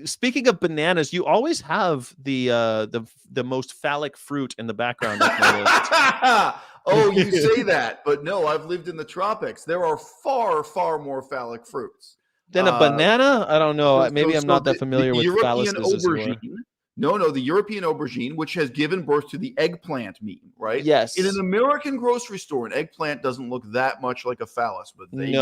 Speaking of bananas, you always have the most phallic fruit in the background of my list. Oh, you say that, but no, I've lived in the tropics. There are far, far more phallic fruits. Then a banana? I don't know. Maybe I'm not that familiar with European phalluses aubergine. No, the European aubergine, which has given birth to the eggplant meme, right? Yes. In an American grocery store, an eggplant doesn't look that much like a phallus, but they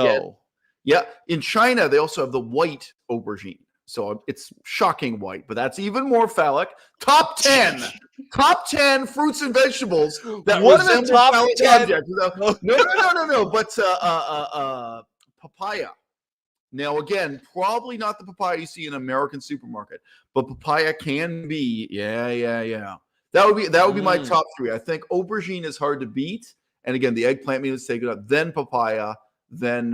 in China, they also have the white aubergine. So it's shocking white, but that's even more phallic. Top 10 fruits and vegetables that resemble phallic objects. No. But papaya. Now, again, probably not the papaya you see in an American supermarket, but papaya can be, That would be my top 3. I think aubergine is hard to beat, and again, the eggplant meat is taken up. Then papaya, then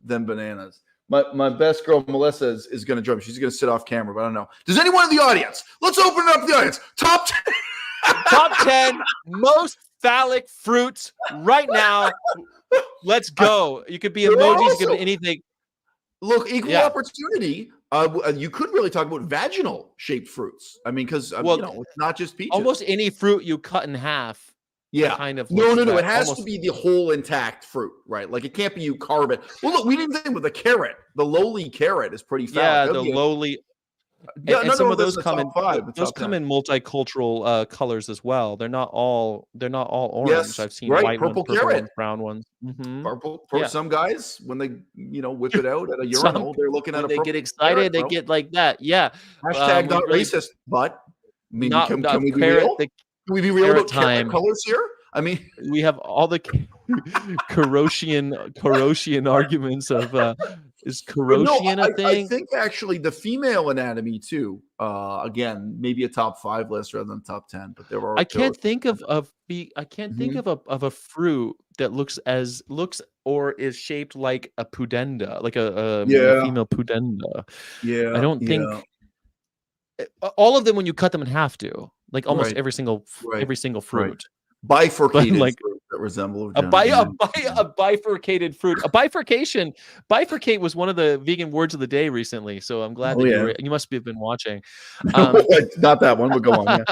bananas. My best girl, Melissa, is going to jump. She's going to sit off camera, but I don't know. Does anyone in the audience? Let's open it up to the audience. Top 10. Top 10 most phallic fruits right now. Let's go. You could be emojis, you could be anything. Look, equal opportunity. You could really talk about vaginal shaped fruits. I mean, because it's not just peaches. Almost any fruit you cut in half. Yeah. Kind of. No. It has to be the whole intact fruit, right? Like it can't be you carve it. Well, look, we didn't think with the carrot. The lowly carrot is pretty phallic. Yeah, the lowly. And some of those come in multicultural colors as well. They're not all orange. Yes, I've seen right. white Purple ones, carrot, ones, brown ones. Mm-hmm. Purple. Some guys, when they whip it out at a urinal, they're looking at a. They get excited. They get like that. Yeah. Hashtag not racist, but I mean, can we be real? Can we be real about carrot colors here? I mean, we have all the corrosion arguments of is corrosion a thing? I think actually the female anatomy too. Again, maybe a top 5 list rather than top 10. But there are. I can't think of a fruit that looks or is shaped like a pudenda, like a female pudenda. Yeah, I don't think all of them when you cut them in half do. Like almost every single fruit. Right. Bifurcated fruit that resemble a bifurcated fruit. Bifurcate was one of the vegan words of the day recently. So I'm glad that you must have been watching. Not that one, but go on.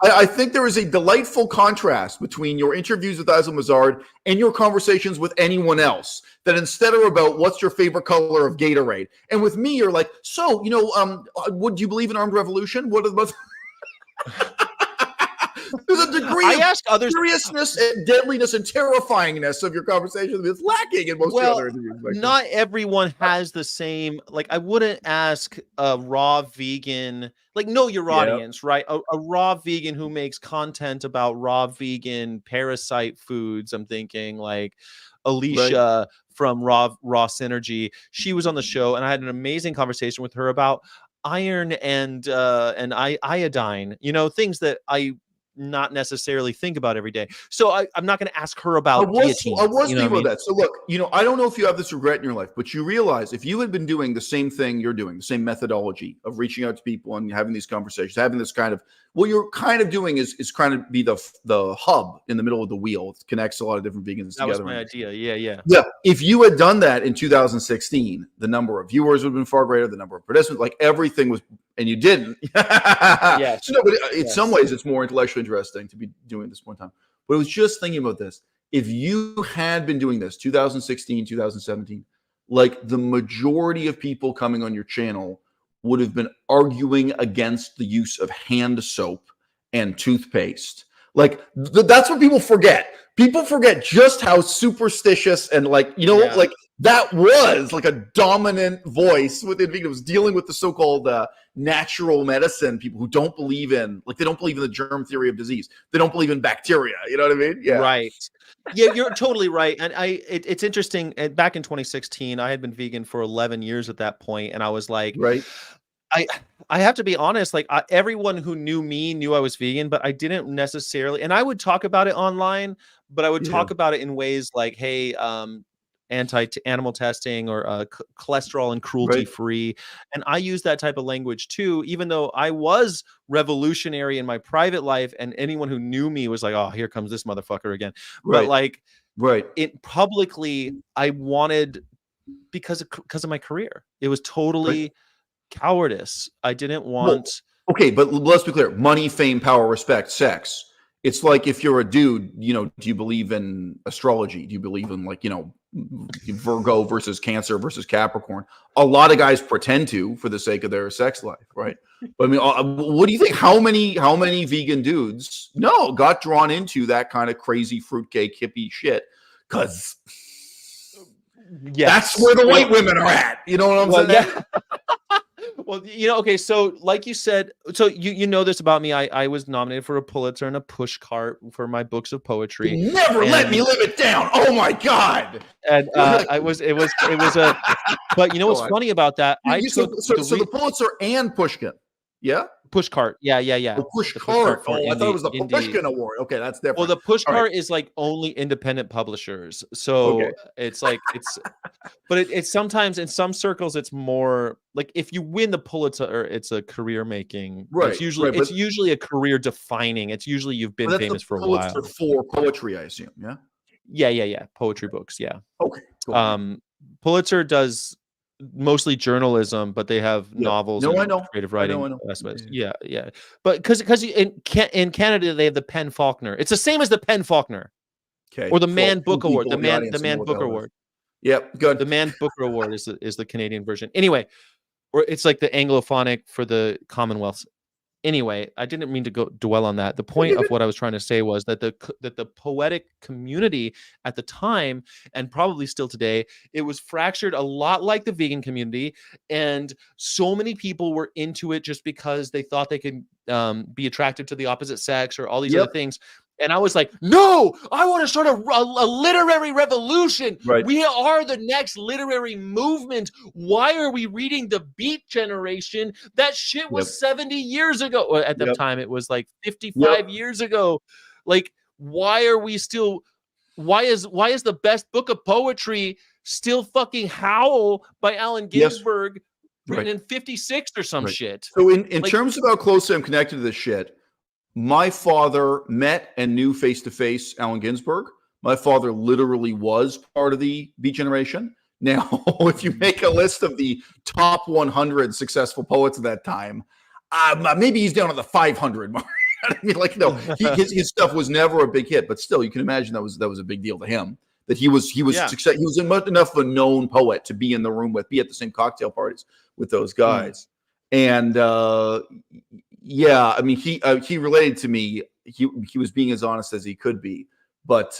I think there is a delightful contrast between your interviews with Azel Mazard and your conversations with anyone else. That instead are about what's your favorite color of Gatorade, and with me, you're like, so would you believe in armed revolution? What are the There's a degree of seriousness and deadliness and terrifyingness of your conversation that's lacking in most other interviews. Not everyone has the same. Like, I wouldn't ask a raw vegan, know your audience, right? A raw vegan who makes content about raw vegan parasite foods. I'm thinking like Alicia from Raw Synergy. She was on the show, and I had an amazing conversation with her about iron and iodine. Things that I not necessarily think about every day. So I'm not going to ask her about guillotines. I was thinking about that. So look, I don't know if you have this regret in your life, but you realize if you had been doing the same thing you're doing, the same methodology of reaching out to people and having these conversations, having this kind of, what you're kind of doing is trying to be the hub in the middle of the wheel. It connects a lot of different vegans together. That was my idea. Yeah. If you had done that in 2016, the number of viewers would have been far greater, the number of participants, like everything was, and you didn't. Yes. But in some ways, it's more intellectually interesting to be doing this one time. But I was just thinking about this. If you had been doing this 2016, 2017, like the majority of people coming on your channel would have been arguing against the use of hand soap and toothpaste. Like that's what people forget. People forget just how superstitious and like that was like a dominant voice within veganism. It was dealing with the so-called natural medicine people who don't believe in, they don't believe in the germ theory of disease. They don't believe in bacteria. You know what I mean? Yeah. Right. Yeah, you're totally right. And it's interesting. Back in 2016, I had been vegan for 11 years at that point, and I was like, I have to be honest, everyone who knew me knew I was vegan, but I didn't necessarily, and I would talk about it online, but I would talk about it in ways like, hey, anti-animal testing or cholesterol and cruelty free. And I use that type of language too, even though I was revolutionary in my private life, and anyone who knew me was like, oh, here comes this motherfucker again. But it publicly, I wanted because of my career. It was totally cowardice. I didn't want. Okay, but let's be clear: money, fame, power, respect, sex. It's like if you're a dude, do you believe in astrology? Do you believe in Virgo versus Cancer versus Capricorn? A lot of guys pretend to for the sake of their sex life, right? But I mean, what do you think? How many vegan dudes got drawn into that kind of crazy fruitcake hippie shit? Because that's where the white women are at. You know what I'm saying? Yeah. Well, okay, so like you said, so you know this about me. I was nominated for a Pulitzer and a push cart for my books of poetry. Let me live it down. Oh my God. And it was a, but you know what's funny about that? So the Pulitzer and Pushkin. Yeah. Push cart. Yeah. The push cart. I thought it was the Pushkin Award. Okay, that's different. Well, the push cart is like only independent publishers. So it's like but it's sometimes in some circles it's more like if you win the Pulitzer, it's a career making. Right. It's usually a career defining. It's usually you've been famous for a while. Pulitzer for poetry, I assume. Yeah. Yeah. Poetry books. Yeah. Okay. Cool. Pulitzer does mostly journalism, but they have novels and creative writing aspects. Yeah. But because in Canada they have the Penn Faulkner. It's the same as the Penn Faulkner. Okay. Or the Man Book Award. The Man Booker Award. Yep, good. The Man Booker Award is the Canadian version. Anyway, or it's like the Anglophonic for the Commonwealth. Anyway, I didn't mean to dwell on that. The point of what I was trying to say was that the poetic community at the time, and probably still today, it was fractured a lot like the vegan community, and so many people were into it just because they thought they could be attracted to the opposite sex or all these other things. And I was like, no, I want to start a literary revolution. Right. We are the next literary movement. Why are we reading the Beat Generation? That shit was 70 years ago. At the time, it was like 55 years ago. Like, why are we still... Why is the best book of poetry still fucking Howl by Allen Ginsberg written in 56 or some shit? So in terms of how close I'm connected to this shit, my father met and knew face-to-face Allen Ginsberg. My father literally was part of the Beat Generation. Now, if you make a list of the top 100 successful poets at that time, maybe he's down at the 500 mark. I mean, his stuff was never a big hit, but still, you can imagine that was a big deal to him. That he was success. He was enough of a known poet to be in the room be at the same cocktail parties with those guys. And I mean, he related to me. He was being as honest as he could be. But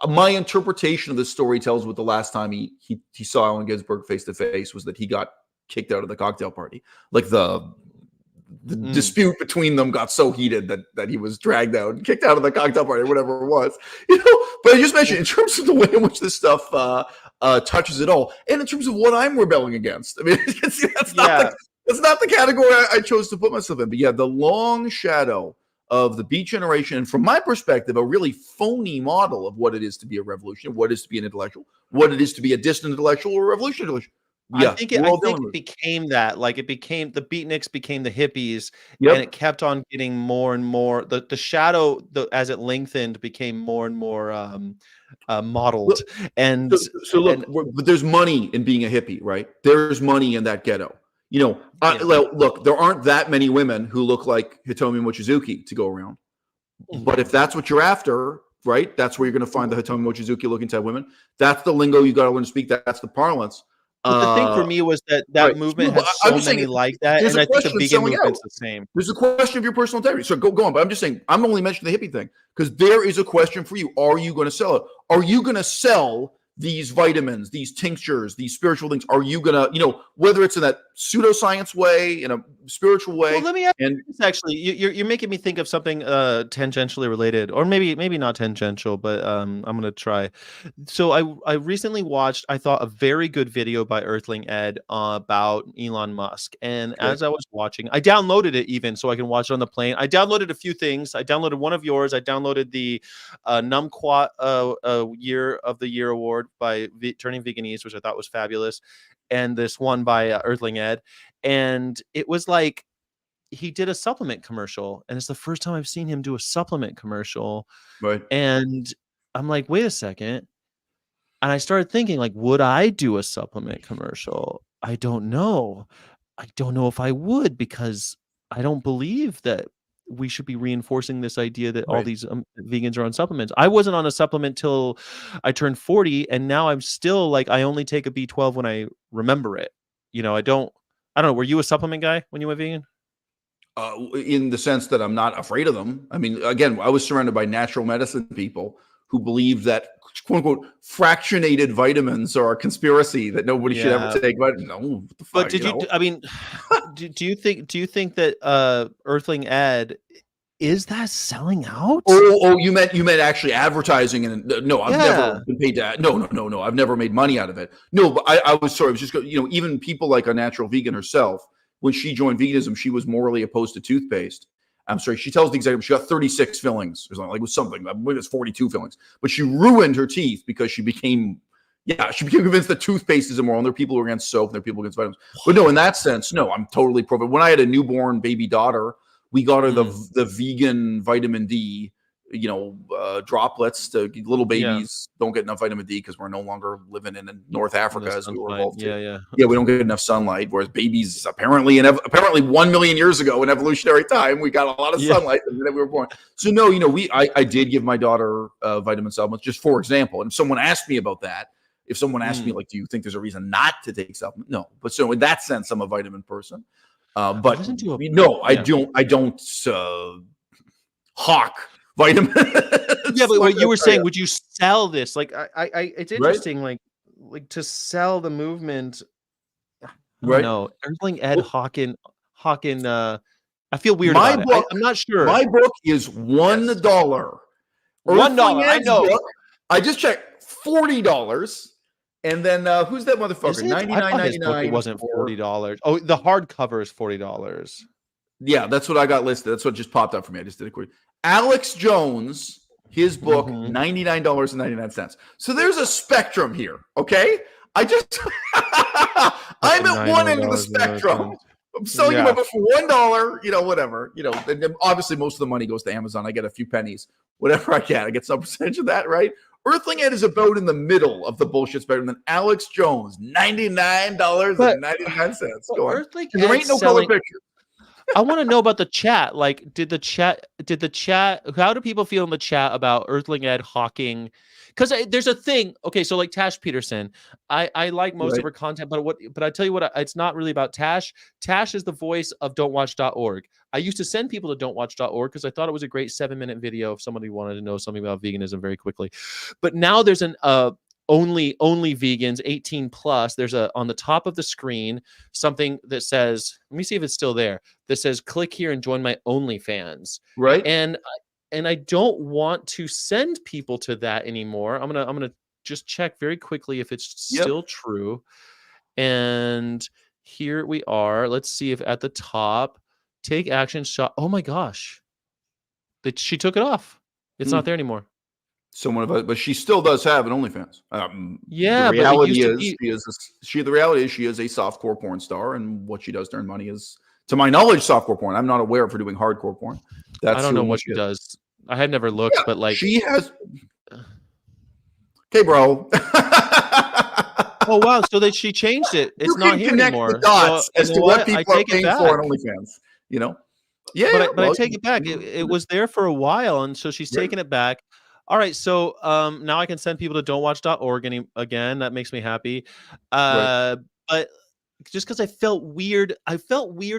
my interpretation of the story tells what the last time he saw Allen Ginsberg face to face was that he got kicked out of the cocktail party. Like the dispute between them got so heated that he was dragged out and kicked out of the cocktail party, or whatever it was. But I just mentioned in terms of the way in which this stuff touches it all, and in terms of what I'm rebelling against. I mean, that's not the category I chose to put myself in. But the long shadow of the Beat Generation, and from my perspective, a really phony model of what it is to be a revolution, what it is to be an intellectual, what it is to be a distant intellectual or a revolutionary. I think it became that. Like the beatniks became the hippies, and it kept on getting more and more. The shadow, as it lengthened, became more and more modeled. But there's money in being a hippie, right? There's money in that ghetto. Look, there aren't that many women who look like Hitomi Mochizuki to go around. But if that's what you're after, right? That's where you're going to find the Hitomi Mochizuki looking type women. That's the lingo you got to learn to speak. That's the parlance. But the thing for me was that movement has so many like that, and I think the vegan movement's the same. There's a question of your personal integrity. So go on, but I'm just saying, I'm only mentioning the hippie thing because there is a question for you. Are you going to sell it? Are you going to sell these vitamins, these tinctures, these spiritual things? Are you going to, whether it's in that pseudoscience way, in a spiritual way? Well, let me ask you this, actually. You're making me think of something tangentially related, or maybe not tangential, but I'm going to try. So I recently watched, I thought, a very good video by Earthling Ed about Elon Musk. And as I was watching, I downloaded it even so I can watch it on the plane. I downloaded a few things. I downloaded one of yours. I downloaded the Numquat Year of the Year Award by Turning Veganese, which I thought was fabulous, and this one by Earthling Ed. And it was like he did a supplement commercial, and it's the first time I've seen him do a supplement commercial. Right. And I'm like, wait a second, And I started thinking, like, would I do a supplement commercial? I don't know. I don't know if I would, because I don't believe that we should be reinforcing this idea that all these vegans are on supplements. I wasn't on a supplement till I turned 40, and now I'm still like, I only take a B12 when I remember it. You know, I don't know. Were you a supplement guy when you went vegan? In the sense that I'm not afraid of them. I mean, again, I was surrounded by natural medicine people who believe that, quote unquote, fractionated vitamins are a conspiracy that nobody should ever take. But no, what the fuck, but did you? I mean, do you think that Earthling Ed, is that selling out? Oh, you meant actually advertising? And no, I've never been paid to. No. I've never made money out of it. No, but I was sorry. I was just, even people like a natural vegan herself, when she joined veganism, she was morally opposed to toothpaste. I'm sorry. She tells the executive she got 36 fillings or something, like it was something. I believe it's 42 fillings, but she ruined her teeth because she became convinced that toothpaste is immoral. And there are people who are against soap, and there are people against vitamins. But no, in that sense, no, I'm totally pro. When I had a newborn baby daughter, we got her the vegan vitamin D, droplets. To little babies don't get enough vitamin D because we're no longer living in North Africa as we were evolved to. Yeah, we don't get enough sunlight. Whereas babies, apparently 1 million years ago in evolutionary time, we got a lot of sunlight the minute we were born. So no, I did give my daughter vitamin supplements, just for example. And if someone asked me about that, if someone asked me, like, do you think there's a reason not to take supplements? No. But so in that sense, I'm a vitamin person. But no, I don't hawk vitamins. Yeah, but what you were saying, would you sell this? Like, it's interesting, like to sell the movement. No, Earthling Ed Hawking. I feel weird about it. I'm not sure. My book is $1. $1. I know. Book, I just checked, $40. And then who's that motherfucker? $99.99. It wasn't $40. Oh, the hardcover is $40. Yeah, that's what I got listed. That's what just popped up for me. I just did a quick. Alex Jones, his book, $99.99. So there's a spectrum here. Okay, I'm at one end of the spectrum. I'm selling my book for $1. Whatever. And obviously most of the money goes to Amazon. I get a few pennies, whatever I can. I get some percentage of that, right? Earthling Ed is about in the middle of the bullshit spectrum than Alex Jones, $99.99. Go on. There ain't no color picture. I want to know about the chat. Like, did the chat, how do people feel in the chat about Earthling Ed hawking? Because there's a thing. Okay, so like Tash Peterson, I like most of her content, but I tell you what, it's not really about Tash. Tash is the voice of don'twatch.org. I used to send people to don'twatch.org because I thought it was a great 7-minute video if somebody wanted to know something about veganism very quickly. But now there's an only vegans 18 plus. There's on the top of the screen something that says, let me see if it's still there, that says click here and join my OnlyFans. Right. And I don't want to send people to that anymore. I'm gonna just check very quickly if it's still true. And here we are. Let's see if at the top, take action shot. Oh my gosh, she took it off. It's not there anymore. But she still does have an OnlyFans. The reality is she is a softcore porn star, and what she does to earn money is, to my knowledge, softcore porn. I'm not aware of her doing hardcore porn. I don't know what she does. I had never looked, but like she has. Okay, bro. Oh wow! So that she changed it. It's not here anymore. The dots as to what people are paying for on OnlyFans. Yeah, but I take it back. It was there for a while, and so she's taking it back. All right, so now I can send people to don'twatch.org again. That makes me happy. But just because I felt weird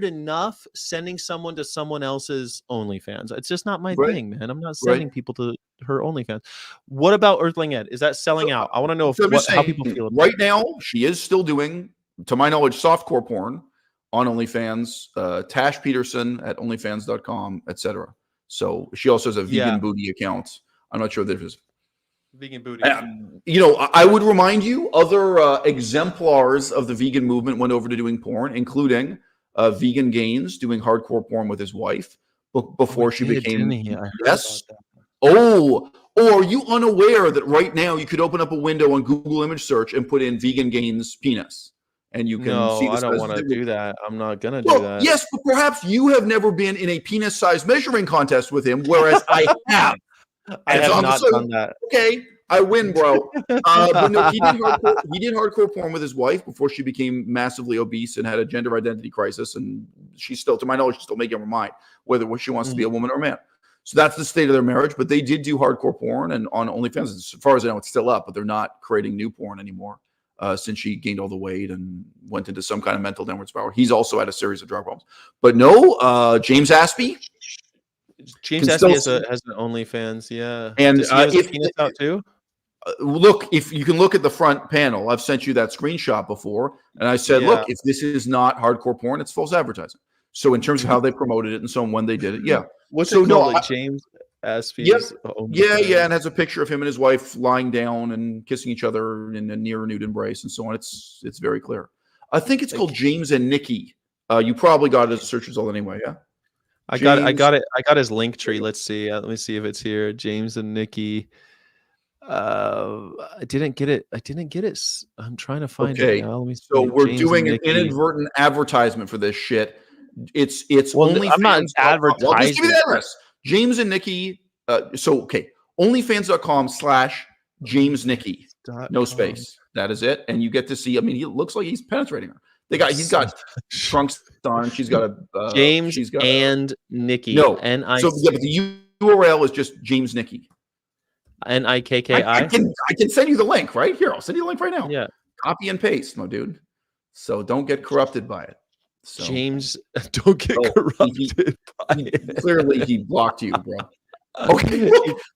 enough sending someone to someone else's OnlyFans. It's just not my thing, man. I'm not sending people to her OnlyFans. What about Earthling Ed? Is that selling out? I want to know how people feel about right now. She is still doing, to my knowledge, softcore porn on OnlyFans. Tash Peterson at OnlyFans.com, etc. So she also has a vegan booty account. I'm not sure if there's vegan booty. I would remind you, other exemplars of the vegan movement went over to doing porn, including Vegan Gains doing hardcore porn with his wife before she became. Yes. Oh, or are you unaware that right now you could open up a window on Google image search and put in Vegan Gains penis? And you can see this. I don't want to do that. I'm not going to do that. Yes, but perhaps you have never been in a penis size measuring contest with him, whereas I have. I have not done that. Okay, I win, bro. But no, he did hardcore porn with his wife before she became massively obese and had a gender identity crisis. And she's still, to my knowledge, she's still making up her mind whether she wants to be a woman or a man. So that's the state of their marriage. But they did do hardcore porn, and on OnlyFans, as far as I know, it's still up. But they're not creating new porn anymore since she gained all the weight and went into some kind of mental downward spiral. He's also had a series of drug problems. But no, James Aspey. James Aspey has an OnlyFans, yeah. And does he have his penis out too? Look, if you can look at the front panel, I've sent you that screenshot before, and I said, look, if this is not hardcore porn, it's false advertising. So in terms of how they promoted it and so on, when they did it, yeah. What's it called? Like James Aspey's? Yeah, and has a picture of him and his wife lying down and kissing each other in a near nude embrace and so on. It's very clear. I think it's called James and Nikki. You probably got it as a search result anyway, yeah. I got it. I got his link tree. Let's see. Let me see if it's here. James and Nikki. I didn't get it. I'm trying to find it now. Let me see. So we're doing an inadvertent advertisement for this shit. It's OnlyFans. I'm not advertising. Well, just give me the address. James and Nikki. OnlyFans.com/James Nikki. No space. That is it. And you get to see. I mean, he looks like he's penetrating her. He's got trunks on. She's got a James and Nikki. No, but the URL is just James Nikki. Nikki. I can send you the link right here. I'll send you the link right now. Yeah, copy and paste, my dude. So don't get corrupted by it. So, James, don't get corrupted by it. Clearly, he blocked you, bro. Okay,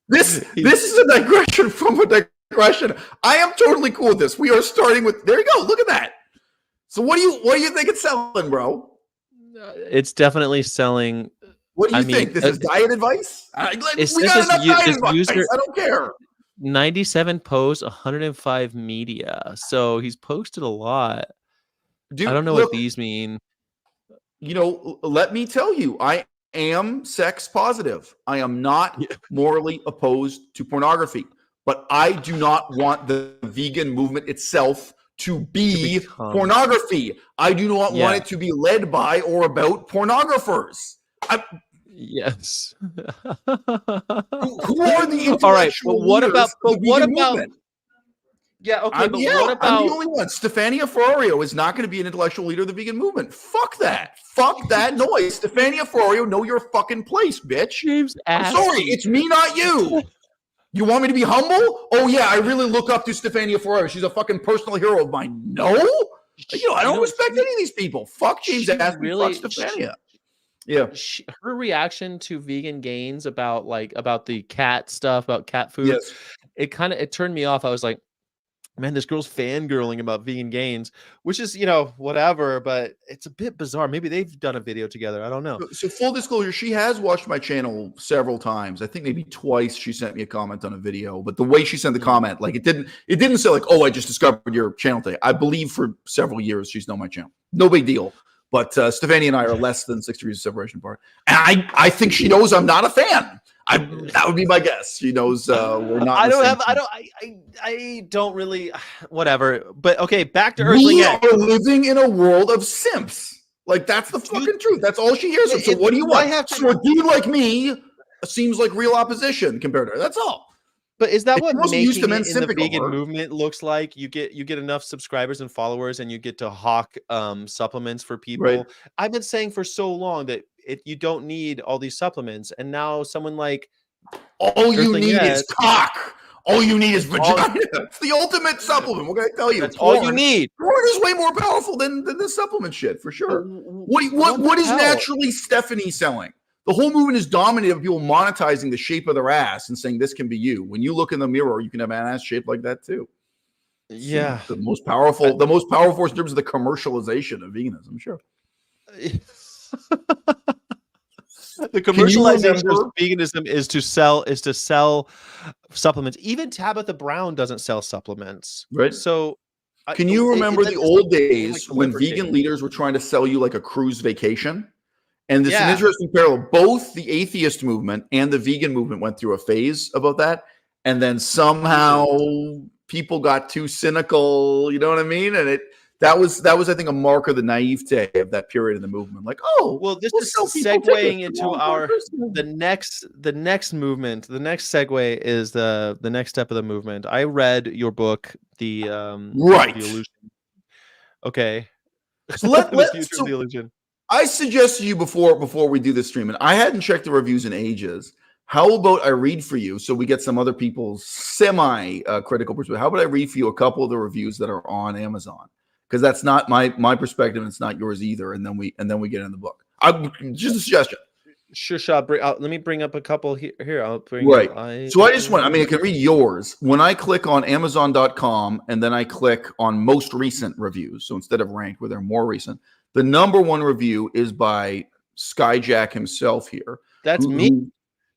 this is a digression from a digression. I am totally cool with this. We are starting with. There you go. Look at that. So what do you think it's selling, bro? It's definitely selling. What do you think? This is diet advice? We got enough diet advice. I don't care. 97 posts, 105 media. So he's posted a lot. Dude, I don't know what these mean. You know, let me tell you, I am sex positive. I am not morally opposed to pornography, but I do not want the vegan movement itself to be pornography. I do not want it to be led by or about pornographers. Yes. Who are the intellectual all right, but what about? But what about? Movement? Yeah. Okay. But what about? I'm the only one. Stefania Ferrario is not going to be an intellectual leader of the vegan movement. Fuck that. Fuck that noise. Stefania Ferrario, know your fucking place, bitch. James, I'm sorry. It's me, not you. You want me to be humble? Oh yeah, I really look up to Stefania Ferrario. She's a fucking personal hero of mine. No, I don't respect any of these people. Fuck James Aspey. Fuck Stefania. Her reaction to vegan gains about the cat stuff, about cat food, it turned me off. I was like, man, this girl's fangirling about vegan gains, which is, whatever, but it's a bit bizarre. Maybe they've done a video together. I don't know. So full disclosure, she has watched my channel several times. I think maybe twice she sent me a comment on a video, but the way she sent the comment, like it didn't say like, oh, I just discovered your channel today. I believe for several years she's known my channel. No big deal. But Stefania and I are less than 6 degrees of separation apart. And I think she knows I'm not a fan. That would be my guess. She knows we're not. I don't really, whatever. But okay, back to Earthling X. We are living in a world of simps. Like that's the fucking truth. That's all she hears. So what do you want? So a dude like me seems like real opposition compared to her. That's all. But is that what making it in the vegan movement looks like? You get enough subscribers and followers, and you get to hawk supplements for people. Right. I've been saying for so long that you don't need all these supplements, and now someone like all you need is cock. All you need is vagina. It's the ultimate supplement. What can I tell you? That's all you need. Porn is way more powerful than this supplement shit for sure. What is naturally Stephanie selling? The whole movement is dominated by people monetizing the shape of their ass and saying this can be you. When you look in the mirror, you can have an ass shaped like that too. Yeah, the most powerful force in terms of the commercialization of veganism. Sure. The commercialization of veganism is to sell supplements. Even Tabitha Brown doesn't sell supplements, right? So, can you remember the old days when vegan leaders were trying to sell you like a cruise vacation? And this is an interesting parallel. Both the atheist movement and the vegan movement went through a phase about that. And then somehow people got too cynical, you know what I mean? And That was I think a mark of the naivete of that period in the movement. Like, oh, well, this is segueing into the next movement. The next segue is the next step of the movement. I read your book, the illusion. Okay, so the illusion. I suggest to you before we do this stream, and I hadn't checked the reviews in ages. How about I read for you so we get some other people's semi-critical perspective? How about I read for you a couple of the reviews that are on Amazon? Because that's not my perspective, and it's not yours either. And then we get in the book. Just a suggestion. Sure, let me bring up a couple here. I'll bring So I just want. I mean, I can read yours. When I click on Amazon.com and then I click on most recent reviews, so instead of ranked, where they're more recent, the number one review is by Skyjack himself here. That's me.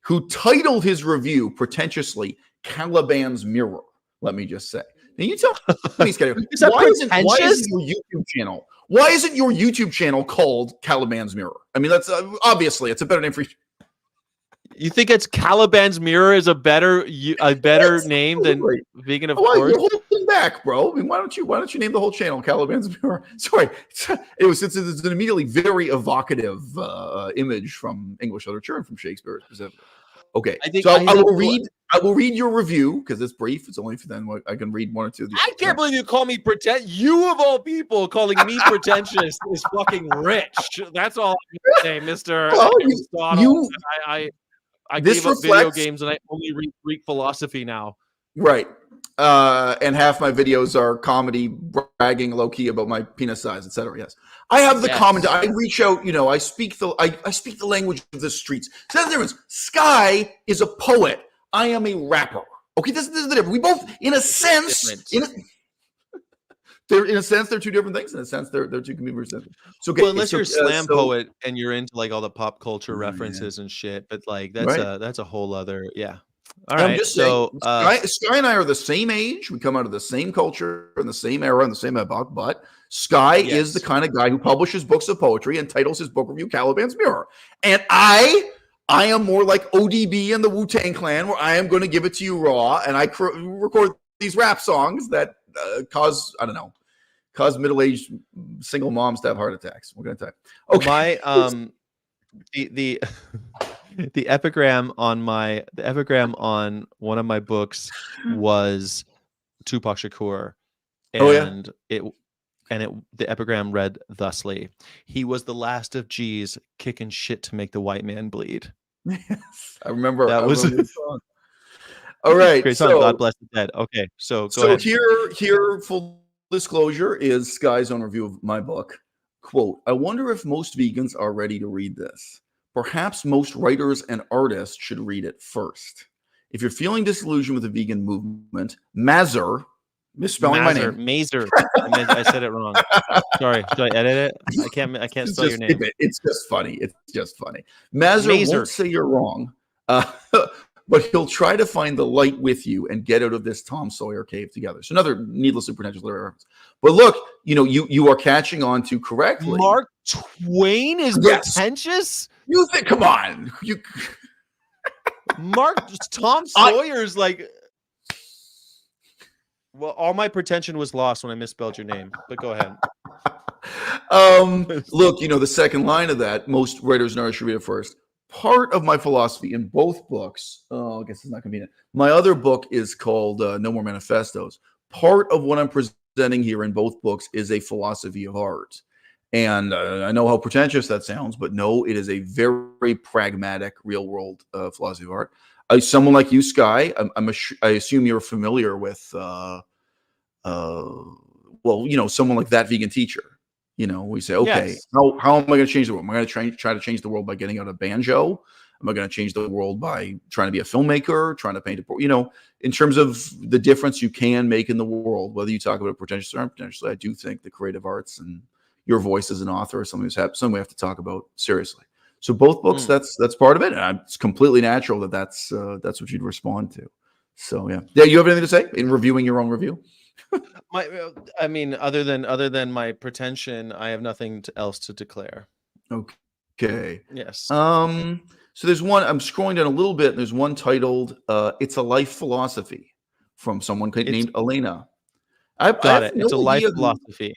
Who titled his review pretentiously "Caliban's Mirror"? Let me just say. Now you tell me, why isn't your YouTube channel? Why isn't your YouTube channel called Caliban's Mirror? I mean, that's obviously it's a better name for you. You think it's Caliban's Mirror is a better name than Vegan, of course? You're holding back, bro. I mean, why don't you name the whole channel Caliban's Mirror? Sorry, it's an immediately very evocative image from English literature and from Shakespeare specifically. Okay, I will read your review because it's brief. It's only for then I can read one or two of these. I can't believe you call me You of all people calling me pretentious is fucking rich. That's all I'm gonna say, Mr. Aristotle. I gave up video games and I only read Greek philosophy now. Right. And half my videos are comedy, bragging low key about my penis size, etc. Yes, I have the comment. I reach out. I speak the language of the streets. So that's the difference. Sky is a poet. I am a rapper. Okay, this is the difference. We both, in a sense, they're two different things. In a sense, they're two can be very sensitive. So, okay, unless you're a slam poet and you're into like all the pop culture references and shit, but like that's a whole other All right, so Sky and I are the same age. We come out of the same culture in the same era and the same epoch. But Sky is the kind of guy who publishes books of poetry and titles his book review "Caliban's Mirror." And I am more like ODB and the Wu-Tang Clan, where I am going to give it to you raw, and I record these rap songs that cause middle-aged single moms to have heart attacks. We're going to type. Okay, the epigram on one of my books was Tupac Shakur, and the epigram read thusly: "He was the last of G's kicking shit to make the white man bleed." Yes, I remember that was. All right, great song. God bless the dead. Okay, so go ahead. Here, full disclosure is Sky's own review of my book. Quote: "I wonder if most vegans are ready to read this. Perhaps most writers and artists should read it first. If you're feeling disillusioned with the vegan movement, Mazur, misspelling my name. Mazer. I said it wrong. Sorry. Should I edit it? I can't spell your name. It's just funny. Mazur won't say you're wrong, but he'll try to find the light with you and get out of this Tom Sawyer cave together." So another needlessly pretentious literary reference. But look, you are catching on to correctly. Mark Twain is pretentious? You think? Come on, Tom Sawyer's like. Well, all my pretension was lost when I misspelled your name. But go ahead. Look, the second line of that, most writers and artists should read it first. Part of my philosophy in both books. I guess it's not convenient. My other book is called No More Manifestos. Part of what I'm presenting here in both books is a philosophy of art. And I know how pretentious that sounds, but no, it is a very pragmatic, real-world philosophy of art. Someone like you, Sky, I assume you're familiar with, someone like that vegan teacher. We say, okay, how am I going to change the world? Am I going to try to change the world by getting out a banjo? Am I going to change the world by trying to be a filmmaker, trying to paint in terms of the difference you can make in the world, whether you talk about it pretentiously or unpretentiously, I do think the creative arts and your voice as an author is something we have to talk about seriously. So both books, that's part of it, and it's completely natural that's what you'd respond to. So yeah. You have anything to say in reviewing your own review? Other than my pretension, I have nothing else to declare. Okay. Yes. So there's one. I'm scrolling down a little bit. And there's one titled "It's a Life Philosophy" from someone named Elena. Got it. It's a life philosophy.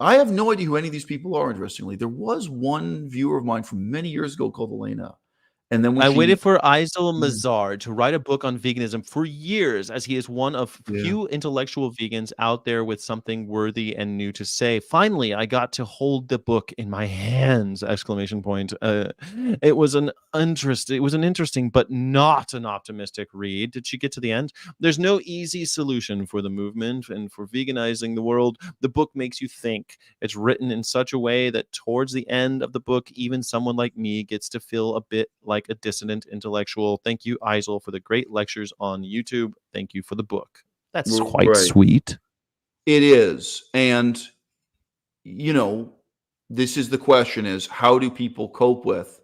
I have no idea who any of these people are, interestingly. There was one viewer of mine from many years ago called Elena. And then when I waited for à-bas-le-ciel to write a book on veganism for years, as he is one of few intellectual vegans out there with something worthy and new to say. Finally, I got to hold the book in my hands! Exclamation point. It was an interesting but not an optimistic read. Did she get to the end? There's no easy solution for the movement and for veganizing the world. The book makes you think. It's written in such a way that towards the end of the book, even someone like me gets to feel a bit like a dissident intellectual. Thank you, Eisel, for the great lectures on YouTube. Thank you for the book. That's quite sweet. It is. And, you know, this is the question, is how do people cope with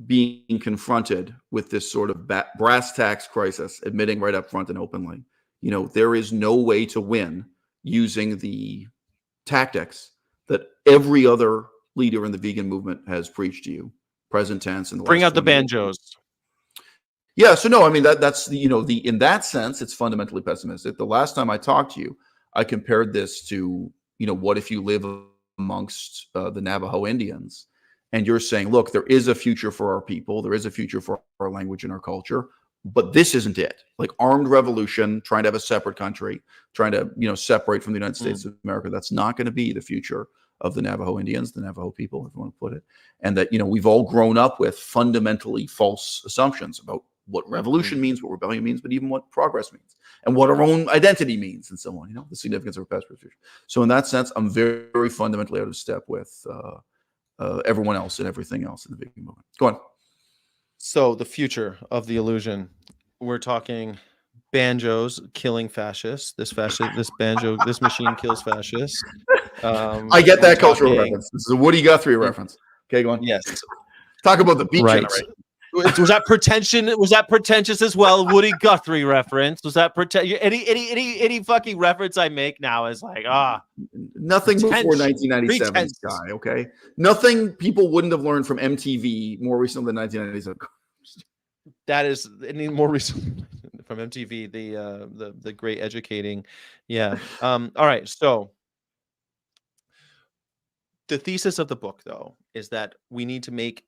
being confronted with this sort of brass tacks crisis, admitting right up front and openly, you know, there is no way to win using the tactics that every other leader in the vegan movement has preached to you, present tense. And bring out the banjos. Yeah. So no, I mean, that's the, you know, in that sense, it's fundamentally pessimistic. The last time I talked to you, I compared this to, you know, what if you live amongst the Navajo Indians, and you're saying, look, there is a future for our people, there is a future for our language and our culture, but this isn't it. Like armed revolution, trying to have a separate country, trying to, you know, separate from the United States of America. That's not going to be the future of the Navajo Indians, the Navajo people, if you want to put it. And that, you know, we've all grown up with fundamentally false assumptions about what revolution means, what rebellion means, but even what progress means, and what our own identity means, and so on, you know, the significance of our past, future. So in that sense, I'm very, very fundamentally out of step with everyone else and everything else in the vegan movement. Go on. So the future of the illusion, we're talking banjos killing fascists. This banjo, this machine kills fascists. I get that cultural reference. This is a Woody Guthrie reference. Okay, go on. Yes. Talk about the beat generation. Was that pretension? Was that pretentious as well? Woody Guthrie reference? Was that any fucking reference I make now is like nothing before 1997, guy. Okay, nothing people wouldn't have learned from MTV more recently than 1997. That is any more recent from MTV. The great educating, yeah. All right, so the thesis of the book, though, is that we need to make.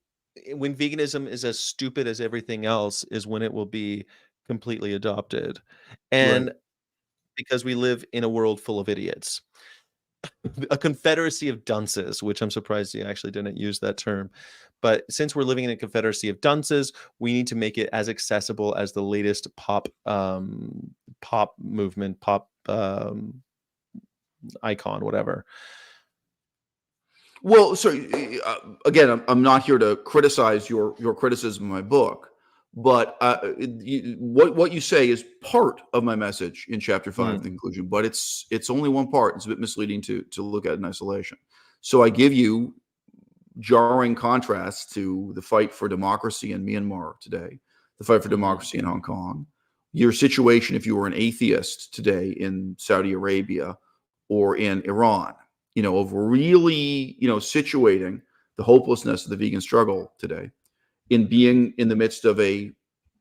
When veganism is as stupid as everything else is when it will be completely adopted. And because we live in a world full of idiots, a confederacy of dunces, which I'm surprised you actually didn't use that term. But since we're living in a confederacy of dunces, we need to make it as accessible as the latest pop movement, icon, whatever. Well, so again, I'm not here to criticize your criticism of my book, but what you say is part of my message in chapter 5, the conclusion. But it's only one part. It's a bit misleading to look at in isolation. So I give you jarring contrasts to the fight for democracy in Myanmar today, the fight for democracy in Hong Kong, your situation if you were an atheist today in Saudi Arabia or in Iran. You know, of really, you know, situating the hopelessness of the vegan struggle today in being in the midst of a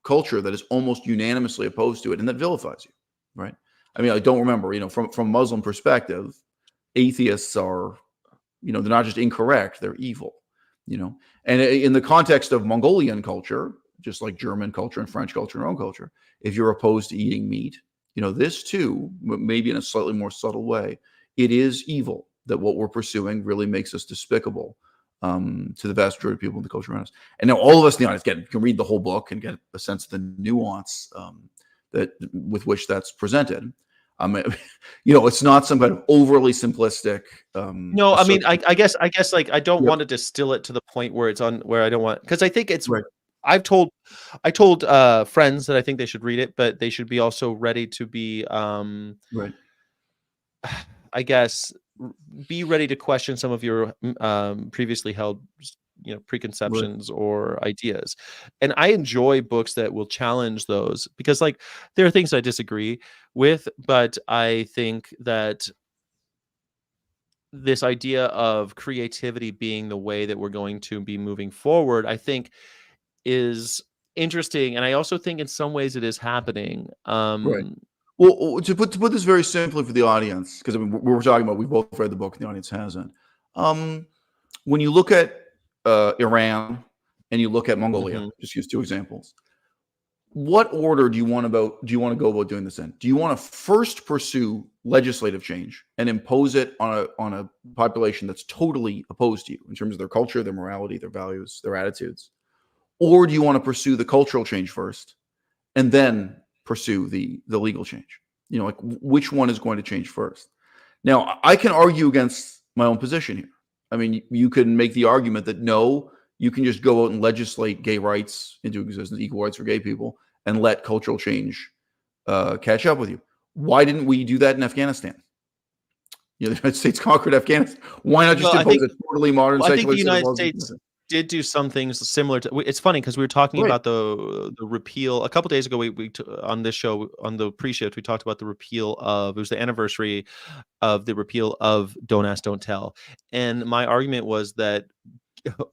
culture that is almost unanimously opposed to it and that vilifies you, right? I mean, I don't remember, you know, from Muslim perspective, atheists are, you know, they're not just incorrect, they're evil, you know. And in the context of Mongolian culture, just like German culture and French culture and our own culture, if you're opposed to eating meat, you know, this too, maybe in a slightly more subtle way, it is evil. That what we're pursuing really makes us despicable to the vast majority of people in the culture around us. And now all of us in the audience can read the whole book and get a sense of the nuance that with which that's presented. You know, it's not some kind of overly simplistic. No, I mean, I guess like I don't want to distill it to the point where it's on where I don't want, because I think it's. I told friends that I think they should read it, but they should be also ready to be. I guess. Be ready to question some of your previously held, you know, preconceptions or ideas. And I enjoy books that will challenge those, because like there are things I disagree with, but I think that this idea of creativity being the way that we're going to be moving forward, I think is interesting. And I also think in some ways it is happening. Well, to put this very simply for the audience, because I mean we're talking about, we both read the book and the audience hasn't. When you look at Iran and you look at Mongolia, just use two examples. What order do you want to go about doing this in? Do you want to first pursue legislative change and impose it on a population that's totally opposed to you in terms of their culture, their morality, their values, their attitudes? Or do you want to pursue the cultural change first and then pursue the legal change? You know, like which one is going to change first? Now, I can argue against my own position here. I mean, you can make the argument that no, you can just go out and legislate gay rights into existence, equal rights for gay people, and let cultural change catch up with you. Why didn't we do that in Afghanistan? You know, the United States conquered Afghanistan. Why not just impose a totally modern secular? I think the United States did do some things similar to. It's funny because we were talking about the repeal a couple days ago. We on this show, on the pre-shift, we talked about the repeal of, it was the anniversary of the repeal of Don't Ask, Don't Tell, and my argument was that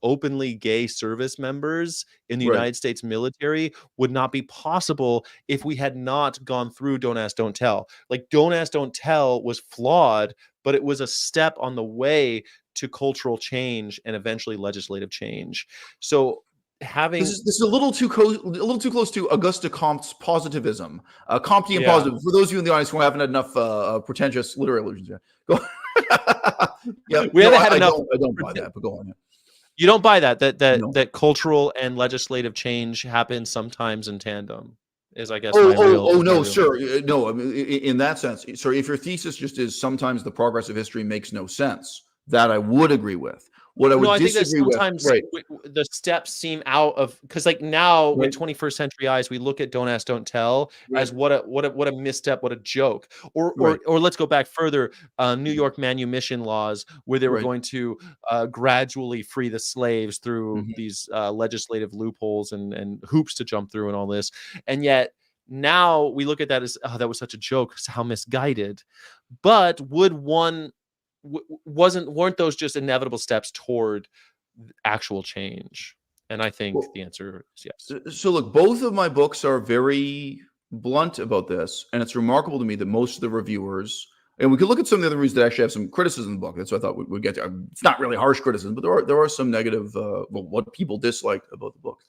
openly gay service members in the United States military would not be possible if we had not gone through Don't Ask, Don't Tell. Like, Don't Ask, Don't Tell was flawed, but it was a step on the way to cultural change and eventually legislative change. So having this is a little too close to Auguste Comte's positivism, Comtean positive. For those of you in the audience who haven't had enough pretentious literary illusions yet, go. We haven't had enough. I don't buy that, but go on. You don't buy that cultural and legislative change happens sometimes in tandem, is, I guess. No, sir. No, I mean, in that sense, sorry, if your thesis just is sometimes the progress of history makes no sense, that I would agree with. What I would disagree with, the steps seem out of, because like now with 21st century eyes, we look at Don't Ask, Don't Tell as what a misstep, what a joke. Or let's go back further, New York manumission laws, where they were going to gradually free the slaves through these legislative loopholes and hoops to jump through and all this. And yet now we look at that as, oh, that was such a joke, how misguided. But weren't those just inevitable steps toward actual change? And I think the answer is yes. So look, both of my books are very blunt about this, and it's remarkable to me that most of the reviewers, and we could look at some of the other reviews that actually have some criticism in the book. That's what I thought we'd get to. It's not really harsh criticism, but there are some negative, what people disliked about the book.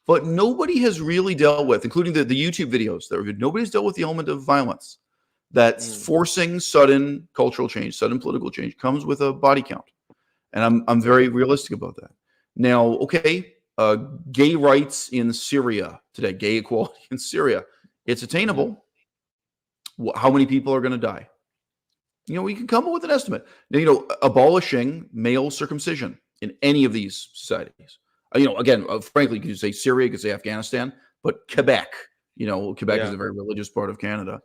But nobody has really dealt with, including the YouTube videos that were good, nobody's dealt with the element of violence. That's forcing sudden cultural change, sudden political change comes with a body count. And I'm very realistic about that. Now, okay, gay rights in Syria today, gay equality in Syria, it's attainable. How many people are going to die? You know, we can come up with an estimate. Now, you know, abolishing male circumcision in any of these societies. You know, again, frankly, you could say Syria, you could say Afghanistan, but Quebec, you know, Quebec is a very religious part of Canada.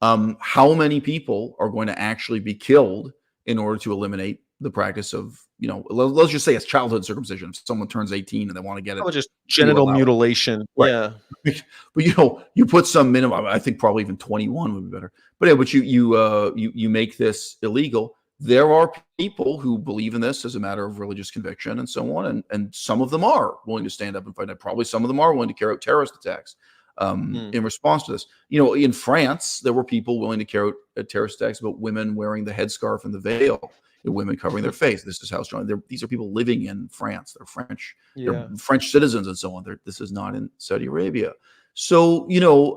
How many people are going to actually be killed in order to eliminate the practice of, you know, let's just say it's childhood circumcision. If someone turns 18 and they want to get it, just genital mutilation. Yeah. But you know, you put some minimum, I think probably even 21 would be better. But yeah, but you make this illegal. There are people who believe in this as a matter of religious conviction and so on. And some of them are willing to stand up and fight. Probably some of them are willing to carry out terrorist attacks. In response to this. You know, in France, there were people willing to carry out terrorist attacks about women wearing the headscarf and the veil, and women covering their face. This is how strong. These are people living in France. They're French. They're French citizens and so on. This is not in Saudi Arabia. So, you know,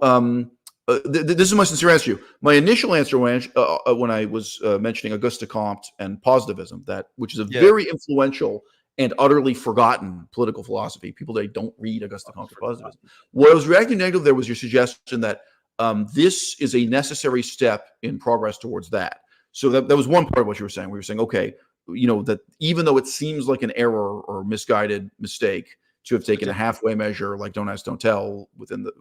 this is my sincere answer to you. My initial answer when I was mentioning Auguste Comte and positivism, which is a very influential and utterly forgotten political philosophy. People today don't read Auguste Comte or positivism. What I was reacting negative there was your suggestion that this is a necessary step in progress towards that. So that was one part of what you were saying. We were saying, okay, you know, that even though it seems like an error or misguided mistake to have taken a halfway measure like Don't Ask, Don't Tell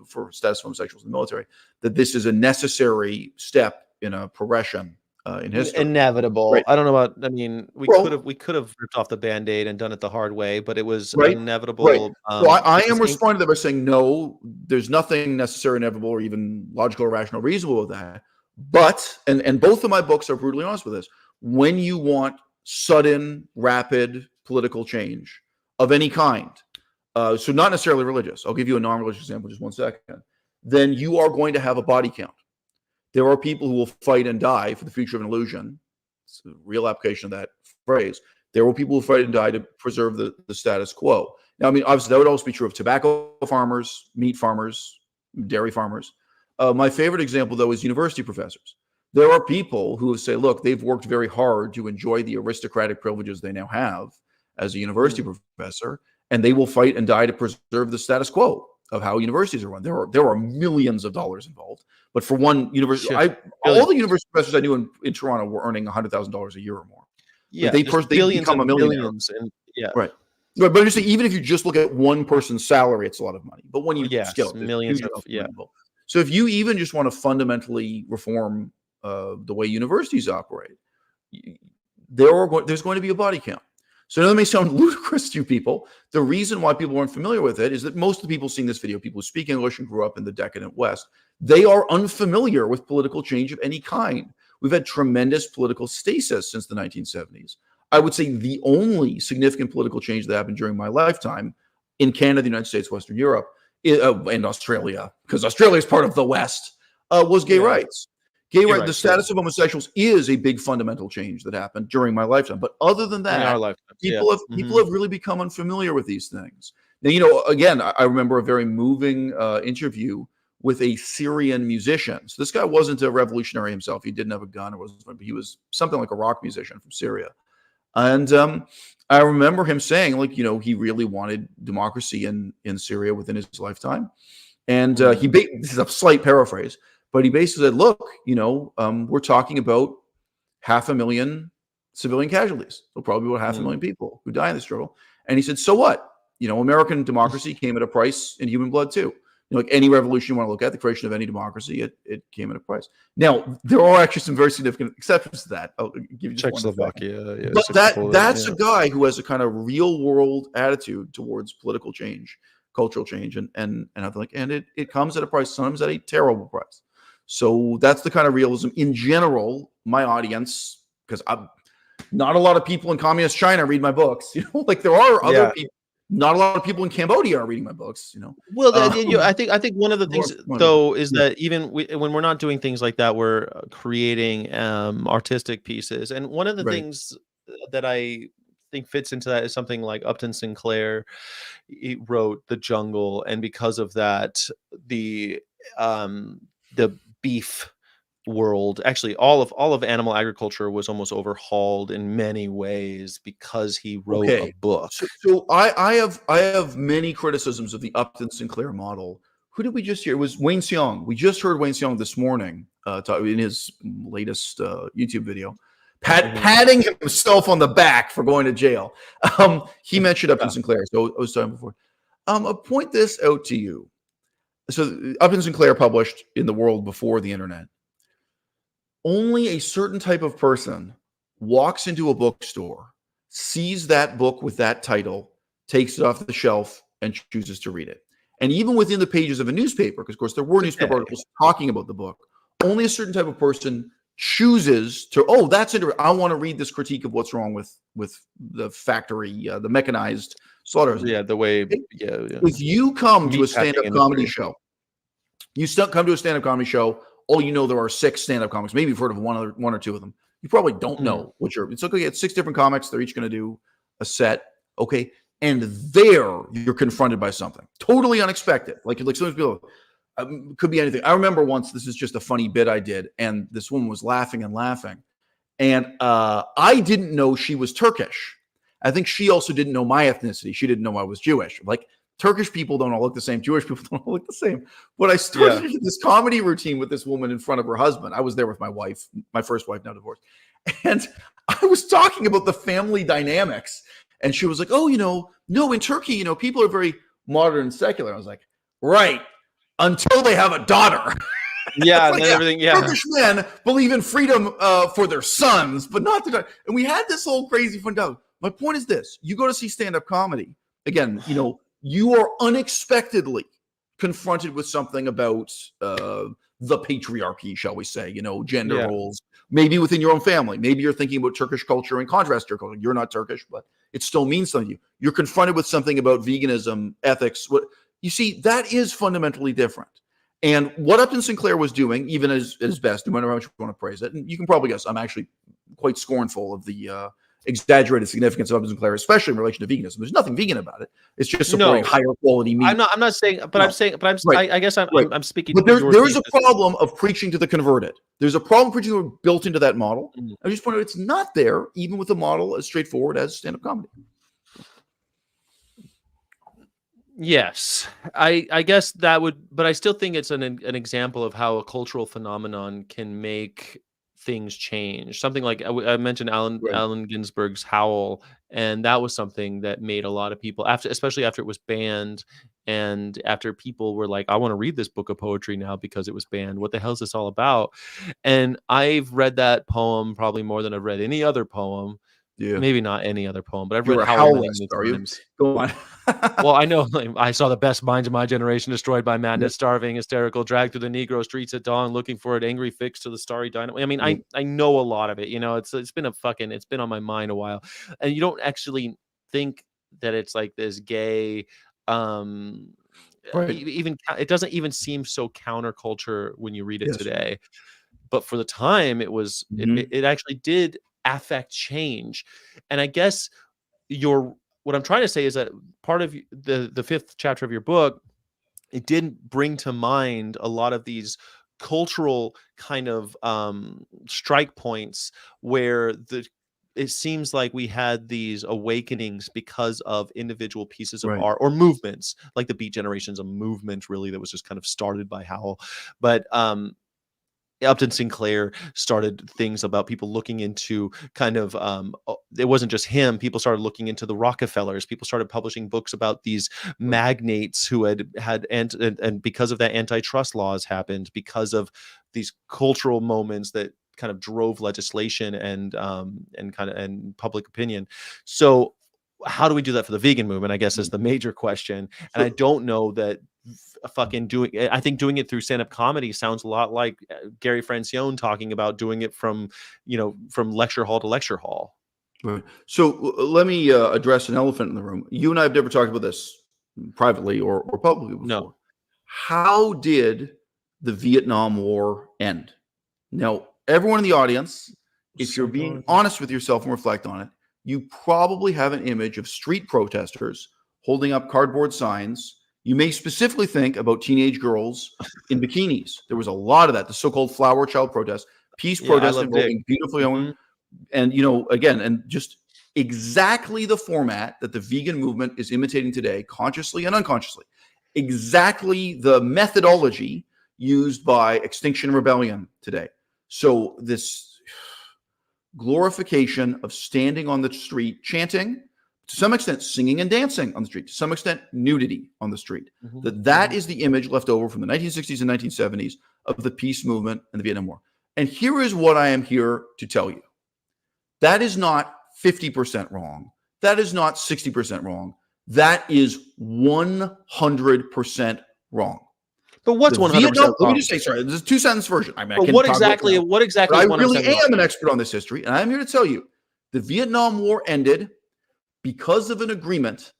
for status of homosexuals in the military, that this is a necessary step in a progression in history. Inevitable. I don't know about, I mean, we could have ripped off the Band-Aid and done it the hard way, but it was inevitable. So I am responding to that by saying, no, there's nothing necessary, inevitable, or even logical or rational, reasonable with that. But, and both of my books are brutally honest with this, when you want sudden, rapid political change of any kind, so not necessarily religious, I'll give you a non-religious example just 1 second, then you are going to have a body count. There are people who will fight and die for the future of an illusion. It's a real application of that phrase. There will people who fight and die to preserve the status quo. Now, I mean, obviously, that would also be true of tobacco farmers, meat farmers, dairy farmers. My favorite example, though, is university professors. There are people who say, look, they've worked very hard to enjoy the aristocratic privileges they now have as a university professor, and they will fight and die to preserve the status quo of how universities are run. There are millions of dollars involved. But for one university, all the university professors I knew in Toronto were earning $100,000 a year or more. Yeah, they become a millionaire. Right. But I'm just saying, even if you just look at one person's salary, it's a lot of money. But when you scale it, millions of So if you even just want to fundamentally reform the way universities operate, there's going to be a body count. So I know that may sound ludicrous to you people. The reason why people aren't familiar with it is that most of the people seeing this video, people who speak English and grew up in the decadent West, they are unfamiliar with political change of any kind. We've had tremendous political stasis since the 1970s. I would say the only significant political change that happened during my lifetime in Canada, the United States, Western Europe, and Australia, because Australia is part of the West, was gay rights. Gay rights, the status of homosexuals is a big fundamental change that happened during my lifetime. But other than that, people have really become unfamiliar with these things. Now, again, I remember a very moving interview with a Syrian musician. So this guy wasn't a revolutionary himself. He didn't have a gun, but he was something like a rock musician from Syria. And I remember him saying, he really wanted democracy in Syria within his lifetime. And this is a slight paraphrase, but he basically said, look, we're talking about 500,000 civilian casualties. So probably about 500,000 people who die in the struggle. And he said, so what? American democracy came at a price in human blood too. Like any revolution you want to look at, the creation of any democracy, it came at a price. Now, there are actually some very significant exceptions to that. I'll give you just Czechoslovakia. But that's a guy who has a kind of real world attitude towards political change, cultural change, and I think, and it comes at a price, sometimes at a terrible price. So that's the kind of realism in general. My audience, because not a lot of people in communist China read my books. There are other people. Not a lot of people in Cambodia are reading my books, Well, I think one of the things though is that even when we're not doing things like that, we're creating artistic pieces. And one of the things that I think fits into that is something like Upton Sinclair. He wrote The Jungle, and because of that, the beef world, actually all of animal agriculture was almost overhauled in many ways because he wrote a book. So I have many criticisms of the Upton Sinclair model. Who did we just hear? It was Wayne Seong. We just heard Wayne Seong this morning in his latest YouTube video, patting himself on the back for going to jail. He mentioned Upton Sinclair, so I was talking before. I'll point this out to you. So Upton Sinclair published in the world before the internet. Only a certain type of person walks into a bookstore, sees that book with that title, takes it off the shelf, and chooses to read it. And even within the pages of a newspaper, because of course there were newspaper articles talking about the book, only a certain type of person chooses to, that's interesting. I want to read this critique of what's wrong with the factory, the mechanized slaughters. Yeah, the way. If you come to a stand-up comedy show, all there are 6 stand-up comics. Maybe you've heard of one or two of them. You probably don't know which are. It's okay. It's 6 different comics. They're each going to do a set. Okay, and there you're confronted by something totally unexpected. Like some people could be anything. I remember once. This is just a funny bit I did, and this woman was laughing, and I didn't know she was Turkish. I think she also didn't know my ethnicity. She didn't know I was Jewish. Like, Turkish people don't all look the same. Jewish people don't all look the same. But I started this comedy routine with this woman in front of her husband. I was there with my wife, my first wife, now divorced. And I was talking about the family dynamics. And she was like, no, in Turkey, people are very modern and secular. I was like, right, until they have a daughter. Yeah, and everything. Yeah, Turkish men believe in freedom for their sons, but not their daughter. And we had this whole crazy fun dog. My point is this: you go to see stand-up comedy again. You are unexpectedly confronted with something about the patriarchy, shall we say? Gender roles. Maybe within your own family. Maybe you're thinking about Turkish culture in contrast to your culture. You're not Turkish, but it still means something to you. You're confronted with something about veganism, ethics. What you see, that is fundamentally different. And what Upton Sinclair was doing, even at his best, no matter how much you want to praise it, and you can probably guess, I'm actually quite scornful of the exaggerated significance of Upton Sinclair, especially in relation to veganism. There's nothing vegan about it. It's just supporting higher quality meat. I'm not saying, but no. I'm saying, but I guess I'm speaking. But there is a problem of preaching to the converted. There's a problem preaching built into that model. I just point out it's not there, even with a model as straightforward as stand-up comedy. Yes, I guess that would, but I still think it's an example of how a cultural phenomenon can make things change. Something like I mentioned Allen Ginsberg's Howl, and that was something that made a lot of people, especially after it was banned, and after people were like, I want to read this book of poetry now because it was banned. What the hell is this all about? And I've read that poem probably more than I've read any other poem. Yeah. Maybe not any other poem, but I've read Howl many times. Go on. Well, I know I saw the best minds of my generation destroyed by madness, starving, hysterical, dragged through the Negro streets at dawn, looking for an angry fix to the starry dynamo. I mean, I know a lot of it. You know, it's been on my mind a while, and you don't actually think that it's like this gay. Even it doesn't even seem so counterculture when you read it today, but for the time, it was. It actually did affect change, and I guess what I'm trying to say is that part of the fifth chapter of your book, it didn't bring to mind a lot of these cultural kind of strike points where it seems like we had these awakenings because of individual pieces of art or movements, like the Beat Generation's a movement really that was just kind of started by Howl, but Upton Sinclair started things about people looking into kind of it wasn't just him. People started looking into the Rockefellers. People started publishing books about these magnates who had and because of that, antitrust laws happened because of these cultural moments that kind of drove legislation and public opinion. So how do we do that for the vegan movement, I guess, is the major question. And I don't know that I think doing it through stand-up comedy sounds a lot like Gary Francon talking about doing it from lecture hall to lecture hall. Right. So let me address an elephant in the room. You and I have never talked about this privately or publicly before. No. How did the Vietnam War end? Now, everyone in the audience, if you're being honest with yourself and reflect on it, you probably have an image of street protesters holding up cardboard signs. You may specifically think about teenage girls in bikinis. There was a lot of that, the so-called flower child protest, peace protest involving beautifully women. And, again, and just exactly the format that the vegan movement is imitating today, consciously and unconsciously. Exactly the methodology used by Extinction Rebellion today. So this glorification of standing on the street, chanting, to some extent, singing and dancing on the street, to some extent, nudity on the street. That is the image left over from the 1960s and 1970s of the peace movement and the Vietnam War. And here is what I am here to tell you. That is not 50% wrong. That is not 60% wrong. That is 100% wrong. But what's 100% wrong? Let me just say, sorry, this is a two-sentence version. I mean, what exactly? I really am an expert on this history, and I'm here to tell you, the Vietnam War ended because of an agreement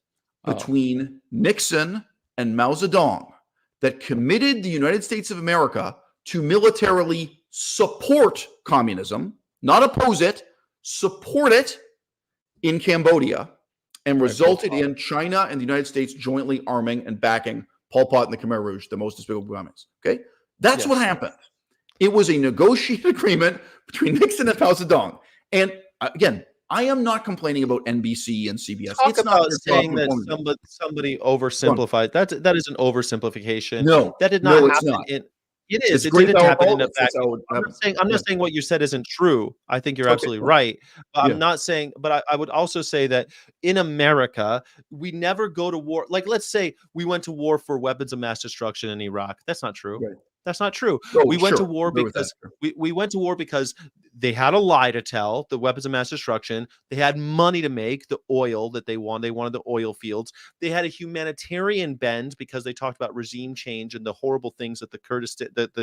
between Nixon and Mao Zedong that committed the United States of America to militarily support communism, not oppose it, support it in Cambodia, and resulted in China and the United States jointly arming and backing Pol Pot and the Khmer Rouge, the most despicable communists. Okay? That's what happened. It was a negotiated agreement between Nixon and Mao Zedong. And again, I am not complaining about NBC and CBS. Talk about saying that somebody oversimplified. That is an oversimplification. No, that did not happen. It is. It didn't happen in the fact. I'm not saying what you said isn't true. I think you're absolutely right. But I'm not saying. But I would also say that in America, we never go to war. Like, let's say we went to war for weapons of mass destruction in Iraq. That's not true. Right. That's not true. We went to war because we went to war because they had a lie to tell, the weapons of mass destruction. They had money to make, the oil that they wanted. They wanted the oil fields. They had a humanitarian bend because they talked about regime change and the horrible things that the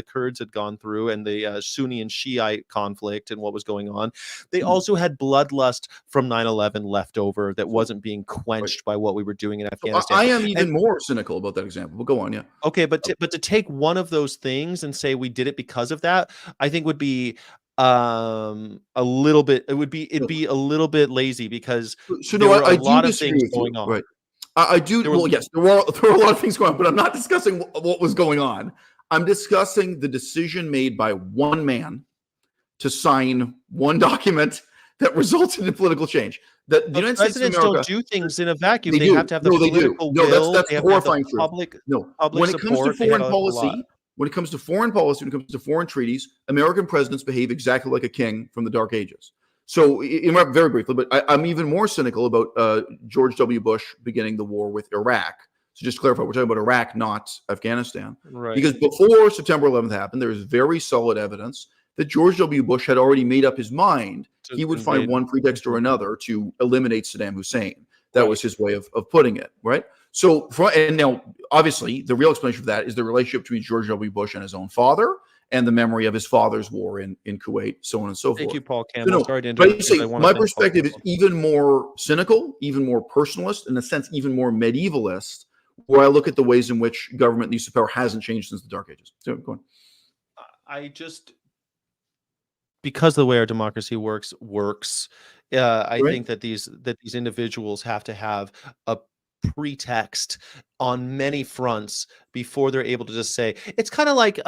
Kurds had gone through, and the Sunni and Shiite conflict and what was going on. They also had bloodlust from 9/11 left over that wasn't being quenched by what we were doing in Afghanistan. I am even more cynical about that example, but go on. Yeah. Okay, but to take one of those things and say we did it because of that, I think would be a little bit. It'd be a little bit lazy, because there were a lot of things going on. Right. I do. Well, yes, there were a lot of things going on, but I'm not discussing what was going on. I'm discussing the decision made by one man to sign one document that resulted in political change. That the United States of America don't do things in a vacuum. They have to have the political will. That's horrifying. Public when it comes to foreign policy, when it comes to foreign treaties, American presidents behave exactly like a king from the Dark Ages. So, very briefly, but I'm even more cynical about George W. Bush beginning the war with Iraq. So just to clarify, we're talking about Iraq, not Afghanistan. Right. Because before September 11th happened, there is very solid evidence that George W. Bush had already made up his mind. He would find one pretext or another to eliminate Saddam Hussein. That was his way of putting it, right? So, and now, obviously, the real explanation for that is the relationship between George W. Bush and his own father, and the memory of his father's war in Kuwait, so on and so forth. Thank you, Paul Campbell. Sorry to interrupt. My perspective is even more cynical, even more personalist, in a sense, even more medievalist, where I look at the ways in which government use of power hasn't changed since the Dark Ages. So, go on. Because the way our democracy works. I think that these individuals have to have a pretext on many fronts before they're able to just say. It's kind of like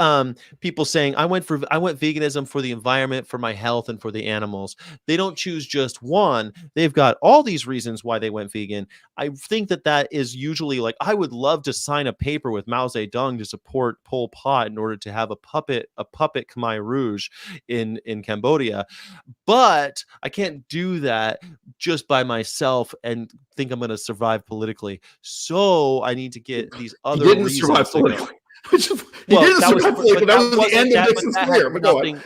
people saying, I went veganism for the environment, for my health, and for the animals. They don't choose just one. They've got all ththese reasons why they went vegan. I think that is usually like, I would love to sign a paper with Mao Zedong to support Pol Pot in order to have a puppet Khmer Rouge in Cambodia, but I can't do that just by myself and think I'm going to survive politically. So I need to get these other reasons. Survive politically. He didn't survive politically. That was the end of Nixon's career. But go on.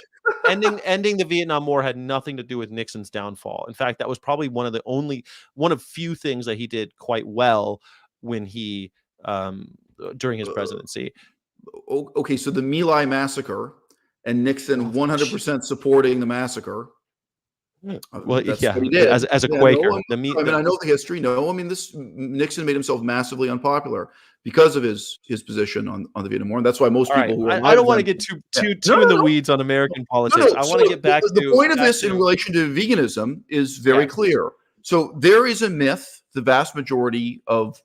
Ending the Vietnam War had nothing to do with Nixon's downfall. In fact, that was probably one of few things that he did quite well when he during his presidency. Okay, so the My Lai massacre and Nixon 100% supporting the massacre. Well, yeah, as a Quaker. I know the history. Nixon made himself massively unpopular because of his position on the Vietnam War, and that's why most people who are I don't want to get too in the weeds on American politics. I want to get back to the point of this in relation to veganism is very clear. So there is a myth the vast majority of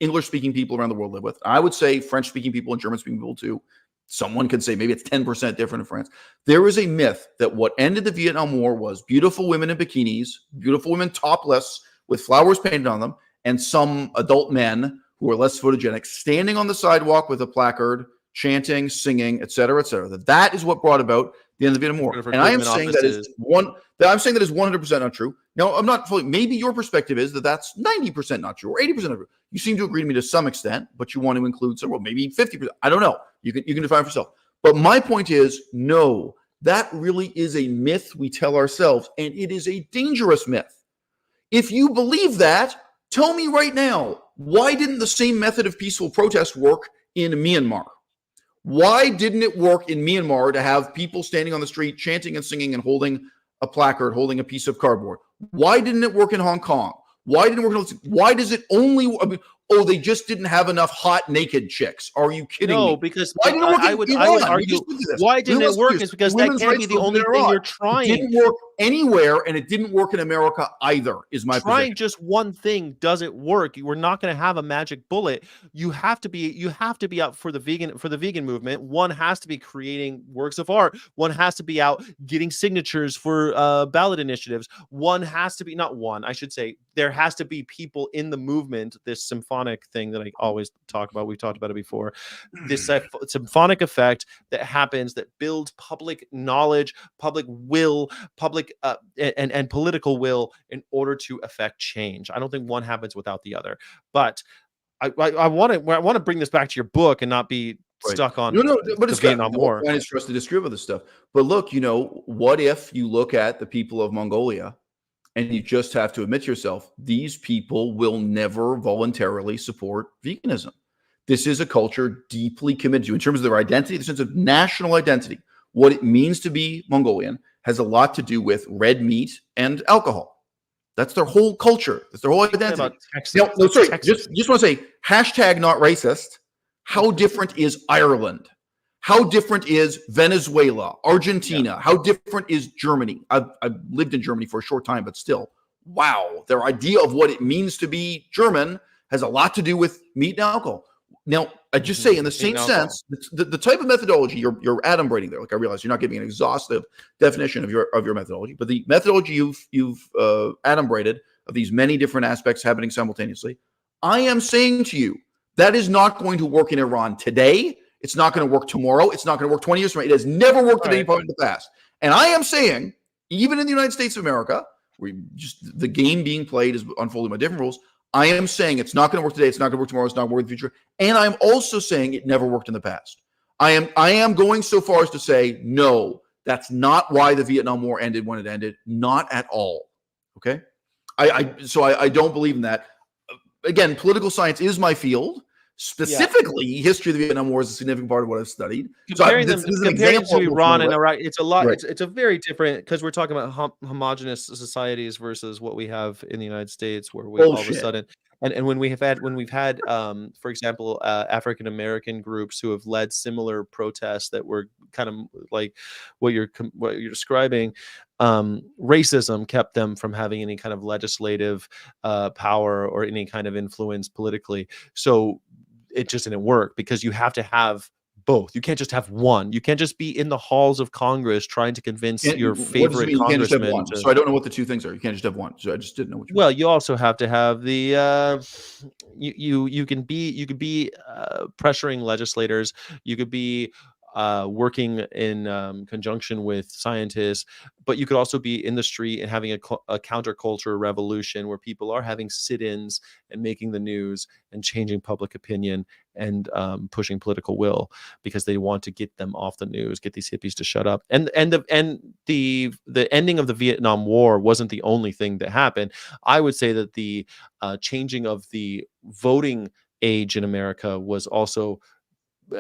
English-speaking people around the world live with. I would say French-speaking people and German-speaking people too. Someone could say maybe it's 10% different in France. There is a myth that what ended the Vietnam War was beautiful women in bikinis, beautiful women topless with flowers painted on them, and some adult men who are less photogenic standing on the sidewalk with a placard, chanting, singing, et cetera, et cetera. That is what brought about the end of the Vietnam War. And I am saying that is 100% not true. Now, I'm not fully, maybe your perspective is that that's 90% not true or 80% not true. You seem to agree to me to some extent, but you want to include some, well, maybe 50%. I don't know. You can define for yourself. But my point is, no, that really is a myth we tell ourselves, and it is a dangerous myth. If you believe that, tell me right now, why didn't the same method of peaceful protest work in Myanmar? Why didn't it work in Myanmar to have people standing on the street chanting and singing and holding a placard, holding a piece of cardboard? Why didn't it work in Hong Kong? Why didn't it work in, why does it only, they just didn't have enough hot naked chicks. Are you kidding me? No, because I would argue why didn't it work is because that can't be the only thing you're trying. It didn't work anywhere, and it didn't work in America either, is my position. Trying just one thing doesn't work. We're not going to have a magic bullet. You have to be out for the vegan movement. One has to be creating works of art. One has to be out getting signatures for ballot initiatives. One has to be, not one, I should say, there has to be people in the movement, this symphonic thing that I always talk about. We've talked about it before. This symphonic effect that happens, that builds public knowledge, public will, public and political will in order to affect change. I don't think one happens without the other. But I want to bring this back to your book and not be stuck on but the Vietnam War. The point is for us to disagree with this stuff. But look, what if you look at the people of Mongolia and you just have to admit to yourself, these people will never voluntarily support veganism. This is a culture deeply committed to, in terms of their identity, the sense of national identity. What it means to be Mongolian has a lot to do with red meat and alcohol. That's their whole culture. That's their whole identity. Just want to say, hashtag not racist. How different is Ireland? How different is Venezuela, Argentina? Yeah. How different is Germany? I've lived in Germany for a short time, but still, wow. Their idea of what it means to be German has a lot to do with meat and alcohol. Now, I just say in the same sense, the type of methodology you're adumbrating there. Like, I realize you're not giving an exhaustive definition of your methodology, but the methodology you've adumbrated of these many different aspects happening simultaneously, I am saying to you, that is not going to work in Iran today. It's not going to work tomorrow. It's not going to work 20 years from now. It has never worked at any point in the past. And I am saying, even in the United States of America, where just the game being played is unfolding by different rules, I am saying it's not going to work today. It's not going to work tomorrow. It's not going to work in the future. And I'm also saying it never worked in the past. I am going so far as to say, no, that's not why the Vietnam War ended when it ended. Not at all. Okay? So I don't believe in that. Again, political science is my field. Specifically, history of the Vietnam War is a significant part of what I've studied. Comparing them to Iran and Iraq, it's a lot. Right. It's a very different, because we're talking about homogenous societies versus what we have in the United States, where we all of a sudden, and when we've had, for example, African American groups who have led similar protests that were kind of like what you're describing. Racism kept them from having any kind of legislative power or any kind of influence politically. So it just didn't work, because you have to have both. You can't just have one. You can't just be in the halls of Congress trying to convince your favorite congressman. So I don't know what the two things are. You can't just have one. So I just didn't know what you you also have to have the you can be pressuring legislators. You could be working in conjunction with scientists, but you could also be in the street and having a counterculture revolution where people are having sit-ins and making the news and changing public opinion and pushing political will, because they want to get them off the news, get these hippies to shut up. And the ending of the Vietnam War wasn't the only thing that happened. I would say that the changing of the voting age in America was also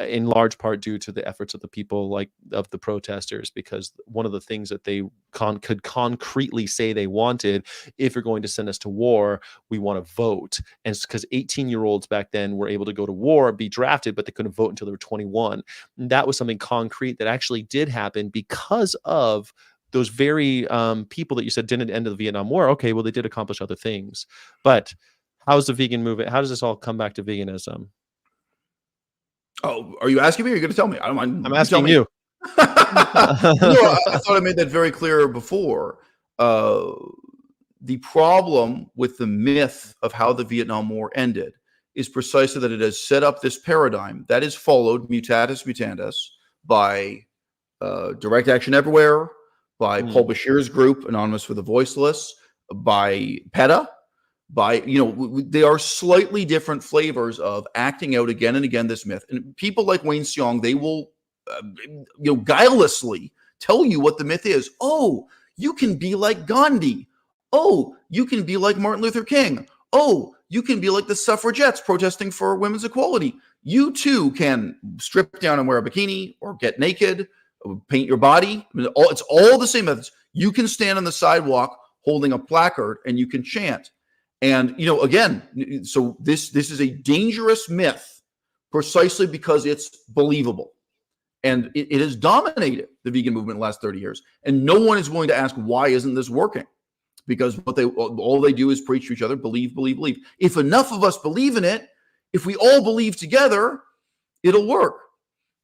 in large part due to the efforts of the people, like of the protesters, because one of the things that they could concretely say they wanted, if you're going to send us to war, we want to vote. And it's because 18-year-olds back then were able to go to war, be drafted, but they couldn't vote until they were 21. And that was something concrete that actually did happen because of those very people that you said didn't end the Vietnam War. Okay, well, they did accomplish other things. But how's the vegan movement? How does this all come back to veganism? Oh, are you asking me? Or are you going to tell me? I'm asking you. I thought I made that very clear before. The problem with the myth of how the Vietnam War ended is precisely that it has set up this paradigm that is followed mutatis mutandis by Direct Action Everywhere, by Paul Bashir's group, Anonymous for the Voiceless, by Peta. They are slightly different flavors of acting out again and again this myth. And people like Wayne Seong, they will, guilelessly tell you what the myth is. Oh, you can be like Gandhi. Oh, you can be like Martin Luther King. Oh, you can be like the suffragettes protesting for women's equality. You too can strip down and wear a bikini, or get naked, or paint your body. I mean, it's all the same methods. You can stand on the sidewalk holding a placard and you can chant. And, again, so this is a dangerous myth precisely because it's believable. And it has dominated the vegan movement in the last 30 years. And no one is willing to ask, why isn't this working? Because all they do is preach to each other, believe, believe, believe. If enough of us believe in it, if we all believe together, it'll work.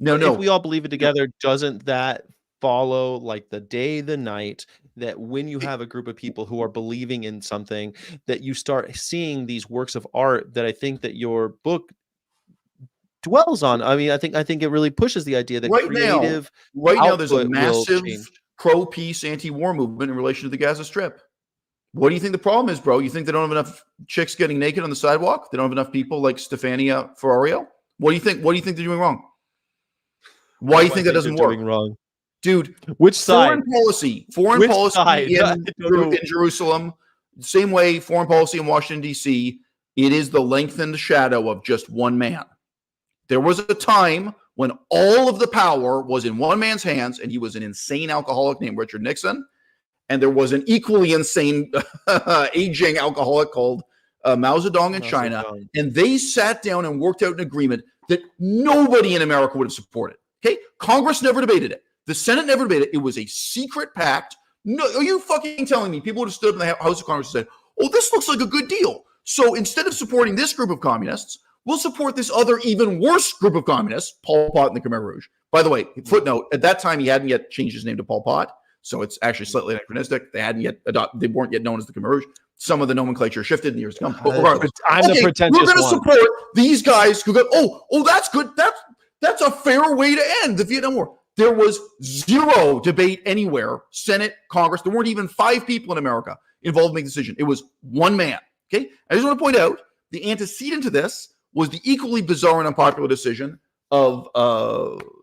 No. If we all believe it together, doesn't that follow like the day, the night, that when you have a group of people who are believing in something, that you start seeing these works of art that I think that your book dwells on? I mean, I think it really pushes the idea that right now there's a massive pro-peace, anti-war movement in relation to the Gaza Strip. What do you think the problem is, bro? You think they don't have enough chicks getting naked on the sidewalk? They don't have enough people like Stefania Ferrario? What do you think they're doing wrong? Why do you think that doesn't work? Wrong? Dude, which side? Foreign policy in Jerusalem, same way foreign policy in Washington, D.C., it is the lengthened shadow of just one man. There was a time when all of the power was in one man's hands, and he was an insane alcoholic named Richard Nixon. And there was an equally insane aging alcoholic called Mao Zedong in China. And they sat down and worked out an agreement that nobody in America would have supported. Okay? Congress never debated it. The Senate never debated it. It was a secret pact. No, are you fucking telling me people would have stood up in the House of Congress and said, oh, this looks like a good deal. So instead of supporting this group of communists, we'll support this other even worse group of communists, Pol Pot and the Khmer Rouge. By the way, footnote, at that time, he hadn't yet changed his name to Pol Pot. So it's actually slightly anachronistic. They hadn't yet they weren't yet known as the Khmer Rouge. Some of the nomenclature shifted in the years to come. But regardless, the pretentious we're going to support these guys who go, oh, that's good. That's a fair way to end the Vietnam War. There was zero debate anywhere, Senate, Congress. There weren't even 5 people in America involved in making the decision. It was one man. Okay, I just want to point out the antecedent to this was the equally bizarre and unpopular decision of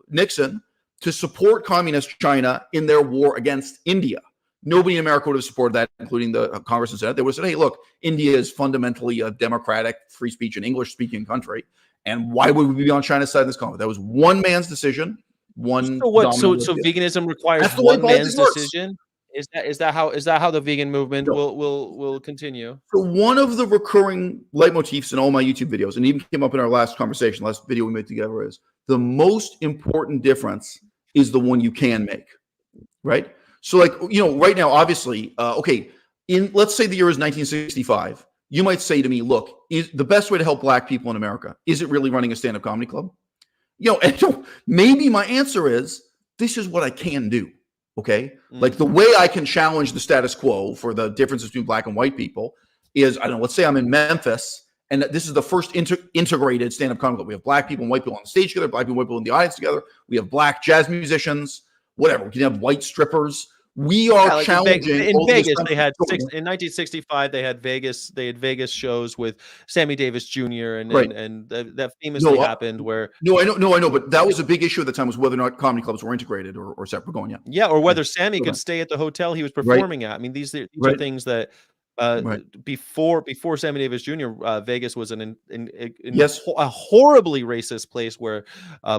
Nixon to support communist China in their war against India. Nobody in America would have supported that, including the Congress and Senate. They would have said, hey, look, India is fundamentally a democratic, free speech, and English-speaking country. And why would we be on China's side in this conflict? That was one man's decision. So veganism requires one man's decision? Is that how the vegan movement will continue? So one of the recurring leitmotifs in all my YouTube videos, and even came up in our last video we made together, is the most important difference is the one you can make, right? So like, right now, obviously, let's say the year is 1965. You might say to me, look, is the best way to help black people in America, is it really running a stand-up comedy club? And maybe my answer is, this is what I can do. Okay. Like the way I can challenge the status quo for the differences between black and white people is, I don't know, let's say I'm in Memphis and this is the first integrated stand-up comedy club. We have black people and white people on the stage together, black people and white people in the audience together. We have black jazz musicians, whatever. We can have white strippers. We are challenging in Vegas. They had in 1965. They had Vegas shows with Sammy Davis Jr. and that famously happened where. No, I know, but that was a big issue at the time, was whether or not comedy clubs were integrated or separate. Going, or whether Sammy could stay at the hotel he was performing at. I mean, these are things that. Before Sammy Davis Jr., Vegas was a horribly racist place where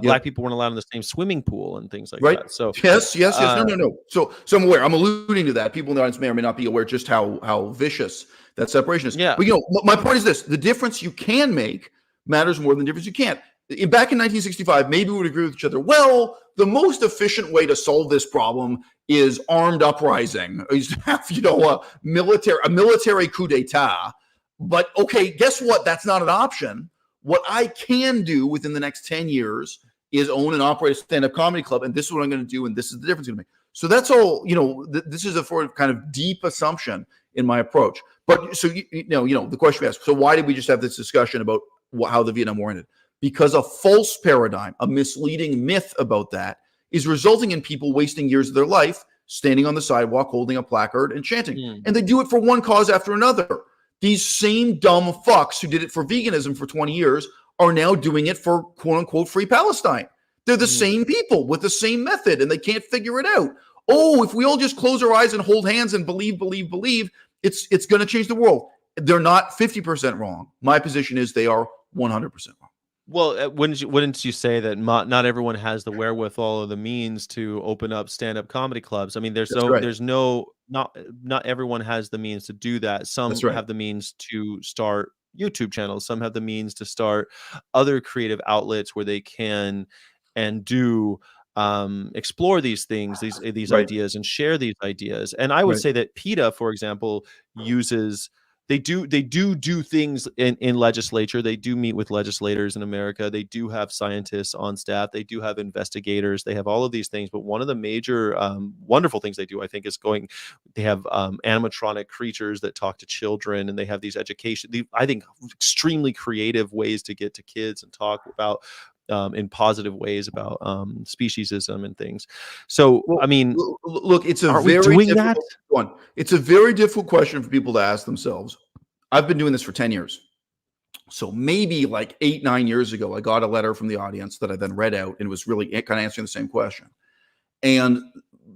black people weren't allowed in the same swimming pool and things like that. So yes. No. So I'm aware. I'm alluding to that. People in the audience may or may not be aware just how vicious that separation is. Yeah. But my point is this: the difference you can make matters more than the difference you can't. Back in 1965, maybe we would agree with each other. Well, the most efficient way to solve this problem is armed uprising. You have, a military coup d'etat. But okay, guess what? That's not an option. What I can do within the next 10 years is own and operate a stand-up comedy club, and this is what I'm going to do, and this is the difference I'm going to make. So that's all. This is a kind of deep assumption in my approach. But so the question you asked. So why did we just have this discussion about how the Vietnam War ended? Because a false paradigm, a misleading myth about that is resulting in people wasting years of their life standing on the sidewalk, holding a placard and chanting. And they do it for one cause after another. These same dumb fucks who did it for veganism for 20 years are now doing it for quote unquote free Palestine. They're the same people with the same method, and they can't figure it out. Oh, if we all just close our eyes and hold hands and believe, it's going to change the world. They're not 50% wrong. My position is they are 100% wrong. Well, wouldn't you say that not everyone has the wherewithal or the means to open up stand-up comedy clubs? I mean, not everyone has the means to do that. Some have the means to start YouTube channels. Some have the means to start other creative outlets where they can and do explore these things, these ideas, and share these ideas. And I would say that PETA, for example, uses. They do things in legislature. They do meet with legislators in America. They do have scientists on staff. They do have investigators. They have all of these things. But one of the major wonderful things they do, I think, is they have animatronic creatures that talk to children, and they have these I think extremely creative ways to get to kids and talk about in positive ways about speciesism and things. So, I mean, look, it's a very difficult one. It's a very difficult question for people to ask themselves. I've been doing this for 10 years. So maybe like 8-9 years ago, I got a letter from the audience that I then read out, and it was really kind of answering the same question. And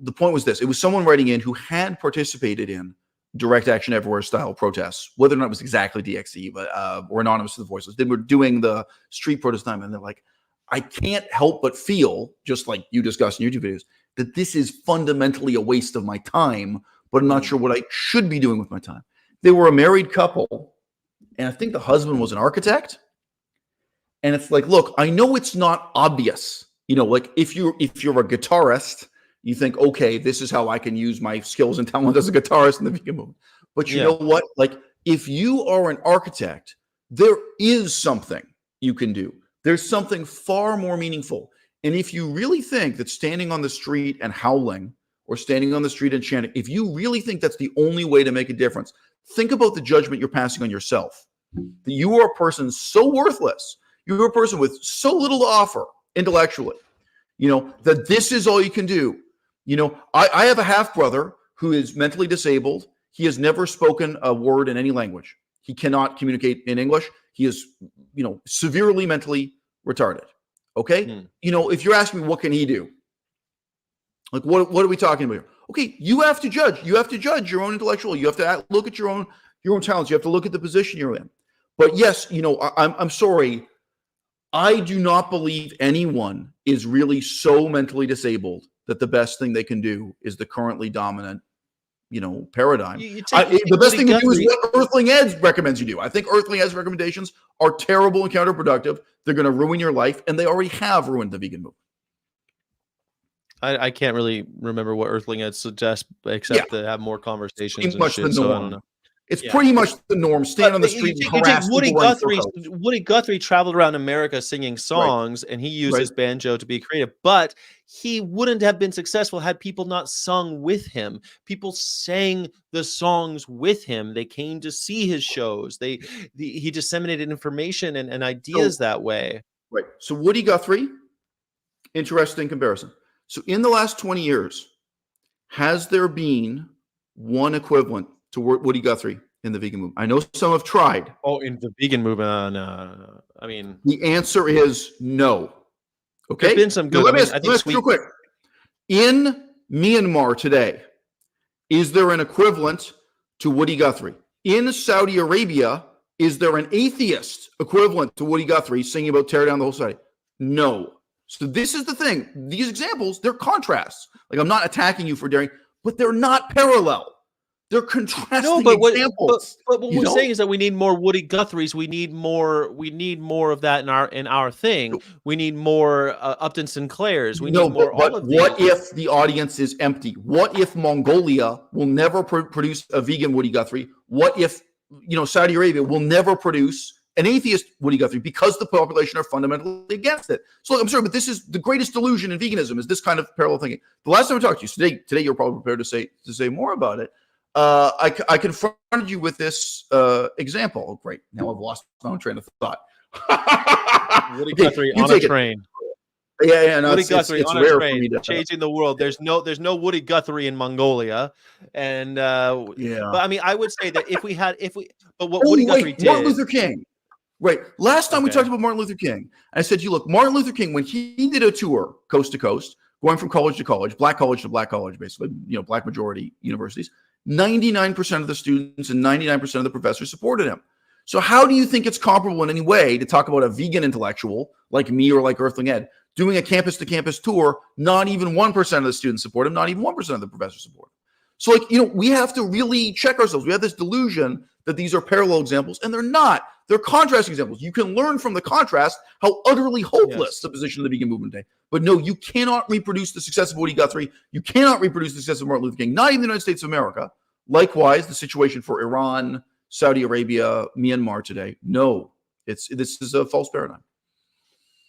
the point was this: it was someone writing in who had participated in direct action everywhere style protests, whether or not it was exactly DXE, but or Anonymous to the Voiceless. They were doing the street protest time, and they're like, I can't help but feel, just like you discussed in YouTube videos, that this is fundamentally a waste of my time, but I'm not sure what I should be doing with my time. They were a married couple, and I think the husband was an architect. And it's like, look, I know it's not obvious. You know, like if you're a guitarist, you think, okay, this is how I can use my skills and talent as a guitarist in the vegan movement. But you know what? Like, if you are an architect, there is something you can do. There's something far more meaningful. And if you really think that standing on the street and howling, or standing on the street and chanting, if you really think that's the only way to make a difference, think about the judgment you're passing on yourself. That you are a person so worthless, you're a person with so little to offer intellectually, you know, that this is all you can do. You know, I have a half brother who is mentally disabled. He has never spoken a word in any language. He cannot communicate in English. He is, you know, severely mentally retarded. Okay. You know, if you're asking me, what can he do? Like, what are we talking about here? Okay. You have to judge. You have to judge your own intellectual. You have to look at your own talents. You have to look at the position you're in. But yes, you know, I'm sorry. I do not believe anyone is really so mentally disabled that the best thing they can do is the currently dominant, you know, paradigm. The best thing to do is what Earthling Ed recommends you do. I think Earthling Ed's recommendations are terrible and counterproductive. They're going to ruin your life, and they already have ruined the vegan movement. I can't really remember what Earthling Ed suggests, except to have more conversations. Pretty much the norm. So I don't know. It's pretty much the norm. Stand on the street and harass people. Woody Guthrie traveled around America singing songs, and he used his banjo to be creative. But he wouldn't have been successful had people not sung with him. People sang the songs with him. They came to see his shows. He disseminated information and ideas that way. Right. So Woody Guthrie, interesting comparison. So in the last 20 years, has there been one equivalent to Woody Guthrie in the vegan movement? I know some have tried. Oh, in the vegan movement? No. I mean, the answer is no. Okay. There's been some good. Let me ask real quick. In Myanmar today, is there an equivalent to Woody Guthrie? In Saudi Arabia, is there an atheist equivalent to Woody Guthrie singing about tear down the whole society? No. So this is the thing. These examples, they're contrasts. Like, I'm not attacking you for daring, but they're not parallel. They're contrasting examples. But what we're saying is that we need more Woody Guthries. We need more of that in our thing. We need more Upton Sinclairs. We need more. But what if the audience is empty? What if Mongolia will never produce a vegan Woody Guthrie? What if, you know, Saudi Arabia will never produce an atheist Woody Guthrie because the population are fundamentally against it? So look, I'm sorry, but this is the greatest delusion in veganism, is this kind of parallel thinking. The last time I talked to you, today you're probably prepared to say more about it. I confronted you with this example. Oh, great. Now I've lost my own train of thought. Woody Guthrie on a train. Yeah. No, Woody Guthrie it's on a train, changing the world. There's no Woody Guthrie in Mongolia, and But I mean, I would say that Woody Guthrie did. Martin Luther King. Right. Last time we talked about Martin Luther King, I said, you look, Martin Luther King, when he did a tour coast to coast, going from college to college, black college to black college, basically, you know, black majority universities, 99% of the students and 99% of the professors supported him. So how do you think it's comparable in any way to talk about a vegan intellectual like me or like Earthling Ed doing a campus-to-campus tour? Not even 1% of the students support him. Not even 1% of the professors support him. So, like, you know, we have to really check ourselves. We have this delusion that these are parallel examples, and they're not. They're contrast examples. You can learn from the contrast how utterly hopeless the position of the vegan movement today. But no, you cannot reproduce the success of Woody Guthrie. You cannot reproduce the success of Martin Luther King, not even the United States of America. Likewise, the situation for Iran, Saudi Arabia, Myanmar today. No, this is a false paradigm.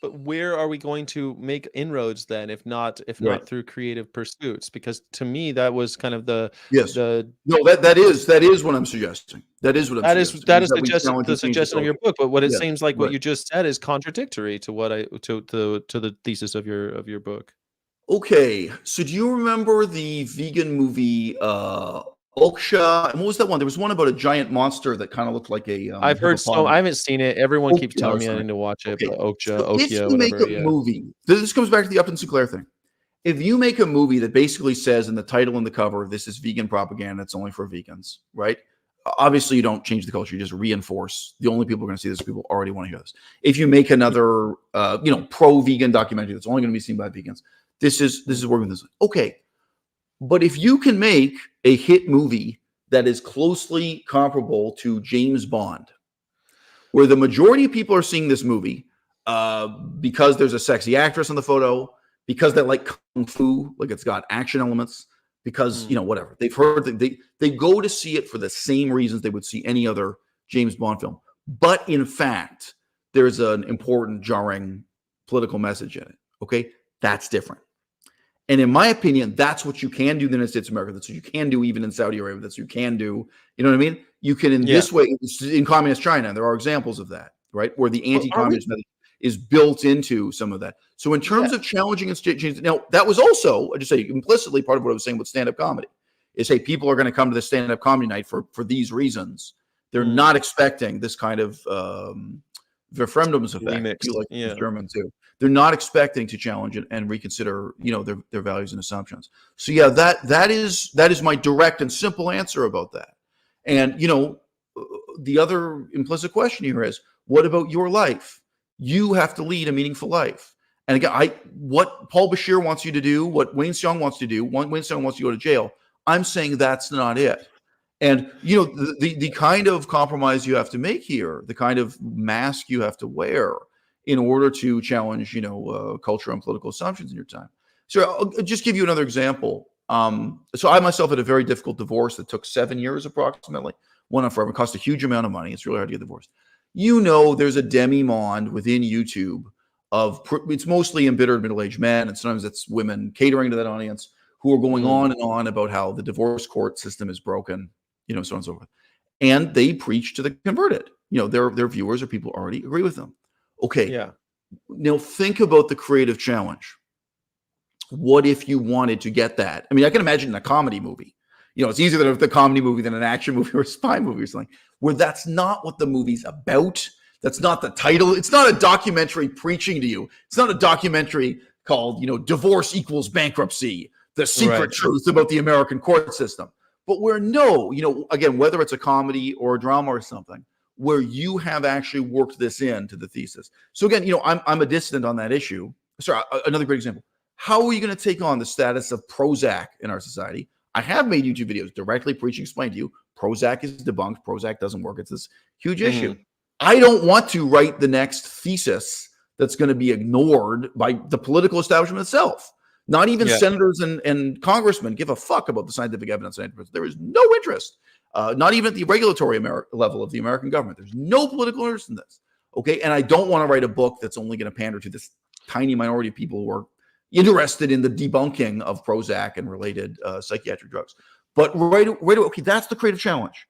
But where are we going to make inroads then, if not through creative pursuits? Because to me, that was kind of that is what I'm suggesting. That is the suggestion of your book. But what it seems like what you just said is contradictory to what to the thesis of your book. Okay, so do you remember the vegan movie Oksha, and what was that one? There was one about a giant monster that kind of looked like a I've heard so. I haven't seen it. Everyone keeps telling me I need to watch it. Okay. But Oksha, So if Okia, you make whatever. a movie, this comes back to the Upton Sinclair thing. If you make a movie that basically says in the title and the cover, this is vegan propaganda, it's only for vegans, right? Obviously, you don't change the culture; you just reinforce. The only people who are going to see this, people already want to hear this. If you make another, pro-vegan documentary that's only going to be seen by vegans, this is working this way. Okay, but if you can make a hit movie that is closely comparable to James Bond, where the majority of people are seeing this movie because there's a sexy actress in the photo, because they like kung fu, like it's got action elements, because whatever they've heard that they go to see it for the same reasons they would see any other James Bond film, but in fact there's an important jarring political message in it. Okay, that's different. And in my opinion, that's what you can do in the United States of America. That's what you can do even in Saudi Arabia. That's what you can do. You know what I mean? You can in this way in communist China. There are examples of that, right? Where the anti-communist method is built into some of that. So in terms of challenging and changing, now that was also, I just say implicitly part of what I was saying with stand-up comedy is, hey, people are going to come to the stand-up comedy night for these reasons. They're not expecting this kind of referendums effect. You like the German too. They're not expecting to challenge it and reconsider, their values and assumptions. So yeah, that is my direct and simple answer about that. And the other implicit question here is, what about your life? You have to lead a meaningful life. And again, what Paul Bashir wants you to do, what Wayne Seong wants to do, Wayne Seong wants you to go to jail. I'm saying that's not it. And the kind of compromise you have to make here, the kind of mask you have to wear in order to challenge, cultural and political assumptions in your time. So I'll just give you another example. So I myself had a very difficult divorce that took 7 years approximately. Went on forever, cost a huge amount of money. It's really hard to get divorced. There's a demi-monde within YouTube it's mostly embittered middle-aged men, and sometimes it's women catering to that audience who are going on and on about how the divorce court system is broken, so on and so forth. And they preach to the converted. Their viewers or people already agree with them. Okay. Yeah. Now think about the creative challenge. What if you wanted to get that? I mean, I can imagine in a comedy movie. It's easier than a comedy movie than an action movie or a spy movie or something, where that's not what the movie's about. That's not the title. It's not a documentary preaching to you. It's not a documentary called, Divorce Equals Bankruptcy, the secret truth about the American court system. But where again, whether it's a comedy or a drama or something, where you have actually worked this into the thesis. So again, I'm a dissident on that issue. Sorry, another great example. How are you going to take on the status of Prozac in our society? I have made YouTube videos directly preaching, explain to you, Prozac is debunked. Prozac doesn't work. It's this huge issue. I don't want to write the next thesis that's going to be ignored by the political establishment itself. Not even senators and congressmen give a fuck about the scientific evidence. There is no interest. Not even at the regulatory level of the American government. There's no political interest in this. Okay. And I don't want to write a book that's only going to pander to this tiny minority of people who are interested in the debunking of Prozac and related psychiatric drugs. But okay, that's the creative challenge.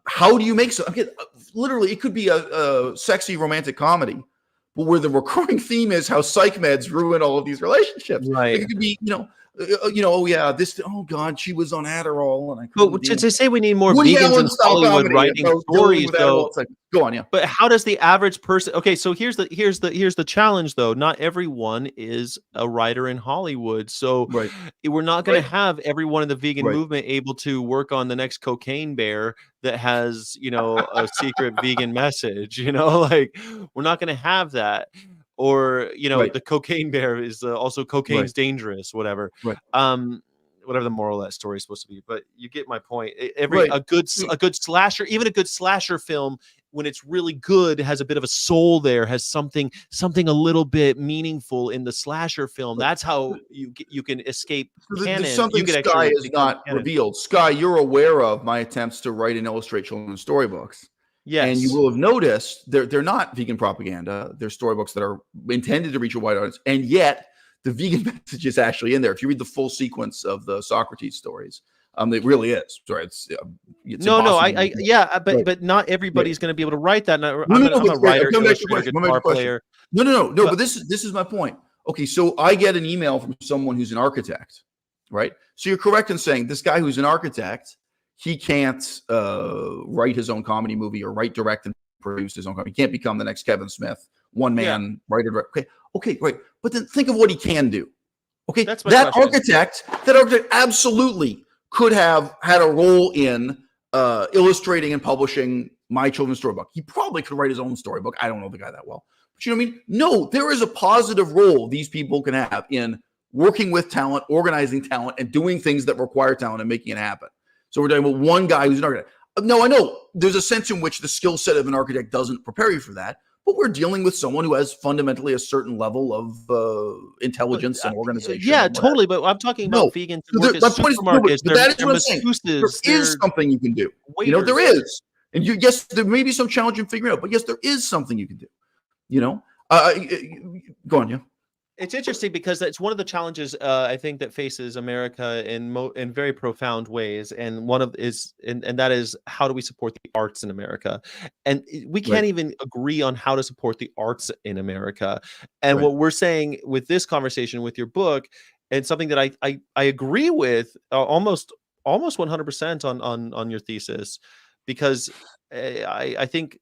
How do you make literally, it could be a sexy romantic comedy, but where the recurring theme is how psych meds ruin all of these relationships. Right. It could be, oh God, she was on Adderall, and I couldn't. But to say we need more vegans in Hollywood writing stories, though. Go on, yeah. But how does the average person? Okay, so here's the challenge, though. Not everyone is a writer in Hollywood, so we're not going to have everyone in the vegan movement able to work on the next cocaine bear that has, a secret vegan message. We're not going to have that. Or the cocaine bear is also cocaine's dangerous, whatever. Whatever the moral of that story is supposed to be. But you get my point. A good slasher, even a good slasher film, when it's really good, has a bit of a soul there, has something a little bit meaningful in the slasher film. That's how you can escape canon. Something Sky is not revealed. Sky, you're aware of my attempts to write and illustrate children's storybooks. Yes. And you will have noticed they're not vegan propaganda. They're storybooks that are intended to reach a wide audience. And yet the vegan message is actually in there. If you read the full sequence of the Socrates stories, it really is. Sorry, but not everybody's going to be able to write that. I'm a writer, illustrator, guitar player. No. But this is my point. Okay, so I get an email from someone who's an architect, right? So you're correct in saying this guy who's an architect, he can't write his own comedy movie or write, direct, and produce his own comedy. He can't become the next Kevin Smith, one-man writer. Okay, right. But then think of what he can do. Okay, that architect absolutely could have had a role in illustrating and publishing my children's storybook. He probably could write his own storybook. I don't know the guy that well. But you know what I mean? No, there is a positive role these people can have in working with talent, organizing talent, and doing things that require talent and making it happen. So we're talking about one guy who's an architect. No, I know there's a sense in which the skill set of an architect doesn't prepare you for that, but we're dealing with someone who has fundamentally a certain level of intelligence and organization. Yeah, totally. But I'm talking about vegans who work at supermarkets. That is what I'm saying. There is something you can do. Waiters. You know, there is. And yes, there may be some challenge in figuring it out, but yes, there is something you can do. You know, go on, yeah. It's interesting because that's one of the challenges I think that faces America in very profound ways, and one of that is how do we support the arts in America? And we can't even agree on how to support the arts in America. And what we're saying with this conversation, with your book, and something that I agree with almost 100% on your thesis, because I think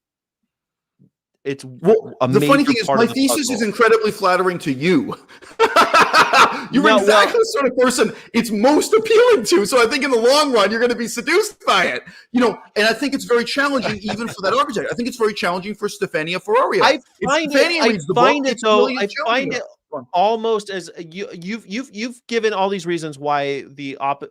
it's the funny thing is my thesis is incredibly flattering to you. You're exactly the sort of person it's most appealing to. So I think in the long run, you're going to be seduced by it. You know, and I think it's very challenging even for that architect. I think it's very challenging for Stefania Ferraria. I find it almost as you've given all these reasons why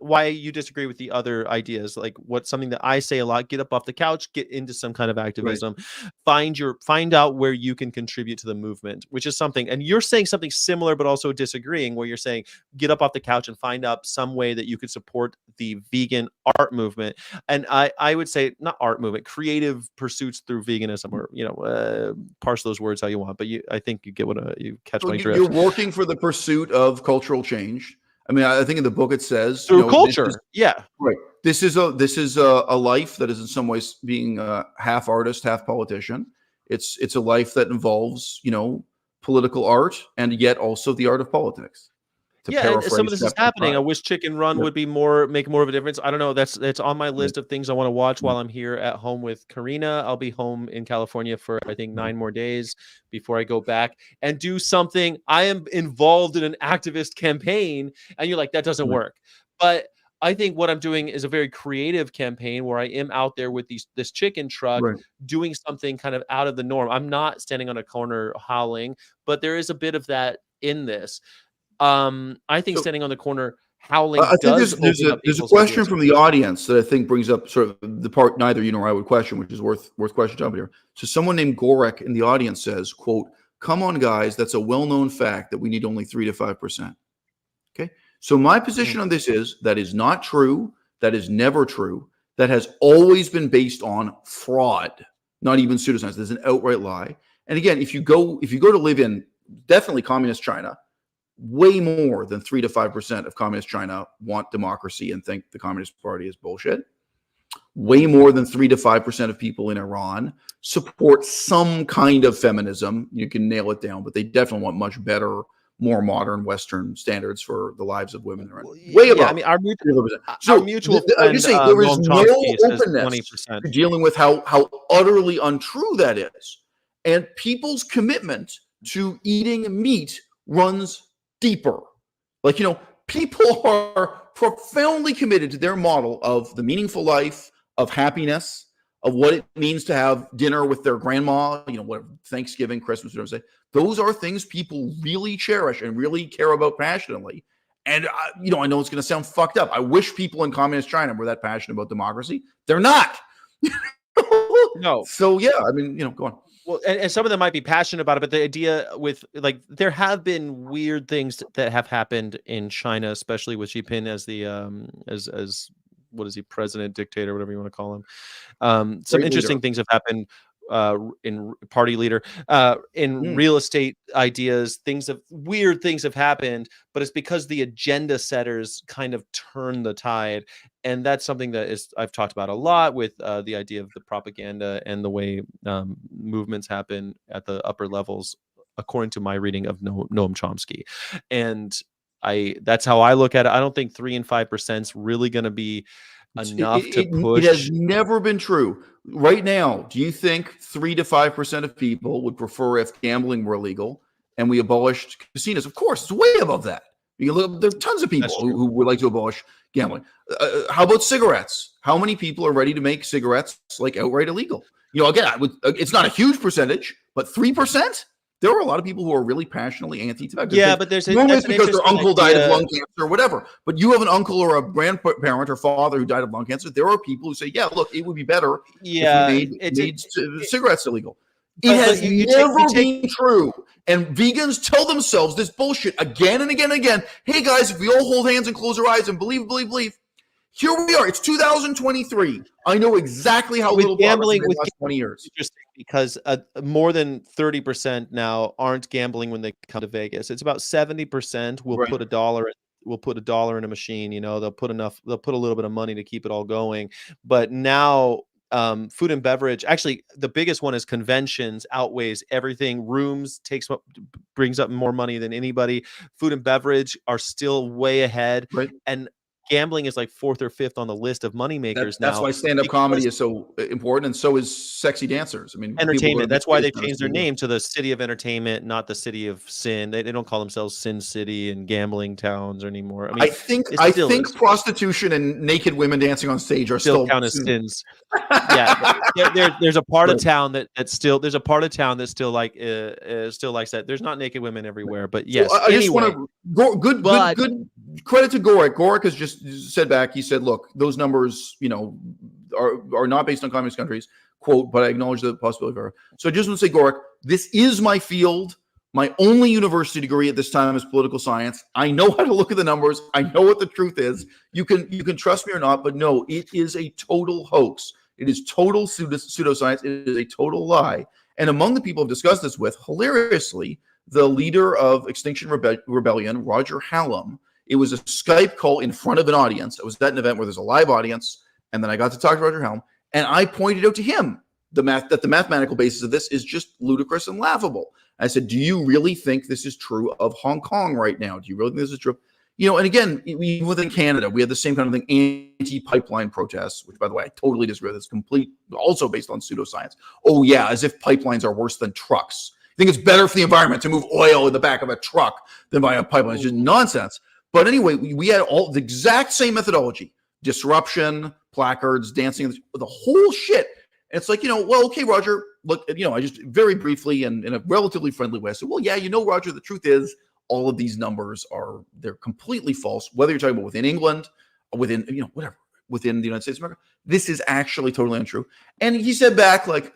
why you disagree with the other ideas, like something that I say a lot: get up off the couch, get into some kind of activism, find out where you can contribute to the movement, which is something. And you're saying something similar, but also disagreeing, where you're saying get up off the couch and find out some way that you could support the vegan art movement. And I would say not art movement, creative pursuits through veganism, or parse those words how you want, but I think you get what you catch my drift. You're working for the pursuit of cultural change. I mean, I think in the book it says through culture. Right. This is a life that is in some ways being half artist, half politician. It's a life that involves, political art and yet also the art of politics. And some of this is happening. I wish Chicken Run would be make more of a difference. I don't know. That's on my list of things I want to watch while I'm here at home with Karina. I'll be home in California for I think 9 more days before I go back and do something. I am involved in an activist campaign, and you're like, that doesn't work. But I think what I'm doing is a very creative campaign where I am out there with this chicken truck doing something kind of out of the norm. I'm not standing on a corner howling, but there is a bit of that in this. I think standing on the corner howling does. There's a question from the audience that I think brings up sort of the part neither you nor I would question, which is worth question jumping here. So someone named Gorek in the audience says, quote, "Come on, guys, that's a well-known fact that we need only 3 to 5%." Okay. So my position on this is that is not true. That is never true. That has always been based on fraud, not even pseudoscience. There's an outright lie. And again, if you go to live in definitely communist China, way more than 3 to 5% of communist China want democracy and think the Communist Party is bullshit. Way more than 3 to 5% of people in Iran support some kind of feminism. You can nail it down, but they definitely want much better, more modern Western standards for the lives of women. Way above. I mean, our mutual friend, I'm just saying there is no openness to dealing with how utterly untrue that is. And people's commitment to eating meat runs deeper. Like, people are profoundly committed to their model of the meaningful life, of happiness, of what it means to have dinner with their grandma, whatever, Thanksgiving, Christmas, whatever say. Those are things people really cherish and really care about passionately. And, I know it's going to sound fucked up. I wish people in communist China were that passionate about democracy. They're not. No. So, yeah, I mean, go on. Well, and some of them might be passionate about it, but the idea with there have been weird things that have happened in China, especially with Xi Jinping as the as what is he, president, dictator, whatever you want to call him. Some interesting things have happened in party leader, in real estate ideas. Weird things have happened, but it's because the agenda setters kind of turn the tide. And that's something that I've talked about a lot with the idea of the propaganda and the way movements happen at the upper levels, according to my reading of Noam Chomsky. And That's how I look at it. I don't think 3 and 5% is really going to be enough to push. It has never been true. Right now, do you think 3 to 5% of people would prefer if gambling were illegal and we abolished casinos? Of course, it's way above that. There are tons of people who would like to abolish gambling. How about cigarettes? How many people are ready to make cigarettes like outright illegal? Again, it's not a huge percentage, but 3%. There are a lot of people who are really passionately anti-tobacco. Yeah, but there's it's because their uncle died of lung cancer or whatever. But you have an uncle or a grandparent or father who died of lung cancer. There are people who say, "Yeah, look, it would be better if we made cigarettes illegal." It has never been true. And vegans tell themselves this bullshit again and again and again. Hey guys, if we all hold hands and close our eyes and believe. Here we are. It's 2023. I know exactly how little gambling with 20 years. Interesting, because more than 30% now aren't gambling when they come to Vegas. It's about 70% will put $1. We'll put $1 in a machine. They'll put a little bit of money to keep it all going. But now, food and beverage, actually, the biggest one is conventions outweighs everything. Rooms brings up more money than anybody. Food and beverage are still way ahead, and gambling is like 4th or 5th on the list of moneymakers now. That's why stand-up comedy is so important, and so is sexy dancers. I mean, entertainment. That's why they changed their name to the City of Entertainment, not the City of Sin. They don't call themselves Sin City and gambling towns anymore. I mean, I think prostitution and naked women dancing on stage are still count as sins. Yeah, there's a part of town that's still like still likes that. There's not naked women everywhere, but yes. So I just want to good credit to Gorick. Gorick has just said back. He said, "Look, those numbers, are not based on communist countries." Quote, but I acknowledge the possibility of error. So I just want to say, Gorick, this is my field. My only university degree at this time is political science. I know how to look at the numbers. I know what the truth is. You can trust me or not, but no, it is a total hoax. It is total pseudoscience. It is a total lie. And among the people I've discussed this with, hilariously, the leader of Extinction Rebellion, Roger Hallam. It was a Skype call in front of an audience. I was at an event where there's a live audience, and then I got to talk to Roger Hallam, and I pointed out to him that the mathematical basis of this is just ludicrous and laughable. I said, "Do you really think this is true of Hong Kong right now? Do you really think this is true?" And again, even within Canada, we had the same kind of thing, anti-pipeline protests, which, by the way, I totally disagree with. It's complete, also based on pseudoscience. Oh, yeah, as if pipelines are worse than trucks. I think it's better for the environment to move oil in the back of a truck than by a pipeline. It's just nonsense. But anyway, we had all the exact same methodology: disruption, placards, dancing, the whole shit. And it's like, well, okay, Roger, look, I just very briefly and in a relatively friendly way, I said, well, yeah, Roger, the truth is all of these numbers they're completely false, whether you're talking about within England, within, whatever, within the United States of America. This is actually totally untrue. And he said back like,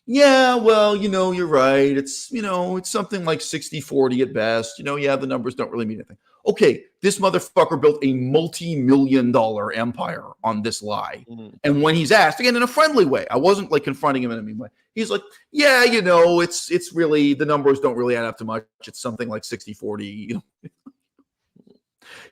yeah, well, you're right. It's, it's something like 60-40 at best. Yeah, the numbers don't really mean anything. Okay, this motherfucker built a multi-million-dollar empire on this lie. Mm-hmm. And when he's asked, again, in a friendly way, I wasn't like confronting him in a mean way. He's like, yeah, it's really, the numbers don't really add up to much. It's something like 60-40.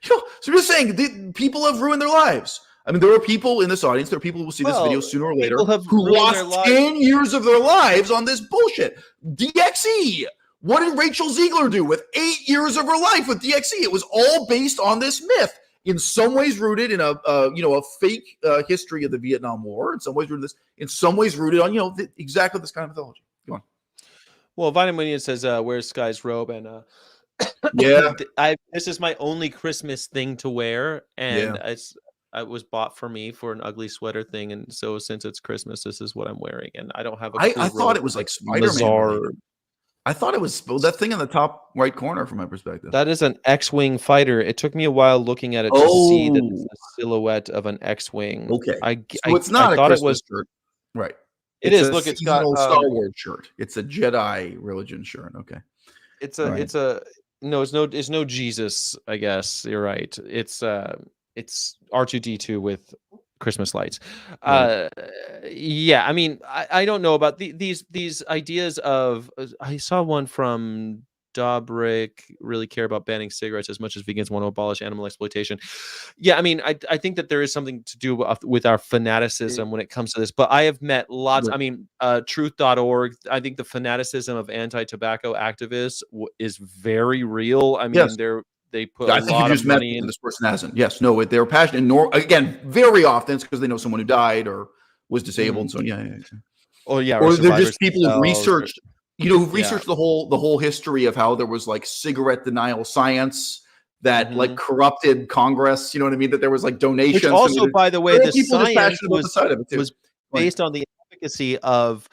So I'm just saying, people have ruined their lives. I mean, there are people in this audience, there are people who will see this video sooner or later who lost 10 years of their lives on this bullshit. DXE. What did Rachel Ziegler do with 8 years of her life with DXE? It was all based on this myth, in some ways rooted in a fake history of the Vietnam War. In some ways rooted in this. In some ways rooted on exactly this kind of mythology. Go on. Well, Vitamin says, "Where's Sky's robe?" And yeah, this is my only Christmas thing to wear, and it was bought for me for an ugly sweater thing, and so since it's Christmas, this is what I'm wearing, and I don't have a I thought it was like Spider-Man. I thought it was that thing in the top right corner from my perspective. That is an X-Wing fighter. It took me a while looking at it to see that it's a silhouette of an X-Wing. Okay. So it's not a Christmas shirt. Right. It is. Look, it's got a Star Wars shirt. It's a Jedi religion shirt. Okay. It's no Jesus, I guess. You're right. It's R2-D2 with Christmas lights. Yeah, I mean, I don't know about these ideas of. I saw one from Dobrik, really care about banning cigarettes as much as vegans want to abolish animal exploitation. Yeah, I mean, I think that there is something to do with our fanaticism when it comes to this. But I have met lots. I mean, truth.org. I think the fanaticism of anti-tobacco activists is very real. I mean, they put a lot of money in. This person hasn't. Yes, no, they're passionate. Nor again, very often it's because they know someone who died or was disabled. So yeah. Oh yeah, or they're just people who've researched, who've researched the whole history of how there was like cigarette denial science that like corrupted Congress. You know what I mean? That there was like donations. Which also, by the way, the science was based on the efficacy of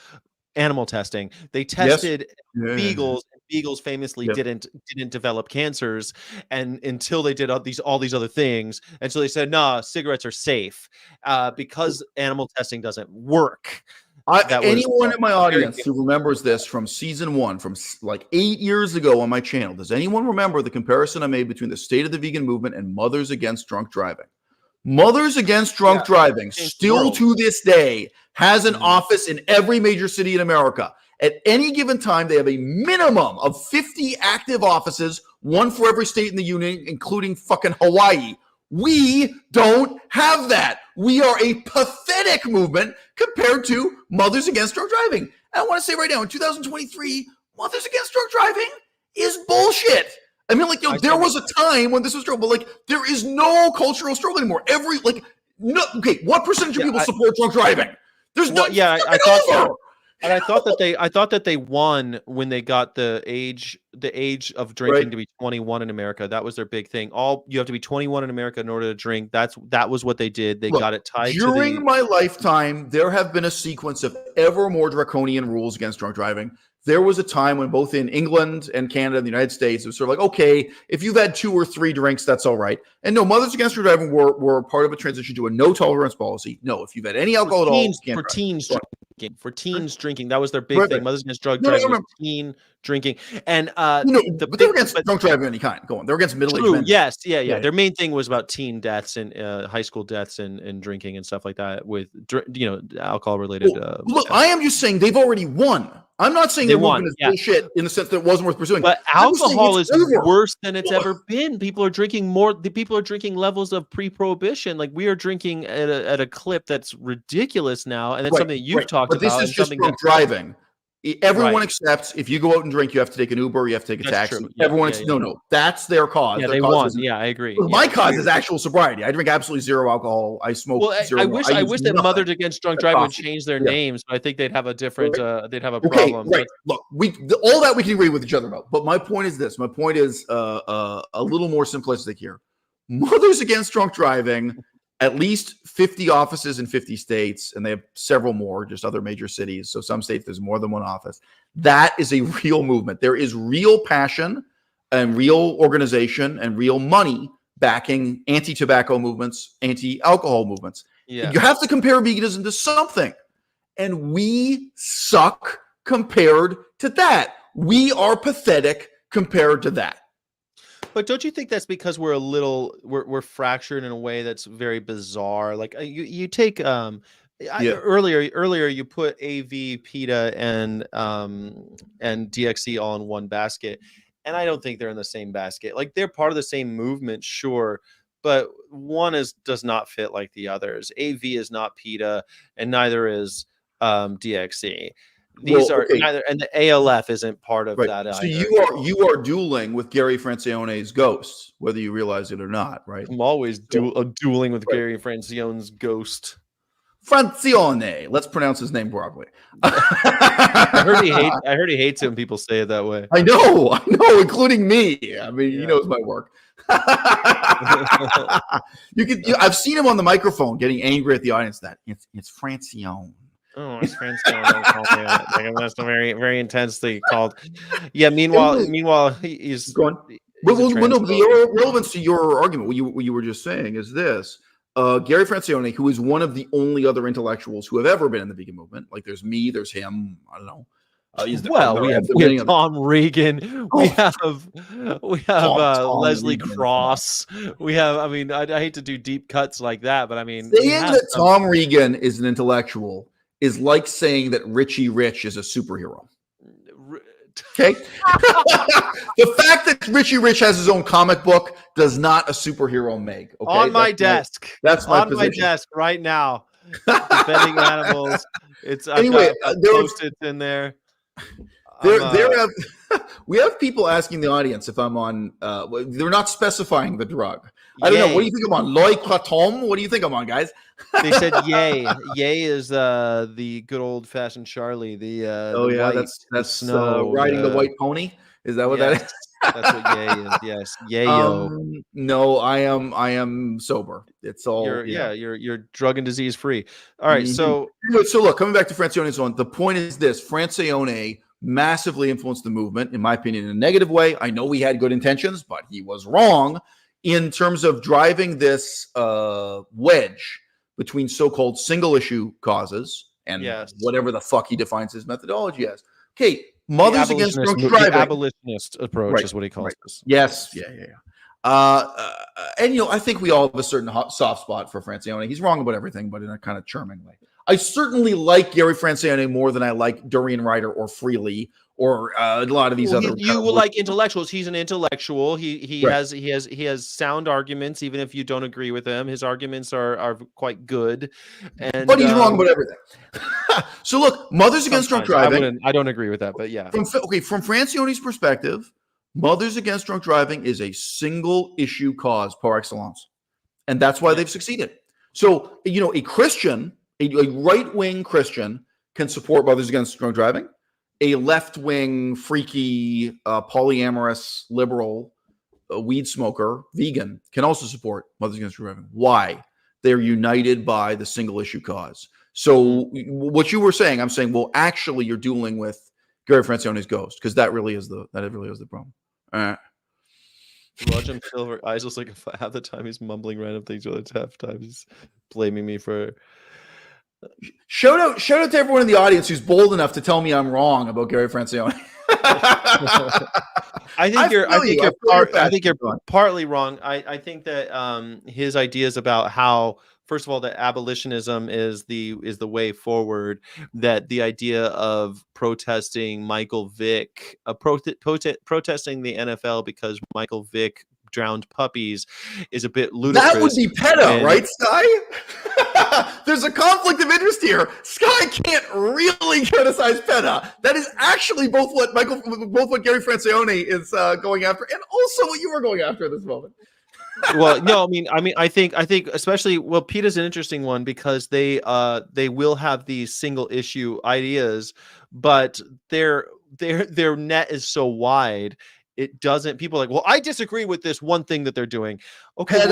animal testing. They tested beagles. And beagles famously didn't develop cancers, and until they did all these other things, and so they said, "Nah, cigarettes are safe because animal testing doesn't work." Anyone in my audience who remembers this from season 1, from like 8 years ago on my channel, does anyone remember the comparison I made between the state of the vegan movement and Mothers Against Drunk Driving? Mothers Against Drunk Driving still to this day has an office in every major city in America. At any given time, they have a minimum of 50 active offices, one for every state in the union, including fucking Hawaii. We don't have that. We are a pathetic movement compared to Mothers Against Drunk Driving. And I want to say right now, in 2023, Mothers Against Drunk Driving is bullshit. I mean, like, there was a time when this was true, but like, there is no cultural struggle anymore. What percentage of people support drunk driving? There's no. Yeah, I thought so. And I thought that they won when they got the age of drinking to be 21 in America. That was their big thing. You have to be 21 in America in order to drink. That was what they did. They got it tied during my lifetime. There have been a sequence of ever more draconian rules against drunk driving. There was a time when both in England and Canada and the United States, it was sort of like, okay, if you've had 2 or 3 drinks, that's all right. And no, Mothers Against Drunk Driving were part of a transition to a no tolerance policy. No, if you've had any alcohol at all, for teens drinking, that was their big thing. Mothers Against Drunk Driving, teen drinking, and but they were against drunk driving of any kind. Go on, they were against middle-aged men. Yes, yeah. Their main thing was about teen deaths and high school deaths and drinking and stuff like that with alcohol related. Look, I am just saying they've already won. I'm not saying their movement is bullshit in the sense that it wasn't worth pursuing. But alcohol is worse than it's ever been. People are drinking more. The people are drinking levels of pre-prohibition. Like, we are drinking at a clip that's ridiculous now, and it's something that you've talked about. But this is just drunk driving. Everyone accepts if you go out and drink, you have to take an Uber, you have to take a taxi. Everyone, no, that's their cause. Yeah, they won. Yeah, I agree. My cause is actual sobriety. I drink absolutely zero alcohol. I smoke zero. I wish that Mothers Against Drunk Driving would change their names, but I think they'd have a different. They'd have a problem. Right. Look, all that we can agree with each other about. But my point is this. My point is a little more simplistic here. Mothers Against Drunk Driving. At least 50 offices in 50 states, and they have several more, just other major cities. So some states, there's more than one office. That is a real movement. There is real passion and real organization and real money backing anti-tobacco movements, anti-alcohol movements. Yeah. You have to compare veganism to something. And we suck compared to that. We are pathetic compared to that. But don't you think that's because we're fractured in a way that's very bizarre? Like you take earlier you put AV, Peta, and DXE all in one basket, and I don't think they're in the same basket. Like, they're part of the same movement, sure, but one does not fit like the others. AV is not Peta, and neither is DXE. These are neither, and the ALF isn't part of that either. So you are dueling with Gary Francione's ghost, whether you realize it or not, right? I'm always dueling with Gary Francione's ghost. Francione. Let's pronounce his name properly. I heard he hates it when people say it that way. I know, including me. I mean, he knows my work. I've seen him on the microphone getting angry at the audience that it's Francione. Oh, it's Francon. That's very, very intensely called. Yeah. Meanwhile, he's going. The relevance to your argument, what you were just saying, is this: Gary Francione, who is one of the only other intellectuals who have ever been in the vegan movement. Like, there's me, there's him. I don't know. We have Tom Regan. We have Leslie Cross. We have. I mean, I hate to do deep cuts like that, but I mean, saying that Tom Regan is an intellectual is like saying that Richie Rich is a superhero. Okay? The fact that Richie Rich has his own comic book does not a superhero make. Okay? On my desk. That's my position. My desk right now. Defending animals. I've got Post-its in there. We have people asking the audience if I'm on. They're not specifying the drug. I don't know. What do you think I'm on? Loiclatom? What do you think I'm on, guys? They said yay. Yay is the good old fashioned Charlie. That's snow riding the white pony. Is that what that is? That's what yay is. Yes, yayo. No, I am sober. It's all you're drug and disease free. All right, so look, coming back to Francione's one, the point is this: Francione massively influenced the movement, in my opinion, in a negative way. I know he had good intentions, but he was wrong in terms of driving this wedge between so-called single-issue causes and whatever the fuck he defines his methodology as. Okay, mothers against drunk driving. The abolitionist approach is what he calls this. Yes, and I think we all have a certain soft spot for Francione. He's wrong about everything, but in a kind of charming way. I certainly like Gary Francione more than I like Durian Ryder or Freely or a lot of these other. You will like intellectuals. He's an intellectual. He has sound arguments, even if you don't agree with him. His arguments are quite good, but he's wrong about everything. So look, mothers against drunk driving. I don't agree with that, but yeah. From Francione's perspective, mothers against drunk driving is a single issue cause par excellence, and that's why they've succeeded. So a Christian. A right-wing Christian can support mothers against drunk driving. A left-wing, freaky, polyamorous, liberal, weed smoker, vegan, can also support mothers against drunk driving. Why? They're united by the single-issue cause. So what you were saying, I'm saying, well, actually, you're dueling with Gary Francione's ghost, because that really is the problem. All right. Watch him silver eyes just like half the time he's mumbling random things, the other half the time he's blaming me for. Shout out to everyone in the audience who's bold enough to tell me I'm wrong about Gary Francione. I think you're partly wrong. I think that his ideas about how, first of all, that abolitionism is the way forward, that the idea of protesting Michael Vick, protesting the NFL because Michael Vick drowned puppies is a bit ludicrous. That would be Peta, right, Sky? There's a conflict of interest here. Sky can't really criticize Peta. That is actually both what Gary Francione is going after, and also what you were going after at this moment. Well, no, I think especially, well, Peta's an interesting one because they will have these single issue ideas, but their net is so wide. It doesn't. People are like, well, I disagree with this one thing that they're doing. Okay,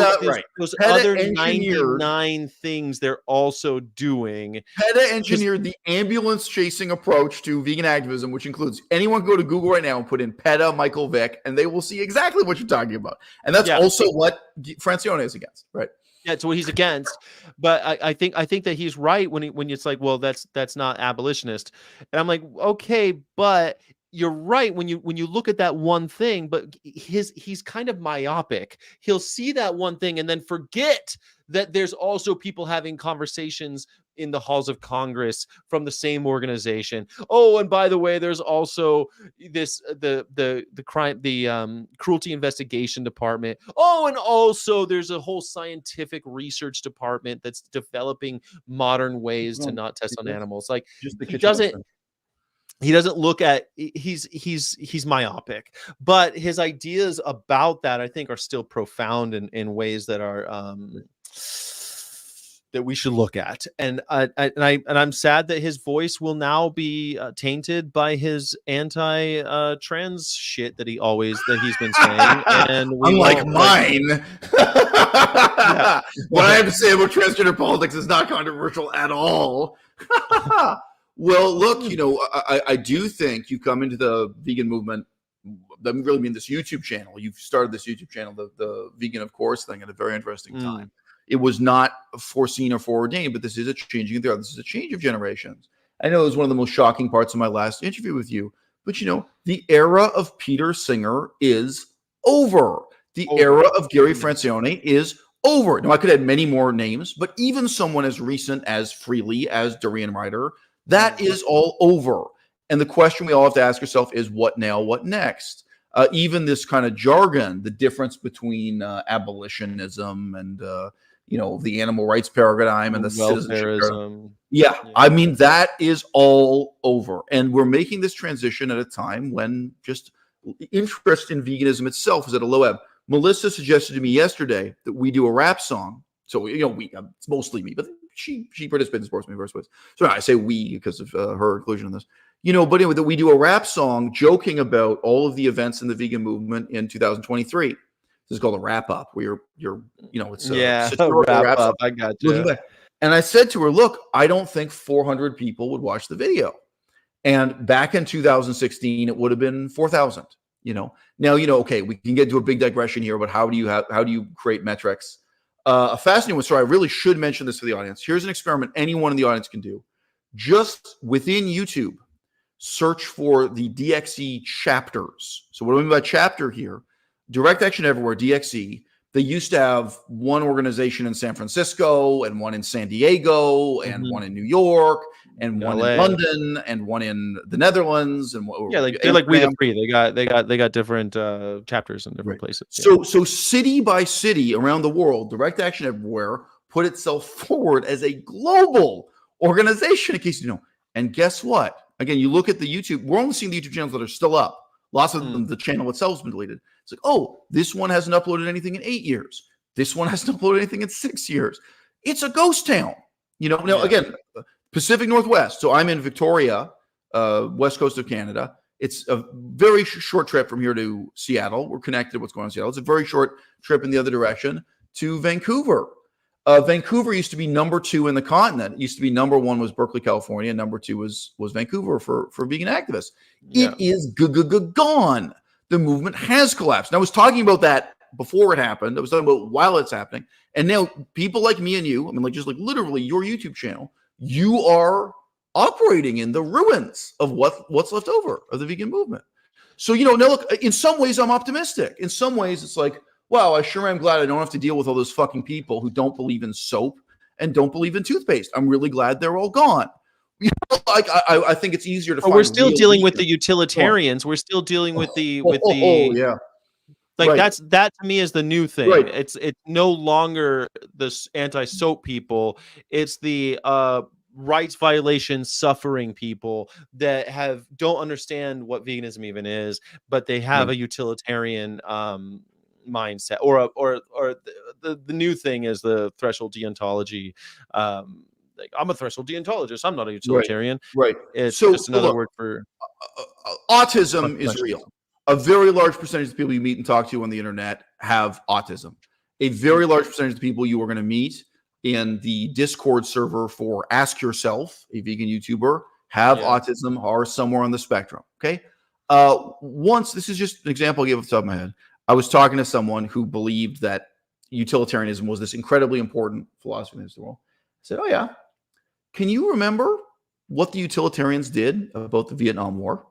those other 99 things they're also doing. Peta engineered the ambulance chasing approach to vegan activism, which includes anyone can go to Google right now and put in Peta Michael Vick, and they will see exactly what you're talking about. And that's also what Francione is against, right? Yeah, it's what he's against. But I think that he's right when it's like, well, that's not abolitionist, and I'm like, okay, but. You're right when you look at that one thing, but he's kind of myopic. He'll see that one thing and then forget that there's also people having conversations in the halls of Congress from the same organization. Oh, and by the way, there's also the cruelty investigation department. Oh, and also there's a whole scientific research department that's developing modern ways to not test on animals. Like he doesn't look at he's myopic, but his ideas about that I think are still profound in ways that are that we should look at. And I'm sad that his voice will now be tainted by his anti-trans shit that he's been saying. And unlike mine, what I have to say about transgender politics is not controversial at all. Well, look, I do think you come into the vegan movement. I really mean this YouTube channel. You've started this YouTube channel, the Vegan of Course thing, at a very interesting time. It was not foreseen or foreordained, but this is a changing of the art. This is a change of generations. I know it was one of the most shocking parts of my last interview with you, but the era of Peter Singer is over. The era of Gary Francione is over. Now, I could add many more names, but even someone as recent as Freely, as Durian Ryder, that is all over. And the question we all have to ask ourselves is, what now? What next? Even this kind of jargon, the difference between abolitionism and the animal rights paradigm and the citizenship paradigm. Yeah, I mean, that is all over. And we're making this transition at a time when just interest in veganism itself is at a low ebb. Melissa suggested to me yesterday that we do a rap song. So, it's mostly me, but she participated in Sports Me First Place. So I say we because of her inclusion in this. But anyway, that we do a rap song joking about all of the events in the vegan movement in 2023. This is called a wrap up, where it's a wrap up. I got you. And I said to her, look, I don't think 400 people would watch the video. And back in 2016, it would have been 4,000. Now, okay, we can get into a big digression here, but how do you create metrics? A fascinating one. So I really should mention this to the audience. Here's an experiment anyone in the audience can do. Just within YouTube, search for the DXE chapters. So what do I mean by chapter here? Direct Action Everywhere, DXE. They used to have one organization in San Francisco and one in San Diego and one in New York and one in London and one in the Netherlands and they're like We the Free. They got different chapters in different places. So city by city around the world, Direct Action Everywhere put itself forward as a global organization, in case you know. And guess what? Again, you look at the YouTube. We're only seeing the YouTube channels that are still up. Lots of them, the channel itself has been deleted. It's like, oh, this one hasn't uploaded anything in 8 years. This one hasn't uploaded anything in 6 years. It's a ghost town. Now, again, Pacific Northwest. So I'm in Victoria, west coast of Canada. It's a very short trip from here to Seattle. We're connected to what's going on in Seattle. It's a very short trip in the other direction to Vancouver. Vancouver used to be number 2 in the continent. It used to be number 1 was Berkeley, California. Number 2 was Vancouver for vegan activists. It is gone. The movement has collapsed. And I was talking about that before it happened. I was talking about while it's happening. And now people like me and you, just literally your YouTube channel, you are operating in the ruins of what's left over of the vegan movement. So, now look, in some ways I'm optimistic. In some ways it's like, wow, I sure am glad I don't have to deal with all those fucking people who don't believe in soap and don't believe in toothpaste. I'm really glad they're all gone. I think it's easier to find. We're still dealing with the utilitarians. We're still dealing with the that to me is the new thing. Right. It's no longer this anti-soap people. It's the rights violations suffering people that don't understand what veganism even is, but they have a utilitarian mindset, or the new thing is the threshold deontology. I'm a threshold deontologist. I'm not a utilitarian. Right. It's just another word for autism is real. A very large percentage of the people you meet and talk to on the internet have autism. A very large percentage of the people you are going to meet in the Discord server for Ask Yourself, a vegan YouTuber, have autism, are somewhere on the spectrum. Okay. Once, this is just an example I gave off the top of my head. I was talking to someone who believed that utilitarianism was this incredibly important philosophy in this world. I said, oh yeah. Can you remember what the utilitarians did about the Vietnam War?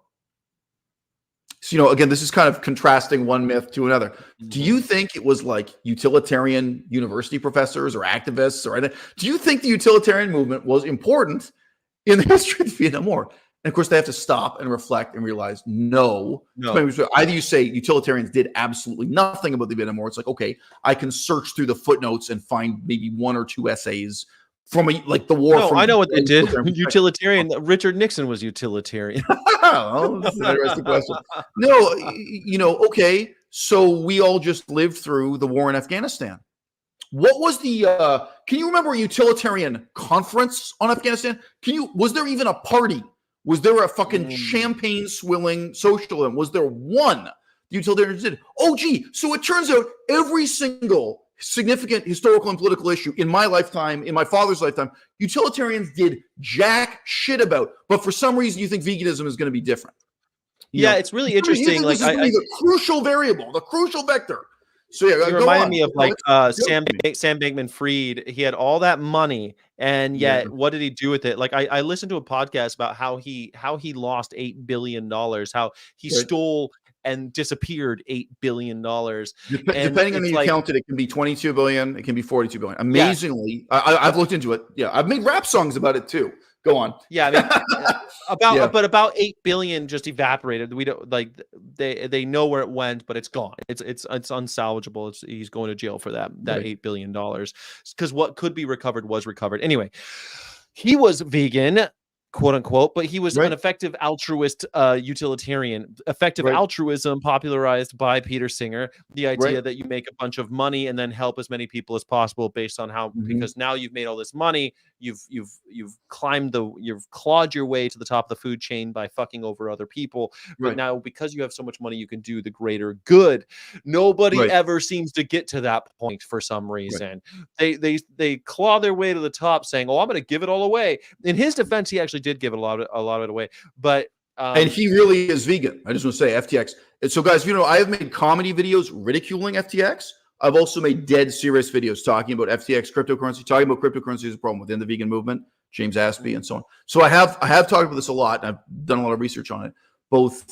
So, again, this is kind of contrasting one myth to another. Do you think it was like utilitarian university professors or activists or anything? Do you think the utilitarian movement was important in the history of the Vietnam War? And of course, they have to stop and reflect and realize, no. Either you say utilitarians did absolutely nothing about the Vietnam War. It's like, okay, I can search through the footnotes and find maybe 1 or 2 essays from the war. No, I know what they did. Utilitarian. Richard Nixon was utilitarian. Well, that's an interesting question. No, okay. So we all just lived through the war in Afghanistan. What was the? Can you remember a utilitarian conference on Afghanistan? Was there even a party? Was there a fucking champagne swilling social event? Was there one the utilitarians did? Oh, gee. So it turns out every single significant historical and political issue in my lifetime, in my father's lifetime, utilitarians did jack shit about. But for some reason, you think veganism is going to be different. It's really interesting. Like, the crucial variable, the crucial vector. So it reminded me of Sam Bankman-Fried. He had all that money, and yet what did he do with it? Like I listened to a podcast about how he lost $8 billion, how he stole and disappeared $8 billion. Depending on how you count it, it can be 22 billion, it can be 42 billion. Amazingly, I've looked into it. Yeah, I've made rap songs about it too. Go on. Yeah, I mean, but about 8 billion just evaporated. We don't like they know where it went, but it's gone. It's unsalvageable. He's going to jail for that Right. $8 billion because what could be recovered was recovered. Anyway, he was vegan, quote unquote, but he was an effective altruist utilitarian. Effective altruism popularized by Peter Singer, the idea that you make a bunch of money and then help as many people as possible based on how because now you've made all this money, you've clawed your way to the top of the food chain by fucking over other people, but now because you have so much money you can do the greater good. Nobody ever seems to get to that point for some reason. They claw their way to the top saying, oh, I'm going to give it all away. In his defense, he actually did give a lot of it away, but and he really is vegan. I just want to say FTX. So guys, you know, I have made comedy videos ridiculing FTX. I've also made dead serious videos talking about FTX, cryptocurrency, talking about cryptocurrency as a problem within the vegan movement, James Aspie and so on. So I have talked about this a lot, and I've done a lot of research on it, both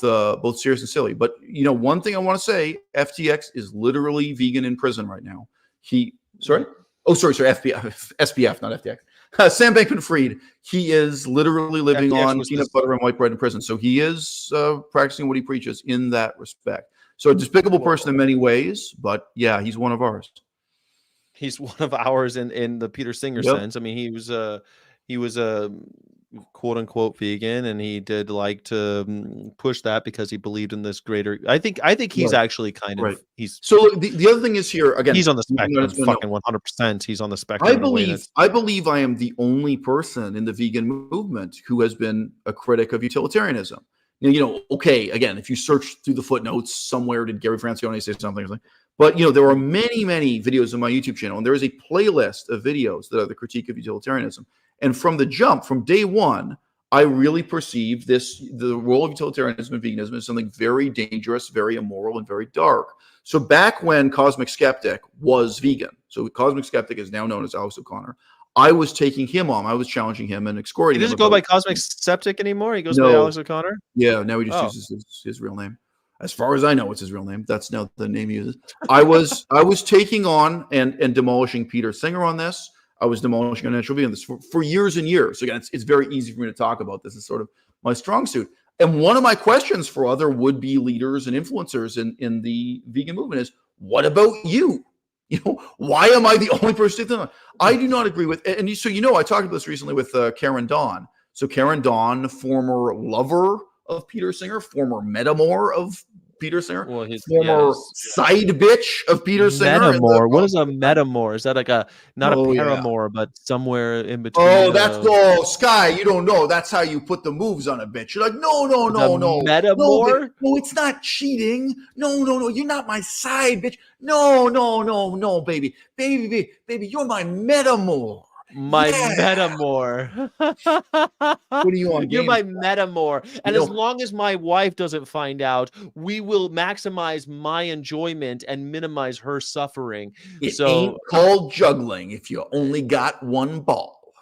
serious and silly. But you know, one thing I want to say, FTX is literally vegan in prison right now. SPF, not FTX. Sam Bankman-Fried, he is literally living on peanut butter and white bread in prison. So he is practicing what he preaches in that respect. So a despicable person in many ways, but yeah, he's one of ours. He's one of ours in the Peter Singer sense. I mean, he was a quote unquote vegan, and he did like to push that because he believed in this greater. I think he's actually kind of he's. So look, the other thing is here again. He's on the spectrum, fucking 100%. He's on the spectrum. I believe I am the only person in the vegan movement who has been a critic of utilitarianism. You know, okay, again, if you search through the footnotes, somewhere did Gary Francon say something or something. But, you know, there are many, many videos on my YouTube channel, and there is a playlist of videos that are the critique of utilitarianism. And from the jump, from day one, I really perceived the role of utilitarianism and veganism as something very dangerous, very immoral, and very dark. So back when Cosmic Skeptic was vegan, so Cosmic Skeptic is now known as Alex O'Connor, I was taking him on. I was challenging him and excoriating him. He doesn't go by Cosmic Skeptic anymore? He goes by Alex O'Connor? Yeah, now he just uses his real name. As far as I know, it's his real name. That's now the name he uses. I was taking on and demolishing Peter Singer on this. I was demolishing Unnatural Vegan on this for years and years. So again, it's very easy for me to talk about this. It's sort of my strong suit. And one of my questions for other would-be leaders and influencers in the vegan movement is, what about you? You know, why am I the only person? I do not agree with, and so, you know, I talked about this recently with Karen Dawn. So Karen Dawn, former lover of Peter Singer, former metamor of Peter Singer, former side bitch of Peter Singer. Metamor. What is a metamor? Is that like not a paramour, but somewhere in between? Oh, that's Sky. You don't know. That's how you put the moves on a bitch. You're like, no. Metamor? No, it's not cheating. No. You're not my side bitch. No, baby. You're my metamor. Metamor. What are you on? You're my metamor. And as long as my wife doesn't find out, we will maximize my enjoyment and minimize her suffering. It ain't called juggling if you only got one ball.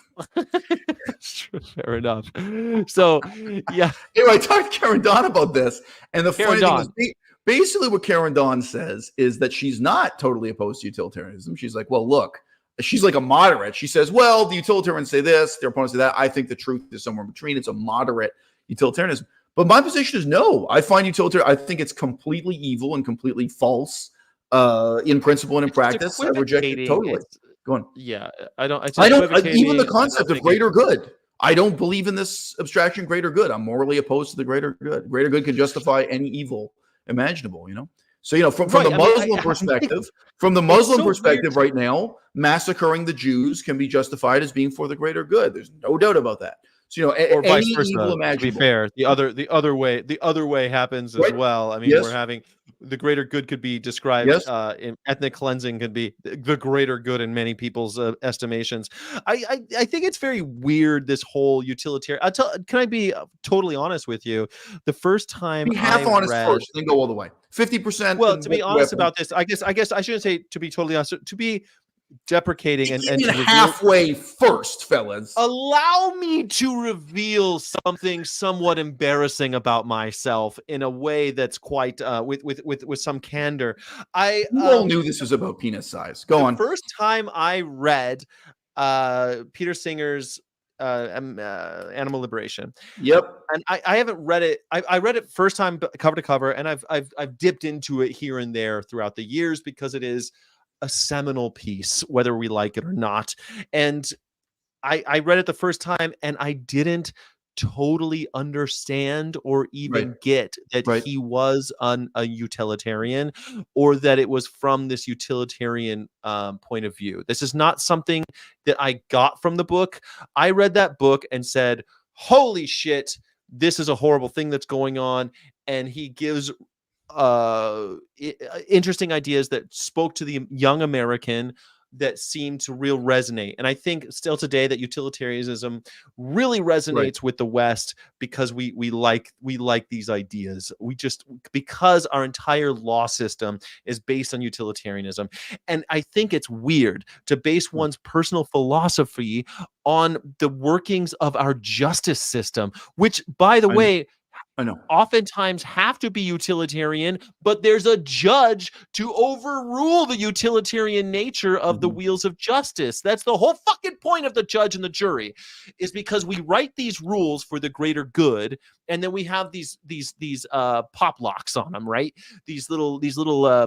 Fair enough. So, yeah. Anyway, I talked to Karen Dawn about this, and the funny thing is, basically what Karen Dawn says is that she's not totally opposed to utilitarianism. She's like, well, look, she's like a moderate. She says, well, the utilitarians say this, their opponents say that. I think the truth is somewhere in between. It's a moderate utilitarianism. But my position is no. I find utilitarian, I think it's completely evil and completely false in principle and in practice. I reject it totally. Go on. Yeah, even the concept of greater good. I don't believe in this abstraction greater good. I'm morally opposed to the greater good. Greater good can justify any evil imaginable, you know? So, you know, from the Muslim perspective, right now, massacring the Jews can be justified as being for the greater good. There's no doubt about that. So, you know, or vice versa. To be fair, the other way happens as well. I mean, we're having the greater good could be described in ethnic cleansing could be the greater good in many people's estimations. I think it's very weird, this whole utilitarian. Can I be totally honest with you? The first time be half honest first, then go all the way. 50%. Well, to be honest about this, I guess I shouldn't say to be totally honest. To be deprecating and halfway first, fellas. Allow me to reveal something somewhat embarrassing about myself in a way that's quite with some candor. I all knew this was about penis size. Go on. The first time I read Peter Singer's Animal Liberation. Yep. And I haven't read it. I read it first time cover to cover, and I've dipped into it here and there throughout the years because it is a seminal piece, whether we like it or not. And I read it the first time, and I didn't totally understand or even get that he was a utilitarian, or that it was from this utilitarian point of view. This is not something that I got from the book. I read that book and said, holy shit, this is a horrible thing that's going on. And he gives interesting ideas that spoke to the young American that seemed to real resonate. And I think still today that utilitarianism really resonates with the West because we like these ideas. We just, because our entire law system is based on utilitarianism. And I think it's weird to base one's personal philosophy on the workings of our justice system, which, by the way, I know oftentimes have to be utilitarian, but there's a judge to overrule the utilitarian nature of the wheels of justice. That's the whole fucking point of the judge and the jury, is because we write these rules for the greater good, and then we have these pop locks on them, right? These little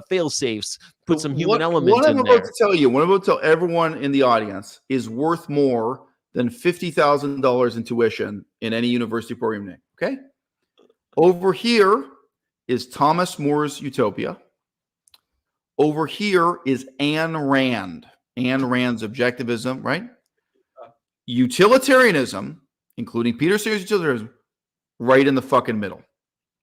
fail safes, put some human element in there. What I'm about to tell you, what I'm about to tell everyone in the audience is worth more than $50,000 in tuition in any university program name. Okay. Over here is Thomas More's Utopia. Over here is Ayn Rand. Ayn Rand's objectivism, right? Utilitarianism, including Peter Singer's utilitarianism, right in the fucking middle.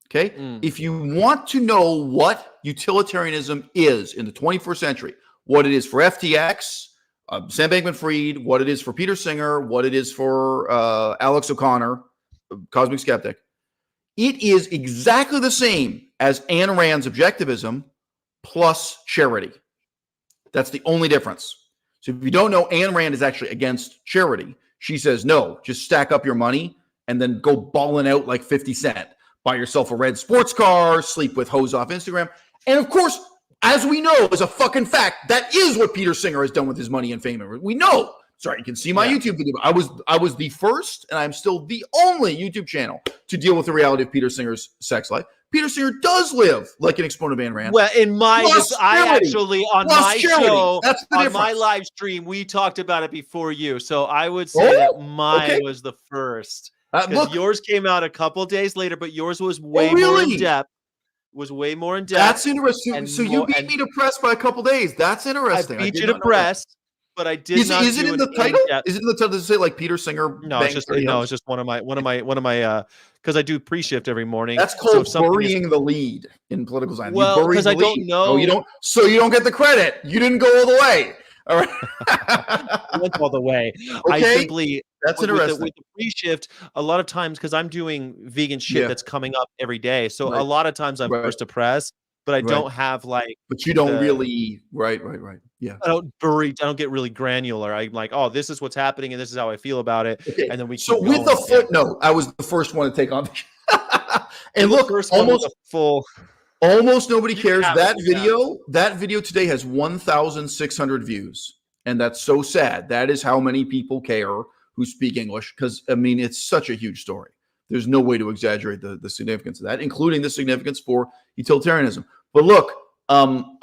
Okay? If you want to know what utilitarianism is in the 21st century, what it is for FTX, Sam Bankman-Fried, what it is for Peter Singer, what it is for Alex O'Connor, Cosmic Skeptic, it is exactly the same as Ayn Rand's objectivism plus charity. That's the only difference. So if you don't know, Ayn Rand is actually against charity. She says, no, just stack up your money and then go balling out like 50 Cent. Buy yourself a red sports car, sleep with hoes off Instagram. And of course, as we know, as a fucking fact, that is what Peter Singer has done with his money and fame. We know. Sorry, you can see my YouTube video. I was the first, and I'm still the only YouTube channel to deal with the reality of Peter Singer's sex life. Peter Singer does live like an exponent of Ayn Rand. Well, in my, I actually, on my show, on my live stream, we talked about it before you. So I would say that mine was the first. Because yours came out a couple days later, but yours was way more in depth. Was way more in depth. That's interesting. So you beat me to press by a couple days. That's interesting. I beat you to press. But I did not. Is it in the title? Is it in the title? Does it say like Peter Singer? No, it's just one of my because I do pre-shift every morning. That's called burying the lead in political science. Well, because I don't know. No, you don't. So you don't get the credit. You didn't go all the way. All right. I went all the way. Okay. I simply. That's interesting. With the pre-shift, a lot of times, because I'm doing vegan shit that's coming up every day, so a lot of times I'm first to press. But I don't have like. But you don't really. Right. Yeah. I don't get really granular. I'm like, oh, this is what's happening, and this is how I feel about it. Okay. And then we. So with the footnote, I was the first one to take on. And look, almost nobody cares. That video today has 1,600 views, and that's so sad. That is how many people care who speak English, because I mean, it's such a huge story. There's no way to exaggerate the significance of that, including the significance for utilitarianism. But look, I'm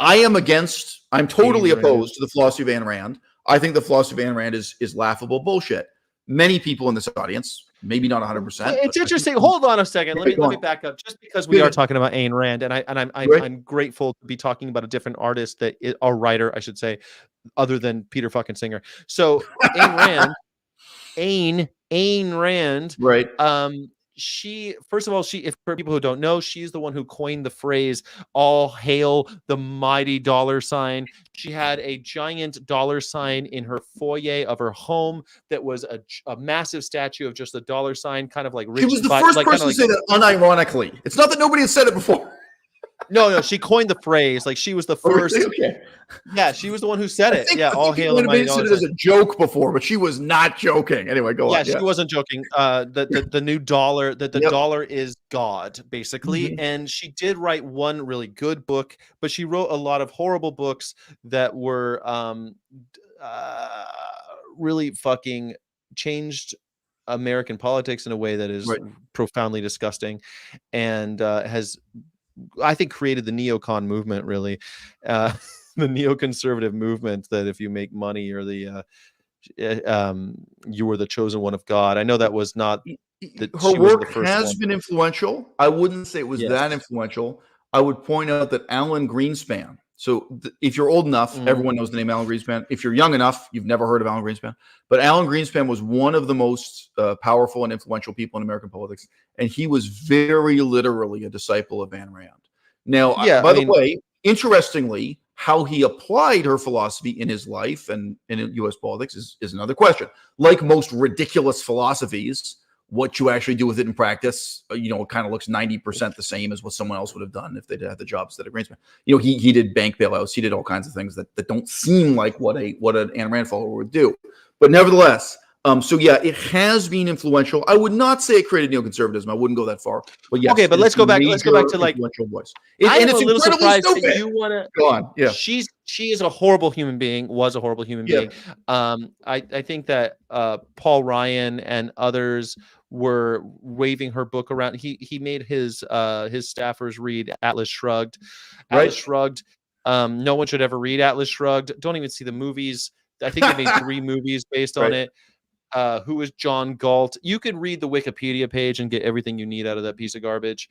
totally opposed to the philosophy of Ayn Rand. I think the philosophy of Ayn Rand is laughable bullshit. Many people in this audience, maybe not 100%. It's interesting. Hold on a second. Let me back up. Just because we are talking about Ayn Rand, and I'm grateful to be talking about a different artist or writer, I should say, other than Peter fucking Singer. So Ayn Rand. Ayn Rand, right? She, first of all, if for people who don't know, she's the one who coined the phrase "all hail the mighty dollar sign." She had a giant dollar sign in her foyer of her home that was a massive statue of just a dollar sign, kind of like Richie. She was the first person to say that unironically. It's not that nobody has said it before. No, she coined the phrase. Like, she was the first. Okay. Yeah, she was the one who said it. Yeah, all hail the mighty dollar sign. It as a joke before, but she was not joking. Anyway, go on. Yeah, she wasn't joking. The new dollar, the dollar is God, basically. And she did write one really good book, but she wrote a lot of horrible books that were really fucking changed American politics in a way that is profoundly disgusting, and has, I think, created the neocon movement, really, the neoconservative movement, that if you make money, you're the you were the chosen one of God. I know that was not that her she was work the first has one. been influential. I wouldn't say it was that influential. I would point out that Alan Greenspan. So if you're old enough, everyone knows the name Alan Greenspan. If you're young enough, you've never heard of Alan Greenspan. But Alan Greenspan was one of the most powerful and influential people in American politics, and he was very literally a disciple of Ayn Rand. Now, by the way, interestingly, how he applied her philosophy in his life and in U.S. politics is another question. Like most ridiculous philosophies, what you actually do with it in practice, it kind of looks 90% the same as what someone else would have done if they'd had the job instead of Greenspan. He did bank bailouts. He did all kinds of things that don't seem like what an Ayn Rand follower would do. But nevertheless, it has been influential. I would not say it created neoconservatism. I wouldn't go that far. But yes. Okay, but let's go back to like voice. I'm a little surprised that you want to go on. Yeah. She is a horrible human being, was a horrible human being. I think that Paul Ryan and others were waving her book around. He made his staffers read Atlas Shrugged. Atlas Shrugged. No one should ever read Atlas Shrugged. Don't even see the movies. I think they made 3 movies based on it. Who is John Galt? You can read the Wikipedia page and get everything you need out of that piece of garbage.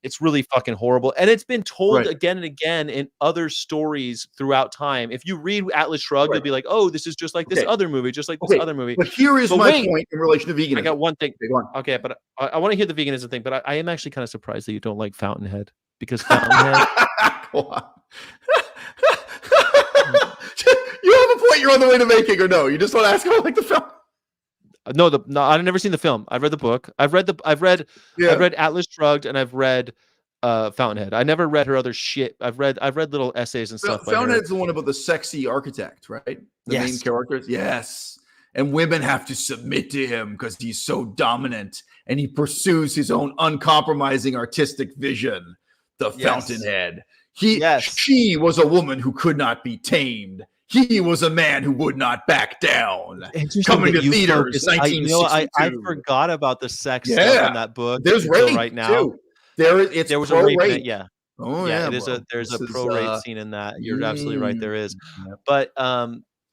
It's really fucking horrible, and it's been told again and again in other stories throughout time. If you read Atlas Shrugged, you'll be like, "Oh, this is just like this other movie, just like this other movie." But here is my point in relation to veganism. I got one thing. Okay, but I want to hear the veganism thing. But I am actually kind of surprised that you don't like Fountainhead, because Fountainhead. Go on. You have a point you're on the way to making, or no? You just want to ask about like the film? No, I've never seen the film. I've read the book. I've read Atlas Shrugged, and I've read Fountainhead. I never read her other shit. I've read little essays and stuff. Fountainhead's the one about the sexy architect, right? The main characters. Yes. And women have to submit to him because he's so dominant, and he pursues his own uncompromising artistic vision. The Fountainhead. She was a woman who could not be tamed. He was a man who would not back down. Coming to theaters, 1962. I forgot about the sex stuff in that book. There's rape right now. Too. There was a rape. It, there's a pro-rape scene in that. You're absolutely right. There is, but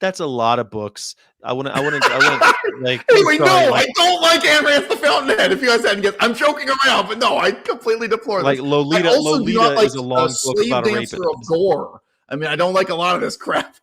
that's a lot of books. I want like. Anyway, I don't like Ayn Rand's The Fountainhead. If you guys hadn't guessed, I'm joking around, but no, I completely deplore this. Like Lolita is a long book about a rapist. Of gore. I mean, I don't like a lot of this crap.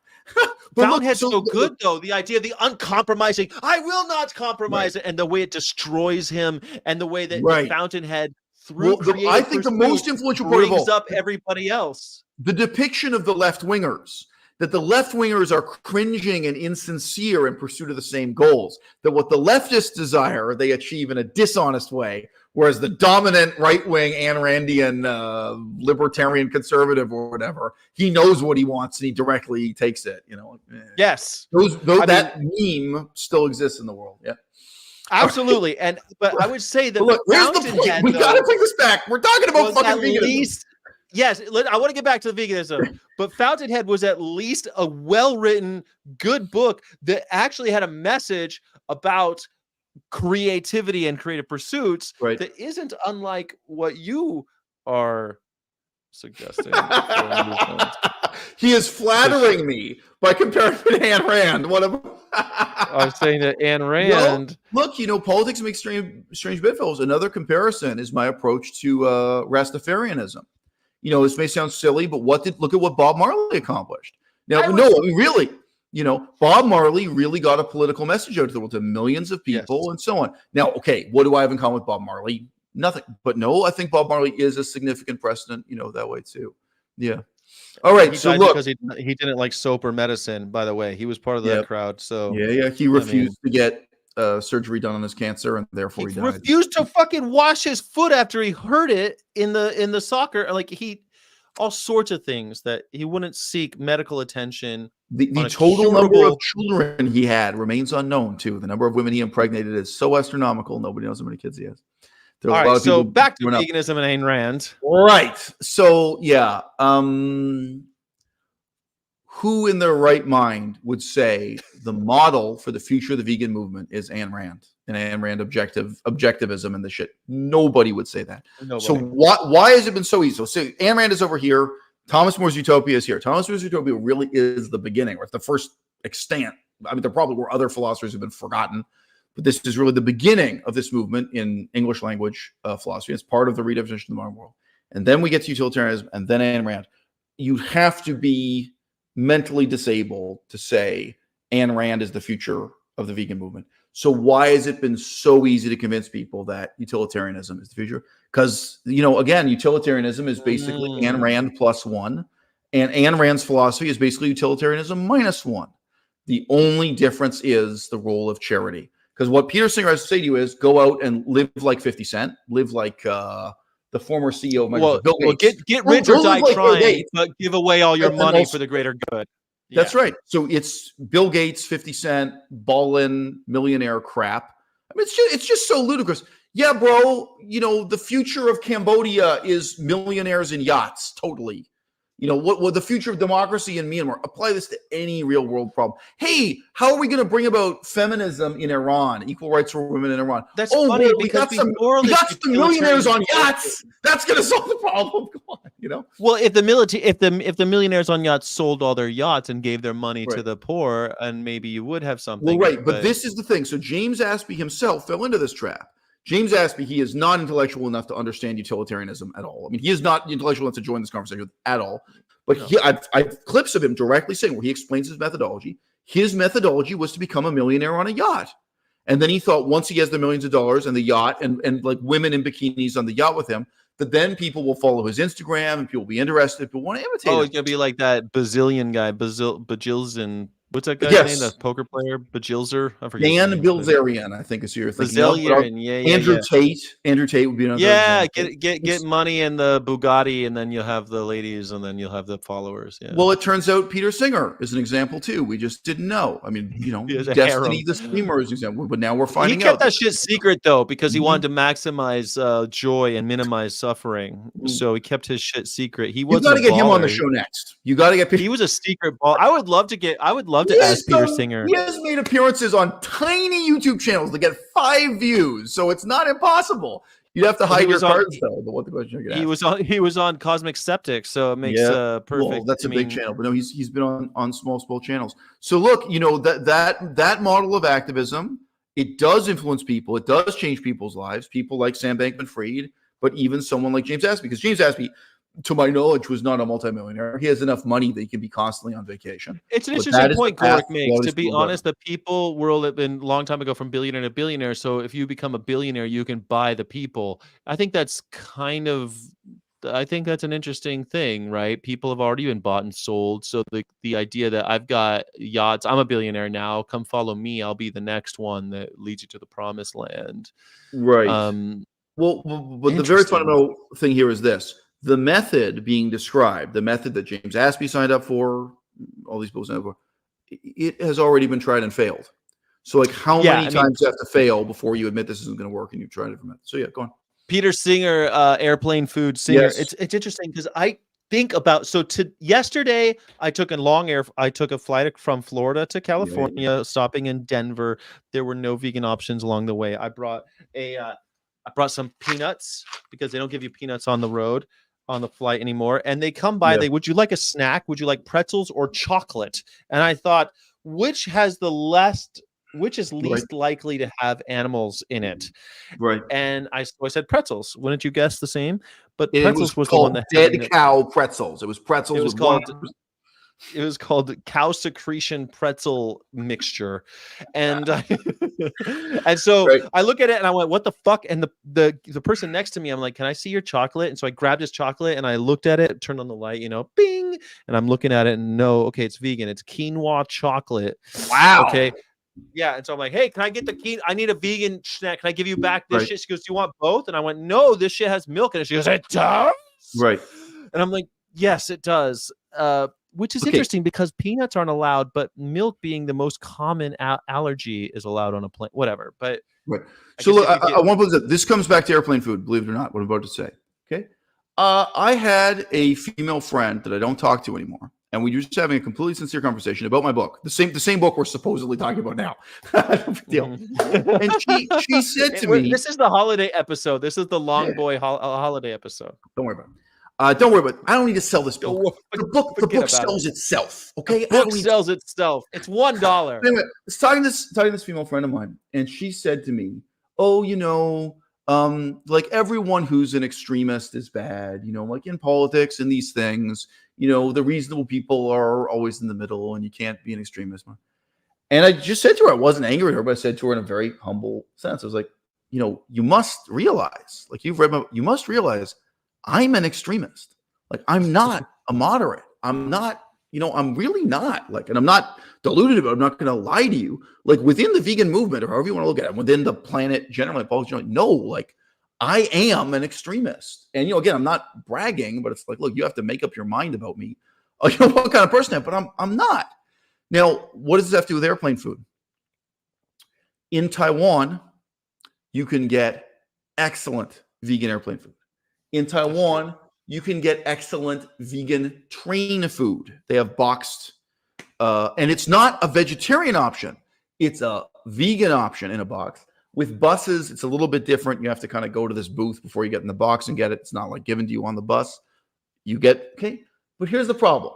Fountainhead's so good, though. The idea of the uncompromising, I will not compromise it, and the way it destroys him, and the way that the Fountainhead, through I think the most influential part of all, brings up everybody else. The depiction of the left-wingers, that the left-wingers are cringing and insincere in pursuit of the same goals, that what the leftists desire, they achieve in a dishonest way, whereas the dominant right-wing Ayn Randian libertarian conservative or whatever, he knows what he wants and he directly takes it. Yes, that meme still exists in the world. Yeah, absolutely. But I would say that look, where's the point? We got to bring this back. We're talking about fucking veganism. Yes, I want to get back to the veganism, but Fountainhead was at least a well-written, good book that actually had a message about creativity and creative pursuits that isn't unlike what you are suggesting. He is flattering me by comparing it to Ayn Rand. I was saying that Ayn Rand. Well, look, politics makes strange bedfellows. Another comparison is my approach to Rastafarianism. This may sound silly, but look at what Bob Marley accomplished. Now, really. Bob Marley really got a political message out to the world, to millions of people and so on. Now, okay, what do I have in common with Bob Marley? Nothing. But no, I think Bob Marley is a significant precedent, that way too. Yeah. All right. So look, because he didn't like soap or medicine, by the way. He was part of that crowd. So he refused to get surgery done on his cancer, and therefore he died. Refused to fucking wash his foot after he hurt it in the soccer. Like all sorts of things that he wouldn't seek medical attention. The total number of children he had remains unknown too. The number of women he impregnated is so astronomical. Nobody knows how many kids he has. All right, so back to veganism and Ayn Rand. Right. So who in their right mind would say the model for the future of the vegan movement is Ayn Rand? and Ayn Rand objectivism and the shit. Nobody would say that. Nobody. So why has it been so easy? So Ayn Rand is over here. Thomas More's Utopia is here. Thomas More's Utopia really is the beginning, or it's the first extant. I mean, there probably were other philosophers who've been forgotten, but this is really the beginning of this movement in English language philosophy. It's part of the redefinition of the modern world. And then we get to utilitarianism, and then Ayn Rand. You have to be mentally disabled to say Ayn Rand is the future of the vegan movement. So why has it been so easy to convince people that utilitarianism is the future? Because, again, utilitarianism is basically Ayn Rand plus one, and Ayn Rand's philosophy is basically utilitarianism minus one. The only difference is the role of charity. Because what Peter Singer has to say to you is go out and live like 50 Cent, live like the former CEO of Microsoft, Bill Gates. Get rich or die trying, but give away all your money for the greater good. That's right. So it's Bill Gates, 50 Cent, ballin' millionaire crap. I mean, it's just so ludicrous. Yeah, bro, the future of Cambodia is millionaires and yachts. Totally. What the future of democracy in Myanmar? Apply this to any real world problem. Hey, how are we going to bring about feminism in Iran, equal rights for women in Iran? That's funny because we got some millionaires on yachts. That's going to solve the problem. Come on, Well, if the millionaires on yachts sold all their yachts and gave their money to the poor, and maybe you would have something. Well, right, but this is the thing. So James Aspie himself fell into this trap. James Aspie, he is not intellectual enough to understand utilitarianism at all. I mean, he is not intellectual enough to join this conversation at all. But I've clips of him directly saying where he explains his methodology. His methodology was to become a millionaire on a yacht. And then he thought once he has the millions of dollars and the yacht and like women in bikinis on the yacht with him, that then people will follow his Instagram and people will be interested. People want to imitate him. He's going to be like that bazillion guy, Bajilzin. What's that guy's name? That poker player, Bajilzer? I forget. Dan Bilzerian, I think is who you're thinking. Bazillion, Andrew Tate. Andrew Tate would be another. Yeah, get money in the Bugatti, and then you'll have the ladies, and then you'll have the followers. Yeah. Well, it turns out Peter Singer is an example too. We just didn't know. I mean, Destiny the Streamer is an example, but now we're finding out. He kept that shit secret though because he wanted to maximize joy and minimize suffering. So he kept his shit secret. He was. You got to get him on the show next. You got to get. He was a secret ball. I would love to ask Peter Singer. He has made appearances on tiny YouTube channels to get 5 views, so it's not impossible. You'd have to hide your cards though. But what the question you're gonna ask? He was on Cosmic Skeptic, so it makes perfect. Well, that's a big channel, but no, he's been on small channels. So look, that model of activism, it does influence people. It does change people's lives. People like Sam Bankman-Fried, but even someone like James Aspie, because James Aspie, to my knowledge, was not a multimillionaire. He has enough money that he can be constantly on vacation. It's an interesting point Corrick makes. To be honest, the people world had been a long time ago from billionaire to billionaire. So if you become a billionaire, you can buy the people. I think that's an interesting thing, right? People have already been bought and sold. So the idea that I've got yachts, I'm a billionaire now, come follow me, I'll be the next one that leads you to the promised land. Right. But the very fundamental thing here is this. The method being described, the method that James Aspie signed up for, all these people signed up for, it has already been tried and failed. So like how many times do you have to fail before you admit this isn't going to work and you've tried it from it? So yeah, go on. Peter Singer, airplane food singer. Yes. It's interesting because I think about, yesterday I took a flight from Florida to California, stopping in Denver. There were no vegan options along the way. I brought some peanuts because they don't give you peanuts on the road on the flight anymore. And they come by, would you like a snack? Would you like pretzels or chocolate? And I thought, which is least likely to have animals in it? Right. And I said pretzels. Wouldn't you guess the same? But pretzels was the one that dead cow pretzels. It was pretzels. It was called cow secretion pretzel mixture. And and so I look at it and I went, what the fuck? And the person next to me, I'm like, can I see your chocolate? And so I grabbed his chocolate and I looked at it, turned on the light, bing. And I'm looking at it and okay, it's vegan. It's quinoa chocolate. Wow. Okay. Yeah. And so I'm like, hey, can I get I need a vegan snack. Can I give you back this shit? She goes, do you want both? And I went, no, this shit has milk in it. She goes, it does? Right. And I'm like, yes, it does. Which is interesting because peanuts aren't allowed, but milk being the most common allergy is allowed on a plane. Whatever. But so look, I want to put this comes back to airplane food, believe it or not, what I'm about to say. Okay. I had a female friend that I don't talk to anymore. and we were just having a completely sincere conversation about my book, the same book we're supposedly talking about now. No big deal. And she said to me, "This is the holiday episode. This is the long boy holiday episode. Don't worry about it. Don't worry about it. I don't need to sell this book. The book sells itself. Okay, the book sells itself. It's $1. Anyway, I was talking to this female friend of mine, and she said to me, "Oh, like everyone who's an extremist is bad. Like in politics and these things." The reasonable people are always in the middle, and you can't be an extremist. And I just said to her, I wasn't angry at her, but I said to her in a very humble sense, I was like, you must realize, like you've read you must realize I'm an extremist. Like I'm not a moderate. I'm not, I'm really not like, and I'm not deluded about it. I'm not going to lie to you. Like within the vegan movement, or however you want to look at it, within the planet generally, no, like I am an extremist. And, again, I'm not bragging, but it's like, look, you have to make up your mind about me. What kind of person I am, but I'm not. Now, what does this have to do with airplane food? In Taiwan, you can get excellent vegan airplane food. In Taiwan, you can get excellent vegan train food. They have boxed, and it's not a vegetarian option. It's a vegan option in a box. With buses, it's a little bit different. You have to kind of go to this booth before you get in the box and get it. It's not like given to you on the bus. Okay. But here's the problem.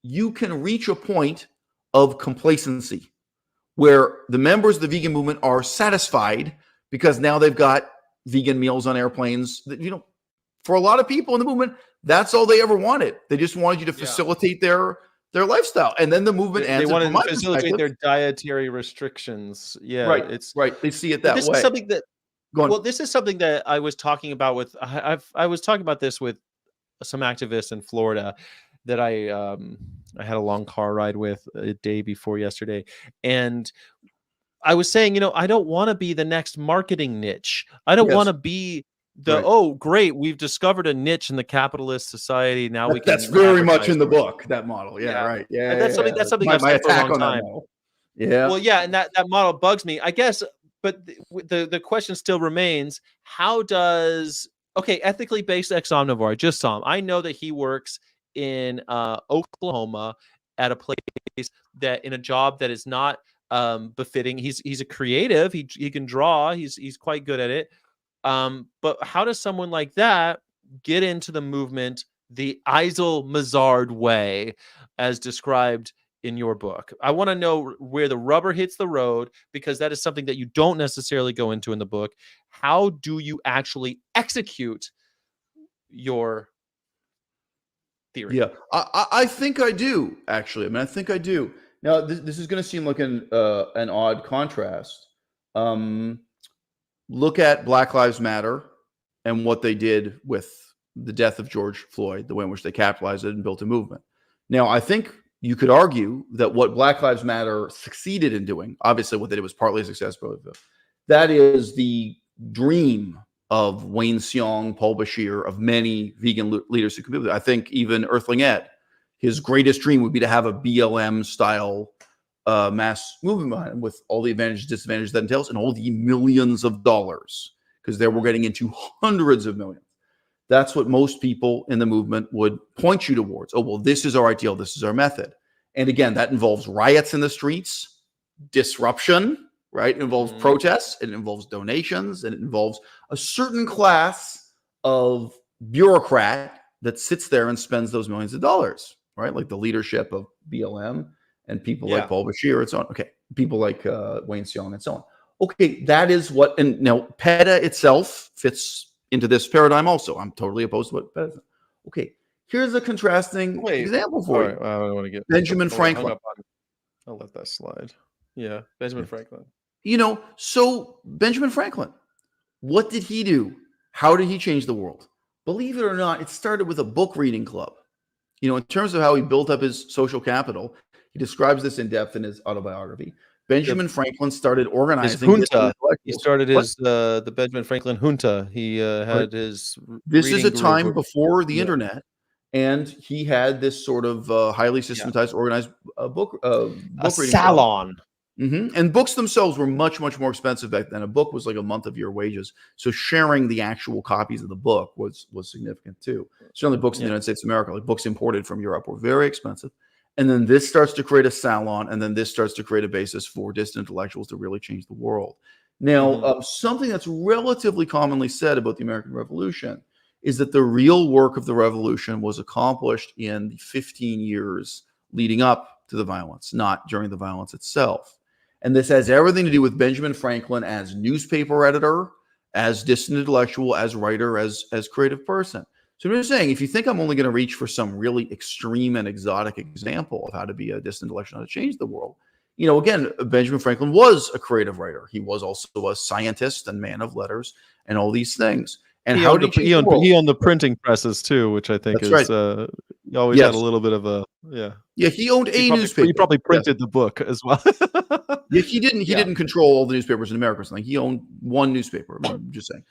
You can reach a point of complacency where the members of the vegan movement are satisfied because now they've got vegan meals on airplanes. That, for a lot of people in the movement, that's all they ever wanted. They just wanted you to facilitate their lifestyle, and then the movement ends. They wanted to facilitate their dietary restrictions. Yeah, right. They see it that way. Is something that. Well, this is something that I was talking about with. I was talking about this with some activists in Florida that I had a long car ride with a day before yesterday, and I was saying, I don't want to be the next marketing niche. I don't want to be great, we've discovered a niche in the capitalist society. Now we can. That's very much in the book, that model. Yeah, right. Yeah, and that's something I've said for a long time. Yeah. Well, yeah, and that model bugs me, I guess. But the question still remains: how does ethically based ex-omnivore? I just saw him. I know that he works in Oklahoma at a place that in a job that is not befitting. He's a creative. He can draw. He's quite good at it. But how does someone like that get into the movement the Eisel Mazard way, as described in your book? I want to know where the rubber hits the road, because that is something that you don't necessarily go into in the book. How do you actually execute your theory? Yeah, I think I do, actually. I think I do. Now, this is going to seem like an odd contrast. Look at Black Lives Matter and what they did with the death of George Floyd, the way in which they capitalized it and built a movement. Now, I think you could argue that what Black Lives Matter succeeded in doing, obviously what they did was partly a success, but that is the dream of Wayne Seong, Paul Bashir, of many vegan leaders who could be. I think even Earthling Ed, his greatest dream would be to have a BLM-style mass movement behind him, with all the advantages, disadvantages that entails, and all the millions of dollars, because there we're getting into hundreds of millions. That's what most people in the movement would point you towards. Oh, well, this is our ideal. This is our method. And again, that involves riots in the streets, disruption, right? It involves protests. It involves donations. And it involves a certain class of bureaucrat that sits there and spends those millions of dollars, right? Like the leadership of BLM and people like Paul Bashir and so on. Okay. People like Wayne Seong and so on. Okay. That is what, and now Peta itself fits into this paradigm also. I'm totally opposed to what Peta says. Okay. Here's a contrasting example for you. I don't want to get Benjamin Franklin. I'll let that slide. Yeah. Benjamin Franklin. So Benjamin Franklin, what did he do? How did he change the world? Believe it or not, it started with a book reading club. In terms of how he built up his social capital, he describes this in depth in his autobiography. Benjamin Franklin started organizing. His junta. He started the Benjamin Franklin junta. He had his. This is a time before the internet, and he had this sort of highly systematized, organized book reading salon. And books themselves were much, much more expensive back then. A book was like a month of your wages. So sharing the actual copies of the book was significant too. Certainly books in the United States of America, like books imported from Europe, were very expensive. And then this starts to create a salon, and then this starts to create a basis for dissident intellectuals to really change the world. Now, something that's relatively commonly said about the American Revolution is that the real work of the revolution was accomplished in the 15 years leading up to the violence, not during the violence itself. And this has everything to do with Benjamin Franklin as newspaper editor, as dissident intellectual, as writer, as creative person. So I'm just saying, if you think I'm only going to reach for some really extreme and exotic example of how to be a dissident intellectual, how to change the world, again, Benjamin Franklin was a creative writer. He was also a scientist and man of letters and all these things. And he owned the printing presses too, which I think That's is he always had a little bit of a Yeah, he owned a newspaper. He probably printed the book as well. Yeah, he didn't control all the newspapers in America or something. He owned one newspaper. I'm just saying.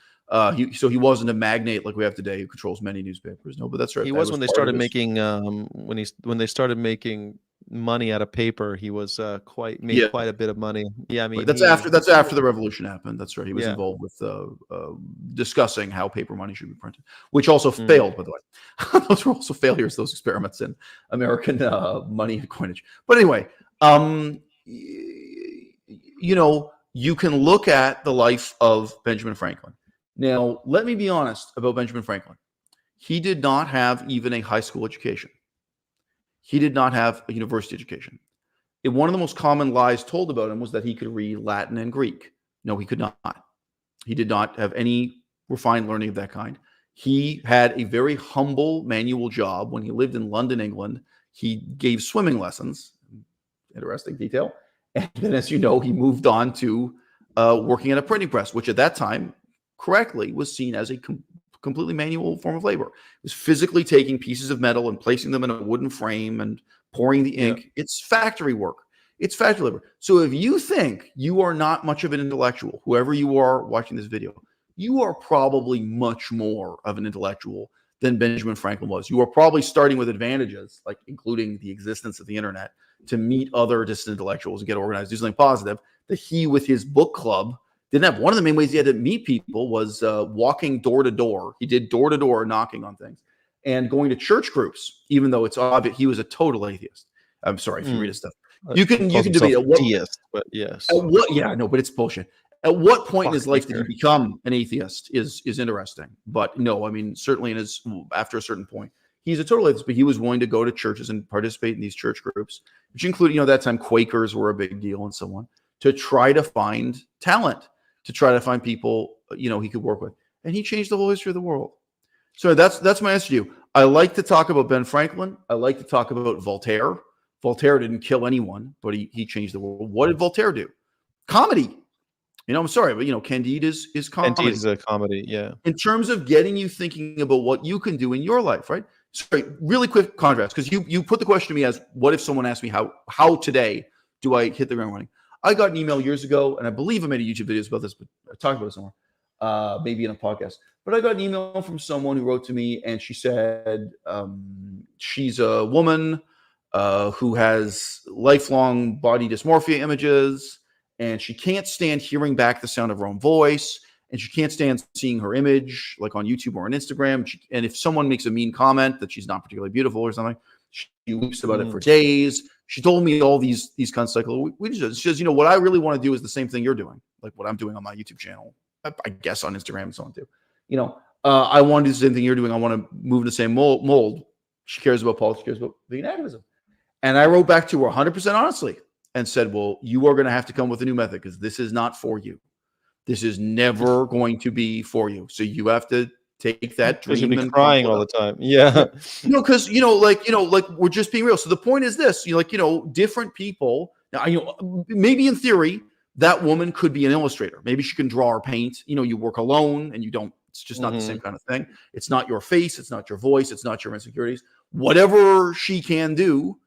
So he wasn't a magnate like we have today who controls many newspapers. No, but that's right. He was when they started making when they started making money out of paper. He was quite a bit of money. Yeah, I mean that's after the revolution happened. That's right. He was involved with discussing how paper money should be printed, which also failed, by the way. Those were also failures. Those experiments in American money coinage. But anyway, you can look at the life of Benjamin Franklin. Now, let me be honest about Benjamin Franklin. He did not have even a high school education. He did not have a university education. One of the most common lies told about him was that he could read Latin and Greek. No, he could not. He did not have any refined learning of that kind. He had a very humble manual job. When he lived in London, England, he gave swimming lessons. Interesting detail. And then, as you know, he moved on to working at a printing press, which at that time, correctly, was seen as a completely manual form of labor. It was physically taking pieces of metal and placing them in a wooden frame and pouring the ink. Yeah. It's factory work. It's factory labor. So if you think you are not much of an intellectual, whoever you are watching this video, you are probably much more of an intellectual than Benjamin Franklin was. You are probably starting with advantages, like including the existence of the internet, to meet other dissident intellectuals and get organized, do something positive, that he, with his book club, didn't have. One of the main ways he had to meet people was walking door to door. He did door to door knocking on things and going to church groups, even though it's obvious he was a total atheist. I'm sorry if you read his stuff. You can debate at what, atheist, but yes. At what, yeah, no, but it's bullshit. At what point in his life did he become an atheist is interesting. But no, I mean, certainly after a certain point, he's a total atheist, but he was willing to go to churches and participate in these church groups, which included, at that time, Quakers were a big deal and so on, to try to find talent, to try to find people, he could work with. And he changed the whole history of the world. So that's my answer to you. I like to talk about Ben Franklin. I like to talk about Voltaire. Voltaire didn't kill anyone, but he changed the world. What did Voltaire do? Comedy. I'm sorry, but Candide is comedy. Candide is a comedy, yeah. In terms of getting you thinking about what you can do in your life, right? Sorry, really quick contrast, because you put the question to me as, what if someone asked me how today do I hit the ground running? I got an email years ago, and I believe I made a YouTube videos about this, but I talked about it somewhere, maybe in a podcast. But I got an email from someone who wrote to me, and she said she's a woman who has lifelong body dysmorphia images, and she can't stand hearing back the sound of her own voice, and she can't stand seeing her image, like on YouTube or on Instagram. And if someone makes a mean comment that she's not particularly beautiful or something, she weeps about it for days. She told me all these kinds of cycles. She says, what I really want to do is the same thing you're doing, like what I'm doing on my YouTube channel, I guess on Instagram and so on too. I want to do the same thing you're doing. I want to move in the same mold. She cares about politics, she cares about vegan activism. And I wrote back to her 100% honestly and said, well, you are going to have to come with a new method because this is not for you. This is never going to be for you. So you have to take that dream and crying all the time. Yeah. Because, like we're just being real. So the point is this, different people. Now, maybe in theory, that woman could be an illustrator. Maybe she can draw or paint. You work alone and you don't, it's just not the same kind of thing. It's not your face. It's not your voice. It's not your insecurities. Whatever she can do,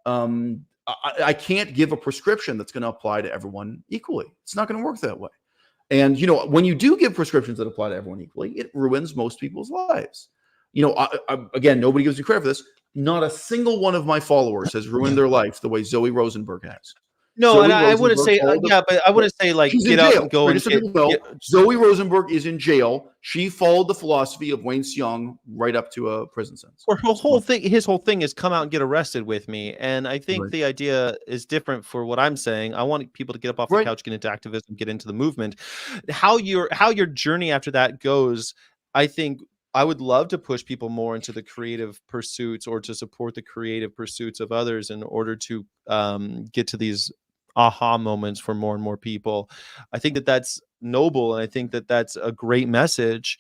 I can't give a prescription that's going to apply to everyone equally. It's not going to work that way. And, when you do give prescriptions that apply to everyone equally, it ruins most people's lives. Again, nobody gives me credit for this. Not a single one of my followers has ruined their life the way Zoe Rosenberg has. No, and I wouldn't say, yeah, but I wouldn't say like get out and go and get. Zoe Rosenberg is in jail. She followed the philosophy of Wayne Young right up to a prison sentence. His whole thing is come out and get arrested with me. And I think the idea is different for what I'm saying. I want people to get up off the couch, get into activism, get into the movement. How your journey after that goes, I think I would love to push people more into the creative pursuits or to support the creative pursuits of others in order to get to these aha moments for more and more people. I think that that's noble, and I think that that's a great message.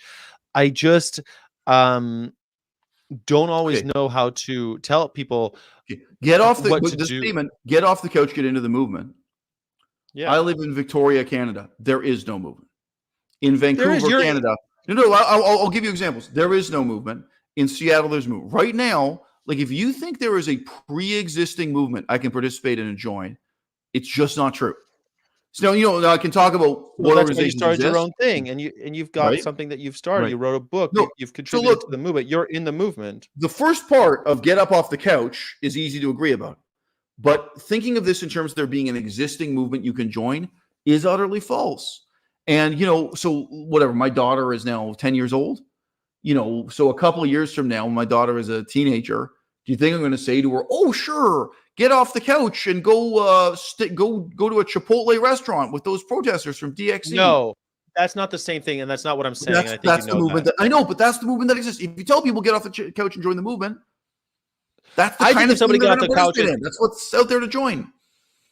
I just don't always know how to tell people get off the statement, get off the couch, get into the movement. Yeah, I live in Victoria, Canada. There is no movement. In Vancouver, Canada. No, I'll give you examples. There is no movement. In Seattle, there's movement. Right now, like if you think there is a pre-existing movement I can participate in and join, it's just not true. So I can talk about what organizations you started your own thing, and you've got something that you've started. You wrote a book. You've contributed to the movement. You're in the movement. The first part of get up off the couch is easy to agree about, but thinking of this in terms of there being an existing movement you can join is utterly false. And so whatever. My daughter is now 10 years old. So a couple of years from now, when my daughter is a teenager, do you think I'm going to say to her, "Oh, sure, get off the couch and go to a Chipotle restaurant with those protesters from DXE"? No, that's not the same thing, and that's not what I'm saying. That's the movement that I know, but that's the movement that exists. If you tell people get off the couch and join the movement, that's the kind of somebody get off the couch. That's what's out there to join.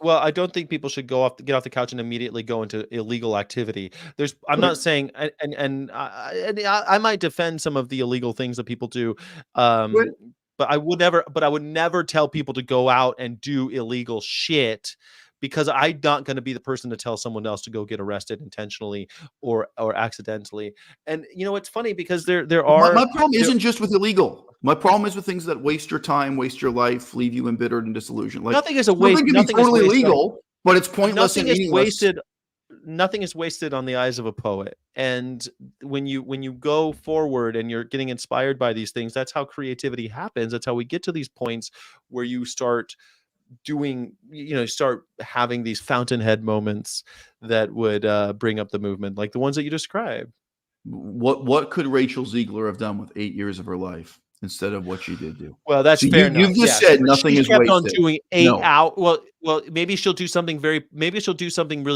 Well, I don't think people should get off the couch and immediately go into illegal activity. I'm not saying, and I might defend some of the illegal things that people do, but I would never tell people to go out and do illegal shit, because I'm not going to be the person to tell someone else to go get arrested intentionally or accidentally. And it's funny because there are. My problem isn't just with illegal. My problem is with things that waste your time, waste your life, leave you embittered and disillusioned. Like nothing is a waste. Nothing can be totally illegal, but it's pointless and meaningless. Nothing is wasted on the eyes of a poet. And when you go forward and you're getting inspired by these things, that's how creativity happens. That's how we get to these points where you start doing, start having these fountainhead moments that would bring up the movement, like the ones that you described. What could Rachel Ziegler have done with 8 years of her life instead of what she did do? Well, that's fair enough. You've just said nothing is wasted. On doing 8 hours. Well, maybe she'll do something really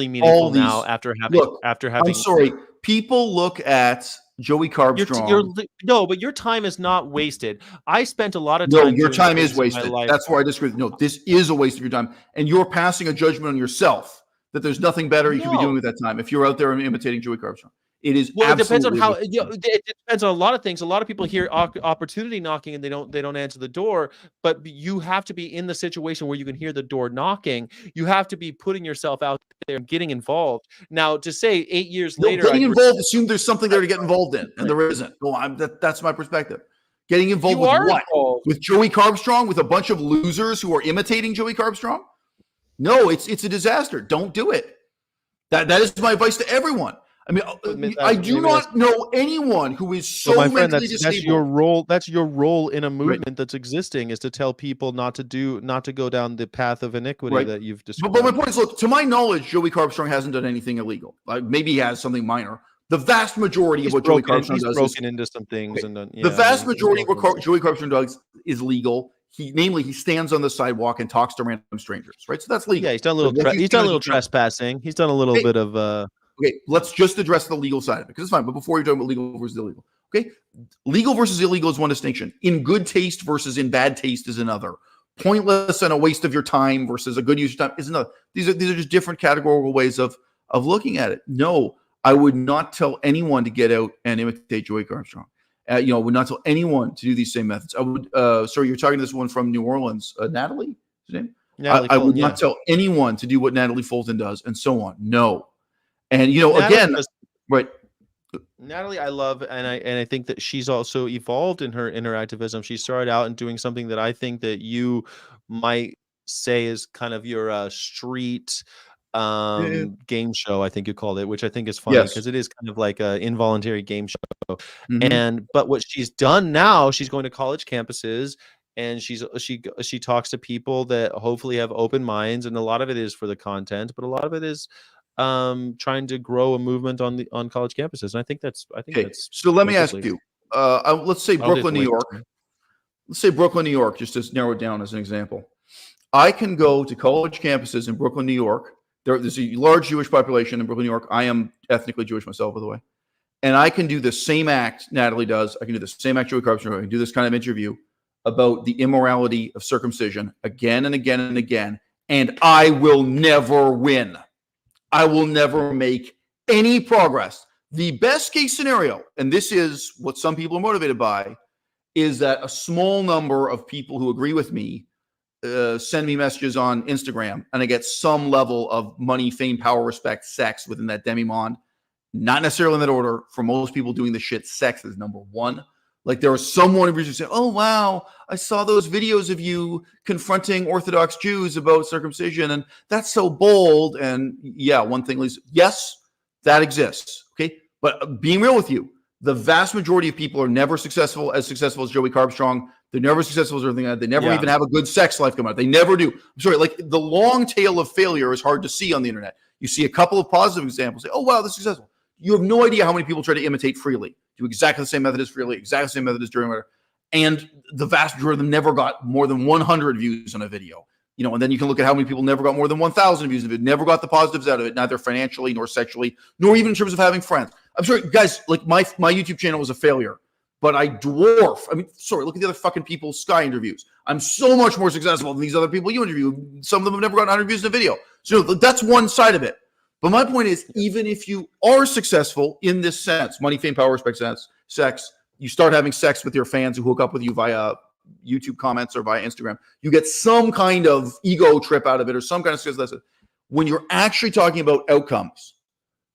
meaningful now after having. I'm sorry. People look at Joey Carbstrong. But your time is not wasted. I spent a lot of time. No, your time is wasted. That's where I disagree. No, this is a waste of your time, and you're passing a judgment on yourself that there's nothing better you can be doing with that time if you're out there imitating Joey Carbstrong. It is. Well, it depends on how. It depends on a lot of things. A lot of people hear opportunity knocking and they don't answer the door. But you have to be in the situation where you can hear the door knocking. You have to be putting yourself out there and getting involved. Now, to say 8 years later, getting involved, assume there's something there to get involved in, and there isn't. No, that's my perspective. Getting involved with what? With Joey Carbstrong, with a bunch of losers who are imitating Joey Carbstrong? No, it's a disaster. Don't do it. That is my advice to everyone. I mean, I do not know anyone who is so mentally disabled. That's your role. That's your role in a movement that's existing, is to tell people not to go down the path of iniquity that you've described. But my point is, look, to my knowledge, Joey Carbstrong hasn't done anything illegal. Maybe he has something minor. The vast majority of what Joey Carbstrong does is broken into some things, and the vast majority of what Joey Carbstrong does is legal. He stands on the sidewalk and talks to random strangers, right? So that's legal. Yeah, he's done a little trespassing. He's done a little bit of. Okay, let's just address the legal side of it, because it's fine. But before you're talking about legal versus illegal, okay? Legal versus illegal is one distinction. In good taste versus in bad taste is another. Pointless and a waste of your time versus a good use of time is another. These are just different categorical ways of looking at it. No, I would not tell anyone to get out and imitate Joey Carbstrong. I would not tell anyone to do these same methods. I would. Sorry, you're talking to this one from New Orleans, Natalie. Is her name? I would not tell anyone to do what Natalie Fulton does, and so on. No. And Natalie, I love, and I think that she's also evolved in her activism. She started out in doing something that I think that you might say is kind of your street game show, I think you called it, which I think is funny because it is kind of like an involuntary game show. Mm-hmm. But what she's done now, she's going to college campuses and she talks to people that hopefully have open minds, and a lot of it is for the content, but a lot of it is trying to grow a movement on college campuses. And I think that's so let me ask you, let's say Brooklyn, New York. Let's say Brooklyn, New York, just to narrow it down as an example. I can go to college campuses in Brooklyn, New York. There's a large Jewish population in Brooklyn, New York. I am ethnically Jewish myself, by the way. And I can do the same act Natalie does. I can do the same act Joey Carpenter. I can do this kind of interview about the immorality of circumcision again and again and again. And I will never win. I will never make any progress. The best case scenario, and this is what some people are motivated by, is that a small number of people who agree with me send me messages on Instagram, and I get some level of money, fame, power, respect, sex within that demi-monde. Not necessarily in that order. For most people doing this shit, sex is number one. Like there was someone who said, "Oh wow, I saw those videos of you confronting Orthodox Jews about circumcision, and that's so bold." And yeah, one thing is, yes, that exists. Okay, but being real with you, the vast majority of people are never successful as Joey Carbstrong. They're never successful as anything. They never even have a good sex life come out. They never do. I'm sorry, like the long tail of failure is hard to see on the internet. You see a couple of positive examples. Say, "Oh wow, this is successful." You have no idea how many people try to imitate freely, do exactly the same method as freely, exactly the same method as during whatever. And the vast majority of them never got more than 100 views on a video. You know, and then you can look at how many people never got more than 1,000 views of it, never got the positives out of it, neither financially nor sexually, nor even in terms of having friends. I'm sorry, guys, like my YouTube channel was a failure, but I dwarf. I mean, sorry, look at the other fucking people's Sky interviews. I'm so much more successful than these other people you interview. Some of them have never gotten 100 views in a video. So that's one side of it. But my point is, even if you are successful in this sense, money, fame, power, respect, sex, you start having sex with your fans who hook up with you via YouTube comments or via Instagram, you get some kind of ego trip out of it or some kind of success. When you're actually talking about outcomes,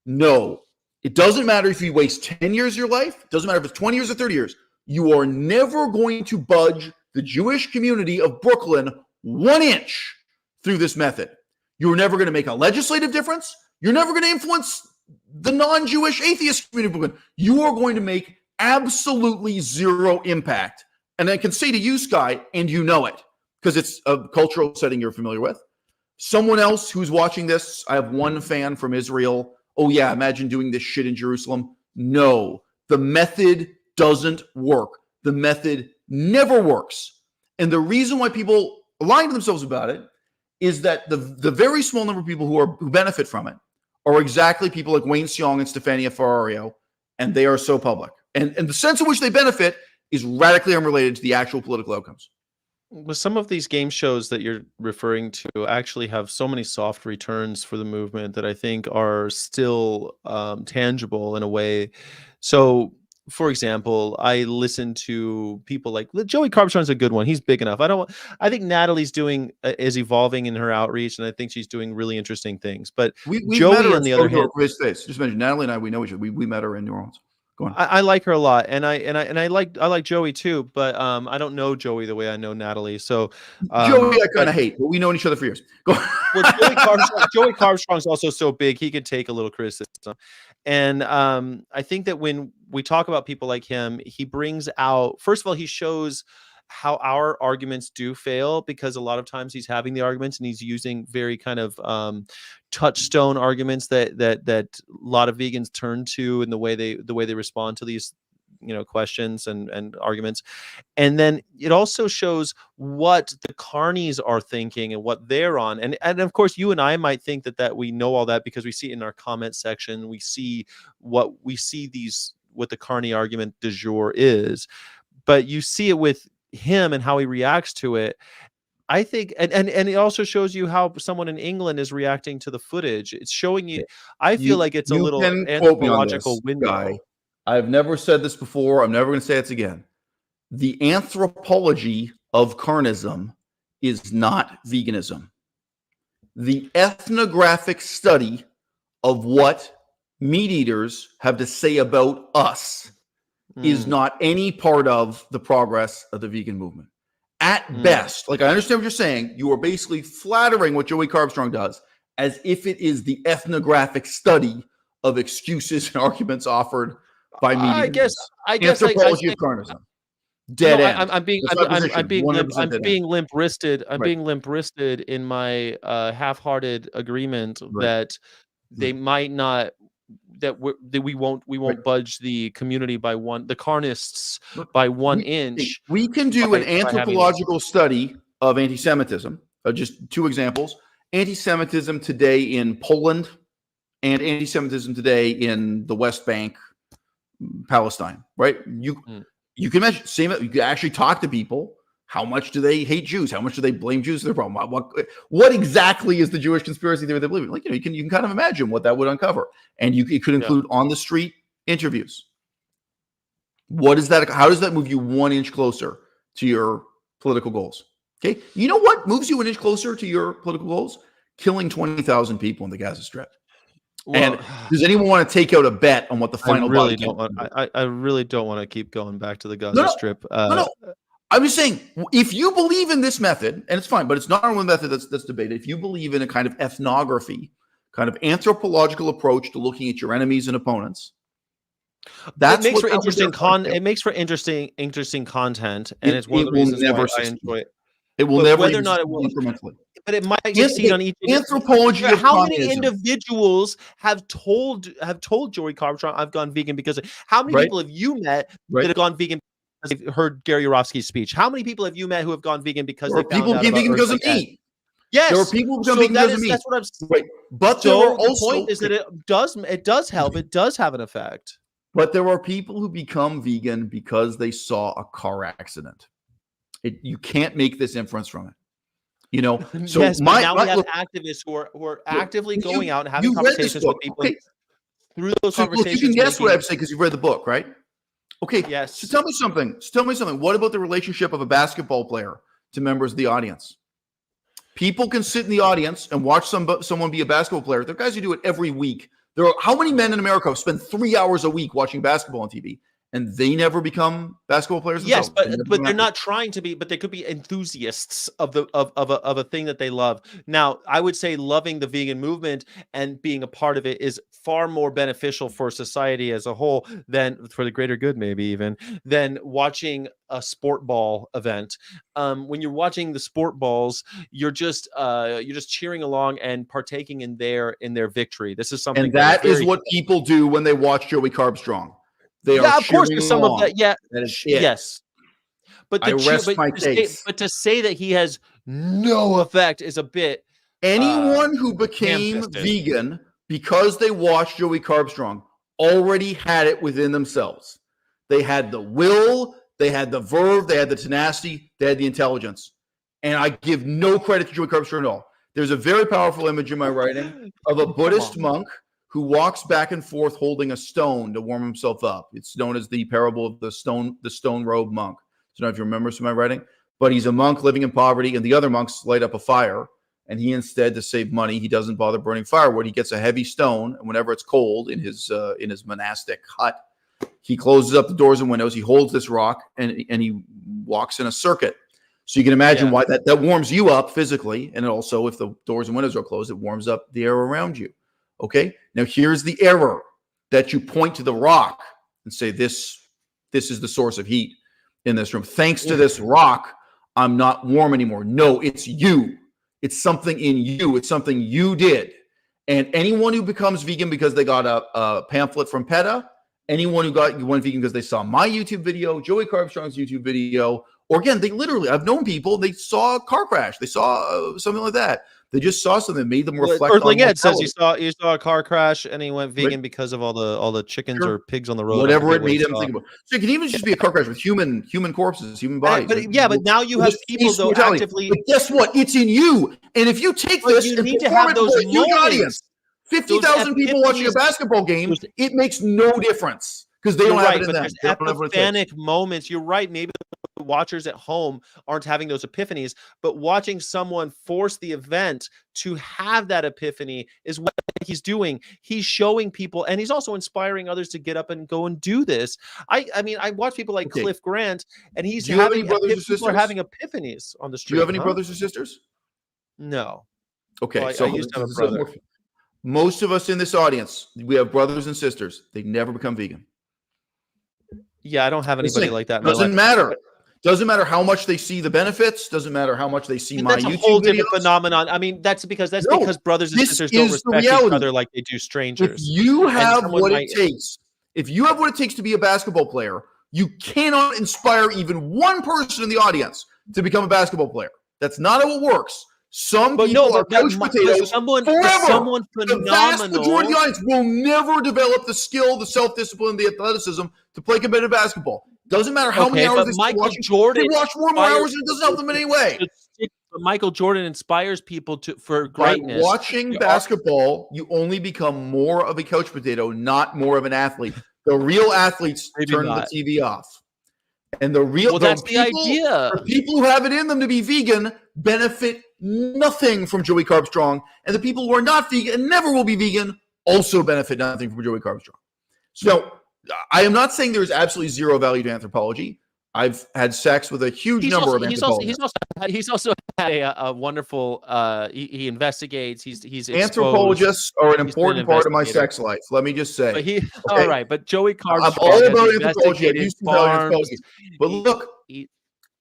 no, it doesn't matter if you waste 10 years of your life. It doesn't matter if it's 20 years or 30 years. You are never going to budge the Jewish community of Brooklyn 1 inch through this method. You're never going to make a legislative difference. You're never going to influence the non-Jewish atheist community of Brooklyn. You are going to make absolutely zero impact. And I can say to you, Sky, and you know it, because it's a cultural setting you're familiar with. Someone else who's watching this, I have one fan from Israel. Oh yeah, imagine doing this shit in Jerusalem. No, the method doesn't work. The method never works. And the reason why people lie to themselves about it is that the very small number of people who benefit from it are exactly people like Wayne Seong and Stefania Ferrario, and they are so public. And the sense in which they benefit is radically unrelated to the actual political outcomes. Well, some of these game shows that you're referring to actually have so many soft returns for the movement that I think are still tangible in a way. So, for example, I listen to people like Joey Carbstrong's a good one. He's big enough. I think Natalie's is evolving in her outreach, and I think she's doing really interesting things. But Joey, on the other hand, just mentioned Natalie and I. We know each other. We met her in New Orleans. Go on. I like her a lot, and I like Joey too. But I don't know Joey the way I know Natalie. So Joey, I kind of hate, but we know each other for years. Go on. Well, Joey Carbstrong's also so big he could take a little criticism. And I think that when we talk about people like him, he brings out, first of all, he shows how our arguments do fail, because a lot of times he's having the arguments and he's using very kind of touchstone arguments that a lot of vegans turn to in the way they respond to these questions and arguments. And then it also shows what the carnies are thinking and what they're on. And of course, you and I might think that we know all that because we see it in our comment section. We see what the carny argument du jour is, but you see it with him and how he reacts to it. I think, and it also shows you how someone in England is reacting to the footage. It's showing you, I feel like it's a little anthropological window. Guy. I've never said this before. I'm never going to say it again. The anthropology of carnism is not veganism. The ethnographic study of what meat eaters have to say about us is not any part of the progress of the vegan movement. At best, like I understand what you're saying, you are basically flattering what Joey Carbstrong does as if it is the ethnographic study of excuses and arguments offered by media. I guess anthropology of carnism. Dead No, end. I'm being limp-wristed. I'm Right. being limp-wristed in my half-hearted agreement that they might not, that we won't budge the community by the carnists by 1 inch. We can do an anthropological study of anti-Semitism. Just 2 examples: anti-Semitism today in Poland and anti-Semitism today in the West Bank, Palestine. Right? You can imagine. You can actually talk to people. How much do they hate Jews? How much do they blame Jews for their problem? What exactly is the Jewish conspiracy theory they believe in? Like, you can kind of imagine what that would uncover, and it could include on the street interviews. What is that? How does that move you 1 inch closer to your political goals? Okay, you know what moves you 1 inch closer to your political goals? Killing 20,000 people in the Gaza Strip. Well, and does anyone want to take out a bet on what the final? I really don't want to keep going back to the Gaza Strip. No. I'm just saying, if you believe in this method, and it's fine, but it's not one method that's debated. If you believe in a kind of ethnography, kind of anthropological approach to looking at your enemies and opponents, it makes for interesting content, and it's one of the reasons why I enjoy it. It will never, whether or not it will incrementally. But it might succeed on each. Anthropology. How many individuals have told Joey Carbstrong, I've gone vegan because how many people have you met that have gone vegan because they've heard Gary Yourofsky's speech? How many people have you met who have gone vegan because they people became vegan because of me? Yes, there are people who become vegan because of me. That's what I'm saying. Right. But the point is that it does help. It does have an effect. But there are people who become vegan because they saw a car accident. You can't make this inference from it. So yes, now we have activists who are actively going out and having conversations with people. Okay. Through those conversations, you can guess what I'm saying because you've read the book, right? Okay. Yes. So tell me something. What about the relationship of a basketball player to members of the audience? People can sit in the audience and watch someone be a basketball player. There are guys who do it every week. How many men in America spend 3 hours a week watching basketball on TV? And they never become basketball players themselves. Yes, but they're not trying to be. But they could be enthusiasts of a thing that they love. Now, I would say loving the vegan movement and being a part of it is far more beneficial for society as a whole than for the greater good, maybe even than watching a sport ball event. When you're watching the sport balls, you're just cheering along and partaking in their victory. This is something, and that is what people do when they watch Joey Carbstrong. Of course, there's some of that. Yeah, that is it. Yes, but to say that he has no effect is a bit. Anyone who became vegan because they watched Joey Carbstrong already had it within themselves. They had the will, they had the verve, they had the tenacity, they had the intelligence. And I give no credit to Joey Carbstrong at all. There's a very powerful image in my writing of a Buddhist monk who walks back and forth holding a stone to warm himself up. It's known as the parable of the stone robe monk. I don't know if you remember some of my writing, but he's a monk living in poverty, and the other monks light up a fire. And he instead, to save money, he doesn't bother burning firewood. He gets a heavy stone, and whenever it's cold in his monastic hut, he closes up the doors and windows. He holds this rock, and he walks in a circuit. So you can imagine why that warms you up physically, and also if the doors and windows are closed, it warms up the air around you. Okay, now here's the error, that you point to the rock and say, this is the source of heat in this room. Thanks to this rock, I'm not warm anymore. No, it's you. It's something in you. It's something you did. And anyone who becomes vegan because they got a pamphlet from Peta, anyone who went vegan because they saw my YouTube video, Joey Carbstrong's YouTube video, or again, I've known people, they saw a car crash. They saw something like that. They just saw something that made them reflect. Earthling Ed says he saw a car crash and he went vegan because of all the chickens or pigs on the road. Whatever it made him think about. So it can even just be a car crash with human corpses, human bodies. But now you have people though actively. But guess what? It's in you. And if you take this you and need to have those audience, 50,000 people watching a basketball game, it makes no difference because they don't have it in them. Epiphanic moments. You're right. Maybe the watchers at home aren't having those epiphanies, but watching someone force the event to have that epiphany is what he's doing. He's showing people, and he's also inspiring others to get up and go and do this. I mean, I watch people like Cliff Grant, and he's having people are having epiphanies on the street. Do you have any brothers or sisters? No. Okay, well, so I used to have a brother. Most of us in this audience, we have brothers and sisters. They never become vegan. Yeah, I don't have anybody like that. Doesn't matter. Doesn't matter how much they see the benefits. Doesn't matter how much they see my that's a YouTube whole videos. different phenomenon. I mean, that's because brothers and sisters don't respect each other like they do strangers. If you have what it takes, if you have what it takes to be a basketball player, you cannot inspire even one person in the audience to become a basketball player. That's not how it works. Some people are couch potatoes forever. The vast majority of the audience will never develop the skill, the self-discipline, the athleticism to play competitive basketball. Doesn't matter how many hours they watch. They watch more hours, and it doesn't help them in any way. Michael Jordan inspires people for greatness. By watching basketball, you only become more of a couch potato, not more of an athlete. The real athletes turn the TV off. And that's the idea. The people who have it in them to be vegan benefit nothing from Joey Carbstrong, and the people who are not vegan and never will be vegan also benefit nothing from Joey Carbstrong. So I am not saying there is absolutely zero value to anthropology. I've had sex with a huge number of anthropologists. He's also had a wonderful. He investigates. He's anthropologists are an important part of my sex life. Let me just say. All right, but Joey Carbstrong. I'm all about anthropology. I used to know anthropology, but look,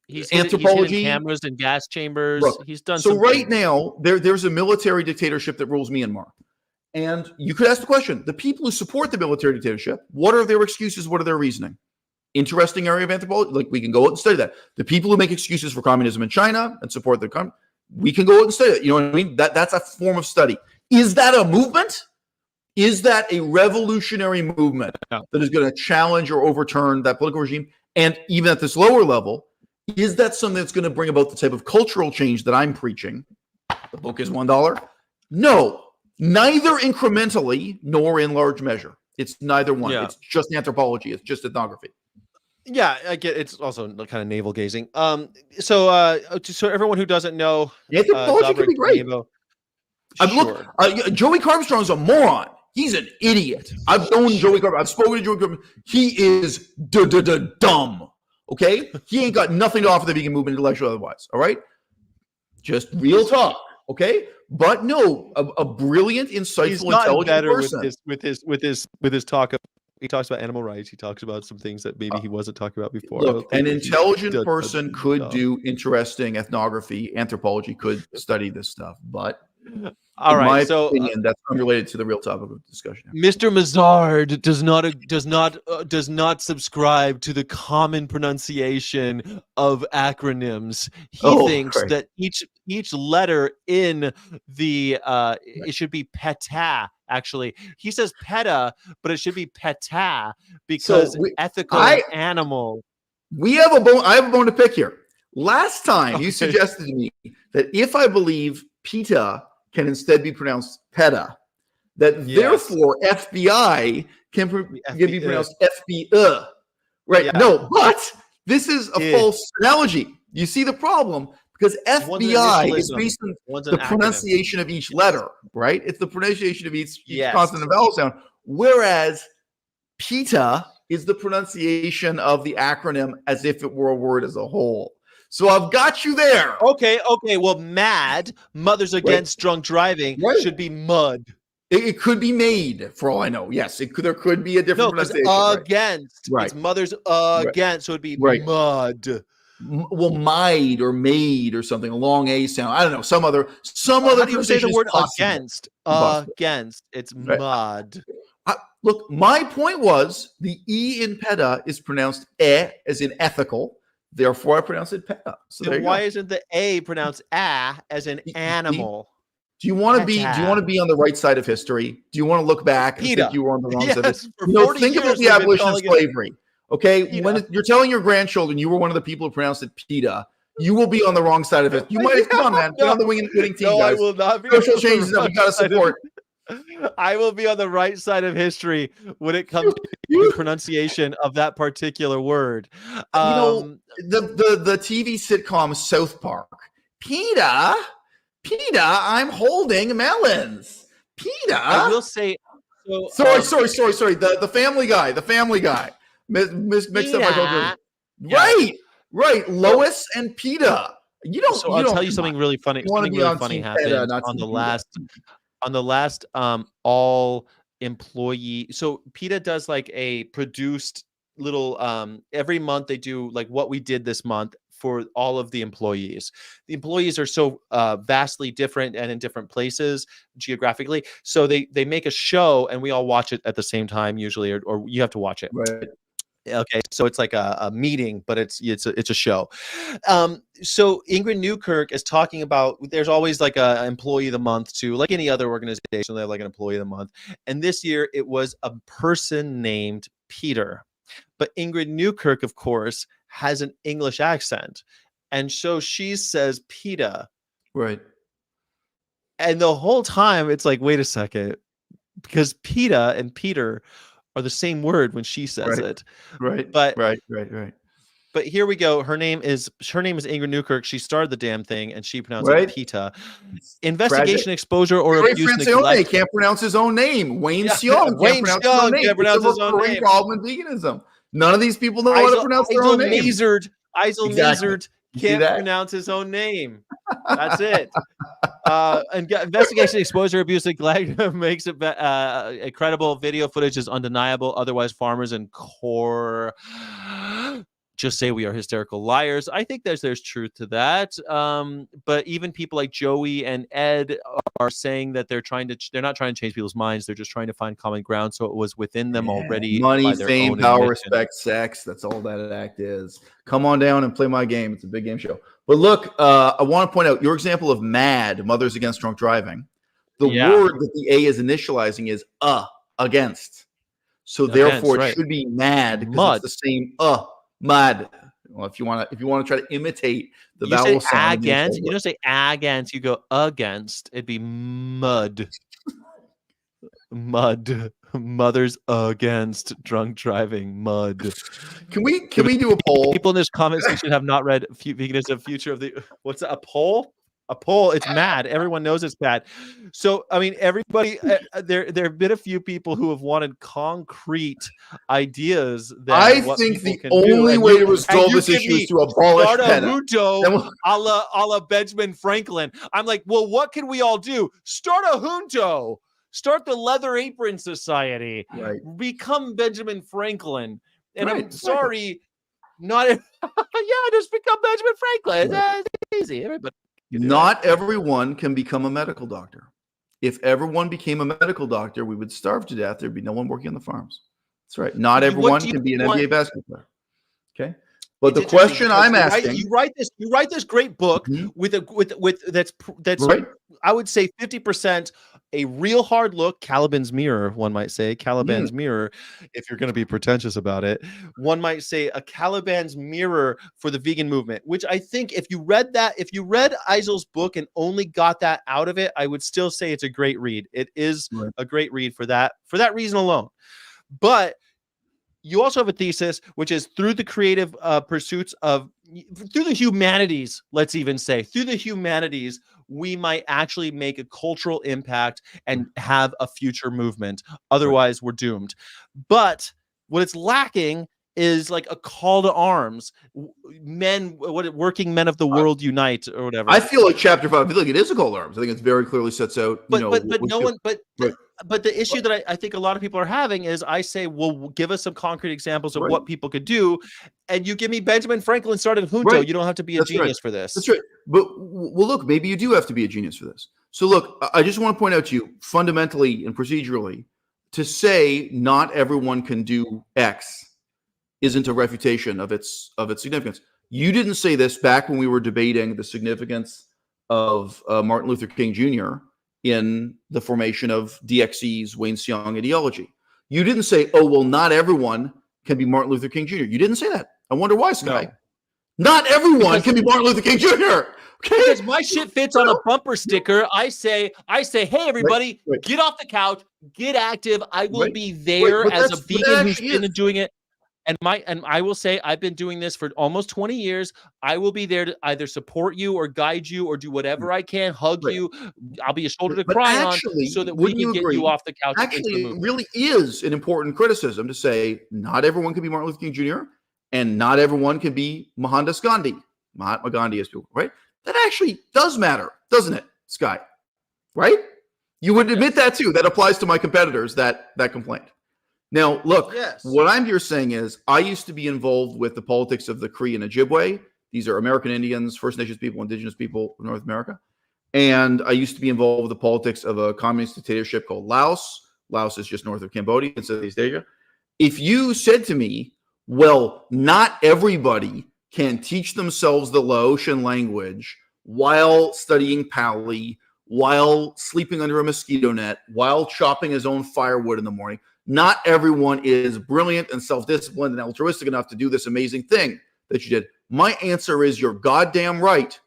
he's anthropology, cameras and gas chambers. Look, he's done. So right now, there's a military dictatorship that rules Myanmar, and you could ask the question: the people who support the military dictatorship, what are their excuses? What are their reasoning? Interesting area of anthropology. Like, we can go out and study that. The people who make excuses for communism in China and support the we can go out and study that. You know what I mean? That's a form of study. Is that a movement? Is that a revolutionary movement that is going to challenge or overturn that political regime? And even at this lower level, is that something that's going to bring about the type of cultural change that I'm preaching? The book is $1. No, neither incrementally nor in large measure. It's neither one. Yeah. It's just anthropology. It's just ethnography. Yeah, I get it's also kind of navel gazing. So everyone who doesn't know, anthropology can be great. Sure. Joey Carbstrong's a moron. He's an idiot. I've known Joey Carbstrong. I've spoken to Joey Carbstrong. He is dumb. Okay, he ain't got nothing to offer the vegan movement, intellectual otherwise. All right, just real talk. Okay, but no, a brilliant, insightful, intelligent person. with his talk. He talks about animal rights. He talks about some things that maybe he wasn't talking about before. Look, an intelligent person could do interesting ethnography. Anthropology could study this stuff, but all right. My opinion, that's unrelated to the real topic of discussion. Mr. Mazard does not subscribe to the common pronunciation of acronyms. He thinks that each letter in the it should be Peta. Actually, he says Peta, but it should be Peta because ethical animal. We have a bone. I have a bone to pick here. Last time you suggested to me that if I believe Peta can instead be pronounced Peta, that therefore FBI can be pronounced FBI. Right? Yeah. No, but this is a false analogy. You see the problem? Because FBI is based on the pronunciation of each letter, right? It's the pronunciation of each consonant and vowel sound. Whereas PETA is the pronunciation of the acronym as if it were a word as a whole. So I've got you there. Okay. Well, MAD, Mothers Against Drunk Driving, should be MUD. It could be made, for all I know. Yes, there could be a different pronunciation. Against. It's Mothers Against, so it'd be MUD. Well, made or made or something, a long A sound. I don't know. Some other. How do you say the word against? Against. It's mud. Look, my point was the E in PETA is pronounced as in ethical. Therefore, I pronounce it PETA. So then why isn't the A pronounced as in animal? Do you want to be? Do you want to be on the right side of history? Do you want to look back and think you were on the wrong side of history? Think about the abolition of slavery. Okay, PETA. When you're telling your grandchildren you were one of the people who pronounced it PETA, you will be on the wrong side of it. You might have come on, man. Get on the winning team, guys. I will not be. Social changes that we got to support. I will be on the right side of history when it comes to the pronunciation of that particular word. The TV sitcom South Park. PETA, I'm holding melons. PETA. I will say. Sorry. The Family Guy. Mixed up my culture. Right. Lois and PETA. I'll tell you something really funny. Something really funny happened on the last all employee. So PETA does like a produced every month they do like what we did this month for all of the employees. The employees are so vastly different and in different places geographically. So they make a show and we all watch it at the same time usually, or you have to watch it. Right. Okay, so it's like a meeting, but it's a show. So Ingrid Newkirk is talking about, there's always like a employee of the month too, like any other organization, they have like an employee of the month. And this year it was a person named Peter. But Ingrid Newkirk, of course, has an English accent. And so she says Peta. Right. And the whole time it's like, wait a second, because Peta and Peter are the same word when she says it. Right. But But here we go. Her name is Ingrid Newkirk. She started the damn thing and she pronounced it Peta. Investigation, exposure, or abuse, neglect. Can't pronounce his own name. Wayne Xiong can't pronounce his own name. Problem in veganism. None of these people know how to pronounce their own name. Izard can't pronounce his own name. That's it. And investigation, exposure, abuse, neglect makes it credible. Video footage is undeniable. Otherwise, farmers and core just say we are hysterical liars. I think there's truth to that. But even people like Joey and Ed are saying that they're not trying to change people's minds. They're just trying to find common ground. So it was within them already. Money, fame, power, respect, sex. That's all that act is. Come on down and play my game. It's a big game show. But look, I want to point out your example of MAD, Mothers Against Drunk Driving. The word that the A is initializing is against. So therefore it should be MAD because it's the same mud. Well, if you want to try to imitate the vowel sound, against. You don't say against. You go against. It'd be mud. Mud. Mothers against drunk driving. Mud. Can we do a poll? People in this comment section have not read Veganism: Future of the. What's that, a poll? A poll. It's mad. Everyone knows it's bad. So, I mean, everybody, there have been a few people who have wanted concrete ideas. That I think the only way to resolve this issue is to abolish Peta. A la Benjamin Franklin. I'm like, well, what can we all do? Start a junto. Start the Leather Apron Society. Right. Become Benjamin Franklin. And I'm sorry, not just become Benjamin Franklin. It's easy. Everybody. Not everyone can become a medical doctor. If everyone became a medical doctor, we would starve to death. There'd be no one working on the farms. That's right. Not everyone can be an NBA basketball player. Okay. But the question I'm asking, you write this great book with that's right. I would say 50% a real hard look, Caliban's mirror, one might say, Caliban's mirror, if you're going to be pretentious about it. One might say a Caliban's mirror for the vegan movement, which I think if you read Eisel's book and only got that out of it, I would still say it's a great read. It is a great read for that reason alone. But you also have a thesis, which is through the creative pursuits through the humanities, let's even say, through the humanities, we might actually make a cultural impact and have a future movement. Otherwise, we're doomed. But what it's lacking is like a call to arms. Working men of the world unite, or whatever. I feel like chapter 5. I feel like it is a call to arms. I think it very clearly sets out. But the issue that I think a lot of people are having is I say, well, give us some concrete examples of what people could do. And you give me Benjamin Franklin started a junto. You don't have to be a genius for this. That's right. But well, look, maybe you do have to be a genius for this. So look, I just want to point out to you fundamentally and procedurally, to say not everyone can do X isn't a refutation of its significance. You didn't say this back when we were debating the significance of Martin Luther King Jr. in the formation of DXE's Wayne Xiong ideology. You didn't say, oh, well, not everyone can be Martin Luther King Jr. You didn't say that. I wonder why, Sky. No. Not everyone can be Martin Luther King Jr. Okay? Because my shit fits on a bumper sticker. I say, hey, everybody, get off the couch, get active. I will be there as a vegan who's been doing it. And I will say, I've been doing this for almost 20 years. I will be there to either support you or guide you or do whatever I can, hug you. I'll be a shoulder to cry on so that we can get you off the couch. Actually, it really is an important criticism to say not everyone can be Martin Luther King Jr. and not everyone can be Mohandas Gandhi. Mahatma Gandhi is people, right? That actually does matter, doesn't it, Sky? Right? You would admit that too. That applies to my competitors, that complaint. Now, look, Yes. what I'm here saying is I used to be involved with the politics of the Cree and Ojibwe. These are American Indians, First Nations people, indigenous people of North America. And I used to be involved with the politics of a communist dictatorship called Laos. Laos is just north of Cambodia in Southeast Asia. If you said to me, well, not everybody can teach themselves the Laotian language while studying Pali, while sleeping under a mosquito net, while chopping his own firewood in the morning. Not everyone is brilliant and self-disciplined and altruistic enough to do this amazing thing that you did. My answer is you're goddamn right.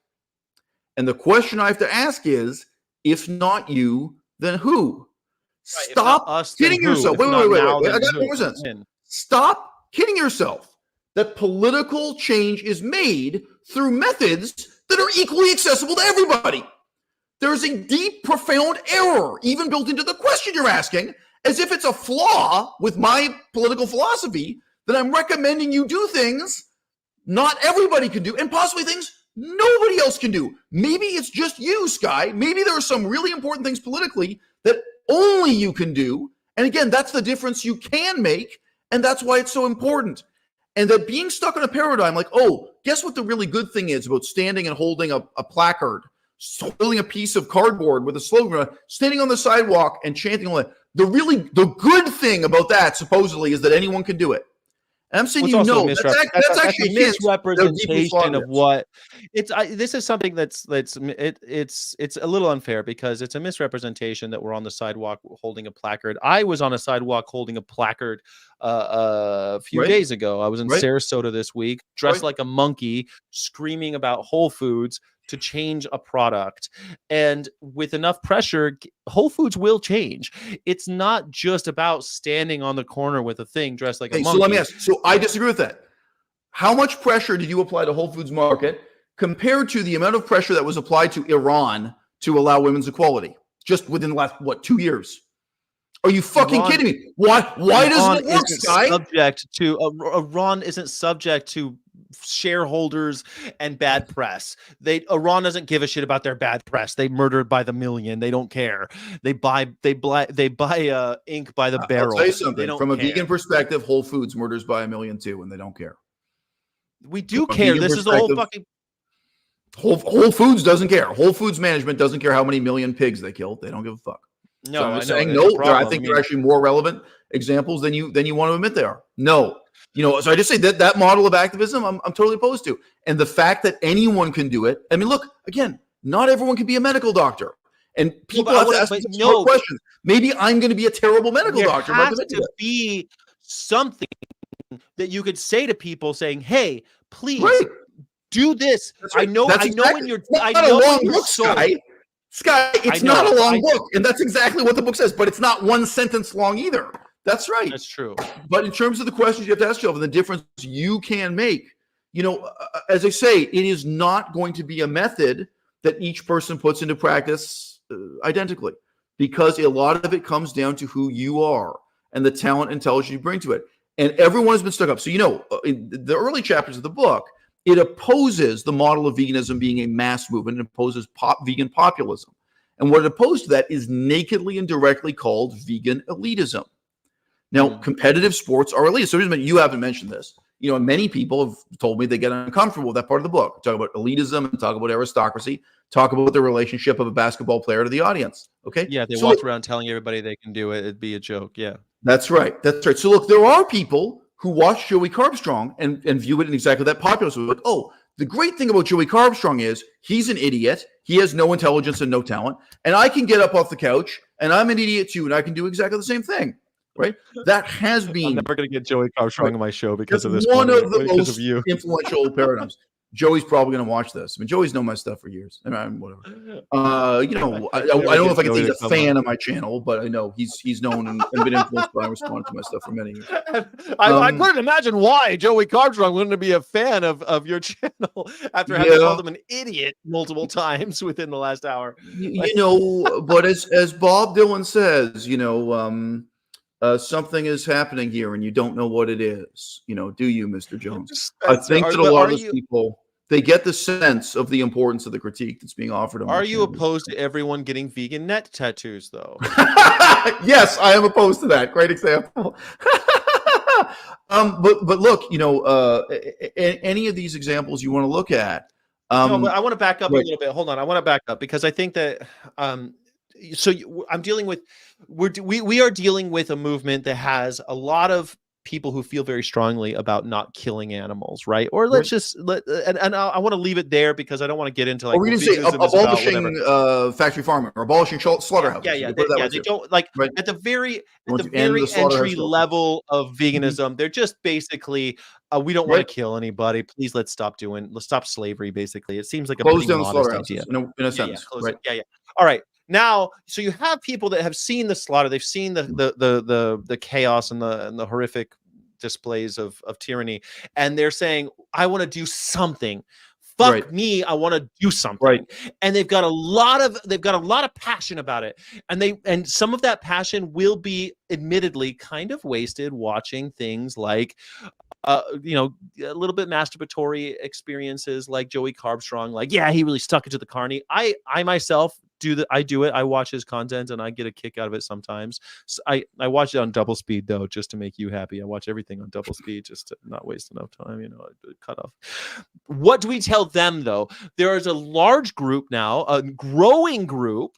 And the question I have to ask is, if not you, then who? Right, stop kidding yourself. Wait. I got more sense. Stop kidding yourself that political change is made through methods that are equally accessible to everybody. There's a deep, profound error even built into the question you're asking, as if it's a flaw with my political philosophy that I'm recommending you do things not everybody can do, and possibly things nobody else can do. Maybe it's just you, Sky. Maybe there are some really important things politically that only you can do. And again, that's the difference you can make, and that's why it's so important. And that being stuck in a paradigm like, oh, guess what the really good thing is about standing and holding a placard, holding a piece of cardboard with a slogan, standing on the sidewalk and chanting all that. The good thing about that, supposedly, is that anyone can do it. And I'm saying, that's actually a misrepresentation of what it's. This is something it's a little unfair because it's a misrepresentation that we're on the sidewalk holding a placard. I was on a sidewalk holding a placard a few days ago. I was in Sarasota this week, dressed like a monkey, screaming about Whole Foods to change a product. And with enough pressure, Whole Foods will change. It's not just about standing on the corner with a thing dressed like a monkey. So let me ask. So I disagree with that. How much pressure did you apply to Whole Foods Market compared to the amount of pressure that was applied to Iran to allow women's equality just within the last, 2 years? Are you fucking kidding me? Why doesn't it work, Sky? Iran isn't subject to shareholders and bad press. Iran doesn't give a shit about their bad press. They murdered by the million. They don't care. They buy ink by the barrel. I'll tell you something. From a vegan perspective, Whole Foods murders by 1 million too, and they don't care. We do care. This is the whole fucking Whole Foods doesn't care. Whole Foods management doesn't care how many million pigs they killed. They don't give a fuck. No, so I'm saying no. I think they're actually more relevant examples than you want to admit they are. No. So I just say that model of activism, I'm totally opposed to. And the fact that anyone can do it. I mean, look, again, not everyone can be a medical doctor. And people have to ask more questions. Maybe I'm going to be a terrible medical doctor. There has to be something that you could say to people saying, hey, please do this. I know when you're I know when you're Sky, it's not a long book, and that's exactly what the book says, but it's not one sentence long either. That's right. That's true. But in terms of the questions you have to ask yourself and the difference you can make, as I say, it is not going to be a method that each person puts into practice identically, because a lot of it comes down to who you are and the talent and intelligence you bring to it. And everyone has been stuck up. So, in the early chapters of the book, it opposes the model of veganism being a mass movement. It opposes vegan populism. And what it opposed to that is nakedly and directly called vegan elitism. Now, competitive sports are elitist. So you haven't mentioned this. Many people have told me they get uncomfortable with that part of the book. Talk about elitism and talk about aristocracy. Talk about the relationship of a basketball player to the audience. Okay? Yeah, they walk around telling everybody they can do it. It'd be a joke. Yeah. That's right. So look, there are people who watch Joey Carbstrong and view it in exactly that popular way. Like, oh, the great thing about Joey Carbstrong is he's an idiot. He has no intelligence and no talent. And I can get up off the couch and I'm an idiot too. And I can do exactly the same thing. Right? That has been. I'm never going to get Joey Carbstrong on my show because of this. One of the most influential paradigms. Joey's probably going to watch this. I mean, Joey's known my stuff for years. I mean, whatever. I don't know if I can say he's a fan of my channel, but I know he's known and been influenced by and responded to my stuff for many years. I couldn't imagine why Joey Carbstrong wouldn't be a fan of your channel after having called him an idiot multiple times within the last hour. But as Bob Dylan says, something is happening here and you don't know what it is. Do you, Mr. Jones? I think that a lot of those people, they get the sense of the importance of the critique that's being offered. Are you opposed to everyone getting vegan neck tattoos, though? Yes, I am opposed to that. Great example. But look, any of these examples you want to look at. No, but I want to back up a little bit. Hold on, I want to back up because I think that I'm dealing with we are dealing with a movement that has a lot of people who feel very strongly about not killing animals, right? Or let's just and I want to leave it there because I don't want to get into like we're going to say abolishing factory farming or abolishing slaughterhouses. They don't like at the very entry level of veganism. They're just basically we don't want to kill anybody. Please let's stop slavery. Basically, it seems like a close pretty down modest idea. In a sense, All right. Now, so you have people that have seen the slaughter, they've seen the chaos and the horrific displays of tyranny, and they're saying, "I want to do something. Fuck me, I want to do something." And they've got a lot of passion about it, and some of that passion will be admittedly kind of wasted watching things like a little bit masturbatory experiences like Joey Carbstrong. Like, yeah, he really stuck it to the carny. I myself do it. I watch his content and I get a kick out of it sometimes. So I watch it on double speed though, just to make you happy. I watch everything on double speed just to not waste enough time, cut off. What do we tell them though? There is a large group now, a growing group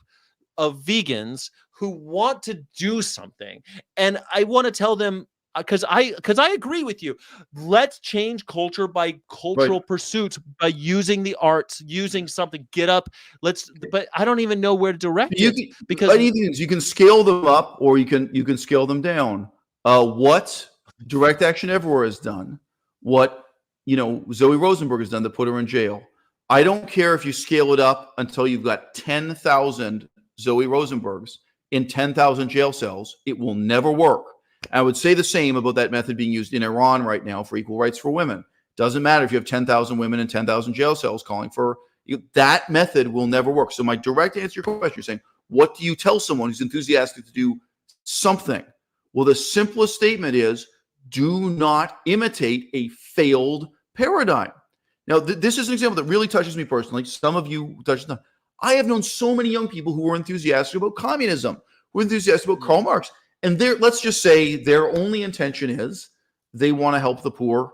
of vegans who want to do something. And I want to tell them, because I agree with you. Let's change culture by cultural pursuits, by using the arts, using something. Get up. But I don't even know where to direct it because you can scale them up or you can scale them down. What Direct Action Everywhere has done, what Zoe Rosenberg has done to put her in jail. I don't care if you scale it up until you've got 10,000 Zoe Rosenbergs in 10,000 jail cells. It will never work. I would say the same about that method being used in Iran right now for equal rights for women. Doesn't matter if you have 10,000 women in 10,000 jail cells calling for that method will never work. So my direct answer to your question, you're saying, what do you tell someone who's enthusiastic to do something? Well, the simplest statement is, do not imitate a failed paradigm. Now, this is an example that really touches me personally. Some of you touches them. I have known so many young people who were enthusiastic about communism, who were enthusiastic about Karl Marx. And let's just say their only intention is they want to help the poor.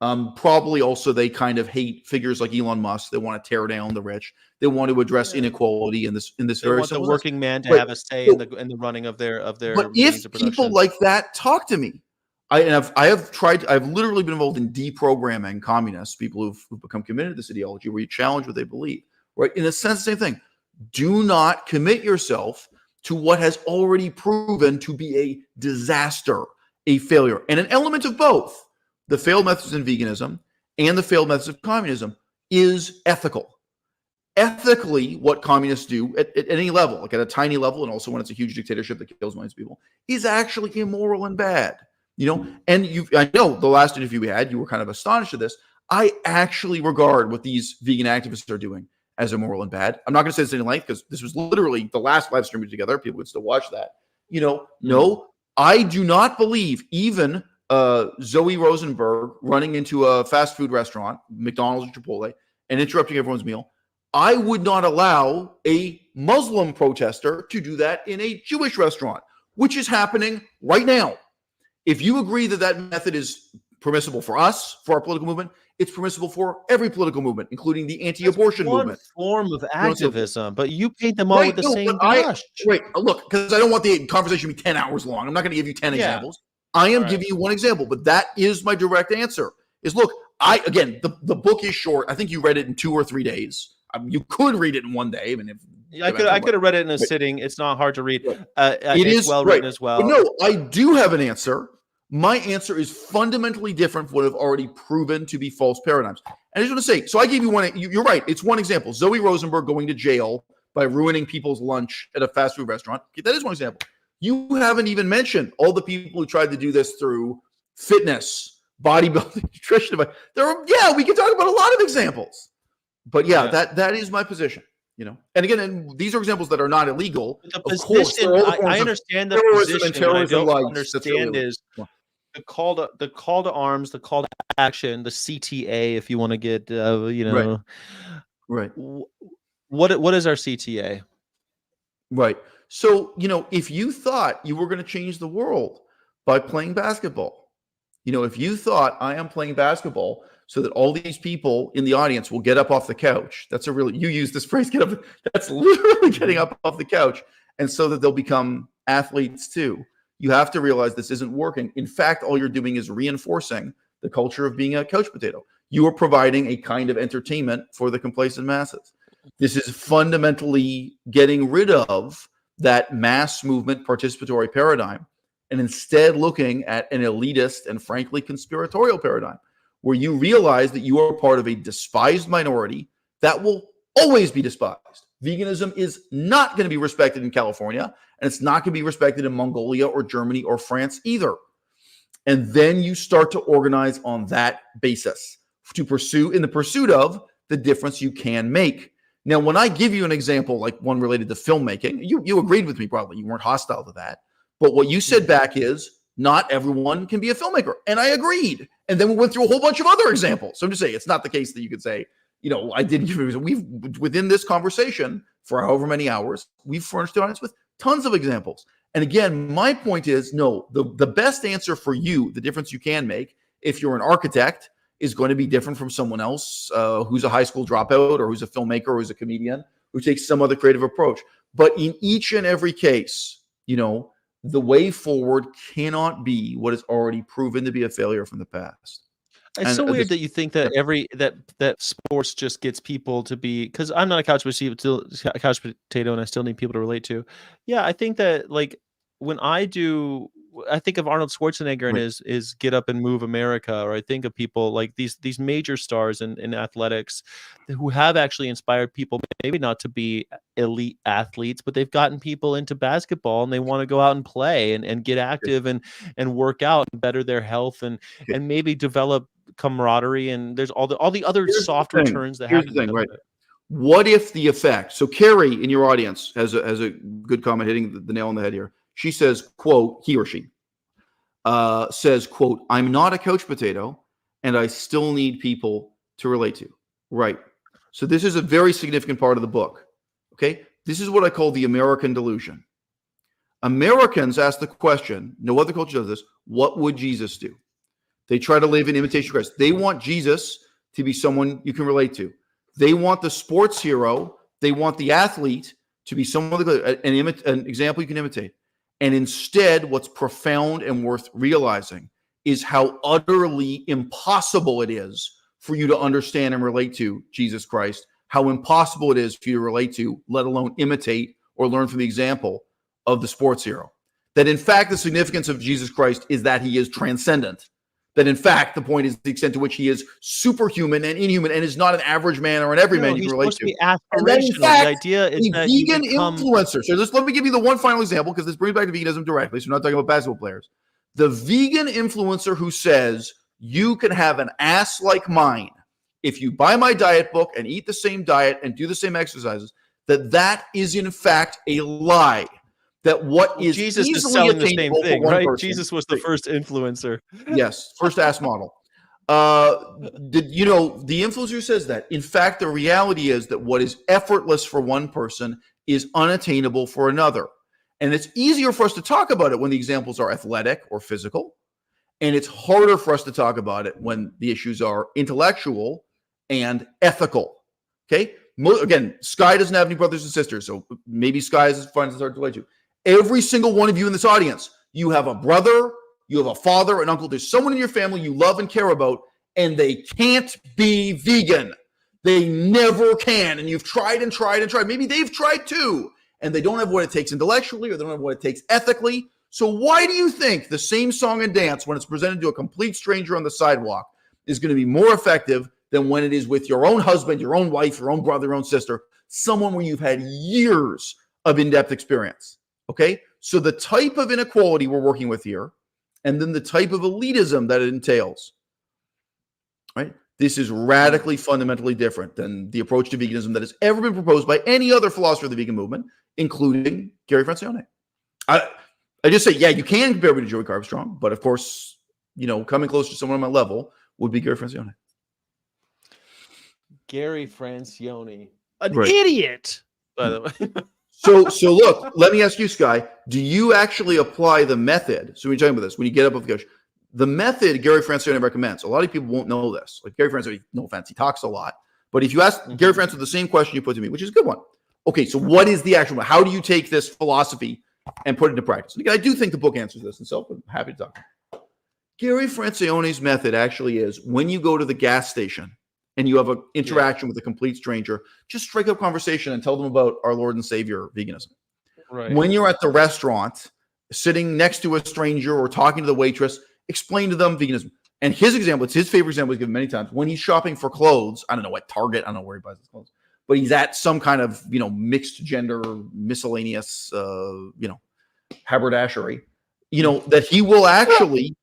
Probably also they kind of hate figures like Elon Musk. They want to tear down the rich. They want to address inequality in this they very want the working man to have a say in the running of their. But if people like that talk to me, I've literally been involved in deprogramming communists, people who've become committed to this ideology, where you challenge what they believe. Right? In a sense, same thing. Do not commit yourself to what has already proven to be a disaster, a failure, and an element of both. The failed methods in veganism and the failed methods of communism is ethical. Ethically, what communists do at any level, like at a tiny level, and also when it's a huge dictatorship that kills millions of people, is actually immoral and bad. And I know the last interview we had, you were kind of astonished at this. I actually regard what these vegan activists are doing as immoral and bad. I'm not going to say this in length because this was literally the last live stream together. People would still watch that. No, I do not believe even Zoe Rosenberg running into a fast food restaurant, McDonald's or Chipotle, and interrupting everyone's meal. I would not allow a Muslim protester to do that in a Jewish restaurant, which is happening right now. If you agree that method is permissible for us, for our political movement, it's permissible for every political movement, including the anti-abortion movement. Form of activism, but you paint them all with the same brush. Look, because I don't want the conversation to be 10 hours long. I'm not going to give you 10 examples. I am giving you one example, but that is my direct answer. Is look, the book is short. I think you read it in 2 or 3 days. You could read it in one day. I mean, I could have read it in a sitting. It's not hard to read. It is well written as well. But no, I do have an answer. My answer is fundamentally different from what have already proven to be false paradigms. And I just want to say, so I gave you one. You're right. It's one example. Zoe Rosenberg going to jail by ruining people's lunch at a fast food restaurant. That is one example. You haven't even mentioned all the people who tried to do this through fitness, bodybuilding, nutrition. We can talk about a lot of examples. But that is my position. And again, these are examples that are not illegal. The position, I understand the position. What I don't understand is the call to arms, the call to action, the CTA, if you want to get, Right. What is our CTA? Right. So, if you thought you were going to change the world by playing basketball, if you thought I am playing basketball so that all these people in the audience will get up off the couch, you use this phrase, get up, that's literally getting up off the couch, and so that they'll become athletes too. You have to realize this isn't working. In fact, all you're doing is reinforcing the culture of being a couch potato. You are providing a kind of entertainment for the complacent masses. This is fundamentally getting rid of that mass movement participatory paradigm and instead looking at an elitist and frankly conspiratorial paradigm where you realize that you are part of a despised minority that will always be despised. Veganism is not going to be respected in California, and it's not going to be respected in Mongolia or Germany or France either. And then you start to organize on that basis in the pursuit of the difference you can make. Now, when I give you an example, like one related to filmmaking, you agreed with me probably. You weren't hostile to that. But what you said back is not everyone can be a filmmaker. And I agreed. And then we went through a whole bunch of other examples. So I'm just saying, it's not the case that you could say, I didn't give you. We've, within this conversation for however many hours, we've furnished the audience with tons of examples. And again, my point is, no, the best answer for you, the difference you can make, if you're an architect, is going to be different from someone else who's a high school dropout or who's a filmmaker or who's a comedian who takes some other creative approach. But in each and every case, the way forward cannot be what is already proven to be a failure from the past. It's so weird that you think that that sports just gets people to be, because I'm not a couch potato and I still need people to relate to. Yeah, I think that when I think of Arnold Schwarzenegger and his Get Up and Move America, or I think of people like these major stars in athletics who have actually inspired people, maybe not to be elite athletes, but they've gotten people into basketball and they want to go out and play and get active and work out and better their health and maybe develop camaraderie, and there's all the other soft returns that happen. Here's the thing, right? What if the effect? So Carrie in your audience has a good comment hitting the nail on the head here. She says, quote, he or she says, quote, I'm not a couch potato and I still need people to relate to. Right. So this is a very significant part of the book. Okay. This is what I call the American delusion. Americans ask the question, no other culture does this, what would Jesus do? They try to live in imitation of Christ. They want Jesus to be someone you can relate to. They want the sports hero. They want the athlete to be someone, an example you can imitate. And instead, what's profound and worth realizing is how utterly impossible it is for you to understand and relate to Jesus Christ, how impossible it is for you to relate to, let alone imitate or learn from the example of the sports hero. That in fact, the significance of Jesus Christ is that he is transcendent. That in fact, the point is the extent to which he is superhuman and inhuman and is not an average man or an everyman you can relate to. And then in fact, the idea is that vegan influencer. So let me give you the one final example, because this brings back to veganism directly. So we're not talking about basketball players. The vegan influencer who says you can have an ass like mine if you buy my diet book and eat the same diet and do the same exercises, that is in fact a lie. That Jesus is selling the same thing, right? Jesus was the first influencer. Yes, first ass model. The influencer says that. In fact, the reality is that what is effortless for one person is unattainable for another. And it's easier for us to talk about it when the examples are athletic or physical. And it's harder for us to talk about it when the issues are intellectual and ethical. Okay? Again, Sky doesn't have any brothers and sisters, so maybe Sky is finds it hard to relate to. Every single one of you in this audience, you have a brother, you have a father, an uncle. There's someone in your family you love and care about, and they can't be vegan. They never can. And you've tried and tried and tried. Maybe they've tried too, and they don't have what it takes intellectually, or they don't have what it takes ethically. So why do you think the same song and dance, when it's presented to a complete stranger on the sidewalk, is going to be more effective than when it is with your own husband, your own wife, your own brother, your own sister, someone where you've had years of in-depth experience? Okay, so the type of inequality we're working with here, and then the type of elitism that it entails, right? This is radically, fundamentally different than the approach to veganism that has ever been proposed by any other philosopher of the vegan movement, including Gary Francione. I just say, yeah, you can compare me to Joey Carbstrong, but of course, coming close to someone on my level would be Gary Francione. Gary Francione, an idiot, by the way. So look, let me ask you, Sky, do you actually apply the method? So when you're talking about this, when you get up off the couch, the method Gary Francon recommends, a lot of people won't know this. Like Gary Francon, no offense, he talks a lot. But if you ask Gary Francon the same question you put to me, which is a good one. Okay, so what is the actual, how do you take this philosophy and put it into practice? And again, I do think the book answers this, and so I'm happy to talk. Gary Francione's method actually is when you go to the gas station and you have an interaction with a complete stranger, just strike up conversation and tell them about our Lord and Savior, veganism. Right. When you're at the restaurant, sitting next to a stranger or talking to the waitress, explain to them veganism. And his example, it's his favorite example he's given many times, when he's shopping for clothes, I don't know, at Target, I don't know where he buys his clothes, but he's at some kind of, mixed gender, miscellaneous, haberdashery, that he will actually...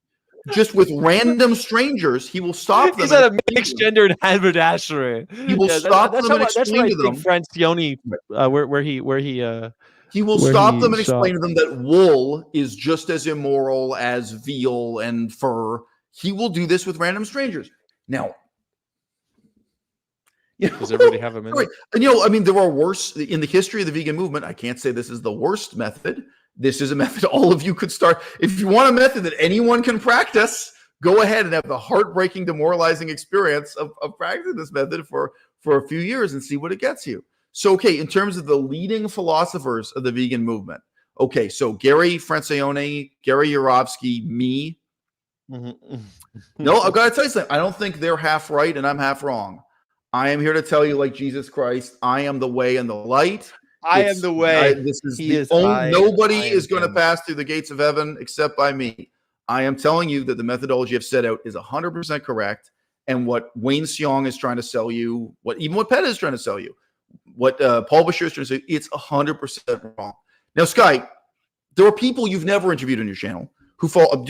just with random strangers, he will stop them. He's at a mixed gendered haberdashery. He will stop them and explain to them. Francione, where he will stop them and explain to them that wool is just as immoral as veal and fur. He will do this with random strangers. Now, does everybody have a minute? And there are worse in the history of the vegan movement. I can't say this is the worst method. This is a method all of you could start. If you want a method that anyone can practice, go ahead and have the heartbreaking, demoralizing experience of practicing this method for a few years and see what it gets you. So, okay, in terms of the leading philosophers of the vegan movement, okay, so Gary Francione, Gary Yourofsky, me. No, I've got to tell you something. I don't think they're half right and I'm half wrong. I am here to tell you, like Jesus Christ, I am the way and the light. I am the way. Nobody is going to pass through the gates of heaven except by me. I am telling you that the methodology I've set out is 100% correct. And what Wayne Xiong is trying to sell you, even what Peta is trying to sell you, what Paul Bashir is trying to say, it's 100% wrong. Now, Sky, there are people you've never interviewed on your channel who fall.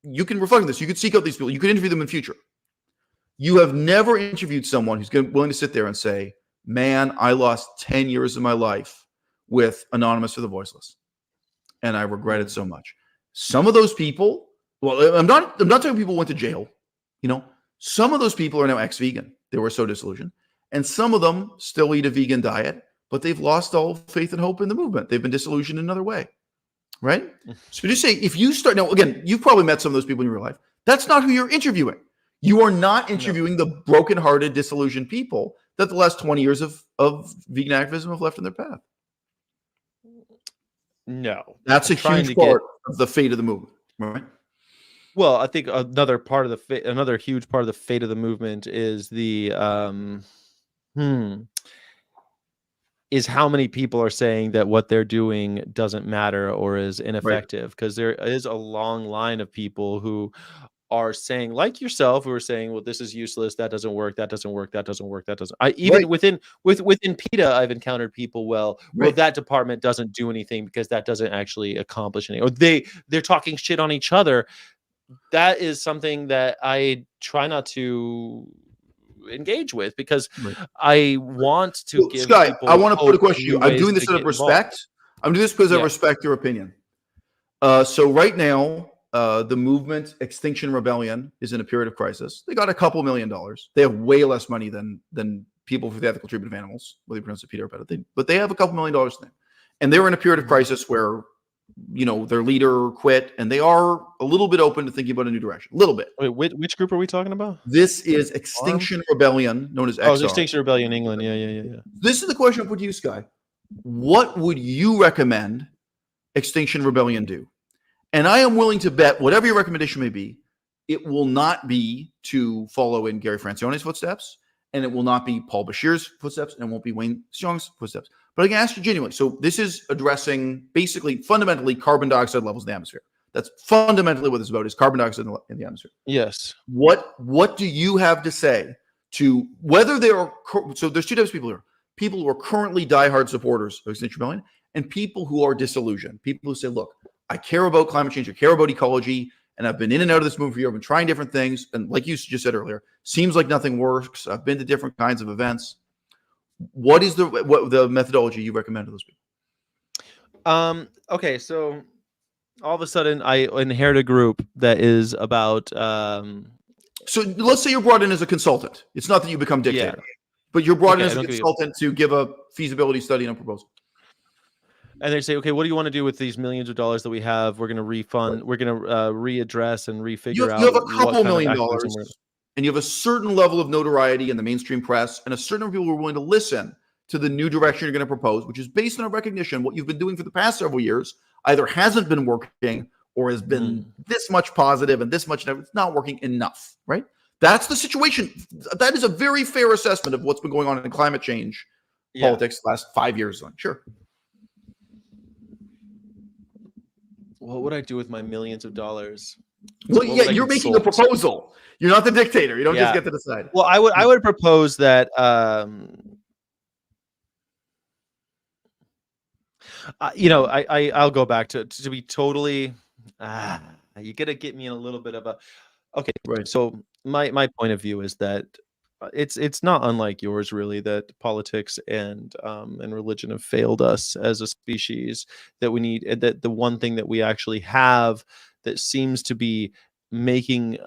You can reflect on this. You could seek out these people. You could interview them in the future. You have never interviewed someone who's willing to sit there and say, man, I lost 10 years of my life with Anonymous for the Voiceless, and I regret it so much. Some of those people, I'm not talking people who went to jail. Some of those people are now ex-vegan. They were so disillusioned. And some of them still eat a vegan diet, but they've lost all faith and hope in the movement. They've been disillusioned in another way, right? So just say, if you start, now again, you've probably met some of those people in your life. That's not who you're interviewing. You are not interviewing the brokenhearted, disillusioned people that the last 20 years of vegan activism have left in their path. No. That's a huge part of the fate of the movement, right? Well, I think another huge part of the fate of the movement is is how many people are saying that what they're doing doesn't matter or is ineffective, because there is a long line of people who are saying, like yourself, who are saying, well, this is useless, that doesn't work, that doesn't work, that doesn't work, that doesn't. Within PETA, I've encountered people, well, that department doesn't do anything because that doesn't actually accomplish anything, or they're talking shit on each other. That is something that I try not to engage with, because I want to give Sky, people, I want to put a question to you. I'm doing this out of respect. I'm doing this because I respect your opinion. So right now, the movement Extinction Rebellion is in a period of crisis. They got a couple $1 million. They have way less money than people for the ethical treatment of animals, whether you pronounce it Peter or Peta. But they have a couple $1 million thing. And they're in a period of crisis where, their leader quit, and they are a little bit open to thinking about a new direction. A little bit. Wait, which group are we talking about? This is Extinction Rebellion, known as XR. Oh, it's Extinction Rebellion in England. Yeah. This is the question I put to you, Sky. What would you recommend Extinction Rebellion do? And I am willing to bet, whatever your recommendation may be, it will not be to follow in Gary Francione's footsteps, and it will not be Paul Bashir's footsteps, and it won't be Wayne Xiong's footsteps. But I can ask you genuinely. So this is addressing fundamentally carbon dioxide levels in the atmosphere. That's fundamentally what this is about, is carbon dioxide in the atmosphere. Yes. What do you have to say to whether there are, so there's two types of people here. People who are currently diehard supporters of Extinction Rebellion, and people who are disillusioned. People who say, look, I care about climate change, I care about ecology, and I've been in and out of this movement for years. I've been trying different things. And like you just said earlier, seems like nothing works. I've been to different kinds of events. What is the methodology you recommend to those people? Okay, so all of a sudden I inherit a group that is about so let's say you're brought in as a consultant. It's not that you become dictator, but you're brought in as a consultant to give a feasibility study and a proposal. And they say, okay, what do you want to do with these millions of dollars that we have? We're going to refund, we're going to readdress and refigure You have out a what couple kind of $1 activism million, and you have a certain level of notoriety in the mainstream press, and a certain number of people who are willing to listen to the new direction you're going to propose, which is based on a recognition what you've been doing for the past several years either hasn't been working or has been this much positive and this much negative. It's not working enough, right? That's the situation. That is a very fair assessment of what's been going on in climate change politics the last 5 years. Sure. What would I do with my millions of dollars? Well, yeah, you're making a proposal. You're not the dictator. You don't just get to decide. Well, I would propose that I'll go back to be totally you gotta get me in a little bit of a right. So my point of view is that it's not unlike yours, really, that politics and religion have failed us as a species, that we need, that the one thing that we actually have that seems to be making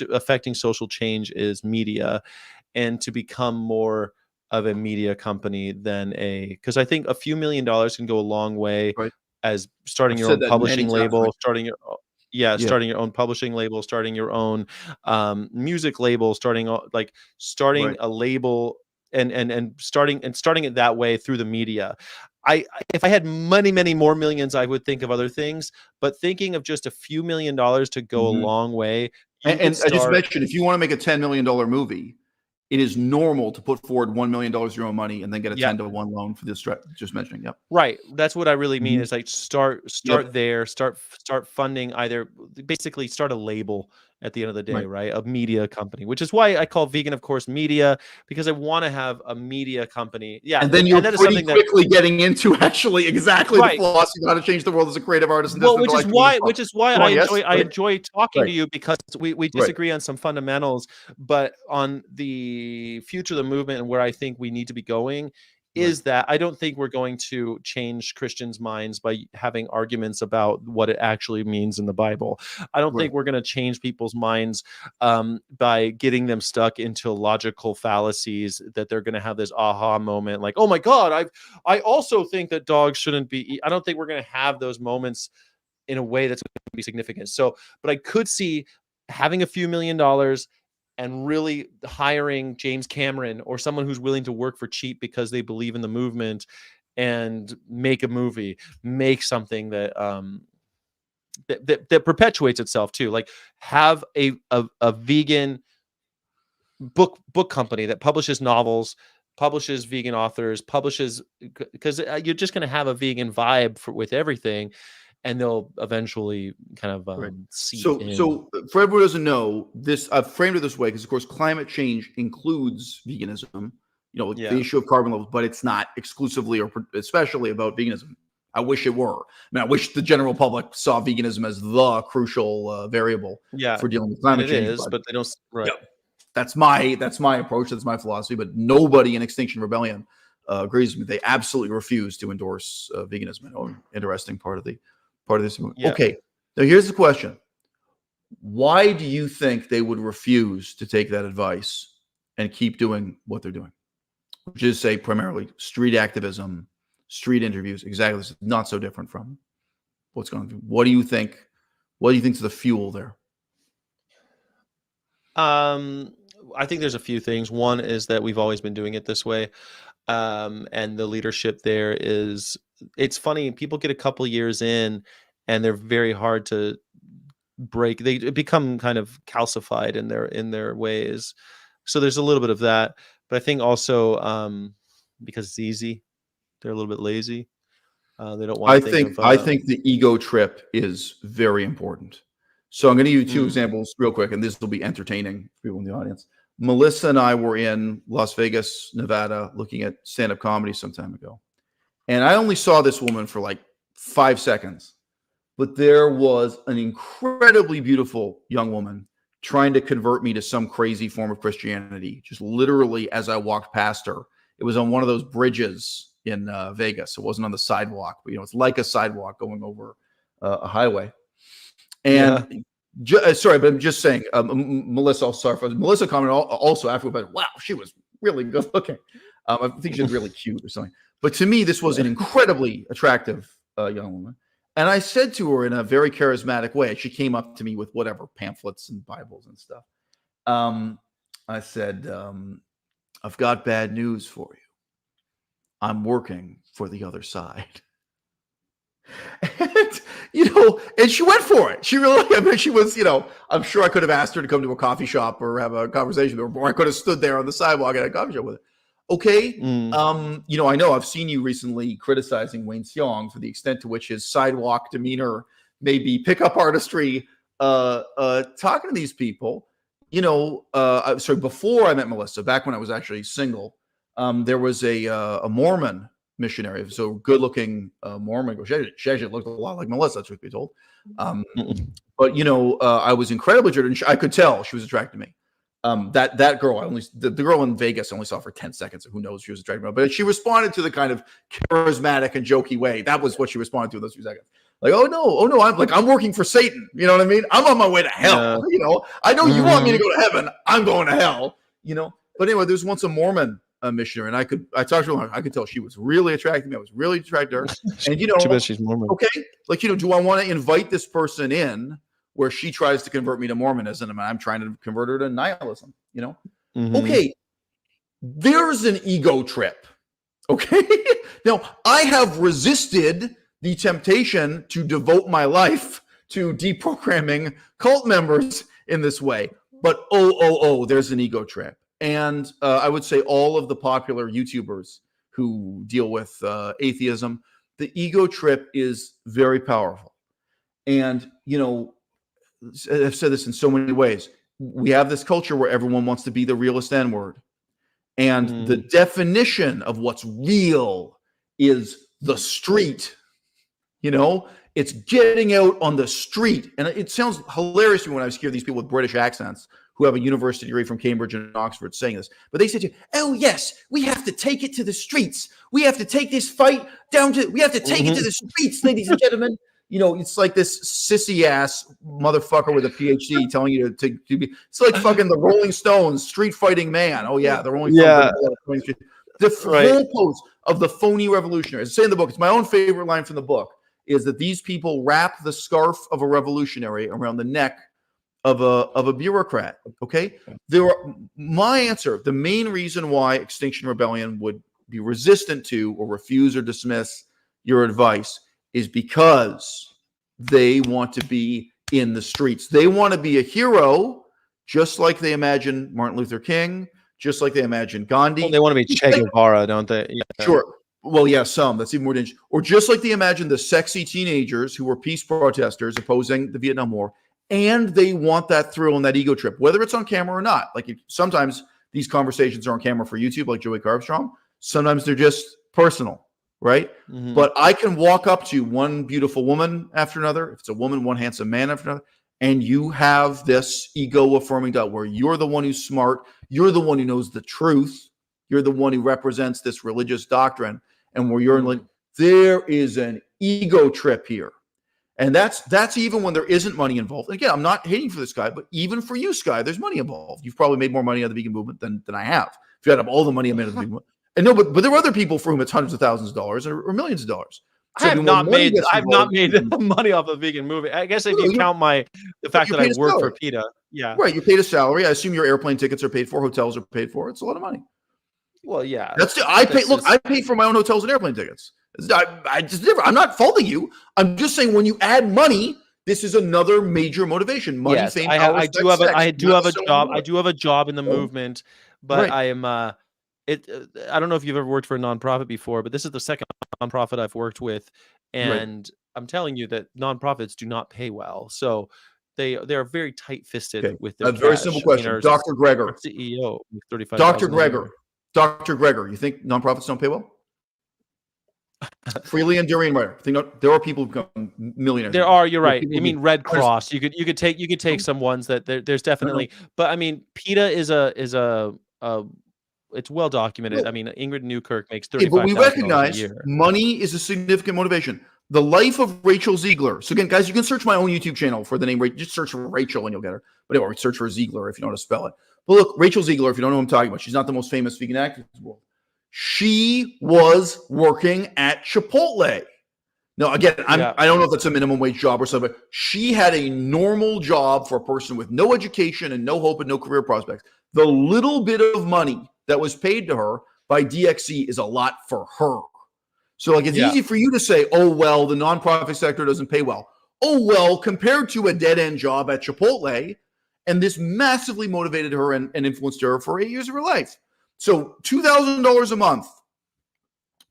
affecting social change is media, and to become more of a media company than because I think a few $1 million can go a long way, as starting your own publishing label, starting your own publishing label, starting your own music label, starting a label and starting it that way through the media. If I had many more millions, I would think of other things, but thinking of just a few $1 million to go a long way. And I just mentioned, if you want to make a $10 million movie, it is normal to put forward $1 million of your own money and then get a 10-to-1 loan for this. Just mentioning, right. That's what I really mean. Is like start there, start funding, either basically start a label at the end of the day, right? A media company, which is why I call vegan, of course, media, because I want to have a media company. Yeah, and then you're pretty quickly getting into actually exactly the philosophy of how to change the world as a creative artist. And which is why I enjoy talking to you, because we disagree on some fundamentals, but on the future of the movement and where I think we need to be going is that I don't think we're going to change Christians' minds by having arguments about what it actually means in the Bible. I don't think we're going to change people's minds by getting them stuck into logical fallacies that they're going to have this aha moment, like, oh my God, I also think that dogs shouldn't be. I don't think we're going to have those moments in a way that's going to be significant. So, but I could see having a few $1 million and really hiring James Cameron or someone who's willing to work for cheap because they believe in the movement, and make a movie, make something that that perpetuates itself too. Like have a vegan book company that publishes novels, publishes vegan authors, because you're just going to have a vegan vibe with everything. And they'll eventually kind of seep in. So for everyone who doesn't know this, I've framed it this way because, of course, climate change includes veganism, the issue of carbon levels, but it's not exclusively or especially about veganism. I wish it were. I mean, I wish the general public saw veganism as the crucial variable for dealing with climate change. It is, but they don't. Right. That's my approach. That's my philosophy. But nobody in Extinction Rebellion agrees with me. They absolutely refuse to endorse veganism. Interesting part of this. Okay, now here's the question. Why do you think they would refuse to take that advice and keep doing what they're doing? Which is, say, primarily street activism, street interviews. Exactly. This is not so different from what's going on. What do you think? What do you think is the fuel there? I think there's a few things. One is that we've always been doing it this way. And the leadership there is, it's funny, people get a couple years in and they're very hard to break. They become kind of calcified in their ways. So there's a little bit of that, but I think also because it's easy, they're a little bit lazy. They don't want to I think the ego trip is very important. So I'm going to give you two examples real quick, and this will be entertaining for people in the audience. Melissa and I were in Las Vegas, Nevada, looking at stand-up comedy some time ago. And I only saw this woman for like 5 seconds. But there was an incredibly beautiful young woman trying to convert me to some crazy form of Christianity, just literally as I walked past her. It was on one of those bridges in Vegas. It wasn't on the sidewalk, but it's like a sidewalk going over a highway. And sorry, but I'm just saying, Melissa commented also after, but wow, she was really good looking. I think she was really cute or something. But to me, this was an incredibly attractive young woman. And I said to her in a very charismatic way, she came up to me with whatever pamphlets and Bibles and stuff. I said, I've got bad news for you. I'm working for the other side. And, and she went for it. She really, she was, I'm sure I could have asked her to come to a coffee shop or have a conversation with her, or I could have stood there on the sidewalk at a coffee shop with her. Okay. I know I've seen you recently criticizing Wayne Xiong for the extent to which his sidewalk demeanor, maybe pickup artistry, talking to these people, before I met Melissa, back when I was actually single, there was a Mormon missionary, so good-looking Mormon. She actually looked a lot like Melissa, truth be told. But I was incredibly attracted, and I could tell she was attracted to me. That girl, the girl in Vegas, I only saw for 10 seconds. So who knows if she was attracted to me? But she responded to the kind of charismatic and jokey way. That was what she responded to in those few seconds. Like, oh no, I'm working for Satan. You know what I mean? I'm on my way to hell. I know you want me to go to heaven. I'm going to hell. But anyway, there's once a Mormon missionary, and I talked to her. I could tell she was really attracted to me. I was really attracted to her. And too bad she's Mormon. Okay, do I want to invite this person in where she tries to convert me to Mormonism and I'm trying to convert her to nihilism? Okay, there's an ego trip. Okay, now I have resisted the temptation to devote my life to deprogramming cult members in this way, but there's an ego trip. And I would say all of the popular YouTubers who deal with atheism, the ego trip is very powerful. And, I've said this in so many ways. We have this culture where everyone wants to be the realist N-word. And the definition of what's real is the street. It's getting out on the street. And it sounds hilarious to me when I hear these people with British accents who have a university degree from Cambridge and Oxford saying this. But they say to you, oh, yes, we have to take it to the streets. We have to take this fight we have to take it to the streets, ladies and gentlemen. It's like this sissy ass motherfucker with a PhD telling you to be. It's like fucking the Rolling Stones, street fighting man. Oh, yeah, the Rolling Stones. Yeah. The whole pose of the phony revolutionary. As I say in the book, it's my own favorite line from the book, is that these people wrap the scarf of a revolutionary around the neck of a bureaucrat. Okay, my answer, the main reason why Extinction Rebellion would be resistant to or refuse or dismiss your advice is because they want to be in the streets. They want to be a hero, just like they imagine Martin Luther King, just like they imagine Gandhi. Well, they want to be Che Guevara, don't they? Yeah. Sure. Well, yeah, some. That's even more dangerous. Or just like they imagine the sexy teenagers who were peace protesters opposing the Vietnam War, and they want that thrill and that ego trip, whether it's on camera or not. Sometimes these conversations are on camera for YouTube, like Joey Carbstrong. Sometimes they're just personal, right? But I can walk up to one beautiful woman after another. If it's a woman, one handsome man after another. And you have this ego-affirming doubt where you're the one who's smart. You're the one who knows the truth. You're the one who represents this religious doctrine. And where you're like, there is an ego trip here. And that's even when there isn't money involved. Again, I'm not hating for this guy, but even for you, Sky, there's money involved. You've probably made more money out of the vegan movement than I have. If you add up all the money I made out of the vegan movement. And no, but there are other people for whom it's hundreds of thousands of dollars or millions of dollars. So I've not made money off of vegan movie. I guess if you count the fact that I work for Peta. Yeah. Right. You paid a salary. I assume your airplane tickets are paid for, hotels are paid for. It's a lot of money. Well, yeah. I pay for my own hotels and airplane tickets. I'm not faulting you. I'm just saying when you add money, this is another major motivation. Money, yes, fame, I do have a job. I do have a job in the movement, but I am I don't know if you've ever worked for a nonprofit before, but this is the second nonprofit I've worked with, and I'm telling you that nonprofits do not pay well. So they are very tight-fisted with their cash. Very simple question, Dr. Gregor, CEO, 35. Dr. Gregor, you think nonprofits don't pay well? Freely and Durian Writer. There are people who become millionaires. There are. You're right. I mean, Red Cross. You could take some ones that there's definitely. But I mean, Peta is a it's well documented. I mean, Ingrid Newkirk makes $35,000 but we recognize money is a significant motivation. The life of Rachel Ziegler. So again, guys, you can search my own YouTube channel for the name. Just search for Rachel and you'll get her. But anyway, search for Ziegler if you know how to spell it. But look, Rachel Ziegler, if you don't know what I'm talking about, she's not the most famous vegan activist in the world. She was working at Chipotle. Now, again, I don't know if that's a minimum wage job or something. She had a normal job for a person with no education and no hope and no career prospects. The little bit of money that was paid to her by DXC is a lot for her. So, like, it's easy for you to say, oh, well, the nonprofit sector doesn't pay well. Oh, well, compared to a dead-end job at Chipotle, and this massively motivated her and influenced her for 8 years of her life. So $2,000 a month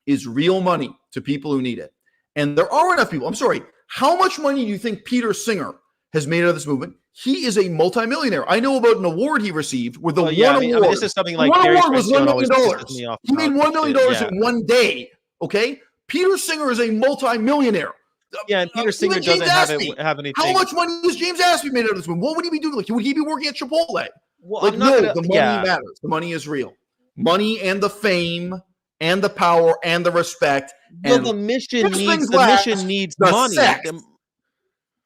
is real money to people who need it. And there are enough people. I'm sorry. How much money do you think Peter Singer has made out of this movement? He is a multimillionaire. I know about an award he received where the one award, this is something like one Gary award was $1 million. He made $1 million in one day. Okay? Peter Singer is a multimillionaire. Yeah, and Peter Singer doesn't have anything. How much money has James Aspey made out of this movement? What would he be doing? Like, would he be working at Chipotle? Well, the money matters. The money is real. Money and the fame and the power and the respect. Well, the mission needs money.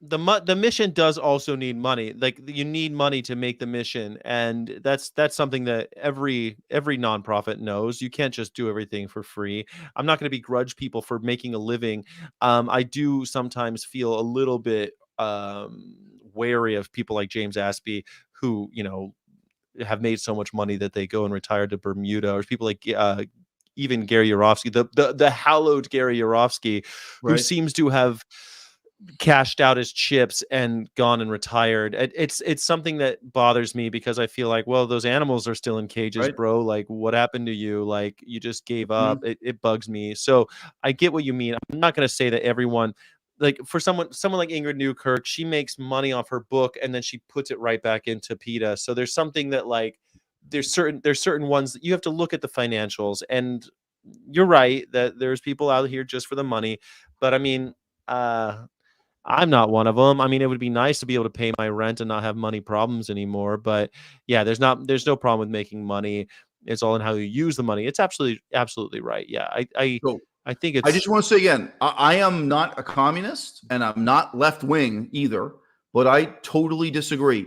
The mission does also need money. Like, you need money to make the mission, and that's something that every nonprofit knows. You can't just do everything for free. I'm not going to begrudge people for making a living. I do sometimes feel a little bit wary of people like James Aspey, who, you know, have made so much money that they go and retire to Bermuda, or people like even Gary Yourofsky, the hallowed Gary Yourofsky, who seems to have cashed out his chips and gone and retired. It's something that bothers me, because I feel like, well, those animals are still in cages, bro. Like, what happened to you? Like, you just gave up. It bugs me. So I get what you mean. I'm not going to say that everyone, like, for someone like Ingrid Newkirk, she makes money off her book and then she puts it right back into PETA. So there's something that, like, there's certain ones that you have to look at the financials, and you're right that there's people out here just for the money. But I mean, I'm not one of them. I mean, it would be nice to be able to pay my rent and not have money problems anymore. But yeah, there's no problem with making money. It's all in how you use the money. It's absolutely right. Yeah, I think it's. I just want to say again, I am not a communist and I'm not left wing either, but I totally disagree.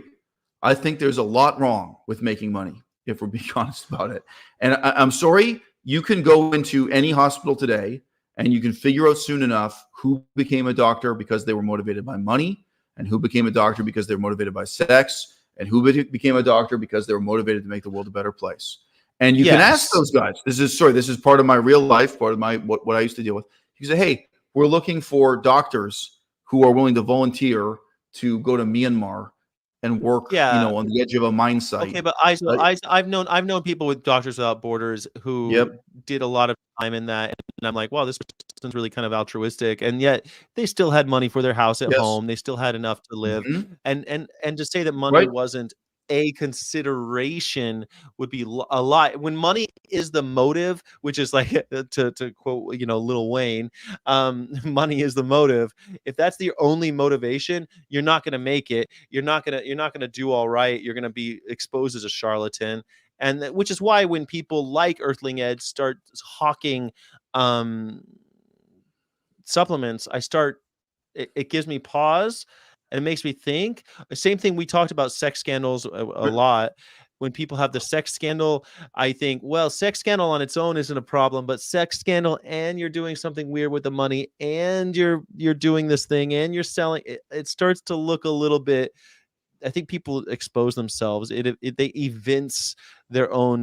I think there's a lot wrong with making money, if we're being honest about it. And I'm sorry, you can go into any hospital today and you can figure out soon enough who became a doctor because they were motivated by money, and who became a doctor because they were motivated by sex, and who became a doctor because they were motivated to make the world a better place. And you can ask those guys. This is part of my real life, part of my what I used to deal with. You say, hey, we're looking for doctors who are willing to volunteer to go to Myanmar and work, on the edge of a mine site. Okay, but I've known people with Doctors Without Borders who did a lot of time in that, and I'm like, wow, this person's really kind of altruistic, and yet they still had money for their house at home. They still had enough to live, and to say that money wasn't a consideration would be a lie. When money is the motive, which is like, to quote, Lil Wayne, money is the motive. If that's the only motivation, you're not going to make it. You're not going to do all right. You're going to be exposed as a charlatan. And which is why when people like Earthling Ed start hawking supplements, it gives me pause. And it makes me think. The same thing, we talked about sex scandals a lot. When people have the sex scandal, I think, well, sex scandal on its own isn't a problem, but sex scandal and you're doing something weird with the money and you're doing this thing and you're selling it starts to look a little bit. I think people expose themselves. They evince their own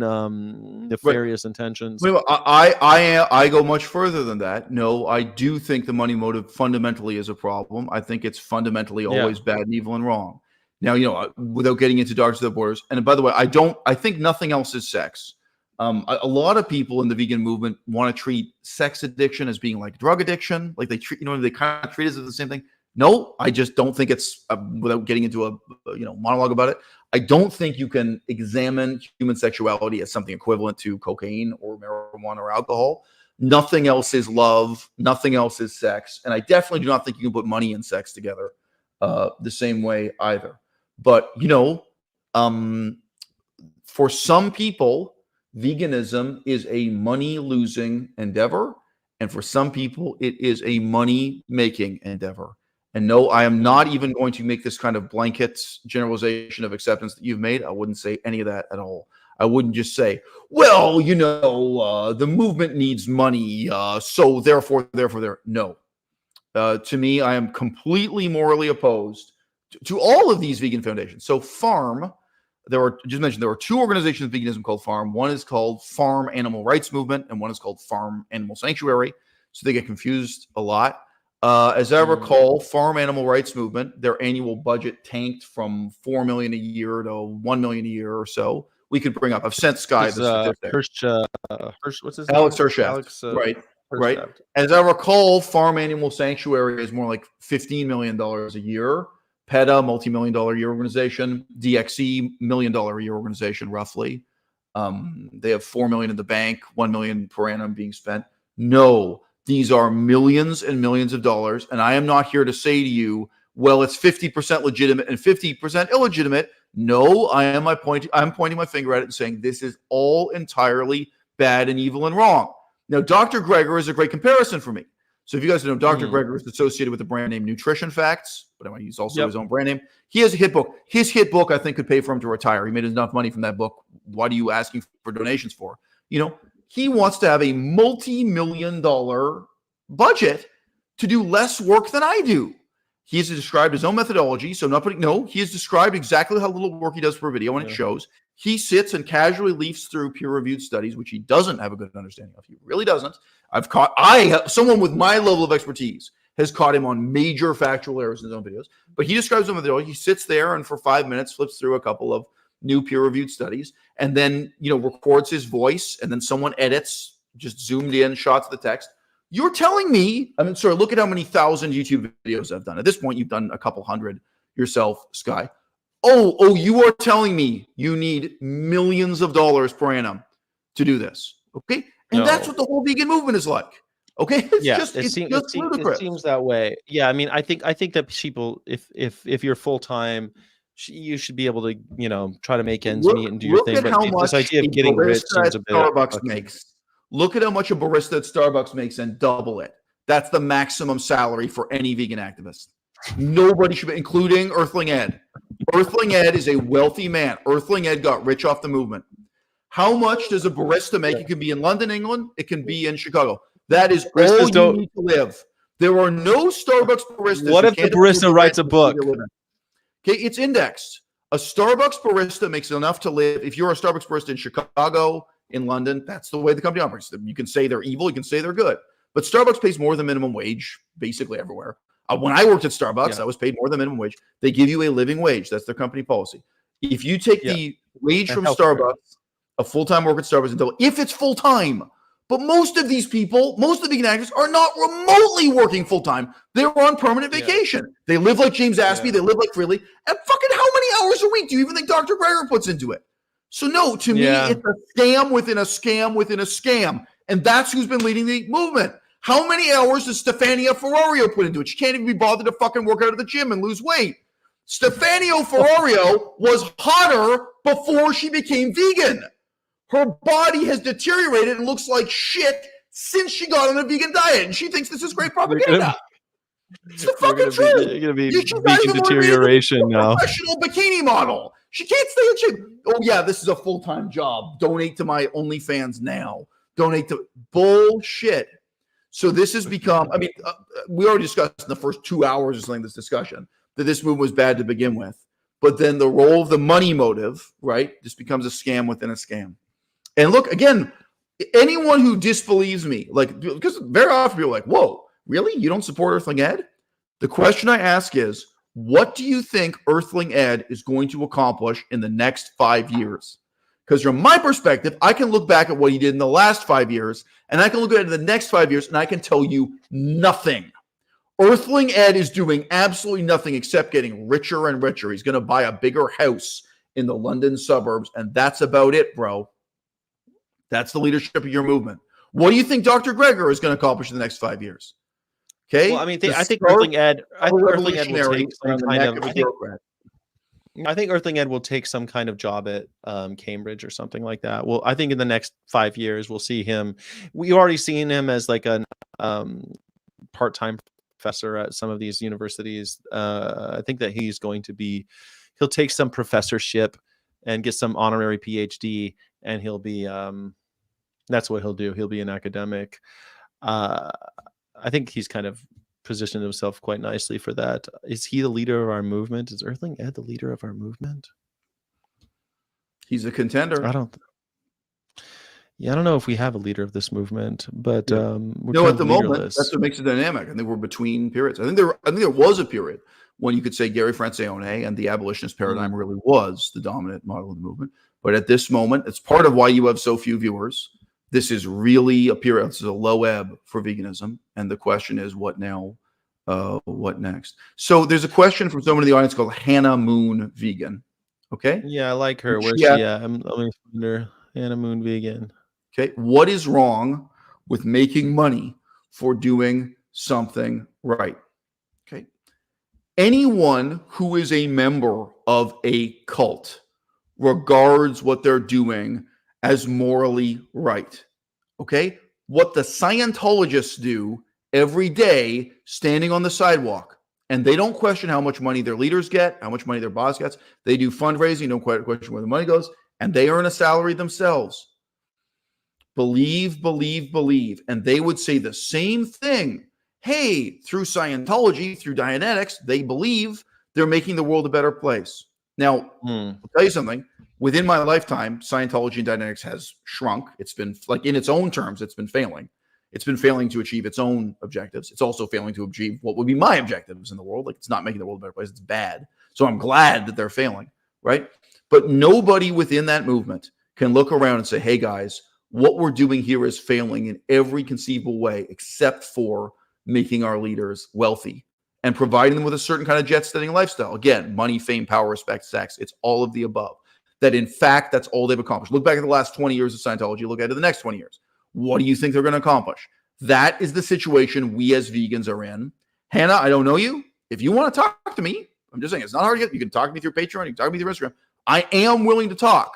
nefarious intentions. Well, I go much further than that. No, I do think the money motive fundamentally is a problem. I think it's fundamentally always bad and evil and wrong. Now, without getting into Doctors Without Borders, and by the way, I think nothing else is sex. A lot of people in the vegan movement want to treat sex addiction as being like drug addiction, like they kind of treat it as the same thing. No, I just don't think it's, without getting into a monologue about it, I don't think you can examine human sexuality as something equivalent to cocaine or marijuana or alcohol. Nothing else is love. Nothing else is sex. And I definitely do not think you can put money and sex together the same way either. But, for some people, veganism is a money-losing endeavor. And for some people, it is a money-making endeavor. And no, I am not even going to make this kind of blanket generalization of acceptance that you've made. I wouldn't say any of that at all. I wouldn't just say, well, the movement needs money, so therefore. No. To me, I am completely morally opposed to all of these vegan foundations. So FARM, there are 2 organizations of veganism called FARM. One is called Farm Animal Rights Movement, and one is called Farm Animal Sanctuary. So they get confused a lot. As I recall, Farm Animal Rights Movement, their annual budget tanked from $4 million a year to $1 million a year or so. We could bring up. I've sent Sky the statistic. What's his Alex name? Hershaft. Right. As I recall, Farm Animal Sanctuary is more like $15 million a year. Peta, multi-million-dollar a year organization. DXE, $1 million a year organization, roughly. They have $4 million in the bank, $1 million per annum being spent. No, these are millions and millions of dollars, and I am not here to say to you, well, it's 50% legitimate and 50% illegitimate. No, I'm pointing my finger at it and saying this is all entirely bad and evil and wrong. Now, Dr. Greger is a great comparison for me. So if you guys know, Dr. Greger is associated with the brand name Nutrition Facts, but he's also his own brand name. He has a hit book. His hit book, I think, could pay for him to retire. He made enough money from that book. What are you asking for donations for? He wants to have a multi-million-dollar budget to do less work than I do. He has described his own methodology. So he has described exactly how little work he does per video, and it shows. He sits and casually leafs through peer-reviewed studies, which he doesn't have a good understanding of. He really doesn't. Someone with my level of expertise has caught him on major factual errors in his own videos. But he describes them. He sits there and for 5 minutes flips through a couple of new peer-reviewed studies, and then records his voice, and then someone edits, just zoomed in shots of the text. You're telling me, look at how many thousand YouTube videos I've done. At this point, you've done a couple hundred yourself, Sky. Oh, you are telling me you need millions of dollars per annum to do this. Okay. And that's what the whole vegan movement is like. Okay. It seems that way. Yeah. I think that people, if you're full-time, you should be able to, try to make ends meet and do your thing. But this idea of getting rich seems a bit. Starbucks makes. Look at how much a barista at Starbucks makes and double it. That's the maximum salary for any vegan activist. Nobody should be, including Earthling Ed. Earthling Ed is a wealthy man. Earthling Ed got rich off the movement. How much does a barista make? It can be in London, England. It can be in Chicago. That is all you need to live. There are no Starbucks baristas. What if the barista writes a book? Okay, it's indexed. A Starbucks barista makes enough to live. If you're a Starbucks barista in Chicago, in London, that's the way the company operates. You can say they're evil. You can say they're good. But Starbucks pays more than minimum wage basically everywhere. When I worked at Starbucks, I was paid more than minimum wage. They give you a living wage. That's their company policy. If you take the wage from Starbucks, a full-time worker at Starbucks, if it's full-time, but most of these people, most of the vegan actors are not remotely working full-time. They're on permanent vacation. They live like James Aspey. They live like Freely. And fucking how many hours a week do you even think Dr. Greger puts into it? So no, to me, it's a scam within a scam within a scam. And that's who's been leading the movement. How many hours does Stefania Ferrario put into it? She can't even be bothered to fucking work out at the gym and lose weight. Stefania Ferrario was hotter before she became vegan. Her body has deteriorated and looks like shit since she got on a vegan diet. And she thinks this is great propaganda. It's the fucking truth. You're going to be vegan deterioration now. Professional bikini model. She can't stay in shape. Oh, yeah, this is a full-time job. Donate to my OnlyFans now. Donate to bullshit. So this has become, we already discussed in the first 2 hours or something, this discussion, that this movement was bad to begin with. But then the role of the money motive, right, just becomes a scam within a scam. And look, again, anyone who disbelieves me, because very often people are like, whoa, really? You don't support Earthling Ed? The question I ask is, what do you think Earthling Ed is going to accomplish in the next 5 years? Because from my perspective, I can look back at what he did in the last 5 years, and I can look at the next 5 years, and I can tell you nothing. Earthling Ed is doing absolutely nothing except getting richer and richer. He's going to buy a bigger house in the London suburbs, and that's about it, bro. That's the leadership of your movement. What do you think Dr. Greger is going to accomplish in the next 5 years? Okay. Well, I think Earthling Ed will take some kind of. I think Earthling Ed will take some kind of job at Cambridge or something like that. Well, I think in the next 5 years we'll see him. We already seen him as like a part-time professor at some of these universities. I think that he'll take some professorship and get some honorary PhD and he'll be that's what he'll do. He'll be an academic. I think he's kind of positioned himself quite nicely for that. Is he the leader of our movement? Is Earthling Ed the leader of our movement? He's a contender. I don't know if we have a leader of this movement, but we're no, at the moment, that's what makes it dynamic. I think we're between periods. I think there was a period when you could say Gary Francone and the abolitionist paradigm really was the dominant model of the movement. But at this moment, it's part of why you have so few viewers. This is really a period. This is a low ebb for veganism. And the question is, what now? What next? So there's a question from someone in the audience called Hannah Moon Vegan. Okay. Yeah, I like her. Where's she at? I'm find her. Hannah Moon Vegan. Okay. What is wrong with making money for doing something right? Okay. Anyone who is a member of a cult regards what they're doing as morally right. Okay? What the Scientologists do every day standing on the sidewalk, and they don't question how much money their leaders get, how much money their boss gets. They do fundraising, don't question where the money goes, and they earn a salary themselves. Believe, believe, believe. And they would say the same thing. Hey, through Scientology, through Dianetics, they believe they're making the world a better place. Now, I'll tell you something. Within my lifetime, Scientology and Dianetics has shrunk. It's been, like, in its own terms, it's been failing. It's been failing to achieve its own objectives. It's also failing to achieve what would be my objectives in the world. Like, it's not making the world a better place. It's bad. So I'm glad that they're failing, right? But nobody within that movement can look around and say, hey, guys, what we're doing here is failing in every conceivable way except for making our leaders wealthy and providing them with a certain kind of jet-setting lifestyle. Again, money, fame, power, respect, sex. It's all of the above. That, in fact, that's all they've accomplished. Look back at the last 20 years of Scientology. Look ahead to the next 20 years. What do you think they're going to accomplish? That is the situation we as vegans are in. Hannah, I don't know you. If you want to talk to me, I'm just saying, it's not hard to get. You can talk to me through Patreon. You can talk to me through Instagram. I am willing to talk.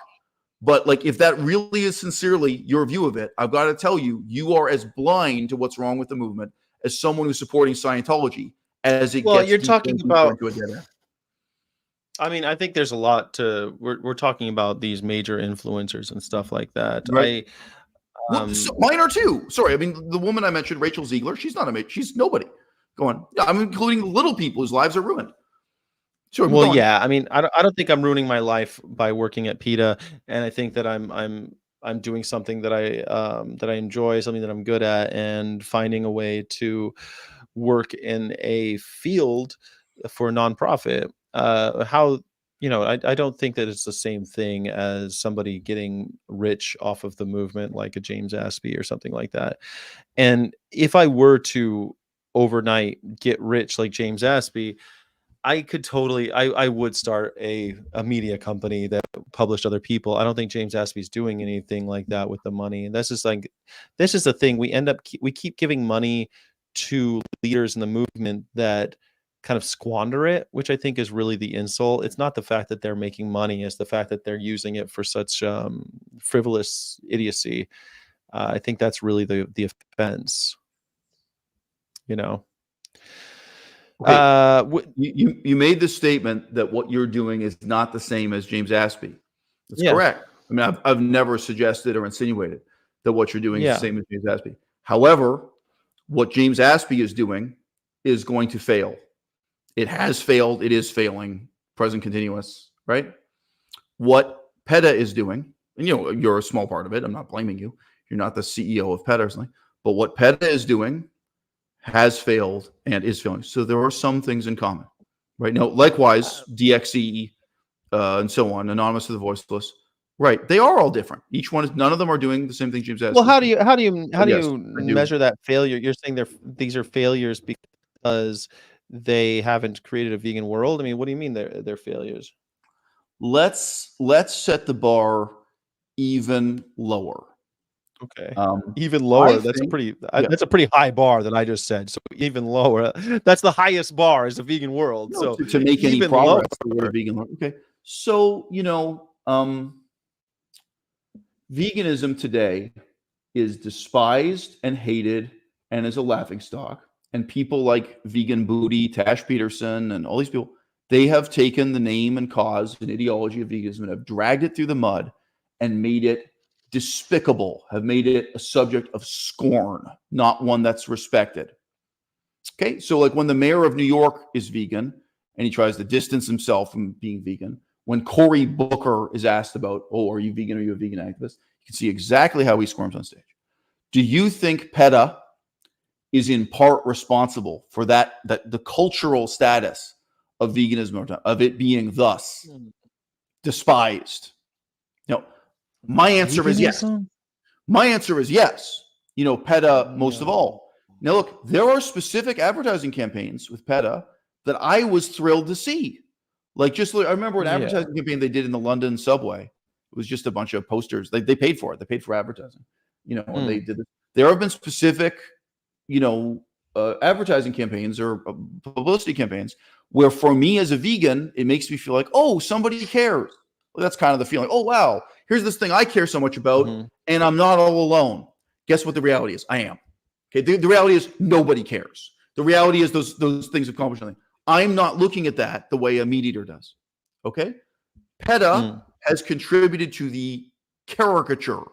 But, like, if that really is sincerely your view of it, I've got to tell you, you are as blind to what's wrong with the movement as someone who's supporting Scientology as it gets. Well, you're talking about. I mean, I think there's a lot to. We're talking about these major influencers and stuff like that. Right. So mine are too. Sorry, I mean, the woman I mentioned, Rachel Ziegler, she's not a she's nobody. Go on. Yeah, I'm including little people whose lives are ruined. Sure. Well, yeah. I mean, I don't think I'm ruining my life by working at Peta, and I think that I'm doing something that I enjoy, something that I'm good at, and finding a way to work in a field for a nonprofit. How, you know, I don't think that it's the same thing as somebody getting rich off of the movement, like a James Aspie or something like that. And if I were to overnight get rich like James Aspie, I could totally, I would start a media company that published other people. I don't think James Aspie's doing anything like that with the money. And this is the thing. We keep giving money to leaders in the movement that kind of squander it, which I think is really the insult. It's not the fact that they're making money, it's the fact that they're using it for such frivolous idiocy. I think that's really the offense, you know. Okay. You made the statement that what you're doing is not the same as James Aspie. That's correct. I mean, I've never suggested or insinuated that what you're doing is the same as James Aspie. However, what James Aspie is doing is going to fail. It has failed. It is failing. Present continuous, right? What Peta is doing, and you know, you're a small part of it. I'm not blaming you. You're not the CEO of Peta or something. But what Peta is doing has failed and is failing. So there are some things in common, right? Now, likewise, DXE and so on, Anonymous to the Voiceless, right? They are all different. Each one is. None of them are doing the same thing James Aspie. Well, how do you measure that failure? You're saying these are failures because they haven't created a vegan world. I mean, what do you mean they're failures? Let's set the bar even lower. Okay. Even lower. That's a pretty high bar that I just said. So even lower. That's the highest bar is the vegan world. No, so to make any progress toward a vegan world. Okay. So, you know, veganism today is despised and hated and is a laughingstock. And people like Vegan Booty, Tash Peterson, and all these people, they have taken the name and cause and ideology of veganism and have dragged it through the mud and made it Despicable have made it a subject of scorn, not one that's respected. Okay, so like when the mayor of New York is vegan and he tries to distance himself from being vegan, when Cory Booker is asked about, oh, are you vegan? Are you a vegan activist? You can see exactly how he squirms on stage. Do you think Peta is in part responsible for that the cultural status of veganism, of it being thus despised? No. My answer is yes. My answer is yes. Peta most of all. Now, look, there are specific advertising campaigns with Peta that I was thrilled to see. I remember an advertising campaign they did in the London subway. It was just a bunch of posters. They paid for it. They paid for advertising. And they did it. There have been specific, advertising campaigns or publicity campaigns where, for me as a vegan, it makes me feel like, oh, somebody cares. Well, that's kind of the feeling. Oh, wow, here's this thing I care so much about, and I'm not all alone. Guess what the reality is? I am. Okay, the reality is nobody cares. The reality is those things accomplish nothing. I'm not looking at that the way a meat eater does. Okay, Peta has contributed to the caricature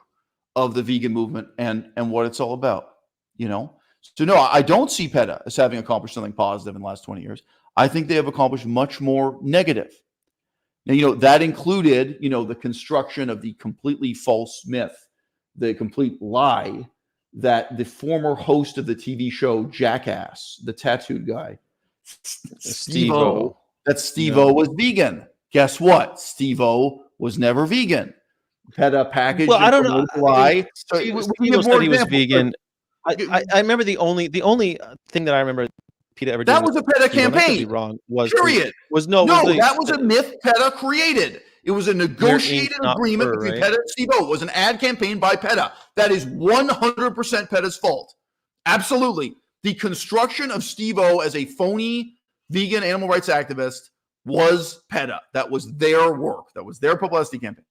of the vegan movement and what it's all about. So no, I don't see Peta as having accomplished something positive in the last 20 years. I think they have accomplished much more negative. Now, that included, the construction of the completely false myth, the complete lie that the former host of the TV show Jackass, the tattooed guy, Steve-O, that Steve-O was vegan. Guess what? Steve-O was never vegan. Peta packaged I don't know. Lie. Steve-O said he was vegan. I remember the only thing that I remember Peta ever did. That was a Peta campaign. Wrong. That was a myth Peta created. It was a negotiated agreement between Peta and Steve-O. It was an ad campaign by Peta. That is 100% Peta's fault. Absolutely. The construction of Steve-O as a phony vegan animal rights activist was Peta. That was their work. That was their publicity campaign.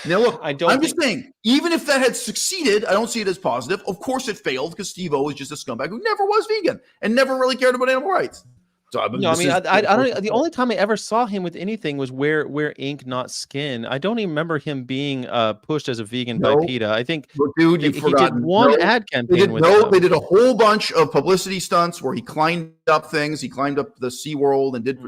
Now, look, I'm just saying, even if that had succeeded, I don't see it as positive. Of course it failed because Steve-O was just a scumbag who never was vegan and never really cared about animal rights. So, I don't. The only time I ever saw him with anything was wear ink, not skin. I don't even remember him being pushed as a vegan by Peta. I think, dude, he did one ad campaign. They did a whole bunch of publicity stunts where he climbed up things. He climbed up the SeaWorld and did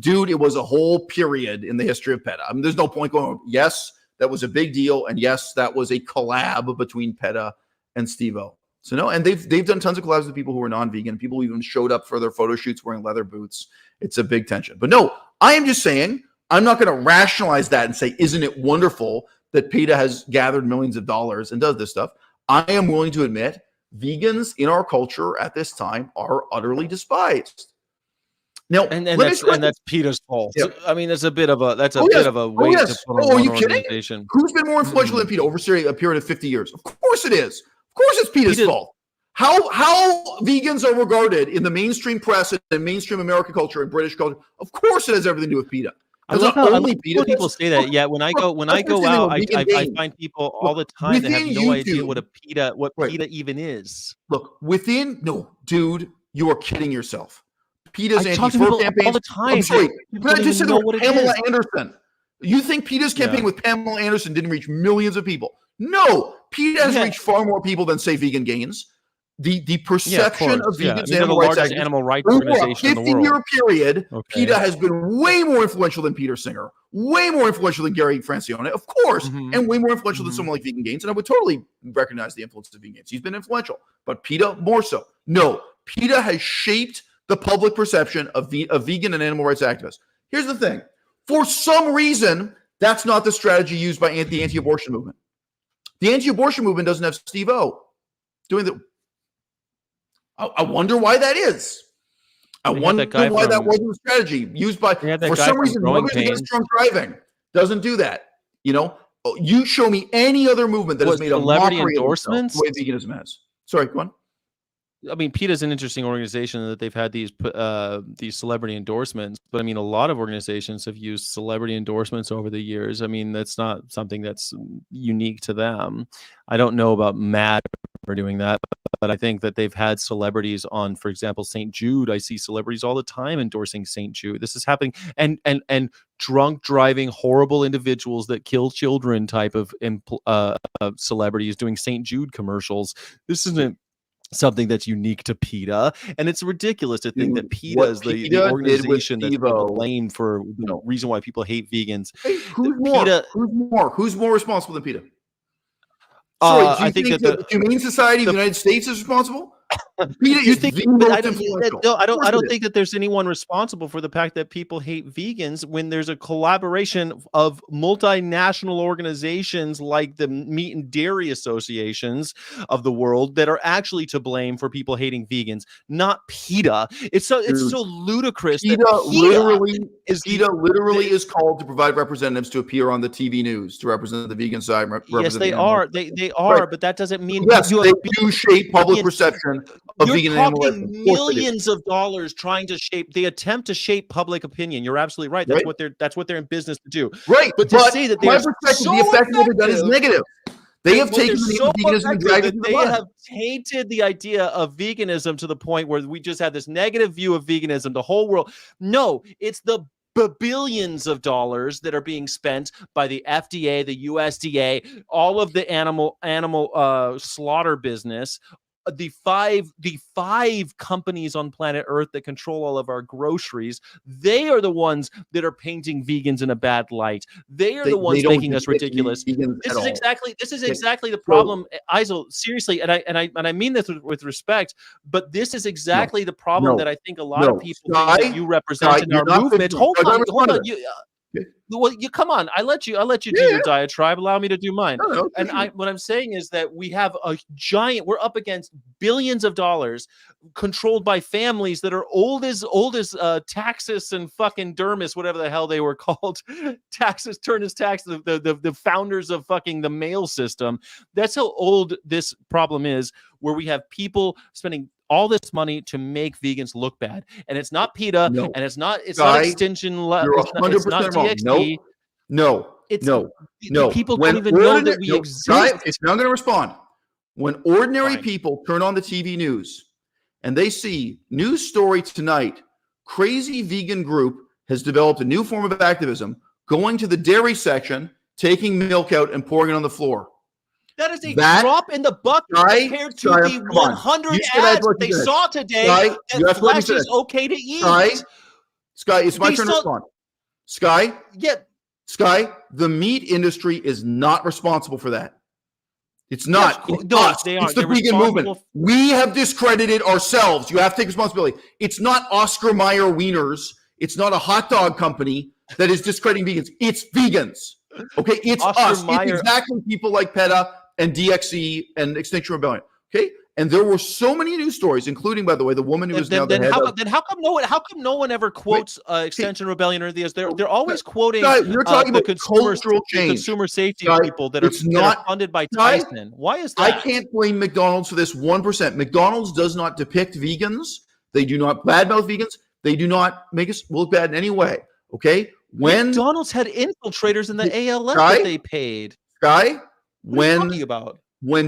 dude. It was a whole period in the history of Peta. I mean, there's no point going. Yes, that was a big deal, and yes, that was a collab between Peta and Steve-O. So no, and they've done tons of collabs with people who are non-vegan. People even showed up for their photo shoots wearing leather boots. It's a big tension. But no, I am just saying, I'm not going to rationalize that and say, isn't it wonderful that Peta has gathered millions of dollars and does this stuff? I am willing to admit vegans in our culture at this time are utterly despised. Now, and that's Peta's fault. Yeah. I mean, that's a bit of a weight to put on one organization. Who's been more influential than Peta over a period of 50 years? Of course it is. Of course it's Peta's fault. How vegans are regarded in the mainstream press and mainstream American culture and British culture, of course it has everything to do with Peta. I love how people say that. Yeah, when I go out, I find people all the time that have no idea what Peta even is. Look, dude, you are kidding yourself. Peta's anti-fur campaign all the time. I'm sorry, but I just said Pamela Anderson. You think Peta's campaign with Pamela Anderson didn't reach millions of people? No, Peta has reached far more people than, say, Vegan Gains. The perception of vegans and animal rights organization in the world. Over a 50-year period, Peta has been way more influential than Peter Singer, way more influential than Gary Francione, of course, and way more influential than someone like Vegan Gains. And I would totally recognize the influence of Vegan Gains. He's been influential, but Peta more so. No, Peta has shaped the public perception of vegan and animal rights activists. Here's the thing. For some reason, that's not the strategy used by the anti-abortion movement. The anti-abortion movement doesn't have Steve-O doing the. I wonder why that is. I wonder why that wasn't a strategy used by. For some reason, Mothers Against Drunk Driving doesn't do that. You show me any other movement that has made a mockery endorsements of the way veganism has. Sorry, go on. I mean, PETA's an interesting organization that they've had these celebrity endorsements, but I mean, a lot of organizations have used celebrity endorsements over the years. I mean, that's not something that's unique to them. I don't know about Matt for doing that. But I think that they've had celebrities on, for example, St. Jude. I see celebrities all the time endorsing St. Jude. This is happening, and drunk driving, horrible individuals that kill children type of celebrities doing St. Jude commercials. This isn't something that's unique to PETA, and it's ridiculous to think that PETA is the organization that's blamed for the reason why people hate vegans. Hey, who's more responsible than PETA? Sorry, I think that the Humane Society of the United States is responsible. You think? I don't think that there's anyone responsible for the fact that people hate vegans when there's a collaboration of multinational organizations like the meat and dairy associations of the world that are actually to blame for people hating vegans, not PETA. It's so ludicrous. PETA literally is called to provide representatives to appear on the TV news to represent the vegan side. Yes, they are. They are, right. But that doesn't mean they do shape public perception. You're talking millions of dollars trying to shape. They attempt to shape public opinion. You're absolutely right. That's what they're in business to do. Right. But to say that they're so the effect of that is negative. They have taken the veganism and dragged it to the mud. They have tainted the idea of veganism to the point where we just had this negative view of veganism. The whole world. No, it's the billions of dollars that are being spent by the FDA, the USDA, all of the animal slaughter business. The five companies on planet Earth that control all of our groceries, they are the ones that are painting vegans in a bad light. They are the ones making us ridiculous. This is exactly the problem, Eisel. Seriously, and I mean this with respect, but this is exactly the problem that I think a lot of people think that you represent in our movement. Hold on. Well, you come on. I let you do your diatribe. Allow me to do mine. What I'm saying is that we have a giant. We're up against billions of dollars, controlled by families that are old as Taxis and fucking Dermis, whatever the hell they were called. Taxis, the founders of fucking the mail system. That's how old this problem is. Where we have people spending all this money to make vegans look bad, and it's not PETA, and it's not Extinction. You're 100% wrong. No. People don't even know that we exist. I'm going to respond. When ordinary people turn on the TV news and they see news story tonight, crazy vegan group has developed a new form of activism, going to the dairy section, taking milk out and pouring it on the floor. That is a drop in the bucket compared to the 100 ads they saw today that flesh is okay to eat. Sky, it's my turn to respond. Sky, the meat industry is not responsible for that. It's not. It's the vegan movement. We have discredited ourselves. You have to take responsibility. It's not Oscar Mayer Wieners. It's not a hot dog company that is discrediting vegans. It's vegans. Okay, it's us. It's exactly people like Peta and DXE and Extinction Rebellion. Okay, and there were so many news stories, including, by the way, the woman who is now the head of. Then how come no one ever quotes Extinction Rebellion or these? They're always quoting. You're talking about cultural change, consumer safety people that are funded by Tyson. Why is that? I can't blame McDonald's for this 1%. McDonald's does not depict vegans. They do not badmouth vegans. They do not make us look bad in any way. Okay, when McDonald's had infiltrators in the ALS that they paid. When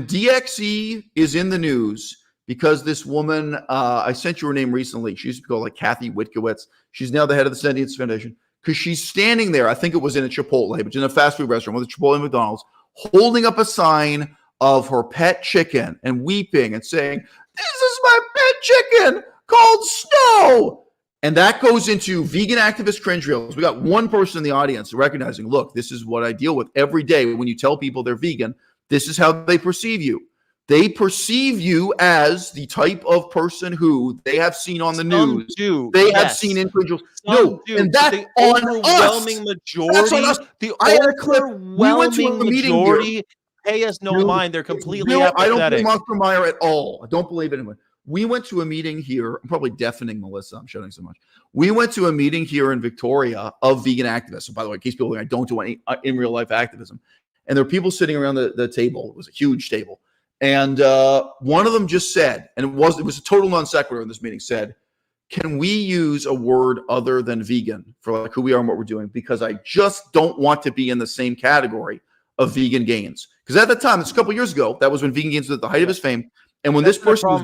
DXE is in the news because this woman, I sent you her name recently. She used to be called like Kathy Witkowitz. She's now the head of the Sentience Foundation because she's standing there. I think it was in a Chipotle, but in a fast food restaurant with a Chipotle and McDonald's, holding up a sign of her pet chicken and weeping and saying, "This is my pet chicken called Snow." And that goes into vegan activist cringe reels. We got one person in the audience recognizing, look, this is what I deal with every day. When you tell people they're vegan, this is how they perceive you. They perceive you as the type of person who they have seen on the news. They have seen individuals. And that's the overwhelming majority. The overwhelming majority pay us no mind. They're completely apathetic. I don't blame Oscar Mayer at all. I don't believe it anyway. We went to a meeting here. I'm probably deafening Melissa. I'm shouting so much. We went to a meeting here in Victoria of vegan activists. So by the way, in case people think I don't do any in real life activism. And there were people sitting around the table. It was a huge table. And one of them just said, and it was a total non sequitur in this meeting, said, can we use a word other than vegan for like who we are and what we're doing? Because I just don't want to be in the same category of vegan gains. Because at the time, it's a couple years ago, that was when vegan gains was at the height of his fame. And when this person was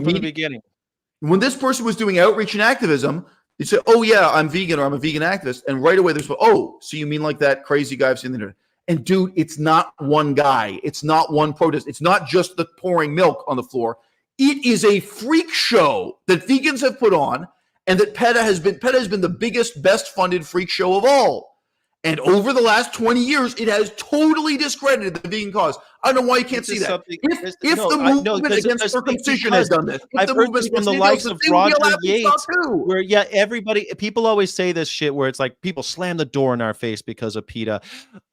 when this person was doing outreach and activism, they said, "Oh yeah, I'm vegan or I'm a vegan activist," and right away there's, "Oh, so you mean like that crazy guy I've seen on the internet?" And dude, it's not one guy, it's not one protest, it's not just the pouring milk on the floor. It is a freak show that vegans have put on, and that Peta has been the biggest, best funded freak show of all. And over the last 20 years, it has totally discredited the vegan cause. I don't know why you can't see that. If the movement against circumcision has done this, I've heard this from the likes of Roger Yates, where people always say this shit where it's like people slam the door in our face because of PETA.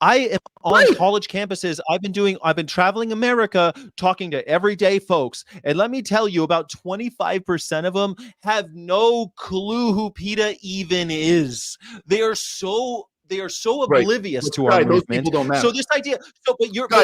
I am on college campuses. I've been traveling America talking to everyday folks, and let me tell you, about 25% of them have no clue who PETA even is. They are so oblivious to our movement. So this idea, but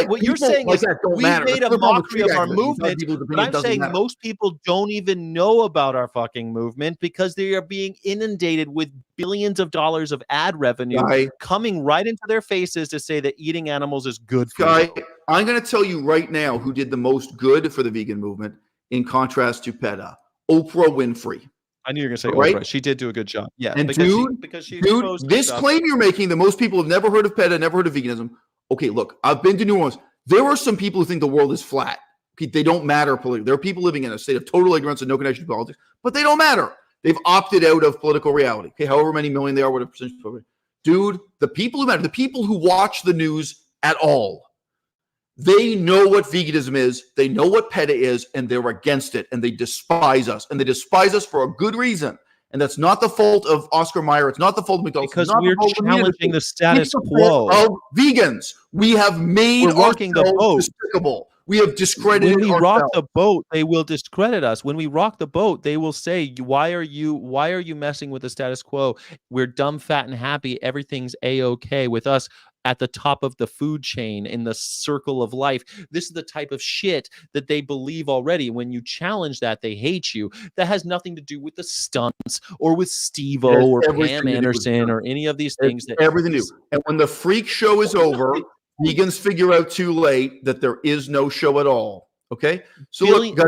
what you're saying is we made a mockery of our movement, but I'm saying most people don't even know about our fucking movement because they are being inundated with billions of dollars of ad revenue coming right into their faces to say that eating animals is good for you. I'm going to tell you right now who did the most good for the vegan movement in contrast to PETA. Oprah Winfrey. I knew you were going to say Oprah. She did do a good job. Yeah. And because she this claim you're making that most people have never heard of PETA, never heard of veganism. Okay, look, I've been to New Orleans. There are some people who think the world is flat. They don't matter politically. There are people living in a state of total ignorance and no connection to politics, but they don't matter. They've opted out of political reality. Okay, however many million they are, whatever percentage. Dude, the people who matter, the people who watch the news at all, they know what veganism is, they know what PETA is, and they're against it, and they despise us. And they despise us for a good reason. And that's not the fault of Oscar Mayer. It's not the fault of McDonald's. Because we're challenging the status quo of vegans. We have made rocking the boat. Despicable. We have discredited When we rock the boat, they will discredit us. When we rock the boat, they will say, why are you messing with the status quo? We're dumb, fat, and happy. Everything's A-okay with us at the top of the food chain in the circle of life. This is the type of shit that they believe already. When you challenge that, they hate you. That has nothing to do with the stunts or with Steve-O or Pam Anderson or any of these things. Everything new. And when the freak show is over, vegans figure out too late that there is no show at all. Okay? So look, guys,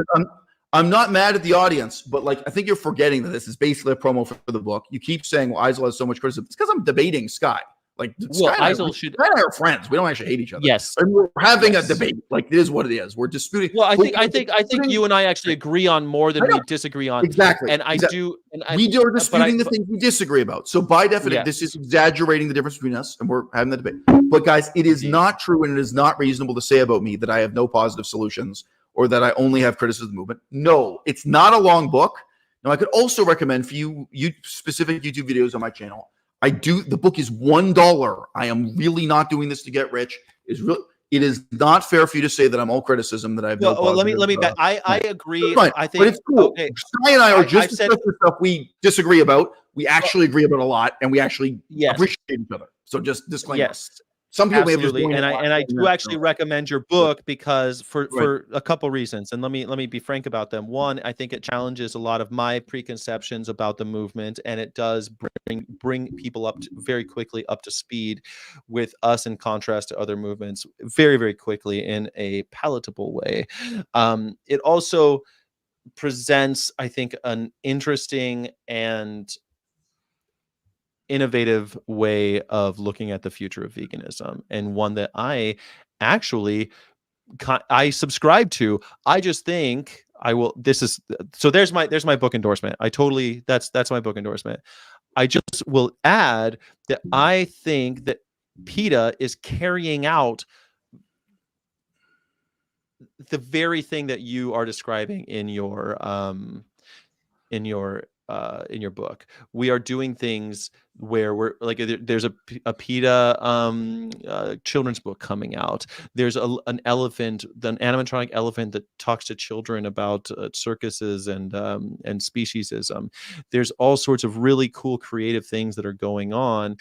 I'm not mad at the audience, but like I think you're forgetting that this is basically a promo for the book. You keep saying, well, Eisel has so much criticism. It's because I'm debating Sky. Like, Eisel should. Sky and I are friends. We don't actually hate each other. Yes, and we're having a debate. Like, it is what it is. We're disputing. Well, I think you and I actually agree on more than we disagree on. Exactly. And I do. And we are disputing the things we disagree about. So by definition, this is exaggerating the difference between us, and we're having the debate. But guys, it is not true, and it is not reasonable to say about me that I have no positive solutions or that I only have criticism of the movement. No, it's not a long book. Now, I could also recommend for you specific YouTube videos on my channel. The book is $1. I am really not doing this to get rich. It is not fair for you to say that I'm all criticism, that I have no positive. Let me bet. I agree. I think, but it's cool. Okay. Sky and I are just the stuff we disagree about. We actually agree about a lot, and we actually appreciate each other. So just disclaimer. Yes. Some people absolutely, and I do actually recommend your book because for a couple reasons, and let me be frank about them. One, I think it challenges a lot of my preconceptions about the movement, and it does bring people up very quickly up to speed with us in contrast to other movements very, very quickly in a palatable way. It also presents, I think, an interesting and innovative way of looking at the future of veganism, and one that I actually subscribe to. I just think I will. There's my book endorsement. That's my book endorsement. I just will add that I think that PETA is carrying out the very thing that you are describing in your book. We are doing things where we're like, there's a PETA children's book coming out. There's an animatronic elephant that talks to children about circuses and speciesism. There's all sorts of really cool creative things that are going on.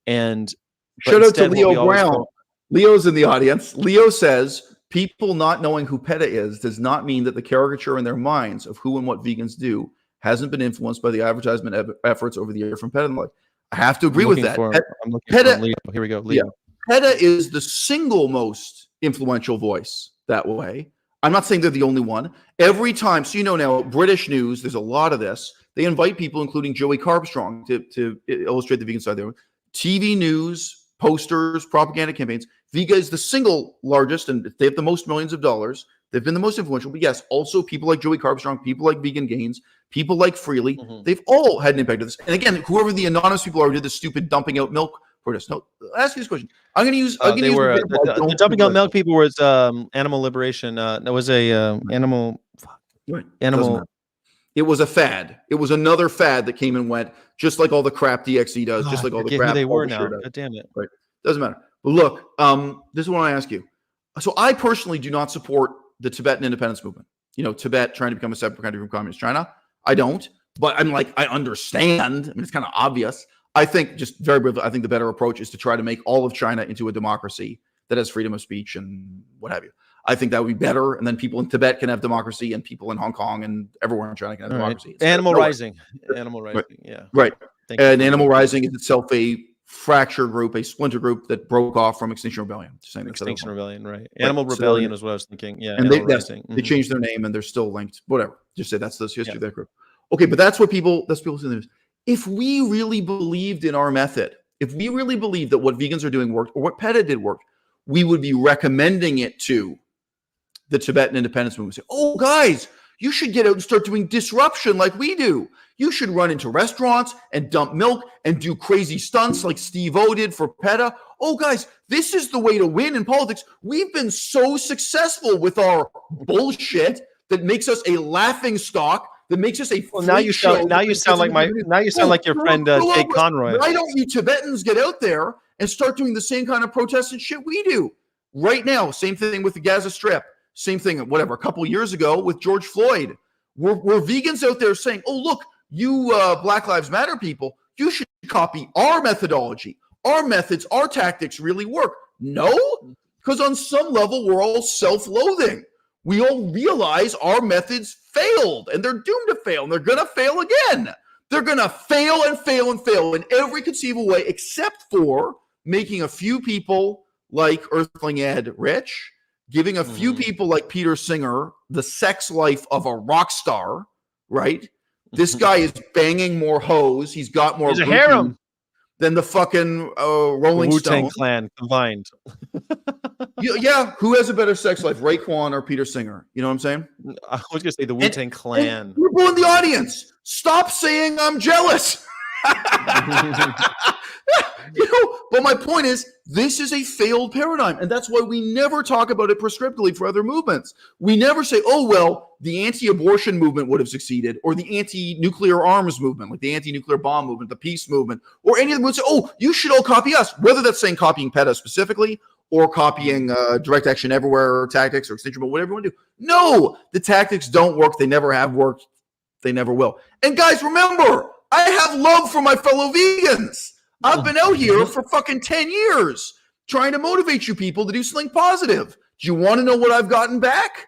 And shout out to Leo Brown. Leo's in the audience. Leo says, people not knowing who PETA is does not mean that the caricature in their minds of who and what vegans do hasn't been influenced by the advertisement efforts over the year from PETA. I have to agree with that. I'm looking for Leo. Here we go. Leo. Peta is the single most influential voice that way. I'm not saying they're the only one. Every time, so now, British news, there's a lot of this. They invite people, including Joey Carbstrong, to illustrate the vegan side there. TV news, posters, propaganda campaigns. Vega is the single largest, and they have the most millions of dollars. They've been the most influential. But yes, also people like Joey Carbstrong, people like Vegan Gains, people like Freely, they've all had an impact on this. And again, whoever the anonymous people are who did this stupid dumping out milk protest. No, I'll ask you this question. I'm going to use. The dumping out milk people was animal liberation. There was a animal. Right. Animal. It was a fad. It was another fad that came and went, just like all the crap DXE does, just like all the crap. Who they were now. God damn it. Right. Doesn't matter. But look, this is what I ask you. So I personally do not support the Tibetan independence movement. Tibet trying to become a separate country from communist China. I don't. But I'm like, I understand. I mean, it's kind of obvious. I think, just very briefly, I think the better approach is to try to make all of China into a democracy that has freedom of speech and what have you. I think that would be better. And then people in Tibet can have democracy, and people in Hong Kong and everywhere in China can have democracy. Animal Rising. Animal Rising. Right. Yeah. Right. And Animal Rising is itself a fracture group, a splinter group that broke off from Extinction Rebellion. Extinction Rebellion, right. Animal Rebellion is what I was thinking. Yeah. And they changed their name and they're still linked. Whatever. Just say that's the history of that group. Okay, but that's people see in the news. If we really believed in our method, if we really believed that what vegans are doing worked, or what Peta did worked, we would be recommending it to the Tibetan independence movement. Say, oh, guys, you should get out and start doing disruption like we do. You should run into restaurants and dump milk and do crazy stunts like Steve O did for Peta. Oh, guys, this is the way to win in politics. We've been so successful with our bullshit that makes us a laughing stock. That makes us a now you sound like your friend Jake Conroy. Why don't you Tibetans get out there and start doing the same kind of protests and shit we do right now? Same thing with the Gaza Strip. Same thing, whatever, a couple years ago with George Floyd. We're vegans out there saying, oh, look, you Black Lives Matter people, you should copy our methodology. Our methods, our tactics really work. No, because on some level, we're all self-loathing. We all realize our methods failed, and they're doomed to fail, and they're going to fail again. They're going to fail and fail and fail in every conceivable way, except for making a few people like Earthling Ed rich, giving a few people like Peter Singer the sex life of a rock star, right? This guy is banging more hoes. He's got more harem than the fucking Rolling Wu-Tang Stones. Clan combined. Yeah, who has a better sex life, Raekwon or Peter Singer? You know what I'm saying? I was going to say the Wu-Tang Clan. And people in the audience, stop saying I'm jealous. But my point is, this is a failed paradigm, and that's why we never talk about it prescriptively for other movements. We never say, oh, well, the anti-abortion movement would have succeeded, or the anti-nuclear arms movement, like the anti-nuclear bomb movement, the peace movement, or any of them would say, oh, you should all copy us, whether that's saying copying Peta specifically, or copying direct action everywhere tactics or extinction, whatever you want to do. No, the tactics don't work. They never have worked. They never will. And guys, remember, I have love for my fellow vegans. I've been out here for fucking 10 years trying to motivate you people to do something positive. Do you want to know what I've gotten back?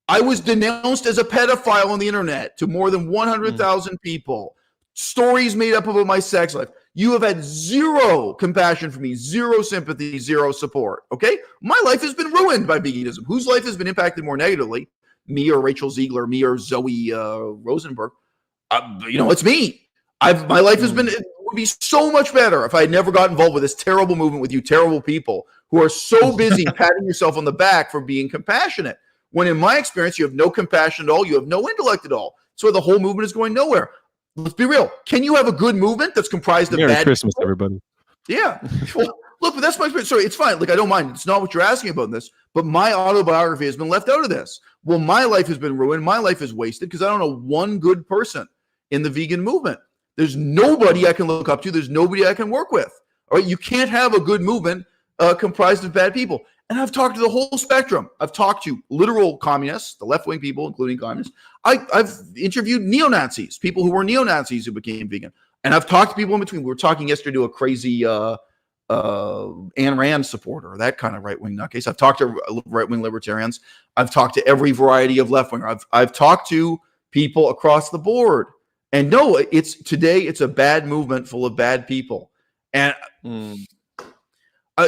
I was denounced as a pedophile on the internet to more than 100,000 people. Stories made up about my sex life. You have had zero compassion for me, zero sympathy, zero support. Okay? My life has been ruined by veganism. Whose life has been impacted more negatively? Me or Rachel Ziegler, me or Zoe Rosenberg? It's me. My life has been, it would be so much better if I had never got involved with this terrible movement with you terrible people who are so busy patting yourself on the back for being compassionate. When in my experience, you have no compassion at all. You have no intellect at all. So the whole movement is going nowhere. Let's be real. Can you have a good movement that's comprised of Merry Christmas, people? Everybody. Yeah. Well, look, but that's my experience. Sorry, it's fine. Like, I don't mind. It's not what you're asking about in this. But my autobiography has been left out of this. Well, my life has been ruined. My life is wasted because I don't know one good person in the vegan movement. There's nobody I can look up to. There's nobody I can work with. All right, you can't have a good movement comprised of bad people. And I've talked to the whole spectrum. I've talked to literal communists, the left-wing people, including communists. I've interviewed neo-Nazis, people who were neo-Nazis who became vegan. And I've talked to people in between. We were talking yesterday to a crazy Ayn Rand supporter, that kind of right-wing nutcase. I've talked to right-wing libertarians. I've talked to every variety of left-winger. I've talked to people across the board. And no, it's a bad movement full of bad people. And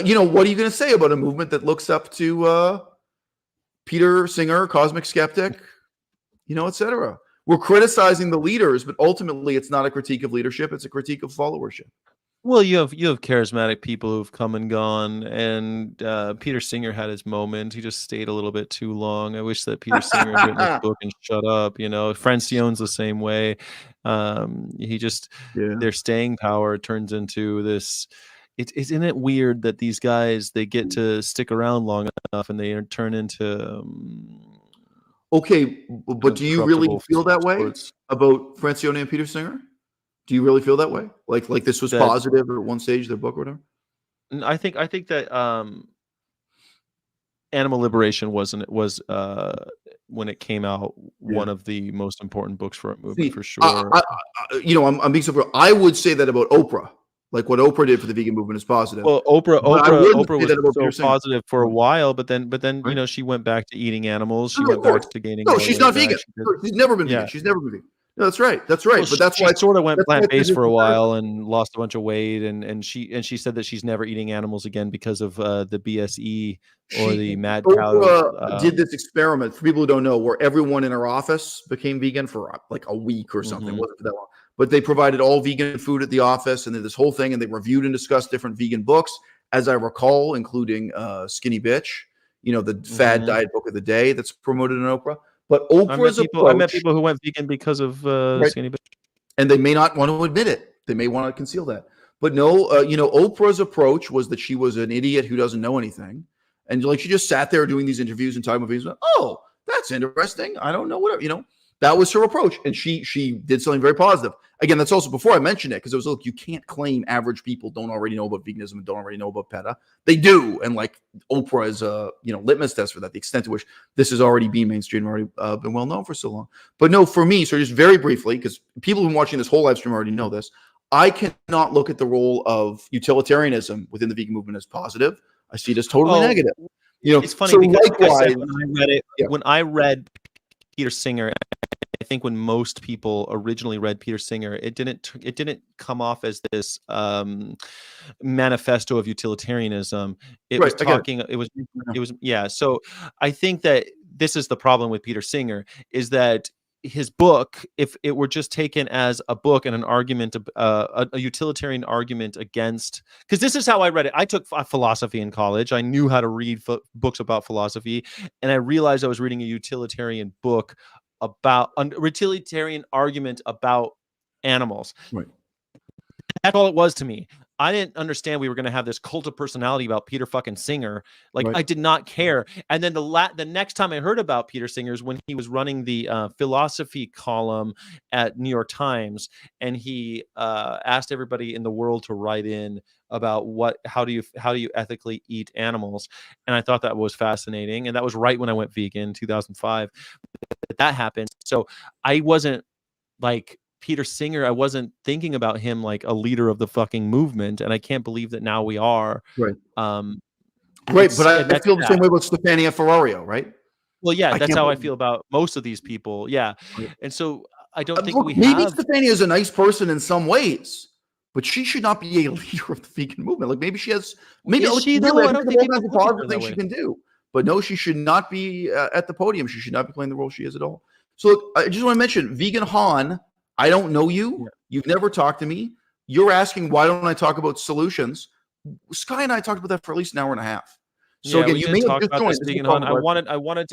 You know, what are you going to say about a movement that looks up to Peter Singer, cosmic skeptic, you know, etc.? We're criticizing the leaders, but ultimately it's not a critique of leadership. It's a critique of followership. Well, you have charismatic people who've come and gone, and Peter Singer had his moment. He just stayed a little bit too long. I wish that Peter Singer had written his book and shut up. You know, Francon's the same way. He just their staying power turns into this. Isn't it weird that these guys, they get to stick around long enough and they turn into okay, but do you really feel that way about Francone and Peter Singer? Do you really feel that way? Like this was positive at one stage, their book or whatever? I think that Animal Liberation was when it came out, one of the most important books for our movement, for sure. You know, I'm being so. I would say that about Oprah. Like what Oprah did for the vegan movement is positive. Well, Oprah was so positive for a while, but then you know, she went back to eating animals. She went back to gaining. No, she's not vegan. She's never been vegan. She's never been vegan. No, that's right. That's right. Well, but that's she why sort of went plant-based for a while and lost a bunch of weight, and she said that she's never eating animals again because of the BSE or the mad cow. Did this experiment, for people who don't know, where everyone in her office became vegan for like a week or something. It wasn't for that long. But they provided all vegan food at the office, and then this whole thing, and they reviewed and discussed different vegan books, as I recall, including Skinny Bitch, you know, the fad diet book of the day that's promoted on Oprah. But Oprah's I met people who went vegan because of Skinny Bitch, and they may not want to admit it. They may want to conceal that. But no, you know, Oprah's approach was that she was an idiot who doesn't know anything, and like she just sat there doing these interviews and talking about things. Oh, that's interesting. I don't know, whatever, you know. That was her approach, and she did something very positive. Again, that's also before I mentioned it, because it was, look, you can't claim average people don't already know about veganism and don't already know about Peta. They do, and like Oprah is a litmus test for that. The extent to which this has already been mainstream, already been well known for so long. But no, for me, so just very briefly, because people who've been watching this whole live stream already know this, I cannot look at the role of utilitarianism within the vegan movement as positive. I see it as totally negative. You know, it's funny because likewise, when I read Peter Singer, I think when most people originally read Peter Singer, it didn't come off as this manifesto of utilitarianism. It was talking. It was So I think that this is the problem with Peter Singer, is that his book, if it were just taken as a book and an argument, a utilitarian argument against, because this is how I read it. I took philosophy in college. I knew how to read books about philosophy, and I realized I was reading a utilitarian book about a utilitarian argument about animals. Right. That's all it was to me. I didn't understand we were going to have this cult of personality about Peter fucking Singer. Like, I did not care. And then the next time I heard about Peter Singer is when he was running the philosophy column at New York Times, and he asked everybody in the world to write in about how do you ethically eat animals. And I thought that was fascinating. And that was right when I went vegan, 2005. That happened. So I wasn't like Peter Singer, I wasn't thinking about him like a leader of the fucking movement, and I can't believe that now we are. Right. But I feel the same way about Stefania Ferrario, right? Well, yeah, that's how I feel about most of these people. Yeah. And so I don't think maybe Stefania is a nice person in some ways, but she should not be a leader of the vegan movement. Like maybe she has, I don't think a positive thing she can do. But no, she should not be at the podium. She should not be playing the role she is at all. So look, I just want to mention Vegan Han. I don't know you. Yeah. You've never talked to me. You're asking, why don't I talk about solutions? Sky and I talked about that for at least an hour and a half. So again, you may talk about this Vegan Han. I wanted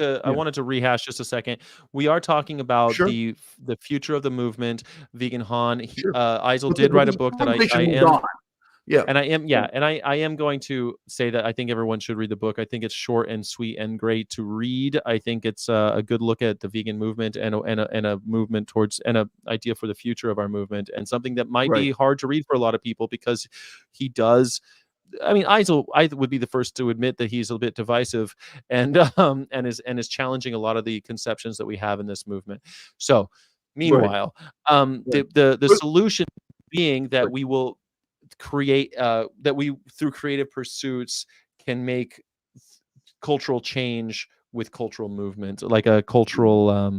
to rehash just a second. We are talking about the future of the movement. Vegan Han. Eisel did write a book that I am. Yeah. And I am going to say that I think everyone should read the book. I think it's short and sweet and great to read. I think it's a good look at the vegan movement and a movement towards and an idea for the future of our movement, and something that might be hard to read for a lot of people because he does. I mean, I would be the first to admit that he's a bit divisive and is challenging a lot of the conceptions that we have in this movement. So, meanwhile, the solution being that we will create that we through creative pursuits can make cultural change with cultural movement, like a cultural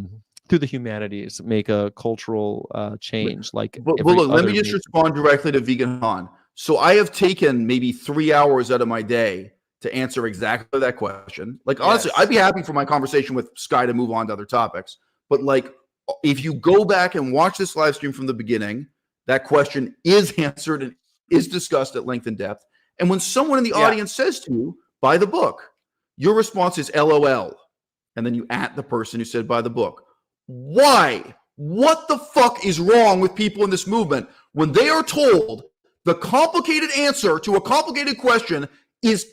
through the humanities, make a cultural change. Like look, let me just respond directly to Vegan Han. So I have taken maybe 3 hours out of my day to answer exactly that question. Like, honestly, I'd be happy for my conversation with Sky to move on to other topics. But like, if you go back and watch this live stream from the beginning, that question is answered and is discussed at length and depth. And when someone in the audience says to you, buy the book, your response is LOL. And then you at the person who said, buy the book. Why? What the fuck is wrong with people in this movement when they are told the complicated answer to a complicated question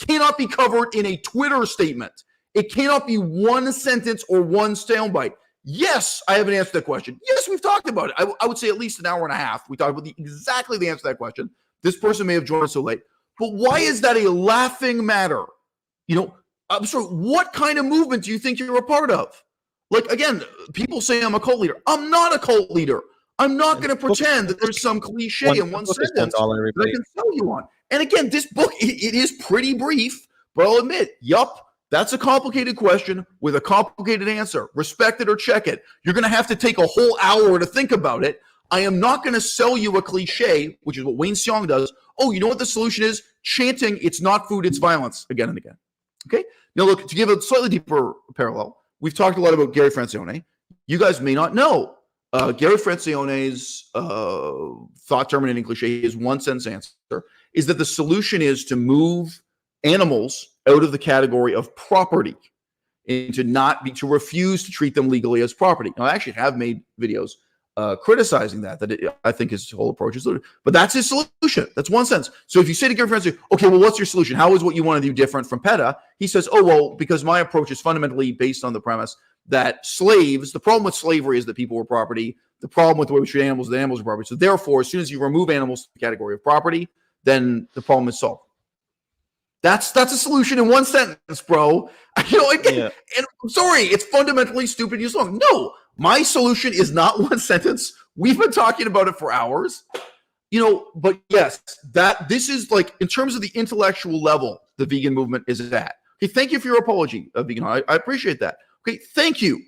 cannot be covered in a Twitter statement? It cannot be one sentence or one soundbite. Yes, I haven't answered that question. Yes, we've talked about it. I would say at least an hour and a half. We talked about exactly the answer to that question. This person may have joined us so late. But why is that a laughing matter? You know, I'm sorry, what kind of movement do you think you're a part of? Like, again, people say I'm a cult leader. I'm not a cult leader. I'm not going to pretend that there's some cliche in one sentence that I can sell you on. And again, this book, it is pretty brief, but I'll admit, that's a complicated question with a complicated answer. Respect it or check it. You're going to have to take a whole hour to think about it. I am not going to sell you a cliche, which is what Wayne Xiong does. Oh, you know what the solution is? Chanting, it's not food, it's violence, again and again. Okay? Now, look, to give a slightly deeper parallel, we've talked a lot about Gary Francione. You guys may not know. Gary Francione's thought-terminating cliche, his one-sentence answer, is that the solution is to move animals out of the category of property and to refuse to treat them legally as property. Now, I actually have made videos criticizing that I think his whole approach is limited. But that's his solution. That's one sentence. So if you say to Gary Francione, okay, well, what's your solution? How is what you want to do different from Peta? He says, oh, well, because my approach is fundamentally based on the premise that the problem with slavery is that people were property. The problem with the way we treat animals is that animals are property. So therefore, as soon as you remove animals from the category of property, then the problem is solved. That's a solution in one sentence, bro. You know, again, and I'm sorry, it's fundamentally stupid to use long. No, my solution is not one sentence. We've been talking about it for hours. You know, but yes, this is like, in terms of the intellectual level, the vegan movement is at. Okay, thank you for your apology, vegan. I appreciate that. Okay, thank you.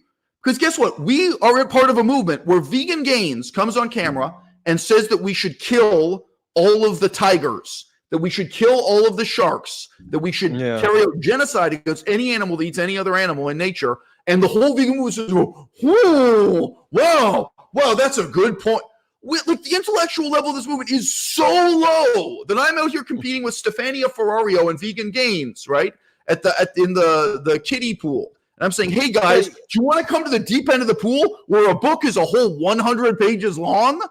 Because guess what? We are a part of a movement where Vegan Gains comes on camera and says that we should kill all of the tigers, that we should kill all of the sharks, that we should carry out genocide against any animal that eats any other animal in nature. And the whole vegan movement says, whoa, wow, that's a good point. Like, the intellectual level of this movement is so low that I'm out here competing with Stefania Ferrario and Vegan Gains, right? In the kiddie pool. And I'm saying, hey guys, do you want to come to the deep end of the pool where a book is a whole 100 pages long?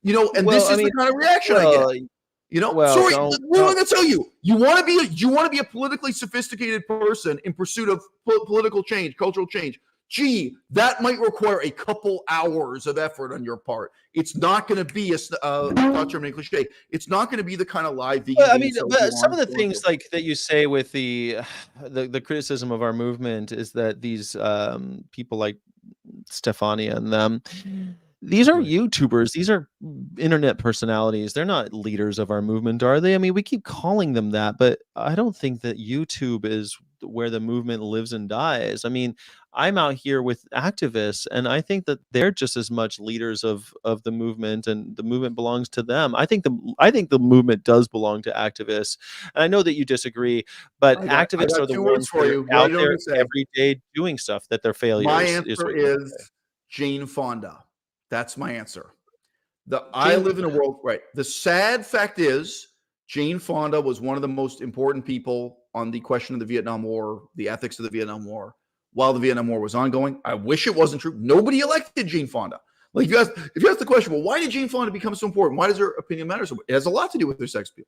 You know, and this is the kind of reaction I get. You know, sorry, what am I going to tell you? You want to be a politically sophisticated person in pursuit of political change, cultural change. Gee, that might require a couple hours of effort on your part. It's not going to be a thought-terminating cliche. It's not going to be the kind of live vegan. I mean, some of the things like that you say with the criticism of our movement is that these people like Stefania and them, these are YouTubers. These are internet personalities. They're not leaders of our movement, are they? I mean, we keep calling them that, but I don't think that YouTube is where the movement lives and dies. I mean, I'm out here with activists, and I think that they're just as much leaders of the movement, and the movement belongs to them. I think the movement does belong to activists. And I know that you disagree, but activists are the ones who are out there every day doing stuff that they're failures. My answer is Jane Fonda. That's my answer. I live in a world, right? The sad fact is Jane Fonda was one of the most important people on the question of the Vietnam War, the ethics of the Vietnam War, while the Vietnam War was ongoing. I wish it wasn't true. Nobody elected Jane Fonda. Like, if you ask the question, well, why did Jane Fonda become so important? Why does her opinion matter so much? It has a lot to do with her sex appeal.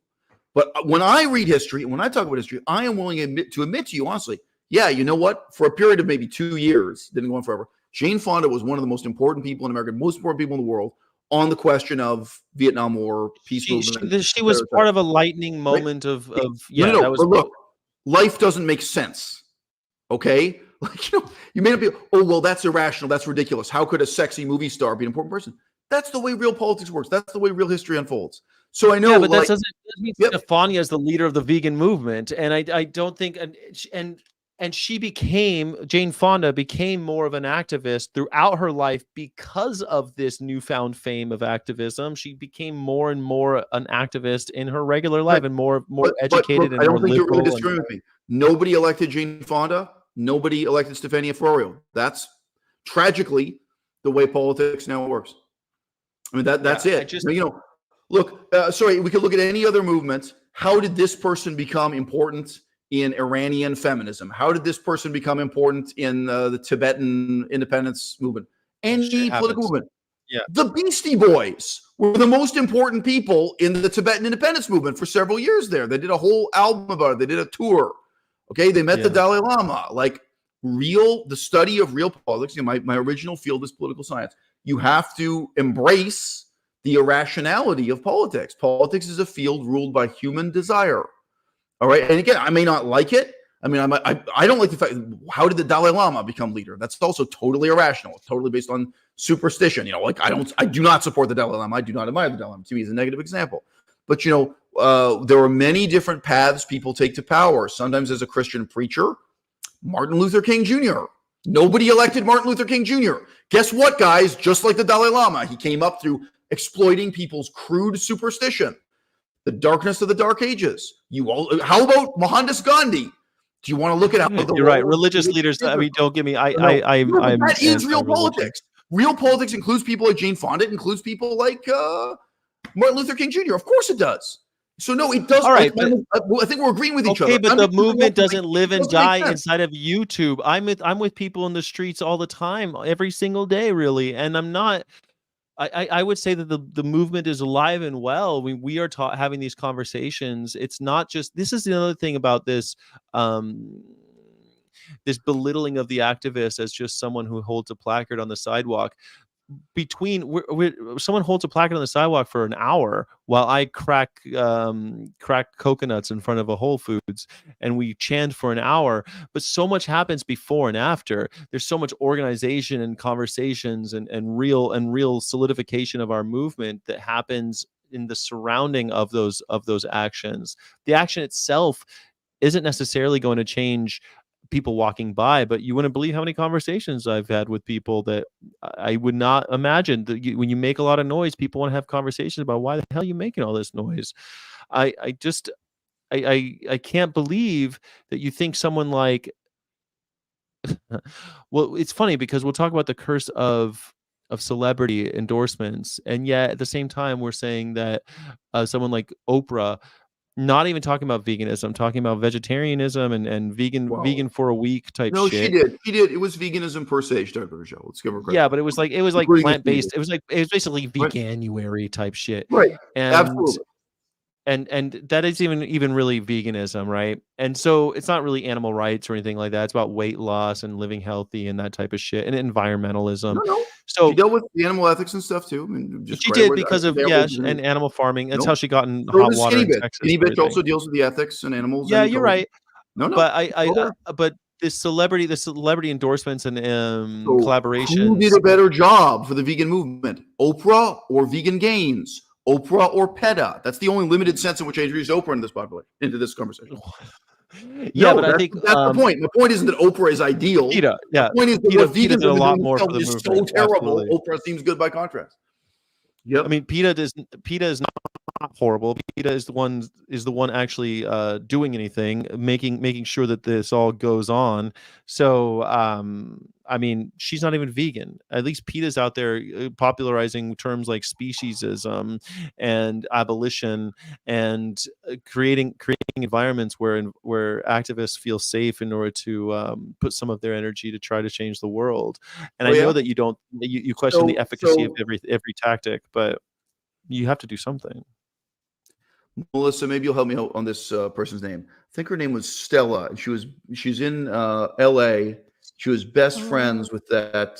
But when I read history and when I talk about history, I am willing to admit to you honestly, yeah, you know what? For a period of maybe 2 years, didn't go on forever, Jane Fonda was one of the most important people in America, most important people in the world on the question of Vietnam War, peace movement. She was part of a lightning moment of no, look, life doesn't make sense. Okay? Like, you may not be, oh, well, that's irrational. That's ridiculous. How could a sexy movie star be an important person? That's the way real politics works. That's the way real history unfolds. So I know, yeah, but that doesn't mean Stefania is the leader of the vegan movement. And I don't think, and And Jane Fonda became more of an activist throughout her life because of this newfound fame of activism. She became more and more an activist in her regular life, and more educated and I don't more think you're really liberal. disagreeing with me. Nobody elected Jane Fonda. Nobody elected Stefania Florio. That's tragically the way politics now works. I mean, that's it. Look, sorry, we could look at any other movements. How did this person become important in Iranian feminism? How did this person become important in the Tibetan independence movement? Any political movement. Yeah. The Beastie Boys were the most important people in the Tibetan independence movement for several years there. They did a whole album about it. They did a tour. Okay, they met the Dalai Lama. Like the study of real politics, my original field is political science. You have to embrace the irrationality of politics. Politics is a field ruled by human desire. All right. And again, I may not like it. I mean, I don't like the fact, how did the Dalai Lama become leader? That's also totally irrational. It's totally based on superstition. I do not support the Dalai Lama. I do not admire the Dalai Lama. To me, he's a negative example. But, there are many different paths people take to power. Sometimes as a Christian preacher, Martin Luther King Jr. Nobody elected Martin Luther King Jr. Guess what, guys? Just like the Dalai Lama, he came up through exploiting people's crude superstition. The darkness of the Dark Ages. How about Mohandas Gandhi? Do you want to look at how you're right? Religious leaders. I mean, don't get me. That is real politics. Real politics includes people like Jane Fonda. It includes people like Martin Luther King Jr. Of course, it does. So no, it does. All right, I think we're agreeing with each other. Okay, but the movement doesn't live and die inside of YouTube. I'm with people in the streets all the time, every single day, really, and I'm not. I would say that the movement is alive and well. We are having these conversations. It's not just, this is another thing about this, this belittling of the activist as just someone who holds a placard on the sidewalk. Someone holds a placard on the sidewalk for an hour while I crack coconuts in front of a Whole Foods, and we chant for an hour. But so much happens before and after. There's so much organization and conversations and real solidification of our movement that happens in the surrounding of those actions. The action itself isn't necessarily going to change people walking by, but you wouldn't believe how many conversations I've had with people that I would not imagine that when you make a lot of noise, people want to have conversations about why the hell are you making all this noise. I can't believe that you think someone like, well, it's funny because we'll talk about the curse of celebrity endorsements, and yet at the same time we're saying that someone like Oprah, not even talking about veganism, talking about vegetarianism and vegan for a week type shit. No, she did. It was veganism per se. Let's give her credit. Yeah, but it was like plant-based. It was basically veganuary type shit. Right. And, absolutely. And that is even really veganism, right? And so it's not really animal rights or anything like that. It's about weight loss and living healthy and that type of shit, and environmentalism. No. So she dealt with the animal ethics and stuff too. I mean, she did because of and animal farming. That's how she got in hot water in Texas. Skinny Bitch also deals with the ethics and animals. Yeah, you're right. No. But but this celebrity endorsements and collaborations. Who did a better job for the vegan movement, Oprah or Vegan Gains? Oprah or Peta? That's the only limited sense in which I introduced Oprah into this conversation. Yeah, but I think that's the point. The point isn't that Oprah is ideal. Peta, yeah. The point is that what vegans did a lot more for the is movement. so terrible. Absolutely. Oprah seems good by contrast. Yep. I mean, Peta is not horrible. Peta is the one actually doing anything, making sure that this all goes on. So I mean, she's not even vegan. At least Peta's out there popularizing terms like speciesism and abolition and creating environments where activists feel safe in order to put some of their energy to try to change the world. And I know that you question the efficacy of every tactic, but you have to do something. Melissa, maybe you'll help me out on this person's name. I think her name was Stella, and she's in L.A. She was best friends with that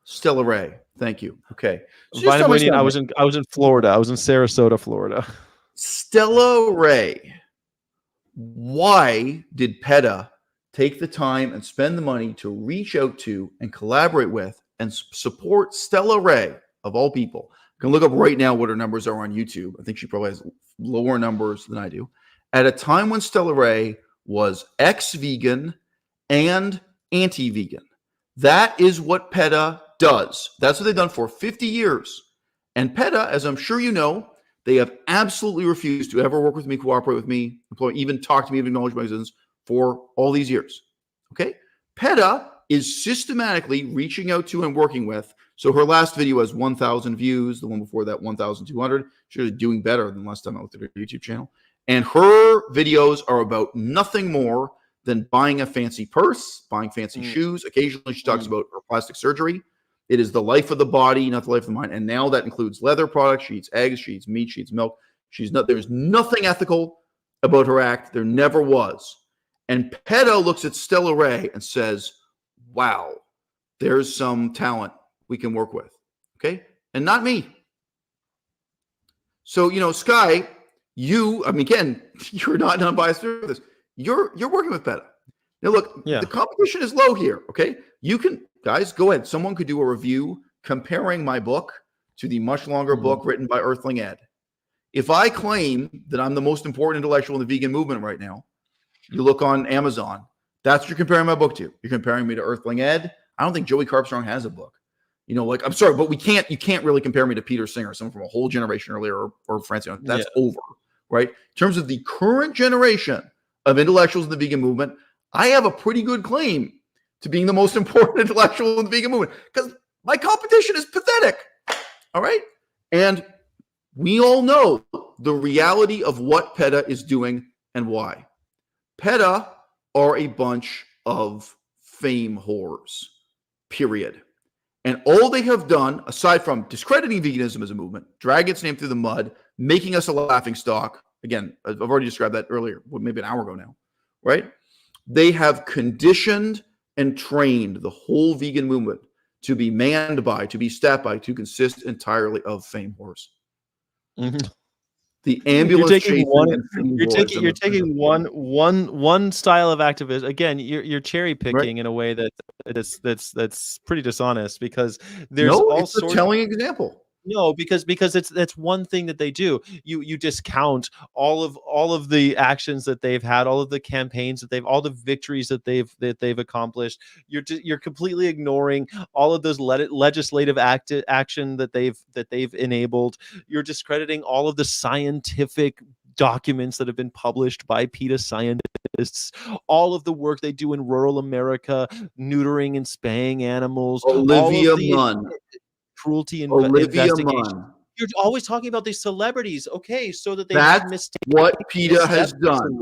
Stella Ray. Thank you. Okay. So I was in Florida. I was in Sarasota, Florida. Stella Ray. Why did Peta take the time and spend the money to reach out to and collaborate with and support Stella Ray, of all people? You can look up right now what her numbers are on YouTube. I think she probably has lower numbers than I do. At a time when Stella Ray was ex-vegan and anti-vegan. That is what Peta does. That's what they've done for 50 years. And Peta, as I'm sure you know, they have absolutely refused to ever work with me, cooperate with me, even talk to me, even acknowledge my existence for all these years. Okay? Peta is systematically reaching out to and working with. So her last video has 1,000 views. The one before that, 1,200. She's doing better than last time I looked at her YouTube channel. And her videos are about nothing more than buying a fancy purse, buying fancy shoes. Occasionally, she talks about her plastic surgery. It is the life of the body, not the life of the mind. And now that includes leather products. She eats eggs, she eats meat, she eats milk. There's nothing ethical about her act. There never was. And Peta looks at Stella Ray and says, wow, there's some talent we can work with. Okay? And not me. So, Sky, again, you're not an unbiased for this. You're working with Peta. Now, look, the competition is low here. Okay? You can, guys, go ahead. Someone could do a review comparing my book to the much longer book written by Earthling Ed. If I claim that I'm the most important intellectual in the vegan movement right now, you look on Amazon, that's what you're comparing my book to. You're comparing me to Earthling Ed. I don't think Joey Carpstrong has a book. I'm sorry, but you can't really compare me to Peter Singer, someone from a whole generation earlier, or Francon. That's over, right? In terms of the current generation of intellectuals in the vegan movement, I have a pretty good claim to being the most important intellectual in the vegan movement because my competition is pathetic. All right? And we all know the reality of what Peta is doing and why. Peta are a bunch of fame whores, period. And all they have done, aside from discrediting veganism as a movement, drag its name through the mud, making us a laughingstock. Again, I've already described that earlier, maybe an hour ago now, right? They have conditioned and trained the whole vegan movement to be manned by, to be staffed by, to consist entirely of fame whores. Mm-hmm. The ambulance you're taking one style of activism. Again, you're cherry picking in a way that's pretty dishonest because there's it's a telling example. No, because that's one thing that they do. You discount all of the actions that they've had, all of the campaigns that all the victories that they've accomplished. You're completely ignoring all of those legislative action that they've enabled. You're discrediting all of the scientific documents that have been published by PETA scientists, all of the work they do in rural America, neutering and spaying animals. Olivia Munn. Cruelty investigation. You're always talking about these celebrities. Okay, so that that's what PETA has done.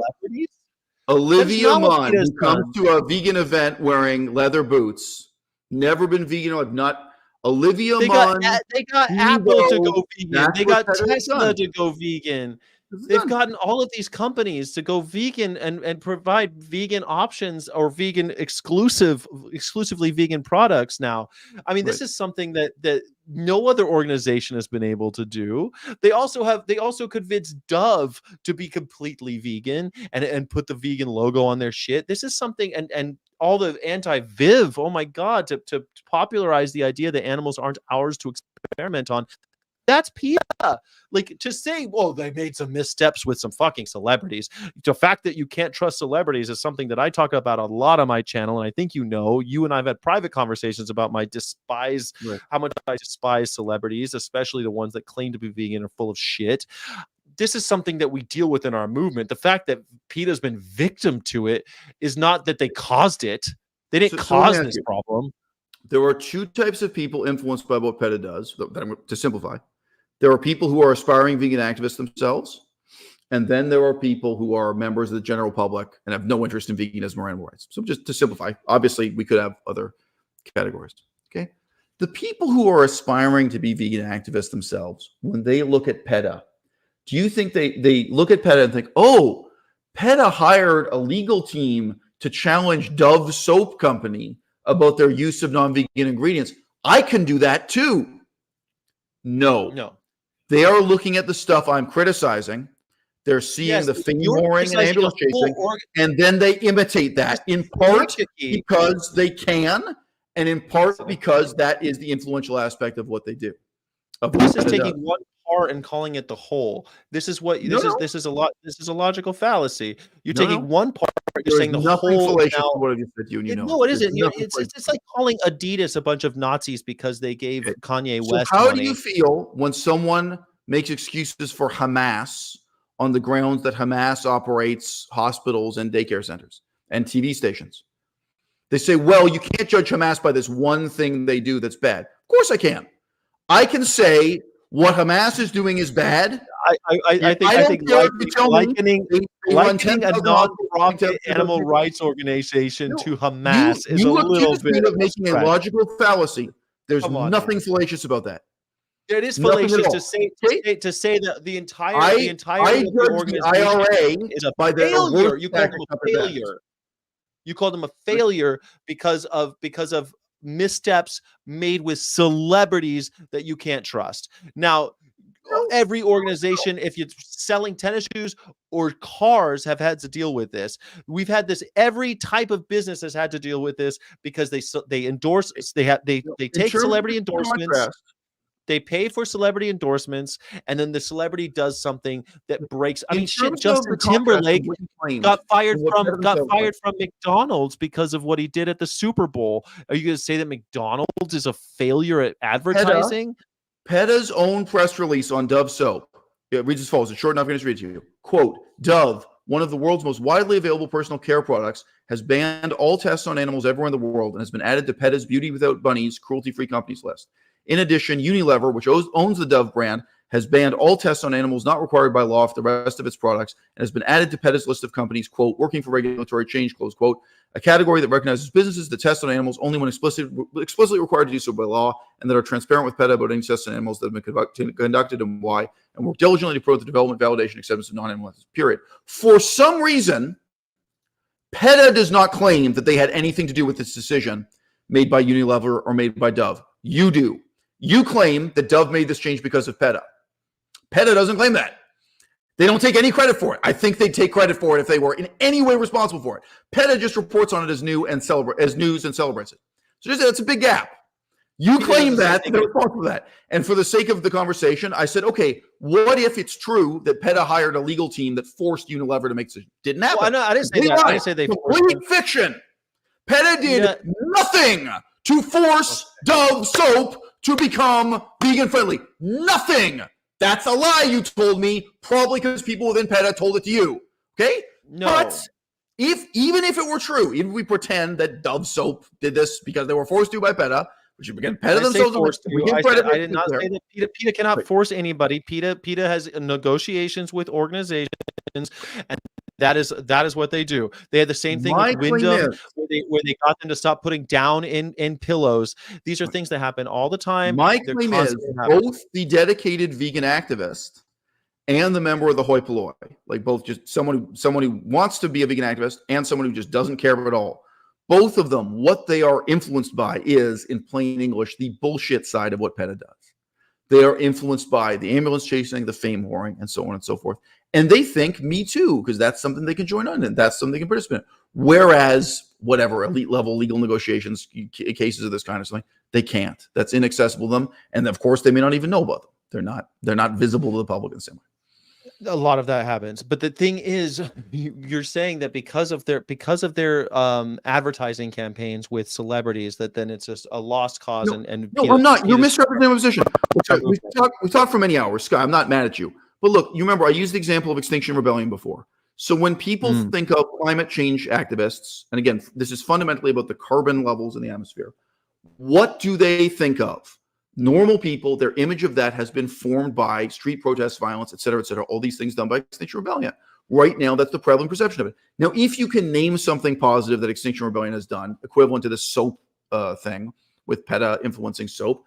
Olivia Munn, who comes to a vegan event wearing leather boots, never been vegan. Olivia Munn. They got Apple to go vegan. They got Tesla to go vegan. They've gotten all of these companies to go vegan and provide vegan options or exclusively vegan products now. I mean, this is something that no other organization has been able to do. They also convinced Dove to be completely vegan and put the vegan logo on their shit. This is something and all the anti-Viv, oh my God, to popularize the idea that animals aren't ours to experiment on. That's PETA. Like, to say, well, they made some missteps with some fucking celebrities. The fact that you can't trust celebrities is something that I talk about a lot on my channel, and I think you and I've had private conversations about how much I despise celebrities, especially the ones that claim to be vegan are full of shit. This is something that we deal with in our movement. The fact that PETA's been victim to it is not that they caused it. They didn't cause this problem. There are two types of people influenced by what PETA does, to simplify. There are people who are aspiring vegan activists themselves, and then there are people who are members of the general public and have no interest in veganism or animal rights. So just to simplify, obviously we could have other categories, okay? The people who are aspiring to be vegan activists themselves, when they look at PETA, do you think they look at PETA and think, oh, PETA hired a legal team to challenge Dove Soap Company about their use of non-vegan ingredients? I can do that too. No. They are looking at the stuff I'm criticizing. They're seeing the fame whoring and ambulance chasing, and then they imitate that in part because they can, and in part because that is the influential aspect of what they do. This is taking one part and calling it the whole. This is what this is a logical fallacy. You're taking one part, you're saying the whole. Now, what have you said? No, it isn't. It's like calling Adidas a bunch of Nazis because they gave Kanye West how money. Do you feel when someone makes excuses for Hamas on the grounds that Hamas operates hospitals and daycare centers and TV stations? They say, well, you can't judge Hamas by this one thing they do that's bad. Of course I can. I can say what Hamas is doing is bad. I think likening a non-profit animal rights organization to Hamas is a little bit of making a logical fallacy. There's nothing fallacious about that. It is fallacious to say that the entire organization is a failure. You called them a failure. You called them a failure because of missteps made with celebrities that you can't trust. Now, every organization, if you're selling tennis shoes or cars, have had to deal with this. We've had this. Every type of business has had to deal with this because they endorse. They take celebrity endorsements. They pay for celebrity endorsements, and then the celebrity does something that breaks. I mean, shit. Justin Timberlake got fired from McDonald's because of what he did at the Super Bowl. Are you going to say that McDonald's is a failure at advertising? Peta's own press release on Dove soap. It reads as follows. It's short enough. I'm going to read it to you. Quote: Dove, one of the world's most widely available personal care products, has banned all tests on animals everywhere in the world and has been added to Peta's Beauty Without Bunnies cruelty-free companies list. In addition, Unilever, which owns the Dove brand, has banned all tests on animals not required by law for the rest of its products and has been added to Peta's list of companies, quote, working for regulatory change, close quote, a category that recognizes businesses that test on animals only when explicitly required to do so by law and that are transparent with PETA about any tests on animals that have been conducted and why, and work diligently to promote the development, validation, acceptance of non-animal methods, period. For some reason, PETA does not claim that they had anything to do with this decision made by Unilever or made by Dove. You do. You claim that Dove made this change because of PETA. PETA doesn't claim that. They don't take any credit for it. I think they'd take credit for it if they were in any way responsible for it. PETA just reports on it as news and celebrates it. So that's a big gap. You claim that they're responsible for that. And for the sake of the conversation, I said, okay, what if it's true that PETA hired a legal team that forced Unilever to make this? Didn't happen. Well, I didn't say that. I didn't say they complete fiction. PETA did nothing to force Dove soap to become vegan friendly. Nothing. That's a lie you told me, probably because people within PETA told it to you. Okay? No. But even if it were true, even if we pretend that Dove soap did this because they were forced to by PETA, which again, PETA themselves I did not say that PETA cannot force anybody. PETA has negotiations with organizations, and that is what they do. They had the same thing with Wyndham, where they got them to stop putting down in pillows. These are things that happen all the time. My claim is both the dedicated vegan activist and the member of the hoi polloi, like both just someone who wants to be a vegan activist and someone who just doesn't care at all. Both of them, what they are influenced by is, in plain English, the bullshit side of what PETA does. They are influenced by the ambulance chasing, the fame whoring, and so on and so forth. And they think, me too, because that's something they can join on and that's something they can participate in. Whereas, whatever, elite level legal negotiations, cases of this kind of something, they can't. That's inaccessible to them. And of course, they may not even know about them. They're not visible to the public in the same way. A lot of that happens, but the thing is, you're saying that because of their advertising campaigns with celebrities, that then it's just a lost cause. No, I'm not. You're misrepresenting my position. We talked for many hours, Scott. I'm not mad at you, but look, you remember I used the example of Extinction Rebellion before. So when people think of climate change activists, and again, this is fundamentally about the carbon levels in the atmosphere, what do they think of? Normal people, their image of that has been formed by street protests, violence, et cetera, all these things done by Extinction Rebellion. Right now, that's the prevalent perception of it. Now, if you can name something positive that Extinction Rebellion has done, equivalent to the soap thing with PETA influencing soap,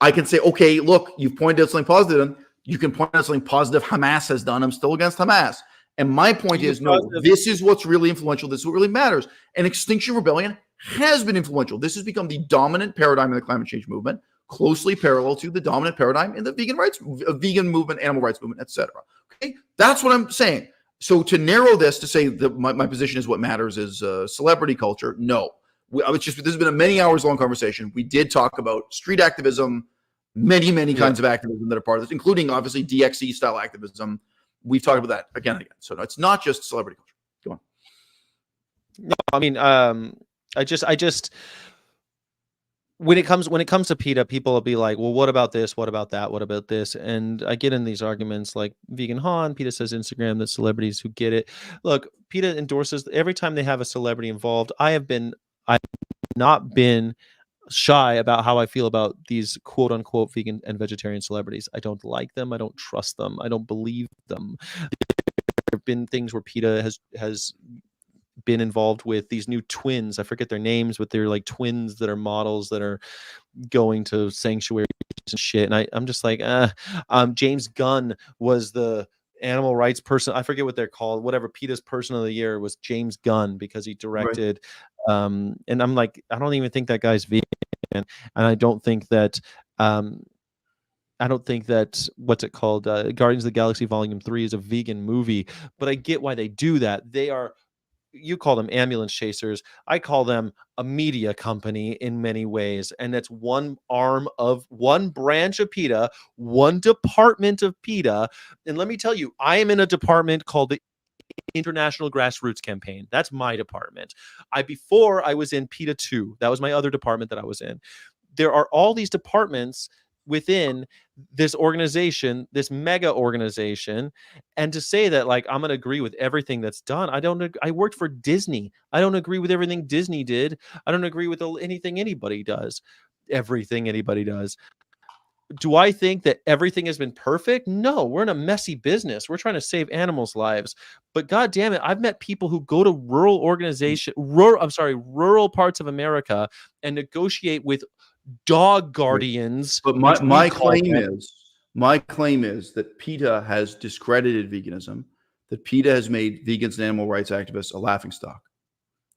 I can say, okay, look, you've pointed out something positive. You can point out something positive Hamas has done. I'm still against Hamas. And my point is, no, this is what's really influential. This is what really matters. And Extinction Rebellion has been influential. This has become the dominant paradigm in the climate change movement, closely parallel to the dominant paradigm in the vegan movement, animal rights movement, etc. Okay, that's what I'm saying. So to narrow this to say that my position is what matters is celebrity culture. No, this has been a many hours long conversation. We did talk about street activism, many kinds of activism that are part of this, including obviously DXE style activism. We've talked about that again and again. So it's not just celebrity culture. Go on. No, I mean, I just when it comes to PETA, people will be like, well, what about this? What about that? What about this? And I get in these arguments like Vegan Han, PETA says Instagram, that celebrities who get it. Look, PETA endorses every time they have a celebrity involved. I've not been shy about how I feel about these quote unquote vegan and vegetarian celebrities. I don't like them. I don't trust them. I don't believe them. There have been things where PETA has been involved with these new twins. I forget their names, but they're like twins that are models that are going to sanctuaries and shit. And I'm just like, James Gunn was the animal rights person. I forget what they're called. Whatever, PETA's person of the year was James Gunn because he directed. Right. And I'm like, I don't even think that guy's vegan, and I don't think that. What's it called? Guardians of the Galaxy Volume 3 is a vegan movie, but I get why they do that. They are. You call them ambulance chasers. I call them a media company in many ways. And that's one branch of PETA, one department of PETA. And let me tell you, I am in a department called the International Grassroots Campaign. That's my department. Before I was in PETA 2. That was my other department that I was in. There are all these departments within this organization, this mega organization, and to say that like I'm going to agree with everything that's done, I worked for Disney. I don't agree with everything Disney did. I don't agree with anything anybody does. Everything anybody does. Do I think that everything has been perfect? No, we're in a messy business. We're trying to save animals' lives. But God damn it, I've met people who go to rural parts of America and negotiate with dog guardians. But my claim is that PETA has discredited veganism, that PETA has made vegans and animal rights activists a laughingstock.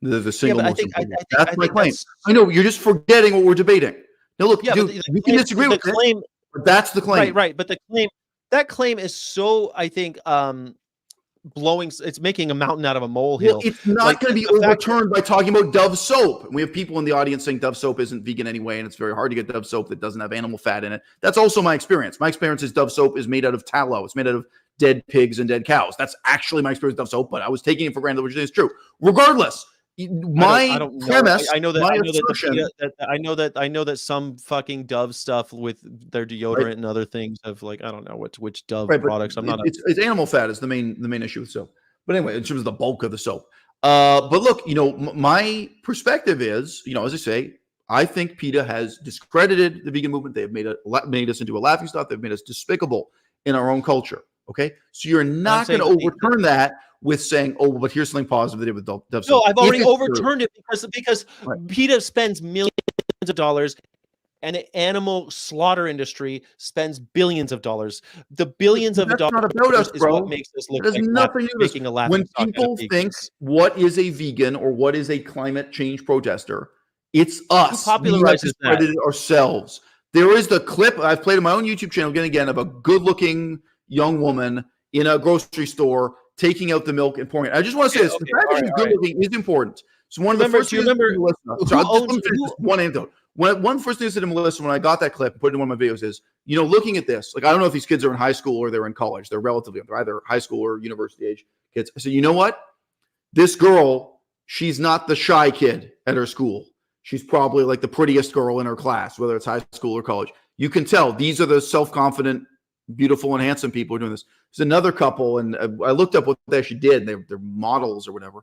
They're the single most important. That's my claim. I know you're just forgetting what we're debating. Now look, dude, you can disagree with the claim, but that's the claim. Right. But that claim is so, I think, it's making a mountain out of a molehill. Well, it's not going to be overturned by talking about Dove soap. And we have people in the audience saying Dove soap isn't vegan anyway, and it's very hard to get Dove soap that doesn't have animal fat in it. That's also my experience. My experience is Dove soap is made out of tallow. It's made out of dead pigs and dead cows. That's actually my experience with Dove soap, but I was taking it for granted, which is true. Regardless, my premise, I know that some fucking Dove stuff with their deodorant and other things of like, I don't know which Dove products. It's animal fat is the main issue with soap. But anyway, in terms of the bulk of the soap. But look, my perspective is, as I say, I think PETA has discredited the vegan movement. They have made us into a laughingstock. They've made us despicable in our own culture. Okay, so you're not going to overturn that with saying, "Oh, but here's something positive they did with Dove soap." No, I've already overturned it because PETA spends millions of dollars, and the animal slaughter industry spends billions of dollars. The billions of dollars not about us, is bro. what makes this look like nothing making a laugh. When people think what is a vegan or what is a climate change protester, it's us. Who popularizes that? Ourselves. There is the clip I've played on my own YouTube channel again of a good-looking young woman in a grocery store taking out the milk and pouring it. I just want to say this: the fact that she's good-looking is important. So one first things I said to Melissa when I got that clip and put it in one of my videos is, looking at this, like I don't know if these kids are in high school or they're in college. They're relatively young. They're either high school or university age kids. I said, you know what? This girl, she's not the shy kid at her school. She's probably like the prettiest girl in her class, whether it's high school or college. You can tell these are the self-confident, beautiful and handsome people who are doing this. There's another couple, and I looked up what they actually did. They're models or whatever.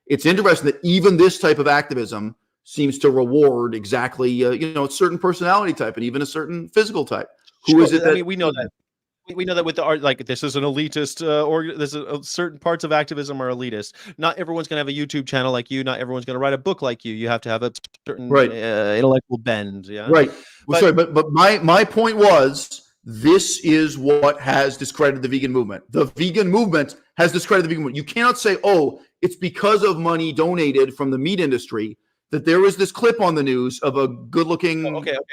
It's interesting that even this type of activism seems to reward exactly, a certain personality type and even a certain physical type. Who is it? We know that. We know that with the art, like this is an elitist, certain parts of activism are elitist. Not everyone's going to have a YouTube channel like you. Not everyone's going to write a book like you. You have to have a certain intellectual bend. Yeah. Right. But my point was, this is what has discredited the vegan movement. The vegan movement has discredited the vegan movement. You cannot say, oh, it's because of money donated from the meat industry that there was this clip on the news of a good-looking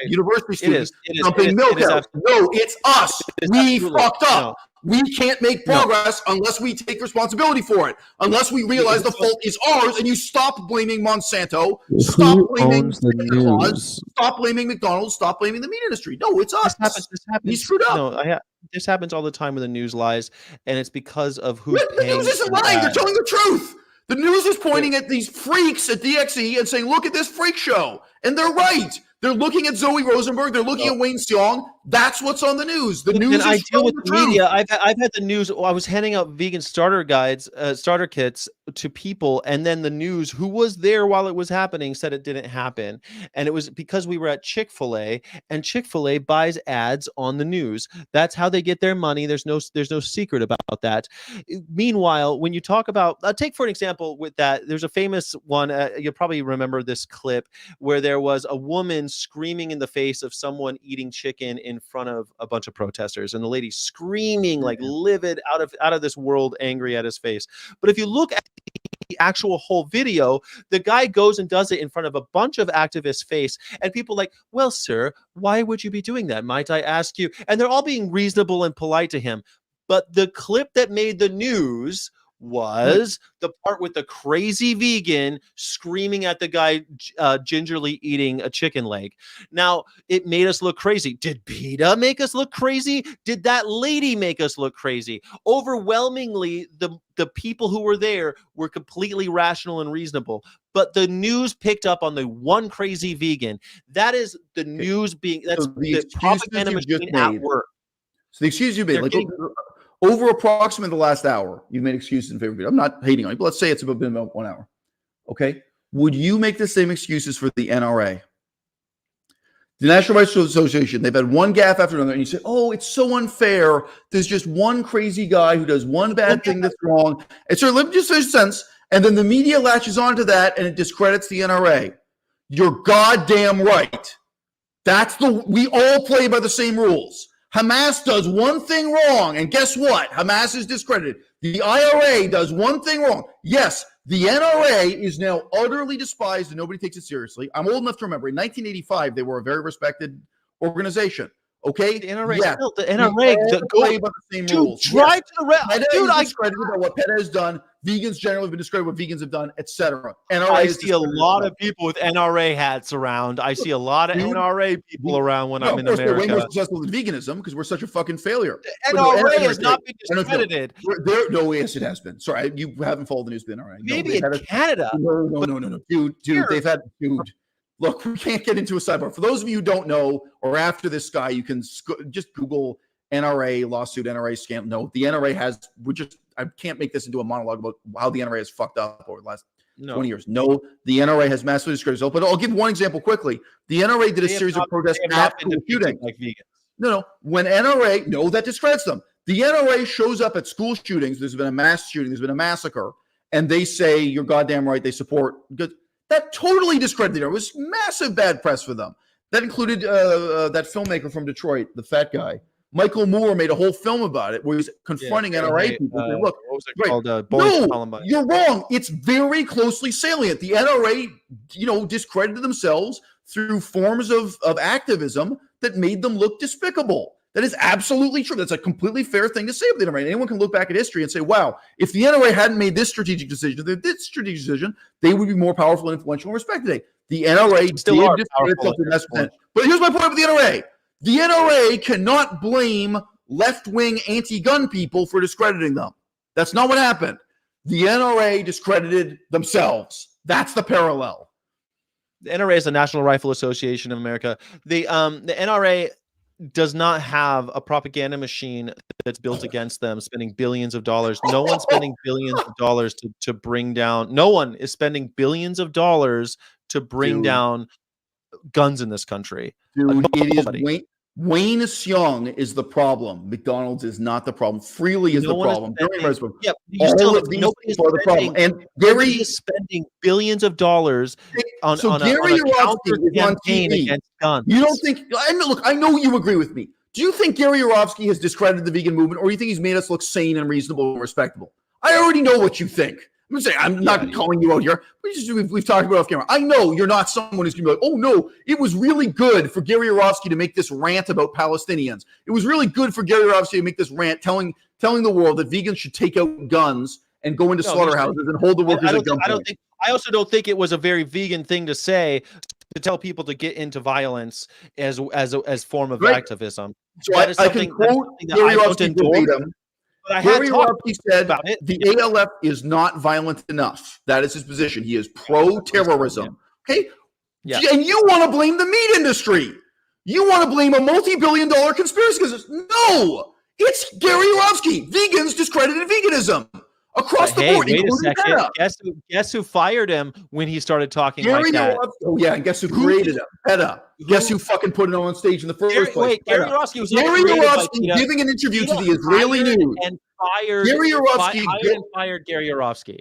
university student dumping milk out. No, it's us. We fucked up. We can't make progress unless we take responsibility for it, unless we realize the fault is ours, and you stop blaming Monsanto, stop blaming Santa Claus, stop blaming McDonald's, stop blaming the meat industry. No, it's us. This happens. We screwed up. No, this happens all the time when the news lies, and it's because of who's paying. The news isn't lying. They're telling the truth. The news is pointing at these freaks at DXE and saying, look at this freak show. And they're right. They're looking at Zoe Rosenberg. They're looking at Wayne Seong. That's what's on the news. The news is I deal with the media. I've had the news. I was handing out vegan starter guides, starter kits to people, and then the news, who was there while it was happening, said it didn't happen. And it was because we were at Chick-fil-A, and Chick-fil-A buys ads on the news. That's how they get their money. There's no secret about that. Meanwhile, when you talk about, take for an example with that, there's a famous one. You'll probably remember this clip where there was a woman screaming in the face of someone eating chicken in front of a bunch of protesters, and the lady screaming like livid, out of this world, angry at his face. But if you look at the actual whole video, the guy goes and does it in front of a bunch of activists' face, and people like, well, sir, why would you be doing that? Might I ask you? And they're all being reasonable and polite to him. But the clip that made the news was the part with the crazy vegan screaming at the guy gingerly eating a chicken leg. Now, it made us look crazy. Did PETA make us look crazy? Did that lady make us look crazy? Overwhelmingly, the people who were there were completely rational and reasonable. But the news picked up on the one crazy vegan. That is the news being, that's the propaganda machine at work. So the excuse you made, over approximately the last hour, you've made excuses in favor of it. I'm not hating on you, but let's say it's been about 1 hour. Okay. Would you make the same excuses for the NRA? The National Rifle Association, they've had one gaffe after another, and you say, oh, it's so unfair. There's just one crazy guy who does one bad thing that's wrong. It's sort of just makes sense. And then the media latches onto that and it discredits the NRA. You're goddamn right. We all play by the same rules. Hamas does one thing wrong, and guess what? Hamas is discredited. The IRA does one thing wrong. Yes, the NRA is now utterly despised and nobody takes it seriously. I'm old enough to remember in 1985, they were a very respected organization. Okay, the NRA, the NRA, play by the same rules. Drive to the dude. I discredited about what Peta has done. Vegans generally have been discredited what vegans have done, etc. I see a lot of people with NRA hats around. I see a lot of NRA people around when I'm in America. We're way more successful than veganism because we're such a fucking failure. The NRA has not been discredited. No, yes, it has been. Sorry, you haven't followed the news of the NRA. Maybe in Canada. No. Dude, they've had. Look, we can't get into a sidebar. For those of you who don't know, or after this guy, you can just Google NRA lawsuit, NRA scandal. No, the NRA I can't make this into a monologue about how the NRA has fucked up over the last 20 years. No, the NRA has massively discredited itself. But I'll give one example quickly. The NRA did a series of protests after the shooting. Like vegans. No. When NRA, that discredits them. The NRA shows up at school shootings. There's been a mass shooting. There's been a massacre. And they say, you're goddamn right. They support good. That totally discredited it. It was massive bad press for them. That included that filmmaker from Detroit, the fat guy. Michael Moore made a whole film about it where he's confronting NRA people. Look, what was it called? No, you're wrong. It's very closely salient. The NRA, discredited themselves through forms of activism that made them look despicable. That is absolutely true. That's a completely fair thing to say about the NRA. Anyone can look back at history and say, wow, if the NRA hadn't made this strategic decision, they would be more powerful and influential and respected today. The NRA still did are discredit itself. But here's my point with the NRA. The NRA cannot blame left-wing anti-gun people for discrediting them. That's not what happened. The NRA discredited themselves. That's the parallel. The NRA is the National Rifle Association of America. The NRA does not have a propaganda machine that's built against them, spending billions of dollars. No one's spending billions of dollars to bring down. No one is spending billions of dollars to bring down guns in this country. Dude, it is Wayne Seong is the problem. McDonald's is not the problem. Freely is the problem. Nobody's are the problem. And Gary is spending billions of dollars on Gary Yourofsky campaign against guns. You don't think? Look, I know you agree with me. Do you think Gary Yourofsky has discredited the vegan movement, or do you think he's made us look sane and reasonable and respectable? I already know what you think. I'm saying I'm not calling you out here. We've talked about it off camera. I know you're not someone who's going to be like, oh, no, it was really good for Gary Yourofsky to make this rant about Palestinians. It was really good for Gary Yourofsky to make this rant telling the world that vegans should take out guns and go into slaughterhouses and hold the workers at gunpoint. I also don't think it was a very vegan thing to say, to tell people to get into violence as form of activism. So I can quote Gary Yourofsky verbatim. Gary Yourofsky said the ALF is not violent enough. That is his position. He is pro-terrorism. Okay? Yeah. And you want to blame the meat industry. You want to blame a multi-billion-dollar conspiracy. No! It's Gary Yourofsky. Vegans discredited veganism. Across the board, wait a second. Guess who fired him when he started talking like that? Oh yeah, and guess who created him? Peta. Guess who fucking put it on stage in the first place? Gary Yourofsky was giving an interview to the Israeli News. And fired Gary Yourofsky.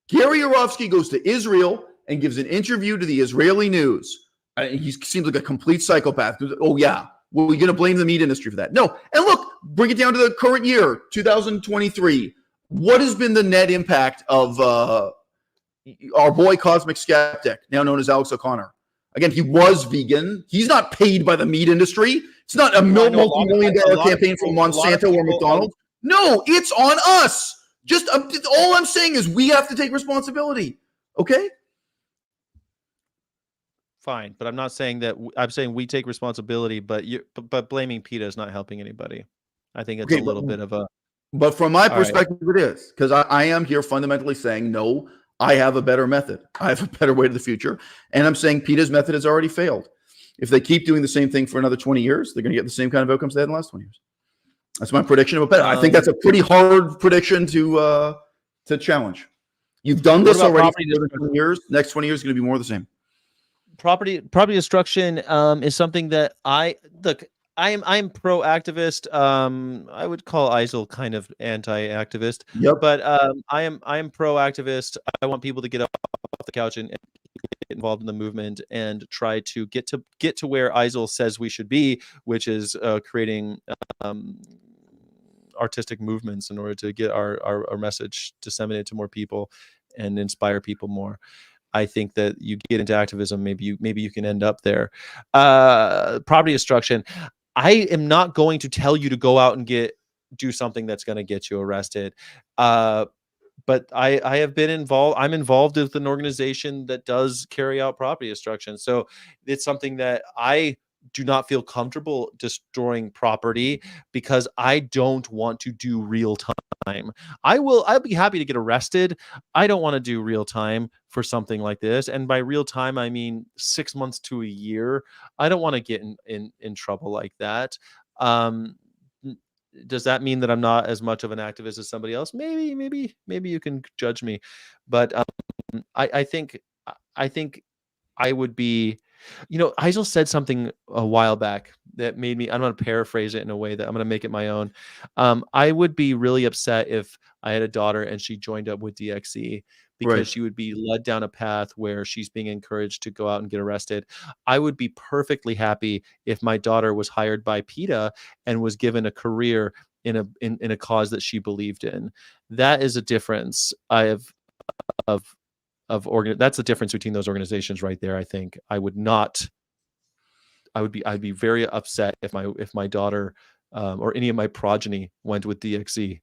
Gary Yourofsky goes to Israel and gives an interview to the Israeli News. He seems like a complete psychopath. Oh yeah, well, we're going to blame the meat industry for that. No, and look, bring it down to the current year, 2023. What has been the net impact of our boy Cosmic Skeptic, now known as Alex O'Connor? Again, he was vegan. He's not paid by the meat industry. It's not a multi-million-dollar campaign from Monsanto or McDonald's. No, it's on us. Just all I'm saying is we have to take responsibility. Okay? Fine, but I'm not saying that. I'm saying we take responsibility, but blaming Peta is not helping anybody. I think it's a little bit of a. But from my perspective, it is, because I am here fundamentally saying, no, I have a better method. I have a better way to the future. And I'm saying Peta's method has already failed. If they keep doing the same thing for another 20 years, they're going to get the same kind of outcomes they had in the last 20 years. That's my prediction about Peta. I think that's a pretty hard prediction to challenge. You've done this already for 20 years. Next 20 years is going to be more of the same. Property destruction is something that I am pro-activist. I would call Eisel kind of anti-activist. Yep. But I am pro-activist. I want people to get off the couch and get involved in the movement and try to get to where Eisel says we should be, which is creating artistic movements in order to get our message disseminated to more people and inspire people more. I think that you get into activism, maybe you can end up there. Property destruction. I am not going to tell you to go out and do something that's going to get you arrested. But I have been involved. I'm involved with an organization that does carry out property destruction. So it's something that I do not feel comfortable destroying property because I don't want to do real time. I'll be happy to get arrested. I don't want to do real time for something like this. And by real time, I mean 6 months to a year. I don't want to get in trouble like that. Does that mean that I'm not as much of an activist as somebody else? Maybe you can judge me, but I think I would be. Eisel said something a while back that made me, I'm going to paraphrase it in a way that I'm going to make it my own. I would be really upset if I had a daughter and she joined up with DXE because she would be led down a path where she's being encouraged to go out and get arrested. I would be perfectly happy if my daughter was hired by Peta and was given a career in a cause that she believed in. That is a difference. That's the difference between those organizations right there. I think I'd be very upset if my daughter or any of my progeny went with DXE.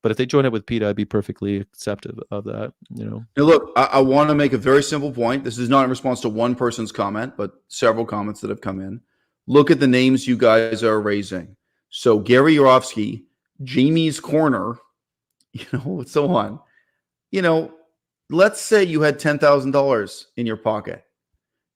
But if they join up with Peta, I'd be perfectly acceptive of that. Now look, I want to make a very simple point. This is not in response to one person's comment, but several comments that have come in. Look at the names you guys are raising. So Gary Yourofsky, Jamie's Corner, so on. Let's say you had $10,000 in your pocket.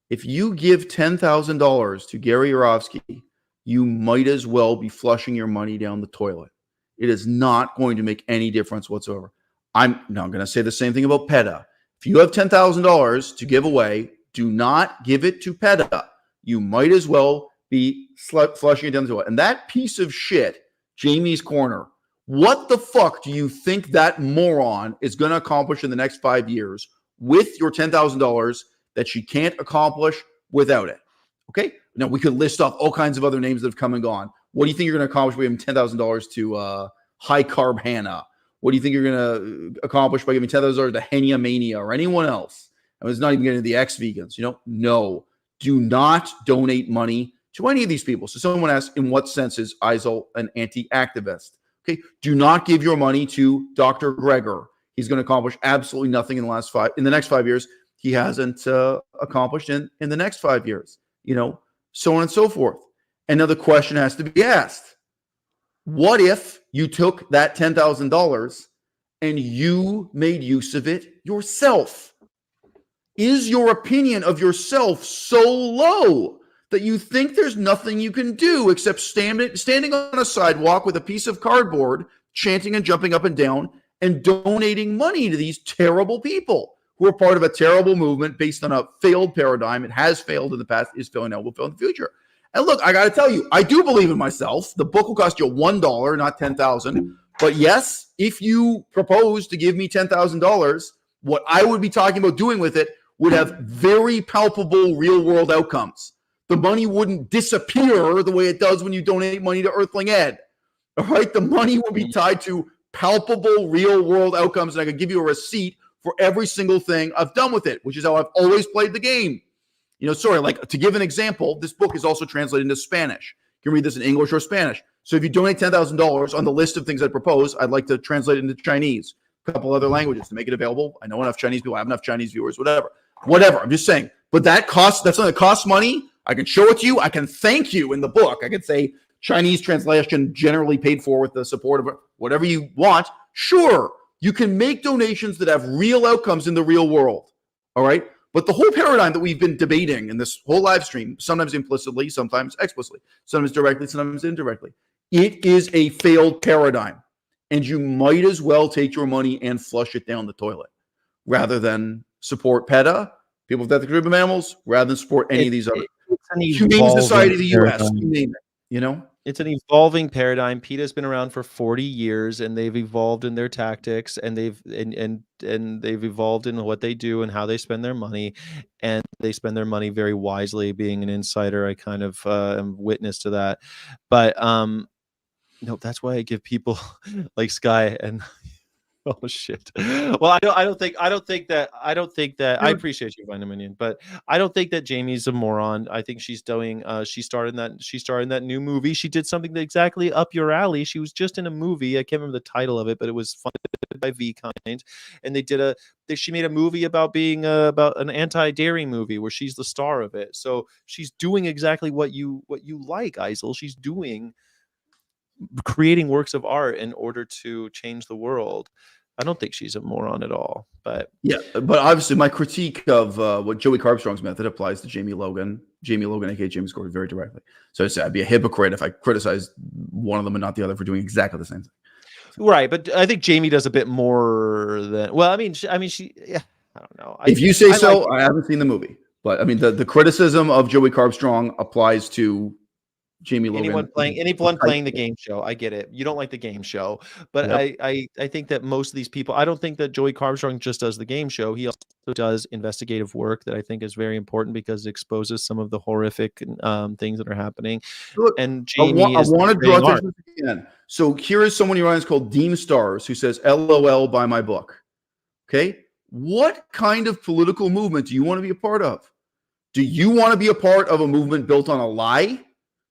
If you give $10,000 to Gary Yourofsky, you might as well be flushing your money down the toilet. It is not going to make any difference whatsoever. I'm going to say the same thing about Peta. If you have $10,000 to give away, do not give it to Peta. You might as well be flushing it down the toilet. And that piece of shit, Jamie's Corner, what the fuck do you think that moron is going to accomplish in the next 5 years with your $10,000 that she can't accomplish without it? Okay. Now we could list off all kinds of other names that have come and gone. What do you think you're going to accomplish with $10,000 to High Carb Hannah What do you think you're going to accomplish by giving $10,000 to Henia Mania or anyone else? I mean, it's not even getting to the ex-vegans, No, do not donate money to any of these people. So someone asked, in what sense is Eisel an anti-activist? Okay, do not give your money to Dr. Greger. He's going to accomplish absolutely nothing in the next 5 years. He hasn't accomplished in the next 5 years, so on and so forth. And now the question has to be asked. What if you took that $10,000 and you made use of it yourself? Is your opinion of yourself so low that you think there's nothing you can do except standing on a sidewalk with a piece of cardboard, chanting and jumping up and down, and donating money to these terrible people who are part of a terrible movement based on a failed paradigm? It has failed in the past, is failing now, will fail in the future. And look, I got to tell you, I do believe in myself. The book will cost you $1, not $10,000. But yes, if you propose to give me $10,000, what I would be talking about doing with it would have very palpable real-world outcomes. The money wouldn't disappear the way it does when you donate money to Earthling Ed. All right? The money will be tied to palpable real-world outcomes, and I could give you a receipt for every single thing I've done with it, which is how I've always played the game. Like to give an example, this book is also translated into Spanish. You can read this in English or Spanish. So if you donate $10,000 on the list of things I propose, I'd like to translate it into Chinese, a couple other languages to make it available. I know enough Chinese people. I have enough Chinese viewers, whatever. I'm just saying. But that's something that costs money. I can show it to you. I can thank you in the book. I can say Chinese translation generally paid for with the support of whatever you want. Sure, you can make donations that have real outcomes in the real world. All right? But the whole paradigm that we've been debating in this whole live stream, sometimes implicitly, sometimes explicitly, sometimes directly, sometimes indirectly, it is a failed paradigm. And you might as well take your money and flush it down the toilet rather than support PETA, people with ethical treatment of animals, rather than support any of these other Humane Society of the U.S., you name it, It's an evolving paradigm. PETA's been around for 40 years, and they've evolved in their tactics, and they've evolved in what they do and how they spend their money, and they spend their money very wisely. Being an insider, I kind of am witness to that. But no, that's why I give people like Sky and oh shit. Well, I don't think that I appreciate you, Vitamin, but I don't think that Jamie's a moron. I think she's doing she starred in that new movie. She did something that exactly up your alley. She was just in a movie. I can't remember the title of it, but it was funded by VKind, and she made a movie about being about an anti-dairy movie where she's the star of it. So she's doing exactly what you like, Eisel. She's creating works of art in order to change the world. I don't think she's a moron at all, but yeah. But obviously, my critique of what Joey Carbstrong's method applies to Jamie Logan, aka James Gordon, very directly. So I'd be a hypocrite if I criticized one of them and not the other for doing exactly the same thing. Right, but I think Jamie does a bit more than. Well, I mean, she. Yeah, I don't know. If you say so, I haven't seen the movie, but I mean, the criticism of Joey Carbstrong applies to Jamie Logan. Anyone playing the game show. I get it. You don't like the game show, but yep. I think that most of these people, I don't think that Joey Carbstrong just does the game show. He also does investigative work that I think is very important because it exposes some of the horrific things that are happening. Look, and Jamie I want to draw attention again. So here is someone in your audience called Dean Stars who says, LOL, buy my book. Okay. What kind of political movement do you want to be a part of? Do you want to be a part of a movement built on a lie?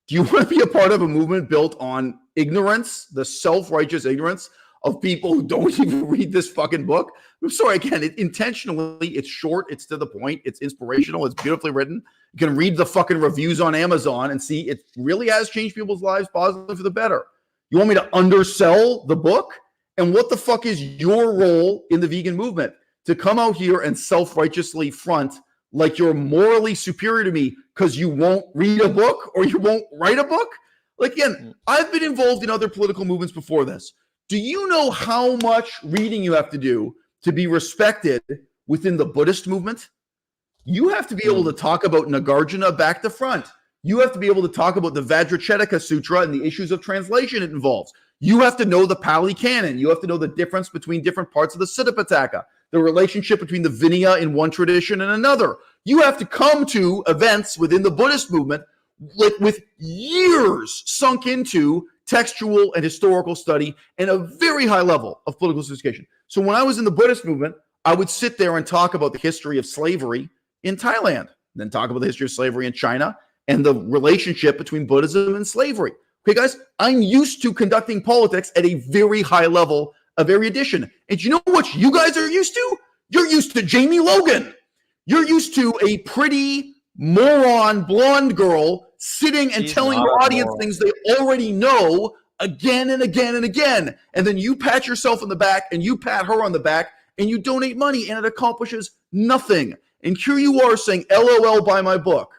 Do you want to be a part of a movement built on ignorance, the self-righteous ignorance of people who don't even read this fucking book? I'm sorry, again, it's short, it's to the point, it's inspirational, it's beautifully written. You can read the fucking reviews on Amazon and see it really has changed people's lives positively for the better. You want me to undersell the book? And what the fuck is your role in the vegan movement? To come out here and self-righteously front like you're morally superior to me because you won't read a book or you won't write a book? Like, again, I've been involved in other political movements before this. Do you know how much reading you have to do to be respected within the Buddhist movement? You have to be able to talk about Nagarjuna back to front. You have to be able to talk about the Vajracchedika Sutra and the issues of translation it involves. You have to know the Pali Canon. You have to know the difference between different parts of the Siddha Pitaka, the relationship between the Vinaya in one tradition and another. You have to come to events within the Buddhist movement with years sunk into textual and historical study, and a very high level of political sophistication. So when I was in the Buddhist movement, I would sit there and talk about the history of slavery in Thailand, then talk about the history of slavery in China and the relationship between Buddhism and slavery. Okay, guys, I'm used to conducting politics at a very high level of erudition. And you know what you guys are used to? You're used to Jamie Logan. You're used to a pretty moron blonde girl sitting and telling your audience things they already know again and again and again. And then you pat yourself on the back and you pat her on the back and you donate money and it accomplishes nothing. And here you are saying, LOL, buy my book.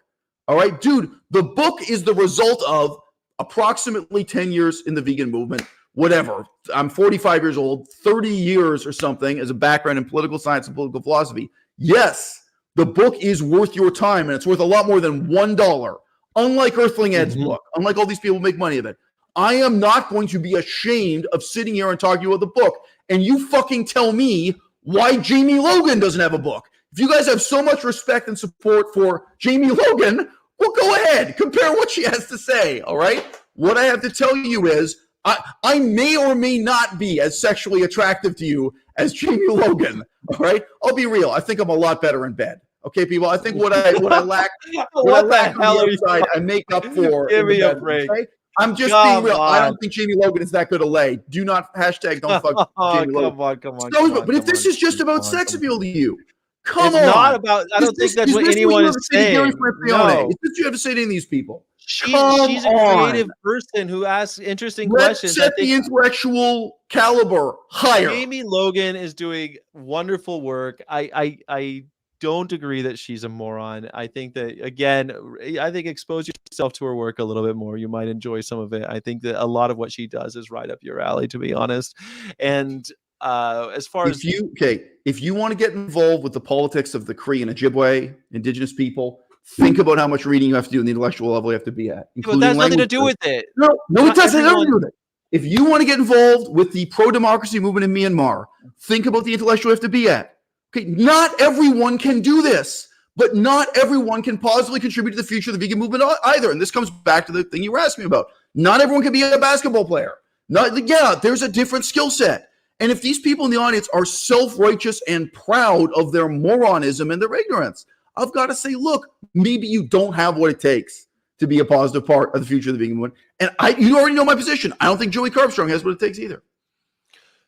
All right, dude, the book is the result of approximately 10 years in the vegan movement, whatever. I'm 45 years old, 30 years or something as a background in political science and political philosophy. Yes, the book is worth your time, and it's worth a lot more than $1. Unlike Earthling Ed's book, unlike all these people who make money of it, I am not going to be ashamed of sitting here and talking about the book. And you fucking tell me why Jamie Logan doesn't have a book. If you guys have so much respect and support for Jamie Logan, well, go ahead. Compare what she has to say, all right? What I have to tell you is I may or may not be as sexually attractive to you as Jamie Logan, all right? I'll be real. I think I'm a lot better in bed. Okay, people. I think what I lack, what I lack on the outside, I make up for. Give me a break. Okay? I'm just being real. I don't think Jamie Logan is that good a lay. Do not hashtag don't fuck Jamie Logan. Come on. But if this is just about sex appeal to you, come on. It's not about. I don't think that's what anyone is saying. No. It's what you have to say to these people. She's a creative person who asks interesting questions. Set the intellectual caliber higher. Jamie Logan is doing wonderful work. I don't agree that she's a moron. I think that, again, expose yourself to her work a little bit more. You might enjoy some of it. I think that a lot of what she does is right up your alley, to be honest. And as far as if you want to get involved with the politics of the Cree and Ojibwe indigenous people, think about how much reading you have to do and the intellectual level you have to be at. But that's nothing to do with it. No, it doesn't have to do with it. If you want to get involved with the pro-democracy movement in Myanmar, think about the intellectual you have to be at. Okay, not everyone can do this, but not everyone can positively contribute to the future of the vegan movement either. And this comes back to the thing you were asking me about. Not everyone can be a basketball player. There's a different skill set. And if these people in the audience are self-righteous and proud of their moronism and their ignorance, I've got to say, look, maybe you don't have what it takes to be a positive part of the future of the vegan movement. And you already know my position. I don't think Joey Carbstrong has what it takes either.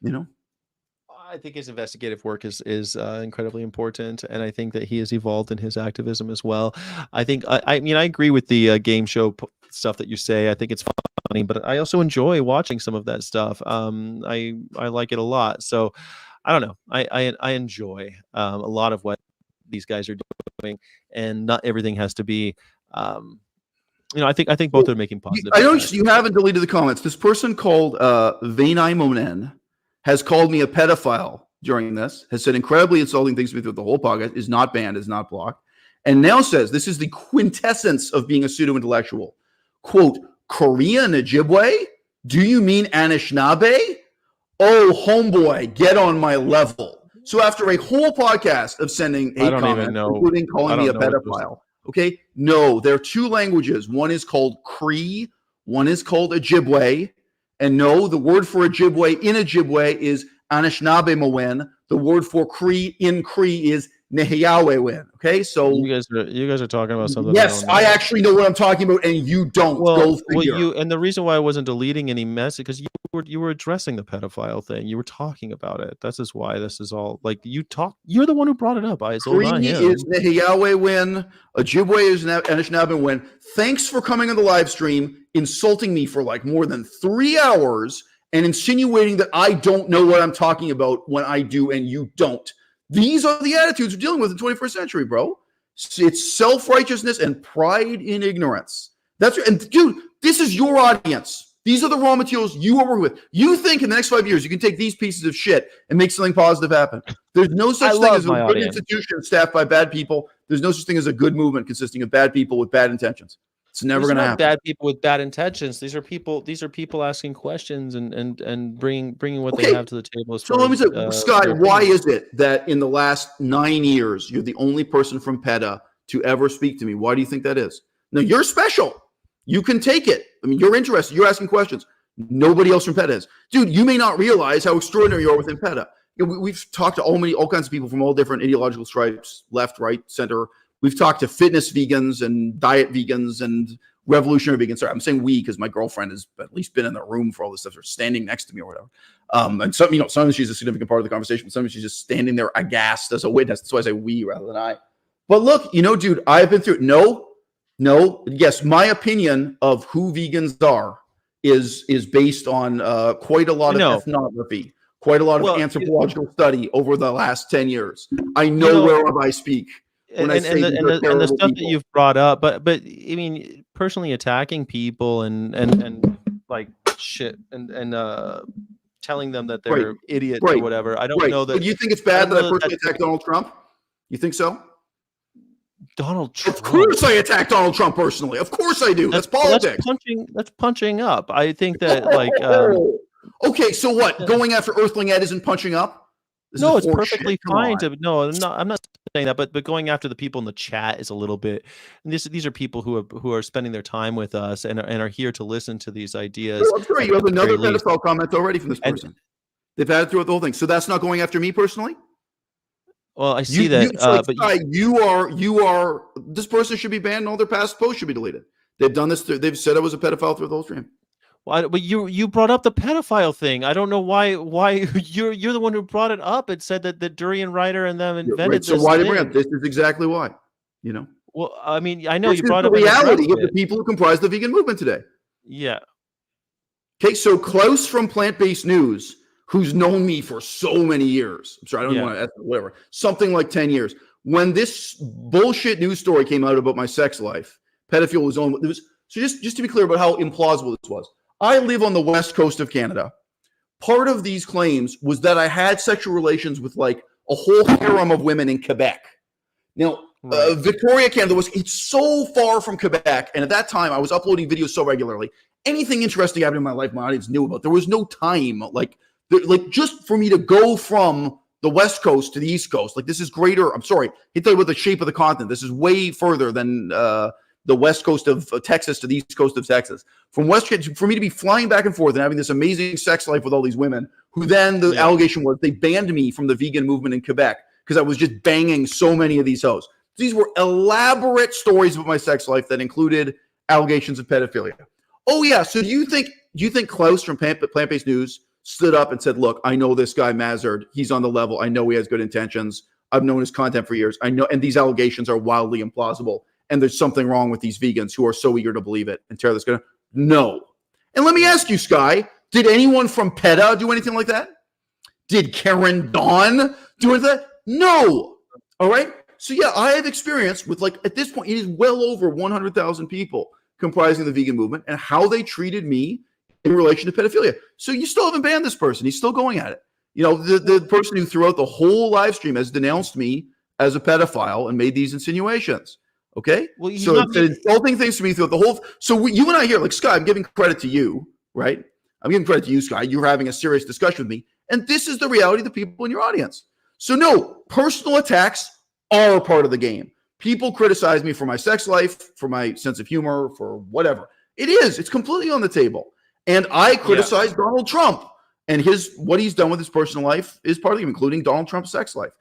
You know? I think his investigative work is incredibly important, and I think that he has evolved in his activism as well. I think I agree with the game show stuff that you say. I think it's funny, but I also enjoy watching some of that stuff. I like it a lot. So I don't know. I enjoy a lot of what these guys are doing, and not everything has to be. I think both are making positive. I know you haven't deleted the comments. This person called Vainai Monen has called me a pedophile during this, has said incredibly insulting things to me throughout the whole podcast, is not banned, is not blocked, and now says this is the quintessence of being a pseudo-intellectual. Quote, Korea and Ojibwe? Do you mean Anishinaabe? Oh, homeboy, get on my level. So after a whole podcast of sending hate comments, including calling me a pedophile, okay, no, there are two languages. One is called Cree, one is called Ojibwe. And no, the word for Ojibwe in Ojibwe is Anishinaabe Mowen. The word for Cree in Cree is Nehiyawewen. Okay, so you guys are talking about something. Yes, I actually know what I'm talking about, and you don't. Go figure. And the reason why I wasn't deleting any message because you were addressing the pedophile thing. You were talking about it. That's just why this is all like you talk. You're the one who brought it up. Cree is Nehiyawewen. Ojibwe is Anishinaabe. Thanks for coming on the live stream, insulting me for like more than 3 hours, and insinuating that I don't know what I'm talking about when I do, and you don't. These are the attitudes we're dealing with in the 21st century, bro. It's self-righteousness and pride in ignorance. And dude, this is your audience. These are the raw materials you are working with. You think in the next 5 years you can take these pieces of shit and make something positive happen. There's no such thing as a good institution staffed by bad people. There's no such thing as a good movement consisting of bad people with bad intentions. It's never going to happen. Bad people with bad intentions. These are people asking questions and bringing what they have to the table. So let me say, Sky, why is it that in the last 9 years you're the only person from Peta to ever speak to me? Why do you think that is? Now you're special. You can take it. I mean, you're interested. You're asking questions. Nobody else from PETA is. Dude, you may not realize how extraordinary you are within PETA. We've talked to all kinds of people from all different ideological stripes, left, right, center. We've talked to fitness vegans and diet vegans and revolutionary vegans. Sorry, I'm saying we because my girlfriend has at least been in the room for all this stuff, or standing next to me or whatever. And sometimes she's a significant part of the conversation, but sometimes she's just standing there aghast as a witness. That's why I say we rather than I. But look, dude, I've been through yes, my opinion of who vegans are is based on quite a lot of ethnography, quite a lot of anthropological study over the last 10 years. I know whereof I speak. And the stuff that you've brought up, but I mean, personally attacking people and like shit and telling them that they're idiots or whatever. I don't know that. But you think it's bad that I personally attacked Donald Trump? You think so? Donald Trump. Of course I attack Donald Trump personally. Of course I do. That's politics. That's punching up. I think that like okay, so what? Going after Earthling Ed isn't punching up? No, it's perfectly fine to I'm not saying that, but going after the people in the chat is a little bit. And these are people who are spending their time with us and are here to listen to these ideas. Well, I'm sure you have another pedophile comment already from this person. They've had it throughout the whole thing. So that's not going after me personally? Well, I see that. But you are. This person should be banned, and all their past posts should be deleted. They've done this. They've said I was a pedophile through the whole stream. Well, but you brought up the pedophile thing. I don't know why you're the one who brought it up. It said that Durian Ryder and them invented this. So why did bring up this? Is exactly why. Well, I mean, I know you brought up the reality of the people who comprise the vegan movement today. Yeah. Okay, so Klaus from Plant-Based News, who's known me for so many years. I'm sorry, I don't want to whatever. Something like 10 years. When this bullshit news story came out about my sex life, pedophilia was on. So just to be clear about how implausible this was. I live on the west coast of Canada. Part of these claims was that I had sexual relations with like a whole harem of women in Quebec. Now, Victoria, Canada it's so far from Quebec. And at that time, I was uploading videos so regularly. Anything interesting happening in my life, my audience knew about. There was no time. Like just for me to go from the west coast to the east coast. Like this is greater. I'm sorry. I tell you about the shape of the continent. This is way further than the west coast of Texas to the east coast of Texas. For me to be flying back and forth and having this amazing sex life with all these women, who then the allegation was they banned me from the vegan movement in Quebec because I was just banging so many of these hoes. These were elaborate stories about my sex life that included allegations of pedophilia. Oh yeah, so do you think Klaus from Plant-Based News stood up and said, "Look, I know this guy Mazard. He's on the level. I know he has good intentions. I've known his content for years. I know, and these allegations are wildly implausible. And there's something wrong with these vegans who are so eager to believe it and tear this going to." No. And let me ask you, Sky, did anyone from PETA do anything like that? Did Karen Dawn do anything like that? No. All right. So yeah, I have experience with at this point, it is well over 100,000 people comprising the vegan movement and how they treated me in relation to pedophilia. So you still haven't banned this person. He's still going at it. The person who throughout the whole live stream has denounced me as a pedophile and made these insinuations. Okay. Well, so it's insulting things to me throughout the whole. So you and I here, like Sky, I'm giving credit to you, right? I'm giving credit to you, Sky. You're having a serious discussion with me. And this is the reality of the people in your audience. So no, personal attacks are a part of the game. People criticize me for my sex life, for my sense of humor, for whatever. It's completely on the table. And I criticize Donald Trump and what he's done with his personal life is part of it, including Donald Trump's sex life.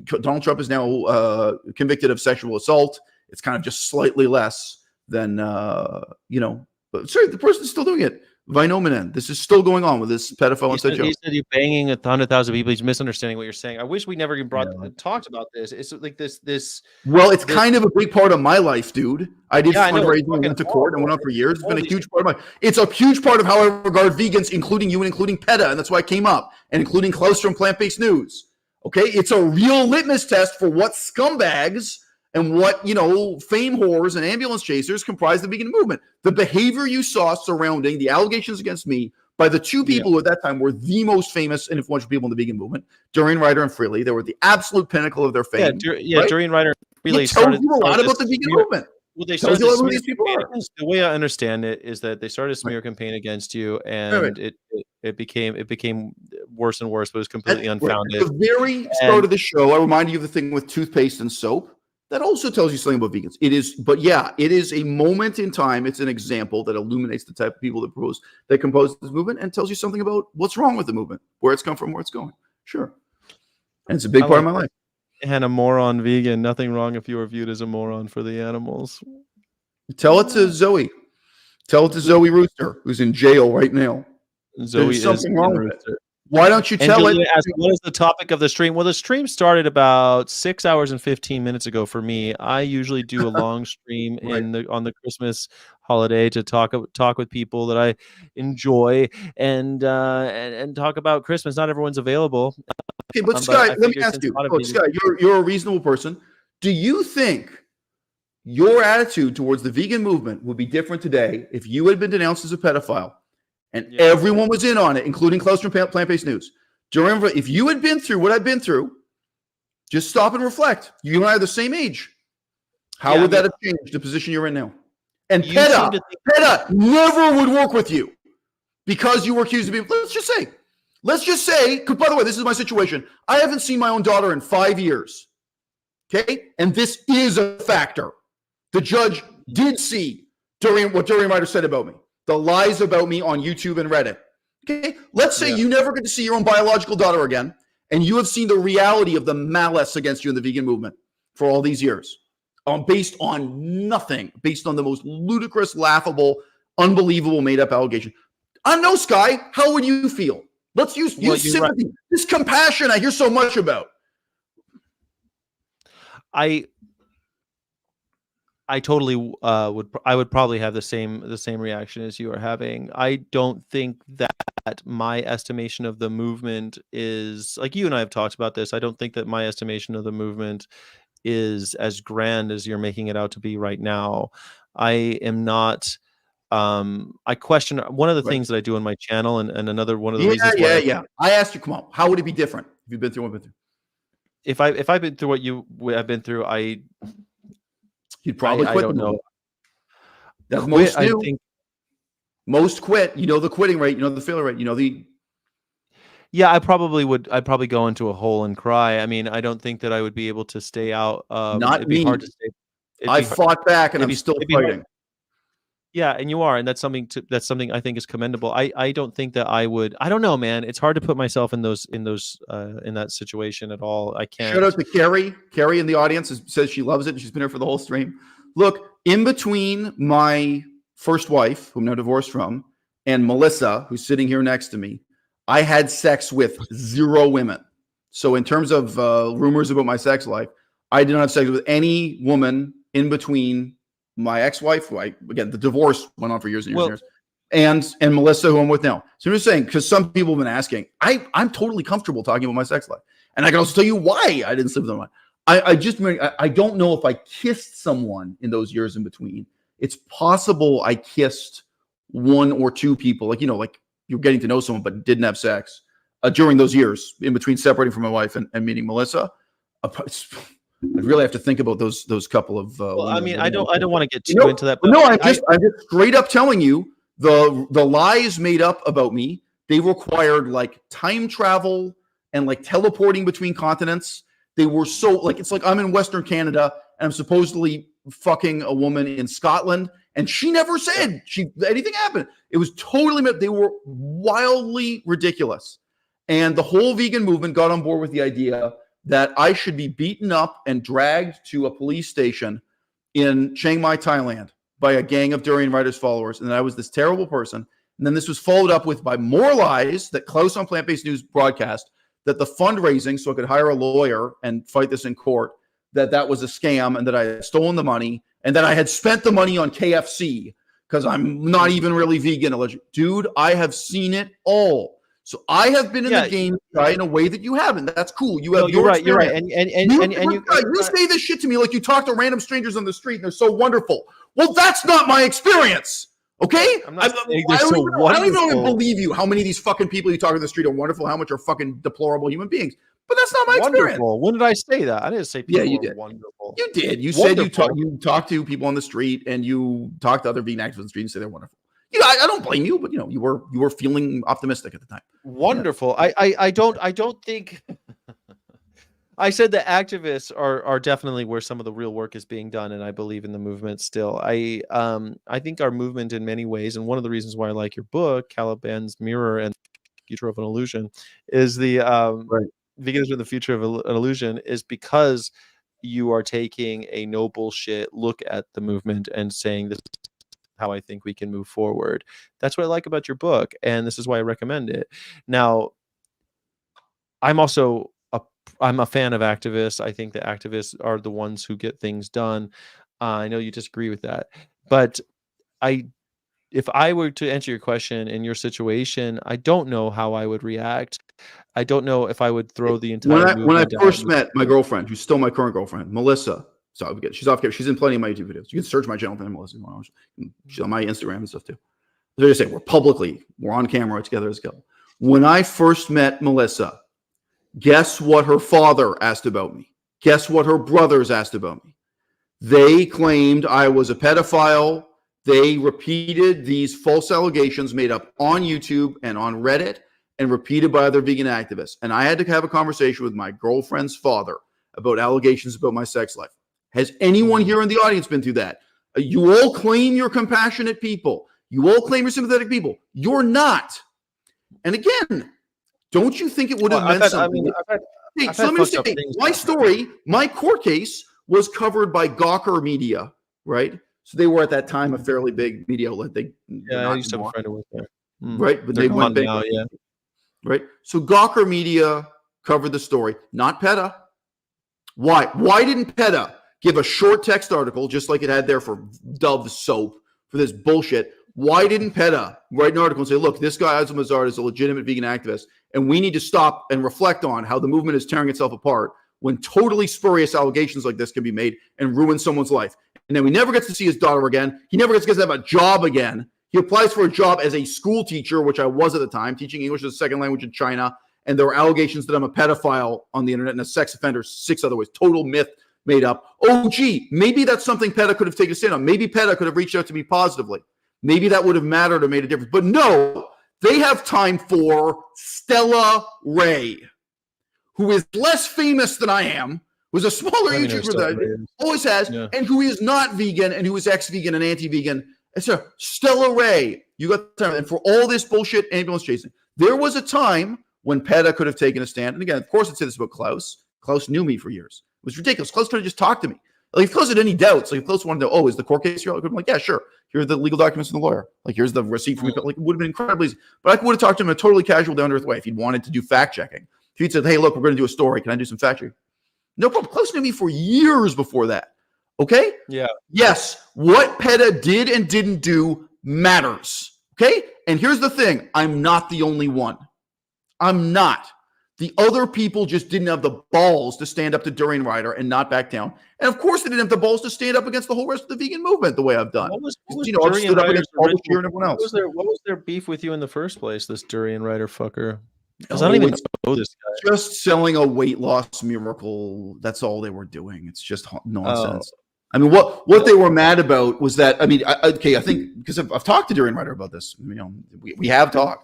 Donald Trump is now convicted of sexual assault. It's kind of just slightly less than, but sorry, the person's still doing it. Vinomenon. This is still going on with this pedophile and He said you're banging 100,000 people. He's misunderstanding what you're saying. I wish we never even talked about this. It's like this. Well, it's kind of a big part of my life, dude. I did fundraising, went to court, and went on for years. It's been a huge part of it's a huge part of how I regard vegans, including you and including PETA, and that's why I came up, and including Klaus from Plant-Based News. Okay, it's a real litmus test for what scumbags and what, fame whores and ambulance chasers comprise the vegan movement. The behavior you saw surrounding the allegations against me by the two people who at that time were the most famous and influential people in the vegan movement, Durian Ryder and Freely. They were the absolute pinnacle of their fame. Right? Durian Ryder and Freely tells you a lot about the vegan movement. Well, they started these people are. The way I understand it is that they started a smear campaign against you, and it became worse and worse, but it was completely unfounded. At the very start of the show, I reminded you of the thing with toothpaste and soap. That also tells you something about vegans. It is a moment in time. It's an example that illuminates the type of people that compose this movement and tells you something about what's wrong with the movement, where it's come from, where it's going. Sure. And it's a big part of my life. And a moron vegan. Nothing wrong if you are viewed as a moron for the animals. Tell it to Zoe. Tell it to Zoe Rooster, who's in jail right now. Zoe There's something wrong with it. Why don't you tell it? Asked, what is the topic of the stream? Well, the stream started about 6 hours and 15 minutes ago for me. I usually do a long stream on the Christmas holiday to talk with people that I enjoy and talk about Christmas. Not everyone's available. Okay, but Sky, let me ask you. Sky, you're a reasonable person. Do you think your attitude towards the vegan movement would be different today if you had been denounced as a pedophile? And everyone was in on it, including Klaus from Plant-Based News. If you had been through what I've been through, just stop and reflect. You and I are the same age. How would that have changed the position you're in now? And Peta never would work with you because you were accused of being. Let's just say, because by the way, this is my situation. I haven't seen my own daughter in 5 years. Okay? And this is a factor. The judge did see what Durian Ryder said about me. The lies about me on YouTube and Reddit. Okay, let's say you never get to see your own biological daughter again, and you have seen the reality of the malice against you in the vegan movement for all these years, based on nothing, based on the most ludicrous, laughable, unbelievable, made-up allegation. I know, Sky. How would you feel? Let's use sympathy. Right. This compassion I hear so much about. I totally would probably have the same reaction as you are having. I don't think that my estimation of the movement is, like you and I have talked about this, I don't think that my estimation of the movement is as grand as you're making it out to be right now. I am not I question one of the things that I do on my channel and another one of the reasons why I asked you, come on, how would it be different if you've been through what I've been through? If I've been through what you have been through, you'd probably quit. I don't know. That's most do. I think most quit. You know the quitting rate. You know the failure rate. You know the. Yeah, I probably would. I'd probably go into a hole and cry. I mean, I don't think that I would be able to stay out. It'd be hard to stay. I fought back, and I'm still fighting. Yeah, and you are, and that's something I think is commendable. I don't think that I would. I don't know, man. It's hard to put myself in that situation at all. I can't. Shout out to Carrie. Carrie in the audience says she loves it, and she's been here for the whole stream. Look, in between my first wife, who I'm now divorced from, and Melissa, who's sitting here next to me, I had sex with 0 women. So in terms of rumors about my sex life, I did not have sex with any woman in between my ex-wife, who again, the divorce went on for years and years and years, and Melissa, who I'm with now. So I'm just saying, because some people have been asking, I'm totally comfortable talking about my sex life. And I can also tell you why I didn't sleep with them. I don't know if I kissed someone in those years in between. It's possible I kissed 1 or 2 people, like you're getting to know someone, but didn't have sex during those years in between separating from my wife and meeting Melissa. I really have to think about those couple of. Well, I mean, I don't want to get too into that. But no, I'm just straight up telling you the lies made up about me. They required like time travel and like teleporting between continents. They were so it's like I'm in Western Canada and I'm supposedly fucking a woman in Scotland, and she never said anything happened. It was totally. They were wildly ridiculous, and the whole vegan movement got on board with the idea that I should be beaten up and dragged to a police station in Chiang Mai, Thailand, by a gang of Durian Ryder's followers, and that I was this terrible person. And then this was followed up with by more lies that Klaus on Plant-Based News broadcast, that the fundraising, so I could hire a lawyer and fight this in court, that was a scam, and that I had stolen the money, and that I had spent the money on KFC because I'm not even really vegan. Dude, I have seen it all. So I have been in the game in a way that you haven't. That's cool. You have. You're right. And you say this shit to me like you talk to random strangers on the street and they're so wonderful. Well, that's not my experience. Okay, I don't even believe you. How many of these fucking people you talk to on the street are wonderful? How much are fucking deplorable human beings? But that's not my experience. When did I say that? I didn't say people you did. Wonderful. You did. You said you talk to people on the street and you talk to other vegan activists on the street and say they're wonderful. I don't blame you, but you were feeling optimistic at the time. Wonderful. I don't think I said that activists are definitely where some of the real work is being done, and I believe in the movement still. I think our movement in many ways, and one of the reasons why I like your book, Caliban's Mirror and Future of an Illusion, is the Veganism and the Future of an Illusion, is because you are taking a no bullshit look at the movement and saying, this is how I think we can move forward. That's what I like about your book, and this is why I recommend it. Now, I'm also I'm a fan of activists. I think that activists are the ones who get things done. I know you disagree with that, but if I were to answer your question in your situation, I don't know how I would react. I don't know if I would throw the entire movement when I down. first met my girlfriend, who's still my current girlfriend, Melissa. So she's off camera. She's in plenty of my YouTube videos. You can search my channel, Melissa. She's on my Instagram and stuff too. As I say, we're on camera together as a couple. When I first met Melissa, guess what her father asked about me? Guess what her brothers asked about me? They claimed I was a pedophile. They repeated these false allegations made up on YouTube and on Reddit and repeated by other vegan activists. And I had to have a conversation with my girlfriend's father about allegations about my sex life. Has anyone here in the audience been through that? You all claim you're compassionate people. You all claim you're sympathetic people. You're not. And again, don't you think it would have meant something? So let me just say, my story, my court case was covered by Gawker Media, right? So they were at that time a fairly big media outlet. I used to have a friend who worked there. Right? But they went big. Now, yeah. Right? So Gawker Media covered the story, not Peta. Why? Why didn't Peta give a short text article, just like it had there for Dove soap, for this bullshit? Why didn't Peta write an article and say, look, this guy, Azam Azar, is a legitimate vegan activist, and we need to stop and reflect on how the movement is tearing itself apart when totally spurious allegations like this can be made and ruin someone's life? And then he never gets to see his daughter again. He never gets to have a job again. He applies for a job as a school teacher, which I was at the time, teaching English as a second language in China. And there were allegations that I'm a pedophile on the internet and a sex offender 6 other ways. Total myth made up. Oh, gee, maybe that's something Peta could have taken a stand on. Maybe Peta could have reached out to me positively. Maybe that would have mattered or made a difference. But no, they have time for Stella Ray, who is less famous than I am, who's a smaller YouTuber that always has, and who is not vegan and who is ex-vegan and anti-vegan. It's a Stella Ray. You got time. And for all this bullshit ambulance chasing, there was a time when Peta could have taken a stand. And again, of course, I'd say this about Klaus. Klaus knew me for years. It was ridiculous. Klaus could have just talked to me. Like, if Klaus had any doubts, like if Klaus wanted to know, oh, is the court case here? I could be like, yeah, sure. Here are the legal documents from the lawyer. Like, here's the receipt from me. Like, it would have been incredibly easy. But I would have talked to him in a totally casual, down-to-earth way if he'd wanted to do fact-checking. If he'd said, hey, look, we're going to do a story. Can I do some fact-checking? No problem. Klaus knew me for years before that. Okay? Yeah. Yes, what Peta did and didn't do matters. Okay? And here's the thing. I'm not the only one. I'm not. The other people just didn't have the balls to stand up to Durian Ryder and not back down. And of course, they didn't have the balls to stand up against the whole rest of the vegan movement the way I've done. What was I've stood up against Paul Scheer and everyone else. What was their beef with you in the first place, this Durian Ryder fucker? Because I don't even know this guy. Just selling a weight loss miracle. That's all they were doing. It's just nonsense. I mean, what they were mad about was that, I mean, I think, because I've talked to Durian Ryder about this. You know, we have talked.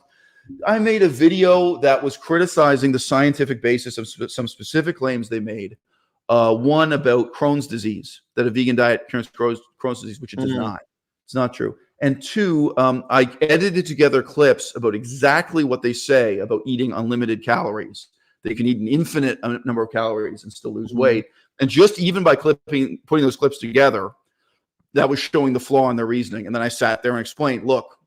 I made a video that was criticizing the scientific basis of some specific claims they made. One about Crohn's disease, that a vegan diet cures Crohn's disease, which it does not. It's not true. And two, I edited together clips about exactly what they say about eating unlimited calories. They can eat an infinite number of calories and still lose weight. And just even by putting those clips together, that was showing the flaw in their reasoning. And then I sat there and explained, look,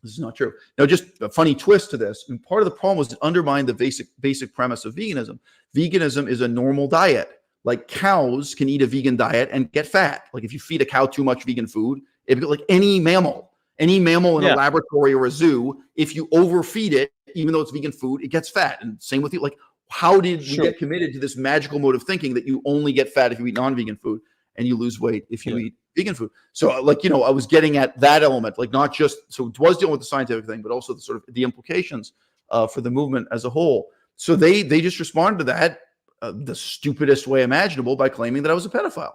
this is not true. Now, just a funny twist to this. And part of the problem was it undermined the basic premise of veganism. Veganism is a normal diet. Like, cows can eat a vegan diet and get fat. Like, if you feed a cow too much vegan food, it'd be like any mammal in a laboratory or a zoo, if you overfeed it, even though it's vegan food, it gets fat. And same with you. Like, how did we get committed to this magical mode of thinking that you only get fat if you eat non-vegan food and you lose weight if you eat vegan food? So, like, you know, I was getting at that element, like, not just, so it was dealing with the scientific thing, but also the sort of the implications for the movement as a whole. So they just responded to that the stupidest way imaginable by claiming that I was a pedophile.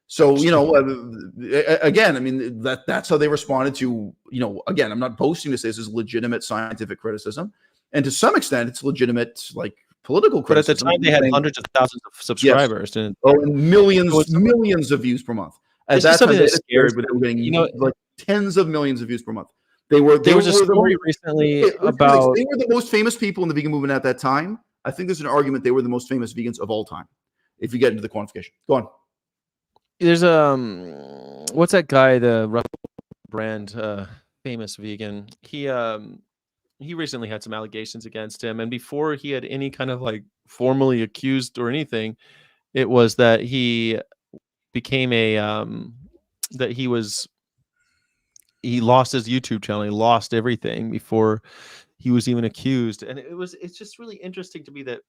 So, you know, again, I mean, that's how they responded to, you know, again, I'm not boasting to say this is legitimate scientific criticism. And to some extent, it's legitimate, like, political criticism. But at the time, they had hundreds of thousands of subscribers. Yes. And millions of views per month. At that time, they were getting like tens of millions of views per month. There was a story recently about they were the most famous people in the vegan movement at that time. I think there's an argument they were the most famous vegans of all time. If you get into the quantification, go on. There's what's that guy, the Russell Brand, famous vegan? He recently had some allegations against him, and before he had any kind of like formally accused or anything, it was that he became a that he lost his YouTube channel. He lost everything before he was even accused, and it's just really interesting to me that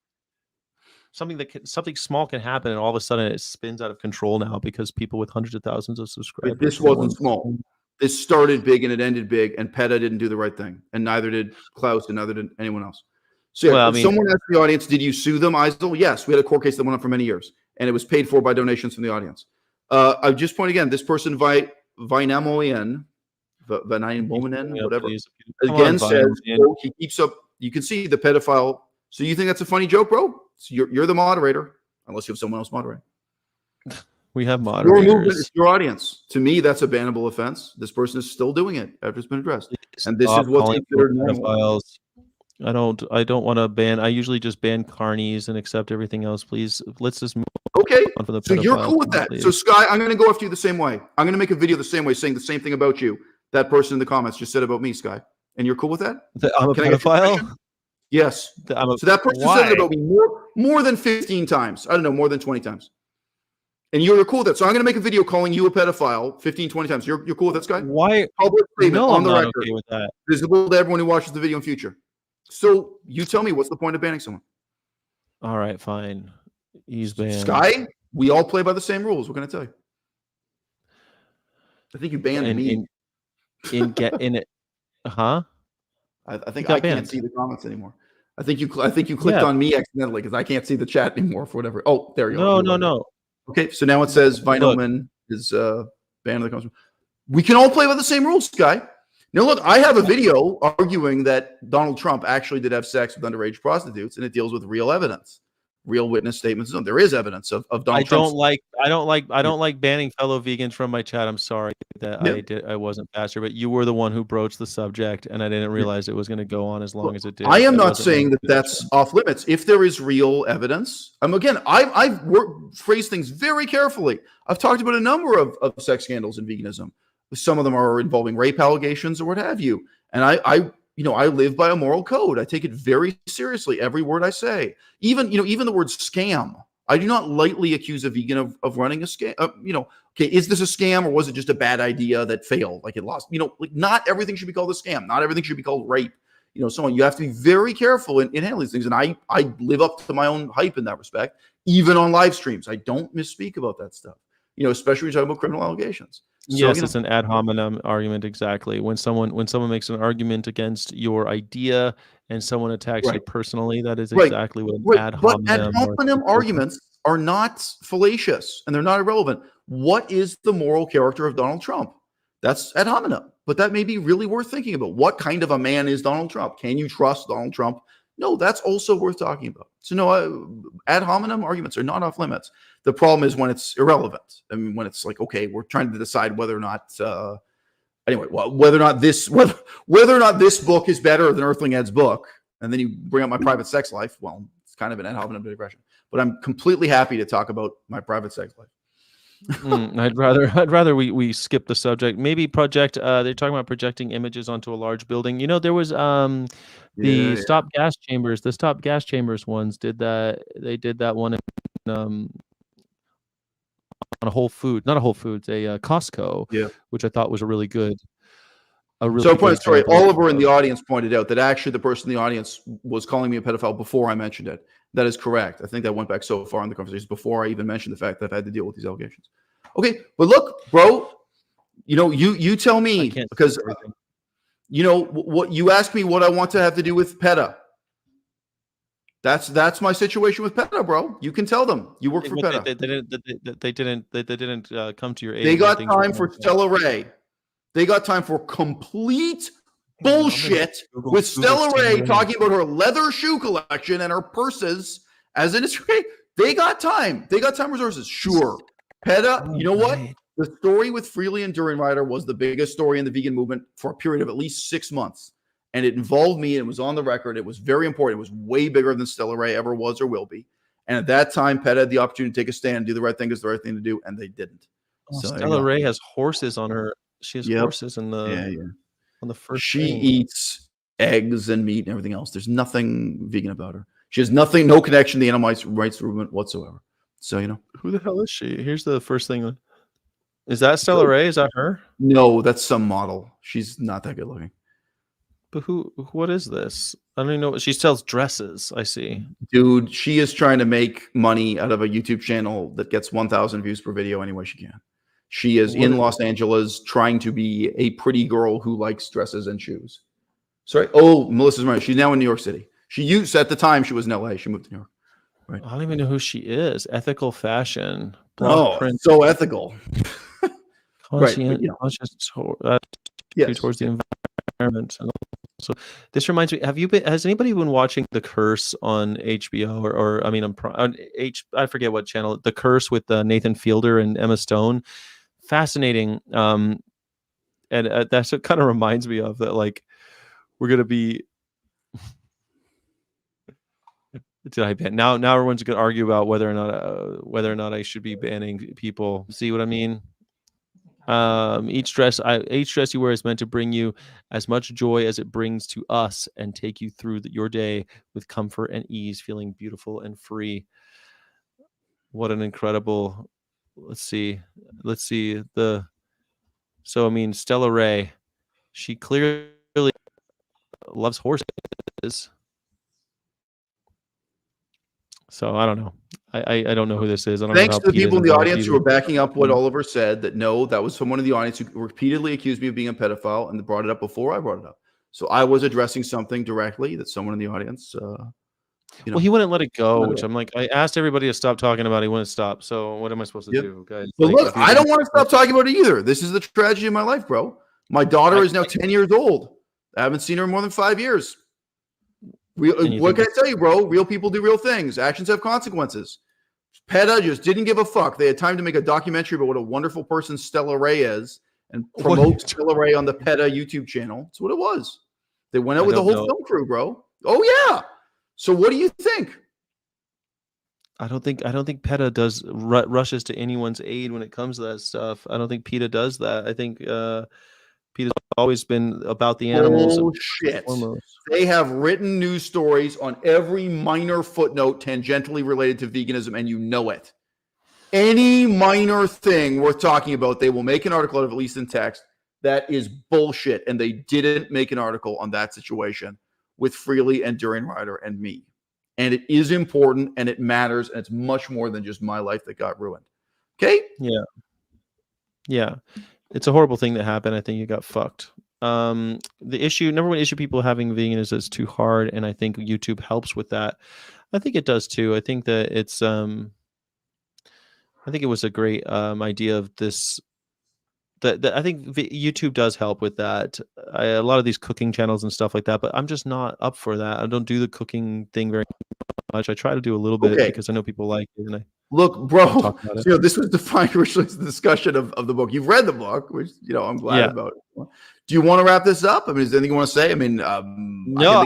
something small can happen, and all of a sudden it spins out of control now because people with hundreds of thousands of subscribers. But this wasn't small. This started big and it ended big, and Peta didn't do the right thing, and neither did Klaus, and neither did anyone else. So someone asked the audience, did you sue them, Eisel? Yes, we had a court case that went on for many years, and it was paid for by donations from the audience. I just point again, this person, Vainamoyen, whatever, again says, he keeps up, you can see the pedophile. So you think that's a funny joke, bro? So you're the moderator, unless you have someone else moderating. We have moderators. Your movement is your audience. To me, that's a bannable offense. This person is still doing it after it's been addressed. And this is what's considered normal. I don't want to ban. I usually just ban carnies and accept everything else. Please, let's just move on from the so you're cool with that. Please. So Sky, I'm going to go after you the same way. I'm going to make a video the same way, saying the same thing about you. That person in the comments just said about me, Sky. And you're cool with that? I'm a pedophile? Yes. So that person said it about me more than 15 times. I don't know, more than 20 times. And you're cool with that. So I'm going to make a video calling you a pedophile 15, 20 times. You're cool with that, Sky? Why? Public statement on the record. Okay with that. Visible to everyone who watches the video in future. So you tell me, what's the point of banning someone? All right, fine. He's banned. Sky, we all play by the same rules. What can I tell you? I think you banned me. Huh? I think I can't see the comments anymore. I think you clicked on me accidentally because I can't see the chat anymore for whatever. Oh, there you go. No. Okay, so now it says Vineman is banned in the comments. We can all play by the same rules, Sky. Now look, I have a video arguing that Donald Trump actually did have sex with underage prostitutes, and it deals with real evidence, real witness statements. There is evidence of Donald Trump. I don't like banning fellow vegans from my chat. I'm sorry that I wasn't faster, but you were the one who broached the subject, and I didn't realize it was going to go on as long as it did. I am not saying that that's off limits. If there is real evidence, I've phrased things very carefully. I've talked about a number of sex scandals in veganism. Some of them are involving rape allegations or what have you. And I live by a moral code. I take it very seriously, every word I say. Even the word scam. I do not lightly accuse a vegan of running a scam. Okay, is this a scam or was it just a bad idea that failed? Like it lost, not everything should be called a scam. Not everything should be called rape. So on. You have to be very careful in handling these things. And I live up to my own hype in that respect, even on live streams. I don't misspeak about that stuff, especially when you're talking about criminal allegations. So, yes, it's an ad hominem argument. Exactly. When someone makes an argument against your idea and someone attacks you personally, that is exactly what an ad hominem. But ad hominem arguments are not fallacious and they're not irrelevant. What is the moral character of Donald Trump? That's ad hominem. But that may be really worth thinking about. What kind of a man is Donald Trump? Can you trust Donald Trump? No, that's also worth talking about. So no, ad hominem arguments are not off limits. The problem is when it's irrelevant. I mean, when it's like, okay, we're trying to decide whether or not, whether or not this book is better than Earthling Ed's book, and then you bring up my private sex life. Well, it's kind of an ad hominem digression. But I'm completely happy to talk about my private sex life. I'd rather we skip the subject. Maybe project. They're talking about projecting images onto a large building. There was Stop Gas Chambers. The Stop Gas Chambers ones did that. They did that one on a Costco. Which I thought was a really good. Oliver in the audience pointed out that actually the person in the audience was calling me a pedophile before I mentioned it. That is correct. I think that went back so far in the conversation before I even mentioned the fact that I've had to deal with these allegations. Okay, but look, bro, you tell me, because what you asked me what I want to have to do with Peta. That's my situation with Peta, bro. You can tell them you work for Peta. They didn't come to your aid. They got time for Stella Ray. They got time for complete bullshit with Stella Ray talking about her leather shoe collection and her purses as industry. They got time. They got time resources. Sure. Peta, you know what? The story with Freely Enduring Rider was the biggest story in the vegan movement for a period of at least 6 months. And it involved me. It was on the record. It was very important. It was way bigger than Stella Ray ever was or will be. And at that time, Peta had the opportunity to take a stand, do the right thing is the right thing to do, and they didn't. So Stella Ray has horses on her. She has horses in the on the first. She eats eggs and meat and everything else. There's nothing vegan about her. She has nothing, no connection to the animal rights movement whatsoever. So, who the hell is she? Here's the first thing. Is that Stella Ray? Is that her? No, that's some model. She's not that good looking. But what is this? I don't even know. She sells dresses. I see. Dude, she is trying to make money out of a YouTube channel that gets 1,000 views per video any way she can. She is in Los Angeles trying to be a pretty girl who likes dresses and shoes. Sorry. Oh, Melissa's right. She's now in New York City. She used, at the time she was in LA. She moved to New York. Right. I don't even know who she is. Ethical fashion. So ethical. Towards the environment. So this reminds me. Has anybody been watching The Curse on HBO or I mean on I forget what channel. The Curse with Nathan Fielder and Emma Stone. Fascinating. And that's what kind of reminds me of that. Like we're gonna be. Did I ban? Now everyone's gonna argue about whether or not I should be banning people. See what I mean? Each dress you wear is meant to bring you as much joy as it brings to us and take you through your day with comfort and ease, feeling beautiful and free. What an incredible. Let's see. So I mean, Stella Ray, she clearly loves horses. So I don't know. I don't know who this is. I don't Thanks know to the people in the audience who are backing up what Oliver said, that no, that was someone in the audience who repeatedly accused me of being a pedophile and brought it up before I brought it up. So I was addressing something directly that someone in the audience, Well, he wouldn't let it go, which I'm like, I asked everybody to stop talking about it. He wouldn't stop. So what am I supposed to do, guys? Well, look, I don't want to stop talking about it either. This is the tragedy of my life, bro. My daughter is now 10 years old. I haven't seen her in more than 5 years. What can I tell you, bro? Real people do real things. Actions have consequences. Peta just didn't give a fuck. They had time to make a documentary about what a wonderful person Stella Ray is and promote Stella Ray on the Peta YouTube channel. That's what it was. They went out with the whole film crew, bro. Oh yeah. So what do you think? I don't think Peta rushes to anyone's aid when it comes to that stuff. I don't think Peta does that. I think Peta's always been about the animals. Oh shit. They have written news stories on every minor footnote tangentially related to veganism, and you know it. Any minor thing worth talking about, they will make an article out of, at least in text. That is bullshit. And they didn't make an article on that situation with Freely and Enduring Rider and me. And it is important and it matters. And it's much more than just my life that got ruined. Okay? Yeah. Yeah. It's a horrible thing that happened. I think you got fucked. The number one issue people having vegan is it's too hard. And I think YouTube helps with that. I think it does too. I think that it's, I think it was a great idea of this. That I think YouTube does help with that. A lot of these cooking channels and stuff like that, but I'm just not up for that. I don't do the cooking thing very much. I try to do a little bit because I know people like it. And look, bro, this was defined originally as the discussion of the book. You've read the book, which I'm glad about. Do you want to wrap this up? I mean, is there anything you want to say? I mean, no,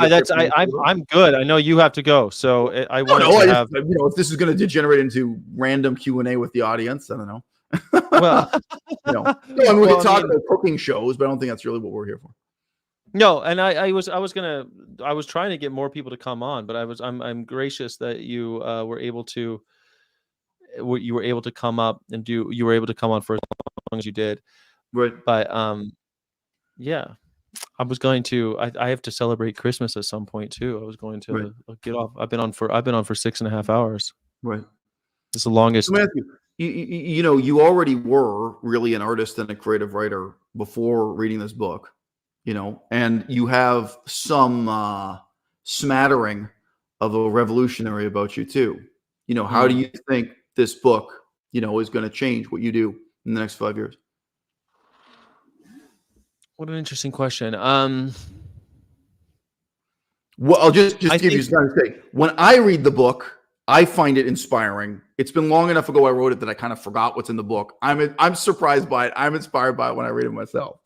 I'm good. I know you have to go, so I want to have. If this is going to degenerate into random Q&A with the audience, I don't know. Well, we can talk about cooking shows, but I don't think that's really what we're here for. No, and I was trying to get more people to come on, but I'm gracious that you were able to come up and you were able to come on for as long as you did. Right. But yeah, I was going to. I have to celebrate Christmas at some point too. I was going to get off. I've been on for 6.5 hours. Right. It's the longest. So Matthew, you already were really an artist and a creative writer before reading this book, and you have some smattering of a revolutionary about you too. How do you think this book, is going to change what you do in the next 5 years? What an interesting question. Well, I'll just give you something to say. When I read the book, I find it inspiring. It's been long enough ago I wrote it that I kind of forgot what's in the book. I'm surprised by it. I'm inspired by it when I read it myself.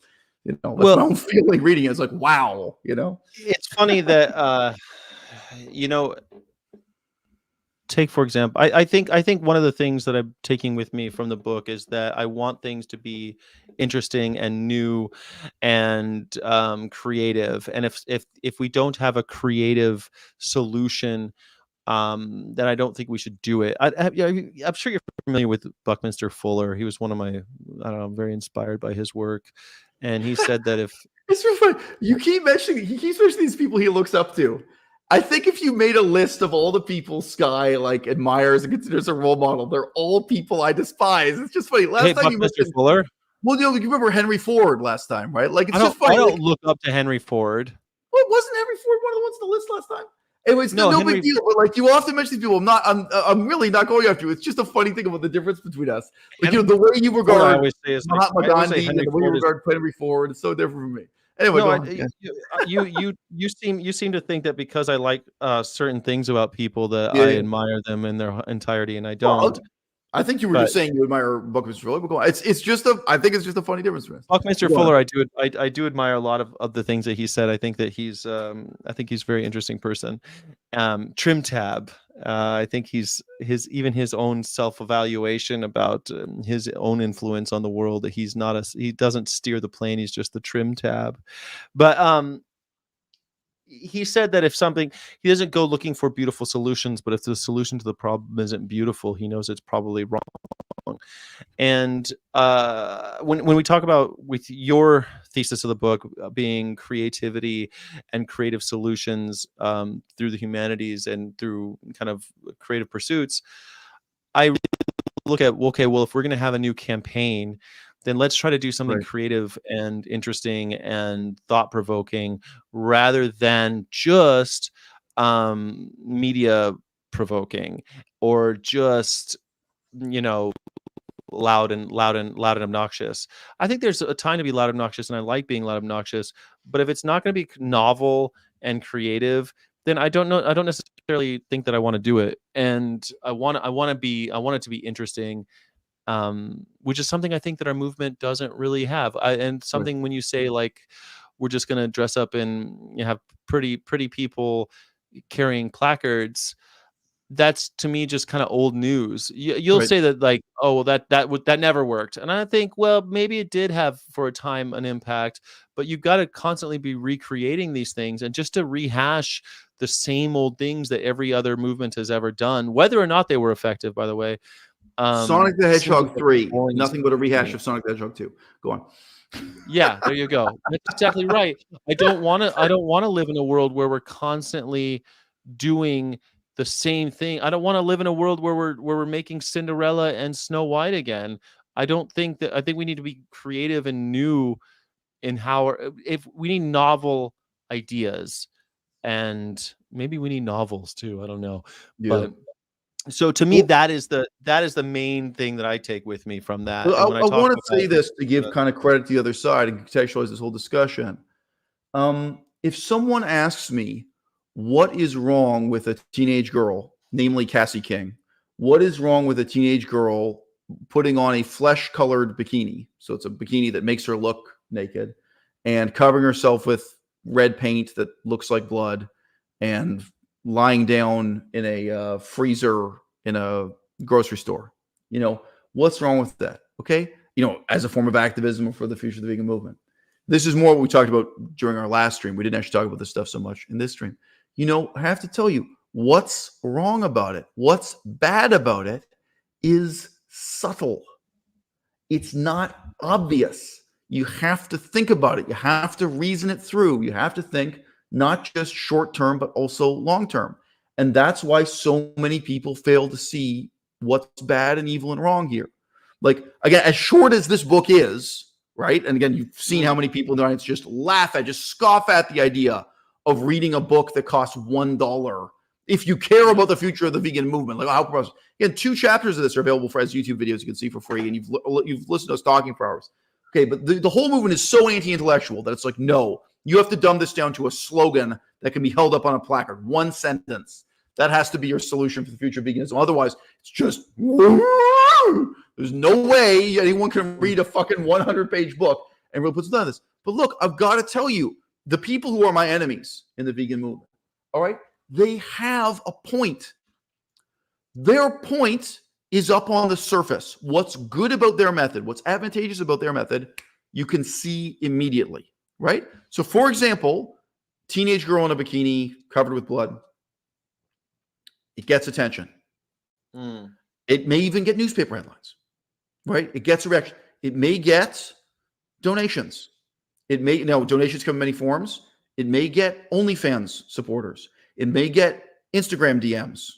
You know, that's my own feeling reading it. It's like, wow, you know. It's funny that you know, take for example, I think one of the things that I'm taking with me from the book is that I want things to be interesting and new and creative. And if we don't have a creative solution, then I don't think we should do it. I'm sure you're familiar with Buckminster Fuller. He was one of my, I don't know, I'm very inspired by his work. And he said that if it's really funny. He keeps mentioning these people he looks up to. I think if you made a list of all the people Sky like admires and considers a role model, they're all people I despise. It's just funny. Last time you mentioned Fuller. Well, you remember Henry Ford last time, right? Like, it's just funny. I don't look up to Henry Ford. Well, wasn't Henry Ford one of the ones on the list last time? Anyways, no big deal. But like, you often mention these people. I'm really not going after you. It's just a funny thing about the difference between us. Like, the way you regard Mahatma Gandhi and the way you regard Henry Ford is so different from me. Anyway, you seem to think that because I like certain things about people that I admire them in their entirety, and I don't. I think you were just saying you admire Buckminster Fuller. But I think it's just a funny difference. Buckminster Fuller, I do admire a lot of the things that he said. I think that he's a very interesting person. Trim Tab, I think his own self-evaluation about his own influence on the world, that he doesn't steer the plane, he's just the trim tab. But he said that he doesn't go looking for beautiful solutions, but if the solution to the problem isn't beautiful, he knows it's probably wrong. And when we talk about, with your thesis of the book being creativity and creative solutions through the humanities and through kind of creative pursuits, I really look at, okay, well, if we're going to have a new campaign, then let's try to do something creative and interesting and thought-provoking rather than just media provoking or just, loud and obnoxious. I think there's a time to be loud and obnoxious, and I like being loud and obnoxious, but if it's not going to be novel and creative, then I don't necessarily think that I want to do it. And I want it to be interesting. Which is something I think that our movement doesn't really have. When you say like we're just going to dress up and have pretty people carrying placards, that's to me just kind of old news. You'll say that like, oh, well, that never worked, and I think, well, maybe it did have for a time an impact, but you've got to constantly be recreating these things, and just to rehash the same old things that every other movement has ever done, whether or not they were effective, by the way. Sonic the Hedgehog 3, nothing but a rehash of Sonic the Hedgehog 2. Go on. Yeah, there you go. That's exactly right. I don't want to live in a world where we're constantly doing the same thing. I don't want to live in a world where we're making Cinderella and Snow White again. I think we need to be creative and new in if we need novel ideas, and maybe we need novels too. I don't know. Yeah. But so to me, that is the main thing that I take with me from that. Well, I want to say this to give kind of credit to the other side and contextualize this whole discussion. If someone asks me what is wrong with a teenage girl, namely Cassie King, what is wrong with a teenage girl putting on a flesh-colored bikini? So it's a bikini that makes her look naked and covering herself with red paint that looks like blood and lying down in a freezer in a grocery store. What's wrong with that? Okay. As a form of activism or for the future of the vegan movement. This is more what we talked about during our last stream. We didn't actually talk about this stuff so much in this stream. I have to tell you, what's wrong about it, what's bad about it is subtle. It's not obvious. You have to think about it. You have to reason it through. You have to think not just short term, but also long term. And that's why so many people fail to see what's bad and evil and wrong here. Like, again, as short as this book is, right? And again, you've seen how many people in the audience just scoff at the idea of reading a book that costs $1. If you care about the future of the vegan movement, like how progressive. Again, 2 chapters of this are available as YouTube videos you can see for free, and you've listened to us talking for hours. Okay, but the whole movement is so anti-intellectual that it's like, no, You have to dumb this down to a slogan that can be held up on a placard. One sentence. That has to be your solution for the future of veganism. Otherwise, it's just, there's no way anyone can read a fucking 100-page book and really put something on this. But look, I've got to tell you, the people who are my enemies in the vegan movement, all right, they have a point. Their point is up on the surface. What's good about their method, what's advantageous about their method, you can see immediately, right? So, for example, teenage girl in a bikini covered with blood. It gets attention. It may even get newspaper headlines, right? It gets a reaction. It may get donations. Donations come in many forms. It may get OnlyFans supporters. It may get Instagram DMs.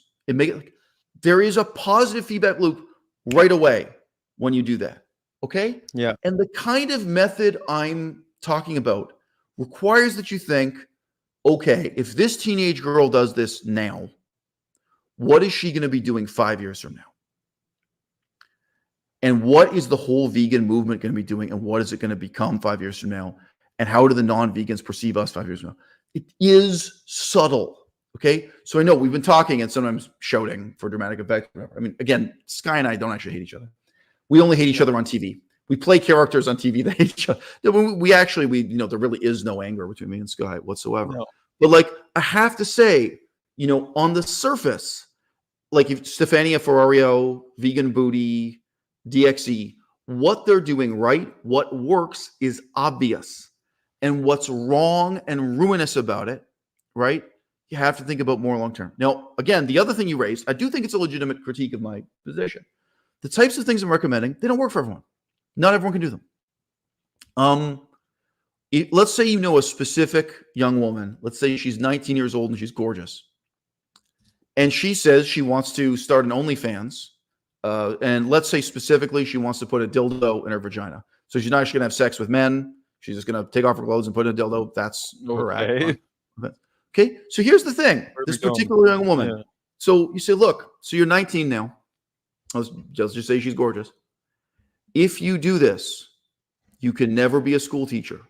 There is a positive feedback loop right away when you do that. Okay? Yeah. And the kind of method I'm talking about requires that you think, okay, if this teenage girl does this now, what is she going to be doing 5 years from now? And what is the whole vegan movement going to be doing? And what is it going to become 5 years from now? And how do the non-vegans perceive us 5 years from now? It is subtle. Okay. So I know we've been talking and sometimes shouting for dramatic effect. I mean, again, Sky and I don't actually hate each other. We only hate each other on TV. We play characters on TV that hate each other. There really is no anger between me and Sky whatsoever. No. But I have to say, on the surface, if Stefania Ferrario, Vegan Booty, DXE, what they're doing right, what works is obvious. And what's wrong and ruinous about it, right? You have to think about more long-term. Now, again, the other thing you raised, I do think it's a legitimate critique of my position. The types of things I'm recommending, they don't work for everyone. Not everyone can do them. Let's say you know a specific young woman. Let's say she's 19 years old and she's gorgeous. And she says she wants to start an OnlyFans. And let's say specifically she wants to put a dildo in her vagina. So she's not actually going to have sex with men. She's just going to take off her clothes and put in a dildo. That's her act. Okay. So here's the thing. This particular young woman. Yeah. So you say, look, so you're 19 now. Let's just say she's gorgeous. If you do this, you can never be a school teacher.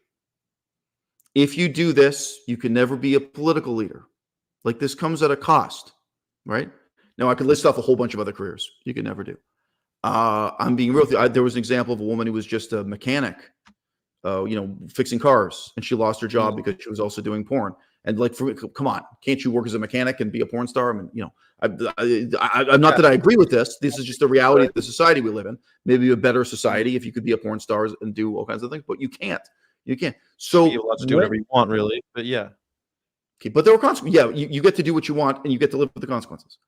If you do this, you can never be a political leader. This comes at a cost, right? Now, I could list off a whole bunch of other careers you could never do. I'm being real with you. There was an example of a woman who was just a mechanic, fixing cars, and she lost her job because she was also doing porn. And come on, can't you work as a mechanic and be a porn star? I mean, I'm not that I agree with this. This is just the reality of the society we live in. Maybe a better society if you could be a porn star and do all kinds of things, but you can't. You can't. So you're allowed to do whatever you want, really. But yeah. Okay, but there were consequences. Yeah, you get to do what you want, and you get to live with the consequences.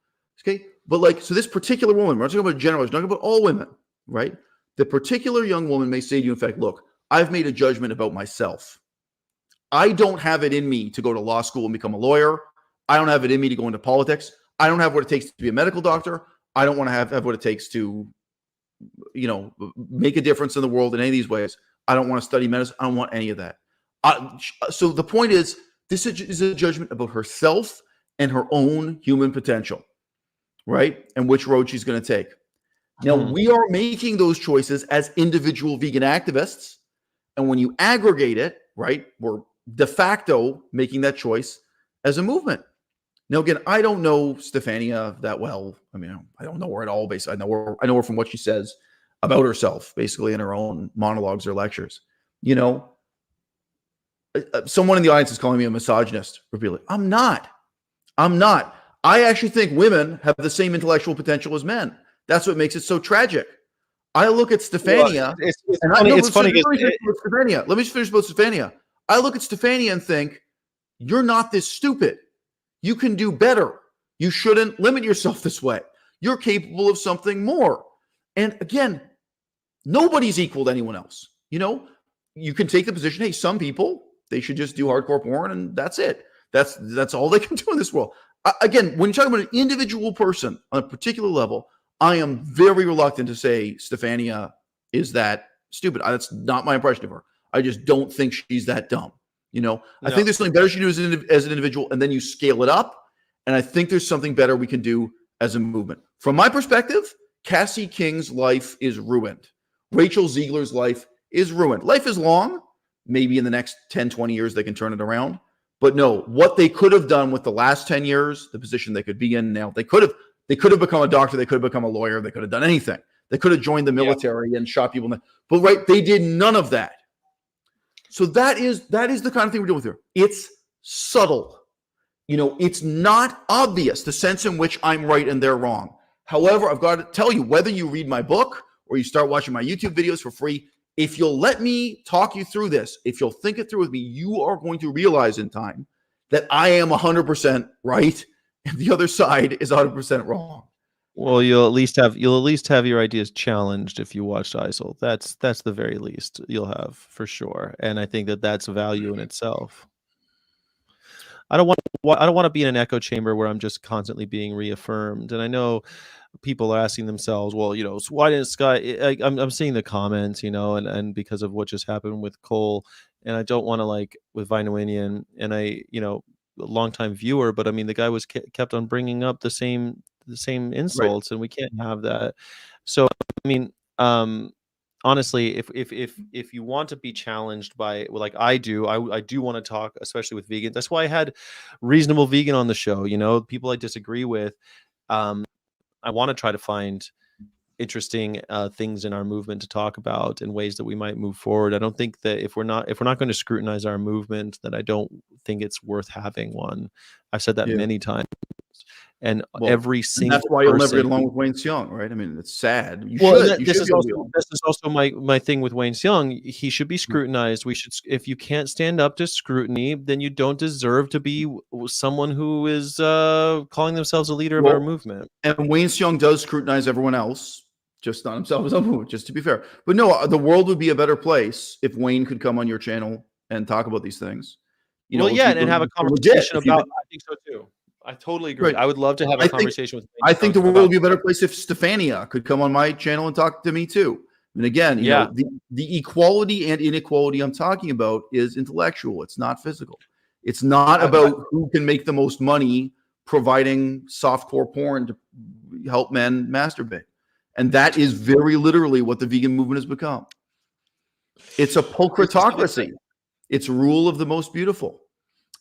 Okay, but so this particular woman, we're not talking about general, we're talking about all women, right? The particular young woman may say to you, in fact, look, I've made a judgment about myself. I don't have it in me to go to law school and become a lawyer. I don't have it in me to go into politics. I don't have what it takes to be a medical doctor. I don't want to have what it takes to, make a difference in the world in any of these ways. I don't want to study medicine. I don't want any of that. So the point is, this is a judgment about herself and her own human potential, right? And which road she's going to take. Now, we are making those choices as individual vegan activists. And when you aggregate it, right, we're de facto making that choice as a movement. Now, again, I don't know Stefania that well. I mean, I don't know her at all. Basically, I know her from what she says about herself, basically in her own monologues or lectures. Someone in the audience is calling me a misogynist repeatedly. I'm not. I actually think women have the same intellectual potential as men. That's what makes it so tragic. I look at Stefania. Stefania. Let me just finish about Stefania. I look at Stefania and think, you're not this stupid. You can do better. You shouldn't limit yourself this way. You're capable of something more. And again, nobody's equal to anyone else. You can take the position, hey, some people, they should just do hardcore porn and that's it. That's all they can do in this world. Again, when you're talking about an individual person on a particular level, I am very reluctant to say Stefania is that stupid. That's not my impression of her. I just don't think she's that dumb. I think there's something better she can do as an individual, and then you scale it up. And I think there's something better we can do as a movement. From my perspective, Cassie King's life is ruined. Rachel Ziegler's life is ruined. Life is long, maybe in the next 10, 20 years, they can turn it around. But no, what they could have done with the last 10 years, the position they could be in now, they could have become a doctor. They could have become a lawyer. They could have done anything. They could have joined the military and shot people. But right, they did none of that. So that is the kind of thing we're dealing with here. It's subtle. It's not obvious, the sense in which I'm right and they're wrong. However, I've got to tell you, whether you read my book or you start watching my YouTube videos for free, if you'll let me talk you through this, if you'll think it through with me, you are going to realize in time that I am 100% right and the other side is 100% wrong. Well, you'll at least have your ideas challenged if you watched ISIL. That's the very least you'll have, for sure. And I think that that's value in itself. I don't want to be in an echo chamber where I'm just constantly being reaffirmed. And I know people are asking themselves, well, so why didn't Sky? I'm seeing the comments, and because of what just happened with Cole, and I don't want to with Vinuinian, and I, a longtime viewer, but I mean, the guy was kept on bringing up the same insults, right. And we can't have that. So I mean, honestly, if you want to be challenged by, like I do, I do want to talk, especially with vegans. That's why I had Reasonable Vegan on the show. People I disagree with. I want to try to find interesting things in our movement to talk about and ways that we might move forward. I don't think that if we're not going to scrutinize our movement, that I don't think it's worth having one. I've said that many times. And every single that's why you'll never get along with Wayne Xiong, right? I mean, it's sad. This is also my thing with Wayne Xiong. He should be scrutinized. If you can't stand up to scrutiny, then you don't deserve to be someone who is calling themselves a leader of our movement. And Wayne Xiong does scrutinize everyone else, just not himself as a movement, just to be fair. But no, the world would be a better place if Wayne could come on your channel and talk about these things. And have a conversation about. I think so too. I totally agree. Right. I would love to have a conversation with. I think the world would be a better place if Stefania could come on my channel and talk to me too. And again, you know, the equality and inequality I'm talking about is intellectual. It's not physical. It's not about who can make the most money providing softcore porn to help men masturbate. And that is very literally what the vegan movement has become. It's a pulchritocracy. It's rule of the most beautiful.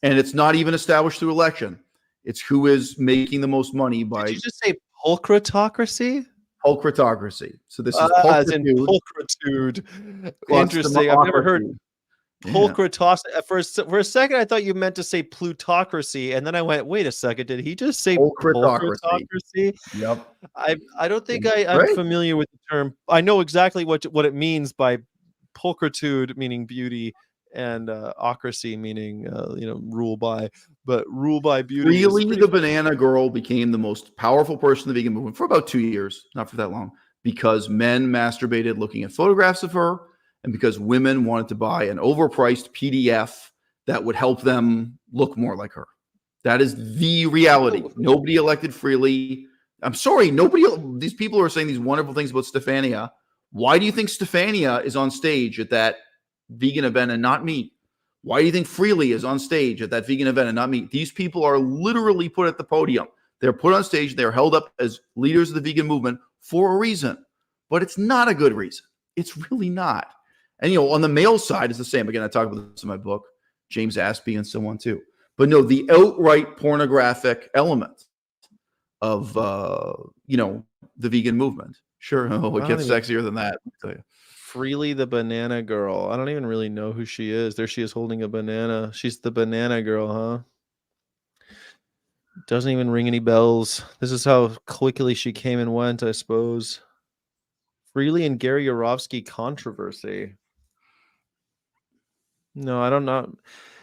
And it's not even established through election. It's who is making the most money by. Did you just say pulchritocracy? Pulchritocracy. So this is pulchritude. Interesting. I've never heard pulchritocracy. For a second, I thought you meant to say plutocracy, and then I went, "Wait a second, did he just say pulchritocracy?" Yep. I don't think I'm familiar with the term. I know exactly what it means by pulchritude, meaning beauty, and ocracy, meaning rule by. But rule by beauty. Really, the banana girl became the most powerful person in the vegan movement for about 2 years, not for that long, because men masturbated looking at photographs of her, and because women wanted to buy an overpriced PDF that would help them look more like her. That is the reality. Nobody elected freely. I'm sorry, these people are saying these wonderful things about Stefania. Why do you think Stefania is on stage at that vegan event and not me? Why do you think Freely is on stage at that vegan event and not me? These people are literally put at the podium. They're put on stage. They're held up as leaders of the vegan movement for a reason, but it's not a good reason. It's really not. And, on the male side, it's the same. Again, I talk about this in my book, James Aspie and so on too. But no, the outright pornographic element of, the vegan movement. Sure. It gets sexier than that. I'll tell you. Freely the banana girl. I don't even really know who she is. There she is holding a banana. She's the banana girl, huh? Doesn't even ring any bells. This is how quickly she came and went, I suppose. Freely and Gary Yourofsky controversy. No, I don't know.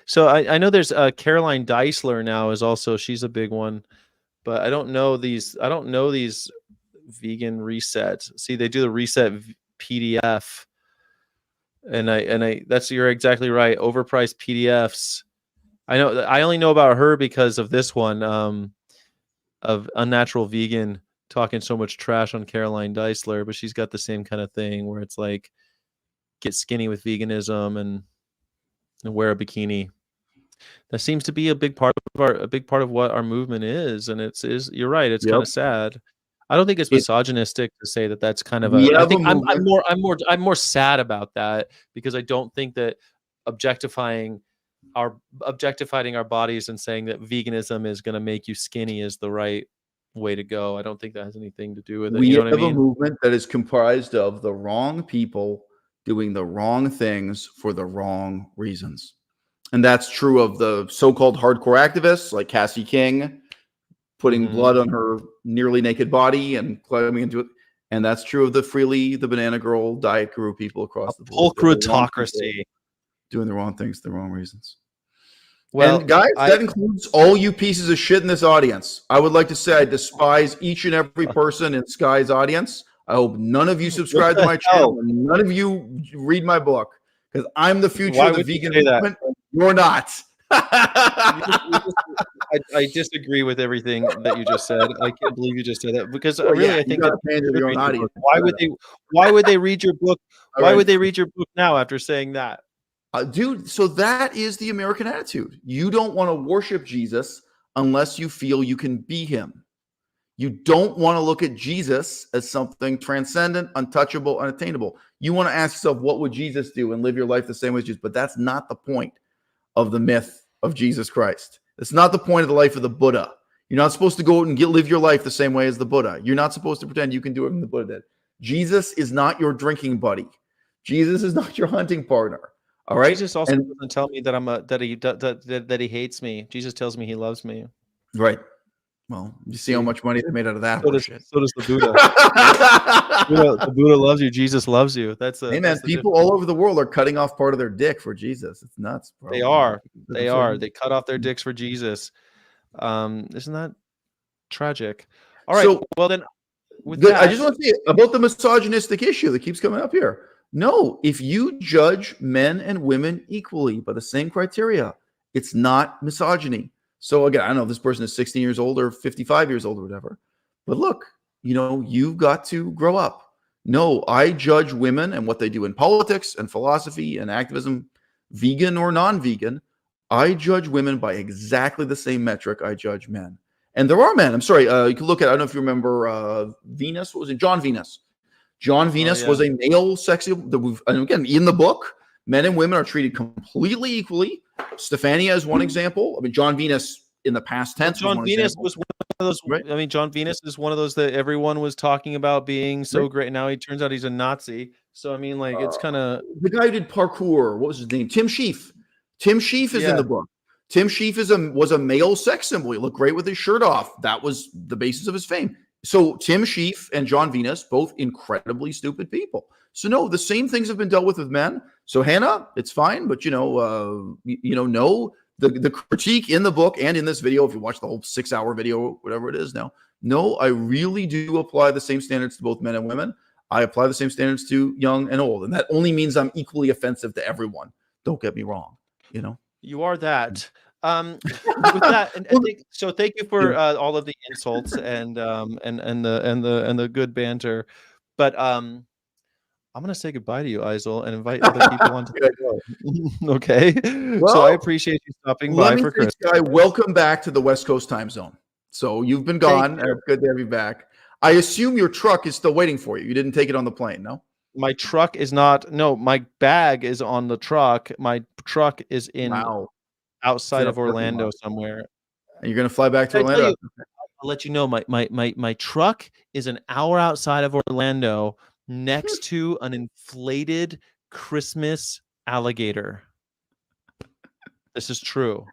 So I know there's Caroline Deisler now is also, she's a big one, but I don't know these vegan resets. See, they do the reset PDF, and you're exactly right. Overpriced PDFs. I only know about her because of this one, of Unnatural Vegan talking so much trash on Caroline Deisler, but she's got the same kind of thing where it's like get skinny with veganism and wear a bikini. That seems to be a big part of what our movement is, and you're right. It's kind of sad. I don't think it's misogynistic to say that that's kind of I think I'm more sad about that, because I don't think that objectifying our bodies and saying that veganism is going to make you skinny is the right way to go. I don't think that has anything to do with it. We you know have what I mean? a movement that is comprised of the wrong people doing the wrong things for the wrong reasons. And that's true of the so-called hardcore activists like Cassie King, putting blood on her nearly naked body and climbing into it. And that's true of the Freely, the Banana Girl, Diet Guru people across the board. Puto-cracy. Doing the wrong things for the wrong reasons. Well, and guys, that includes all you pieces of shit in this audience. I would like to say I despise each and every person in Sky's audience. I hope none of you subscribe to my channel and none of you read my book, because I'm the future of the vegan movement. You're not. I disagree with everything that you just said. I can't believe you just said that, because I think why would they read your book? Why would they read your book now after saying that? Dude, so that is the American attitude. You don't want to worship Jesus unless you feel you can be him. You don't want to look at Jesus as something transcendent, untouchable, unattainable. You want to ask yourself, what would Jesus do, and live your life the same way as Jesus? But that's not the point of the myth of Jesus Christ. It's not the point of the life of the Buddha. You're not supposed to go out and live your life the same way as the Buddha. You're not supposed to pretend you can do everything the Buddha did. Jesus is not your drinking buddy. Jesus is not your hunting partner. All right. Jesus also doesn't tell me that that he hates me. Jesus tells me he loves me. Right. Well, you see how much money they made out of that. So does the Buddha. The Buddha loves you. Jesus loves you. Hey man, people all over the world are cutting off part of their dick for Jesus. It's nuts, bro. They are. They cut off their dicks for Jesus. Isn't that tragic? All right. So, well then, I just want to say about the misogynistic issue that keeps coming up here. No, if you judge men and women equally by the same criteria, it's not misogyny. So again, I don't know if this person is 16 years old or 55 years old or whatever, but look, you've got to grow up. No, I judge women and what they do in politics and philosophy and activism, vegan or non-vegan. I judge women by exactly the same metric I judge men. And there are men, I'm sorry, you can look at, I don't know if you remember Venus, what was it? John Venus. John Venus was a male sexual, and again, in the book, men and women are treated completely equally. Stefania is one example. I mean, John Venus in the past tense. John Venus was one of those. Right? I mean, John Venus is one of those that everyone was talking about being so great. Now he turns out he's a Nazi. So I mean, like, it's kind of the guy who did parkour. What was his name? Tim Sheaf. Tim Sheaf is in the book. Tim Sheaf was a male sex symbol. He looked great with his shirt off. That was the basis of his fame. So Tim Sheaf and John Venus, both incredibly stupid people. So no, the same things have been dealt with men. So Hannah, it's fine, but no, the critique in the book and in this video, if you watch the whole 6-hour video, whatever it is now, no, I really do apply the same standards to both men and women. I apply the same standards to young and old, and that only means I'm equally offensive to everyone. Don't get me wrong. You are that. With that, thank you for all of the insults and the good banter, but I'm gonna say goodbye to you, Eisel, and invite other people onto the show. Okay, well, so I appreciate you stopping by for Chris. Welcome back to the West Coast time zone. So you've been gone. Good to have you back. I assume your truck is still waiting for you. You didn't take it on the plane, no? My truck is not. No, my bag is on the truck. My truck is in. Wow. Outside of Orlando somewhere. And you're going to fly back to Orlando? I'll let you know. My truck is an hour outside of Orlando next to an inflated Christmas alligator. This is true.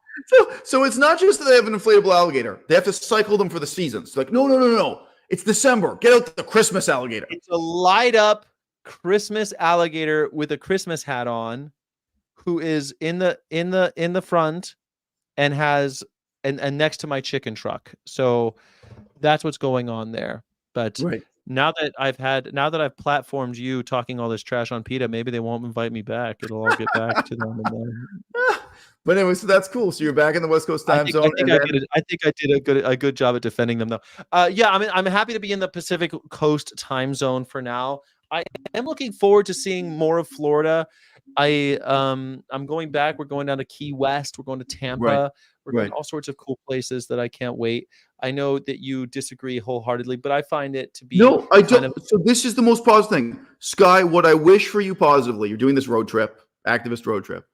So it's not just that they have an inflatable alligator. They have to cycle them for the seasons. Like, no. It's December. Get out the Christmas alligator. It's a light up Christmas alligator with a Christmas hat on, who is in the front and has and next to my chicken truck. So that's what's going on there. But now that I've platformed you talking all this trash on Peta, maybe they won't invite me back. It'll all get back to them. But anyway, so that's cool. So you're back in the West Coast time zone. I think I did a good job at defending them, though. Yeah, I mean, I'm happy to be in the Pacific Coast time zone for now. I am looking forward to seeing more of Florida. I'm going back. We're going down to Key West. We're going to Tampa. We're going all sorts of cool places that I can't wait. I know that you disagree wholeheartedly, but I find it to be no. I don't. So this is the most positive thing, Sky. What I wish for you positively, you're doing this road trip, activist road trip.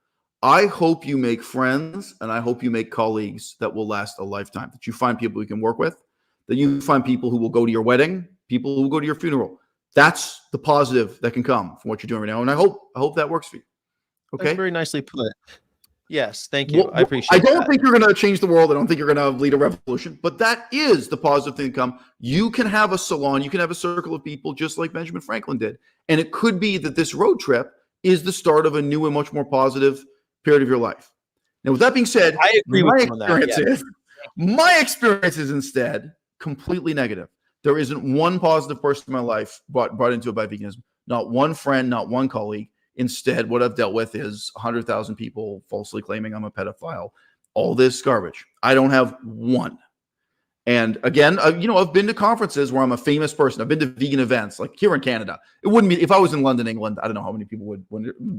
I hope you make friends and I hope you make colleagues that will last a lifetime, that you find people you can work with, that you find people who will go to your wedding, people who will go to your funeral. That's the positive that can come from what you're doing right now. And I hope that works for you. Okay. That's very nicely put. Yes, thank you. I appreciate I don't that. think you're going to change the world. I don't think you're going to lead a revolution, but that is the positive thing to come. You can have a salon, you can have a circle of people just like Benjamin Franklin did. And it could be that this road trip is the start of a new and much more positive period of your life. Now, with that being said, I agree with you on that. My experience is instead completely negative. There isn't one positive person in my life brought into it by veganism. Not one friend, not one colleague. Instead, what I've dealt with is 100,000 people falsely claiming I'm a pedophile. All this garbage. I don't have one. And again, I've been to conferences where I'm a famous person. I've been to vegan events, like here in Canada. It wouldn't be if I was in London, England. I don't know how many people would.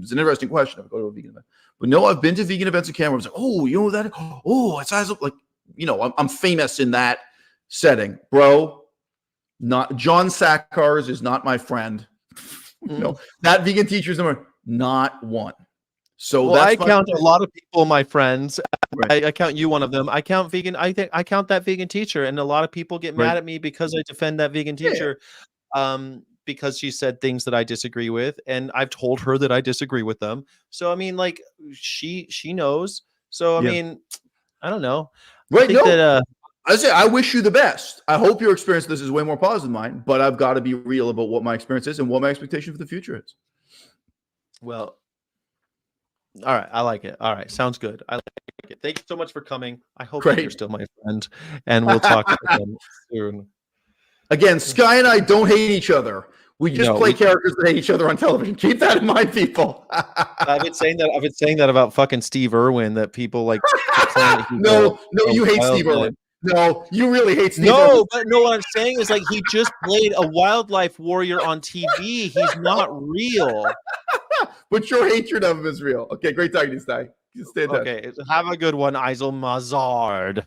It's an interesting question. I would go to a vegan event, but no, I've been to vegan events in Canada. I was like, oh, you know that? Oh, it's like, I'm famous in that setting, bro. Not John Sackars is not my friend. No, that vegan teacher's number, not one. So I count a lot of people my friends. Right. I count you one of them. I count vegan. I count that vegan teacher, and a lot of people get mad at me because I defend that vegan teacher, because she said things that I disagree with, and I've told her that I disagree with them. So I mean, like she knows. So I mean, I don't know. Right? I say I wish you the best. I hope your experience this is way more positive than mine, but I've got to be real about what my experience is and what my expectation for the future is. Well, all right. I like it. All right. Sounds good. I like it. Thank you so much for coming. I hope that you're still my friend, and we'll talk again soon. Again, Sky and I don't hate each other. We just play characters that hate each other on television. Keep that in mind, people. I've been saying that about fucking Steve Irwin, that people like. No, you hate Steve Irwin. No, you really hate Steve. No, but no, what I'm saying is like he just played a wildlife warrior on TV. He's not real. But your hatred of him is real. Okay, great talking to you, Sty. Stay in touch. Okay, have a good one, Eisel Mazard.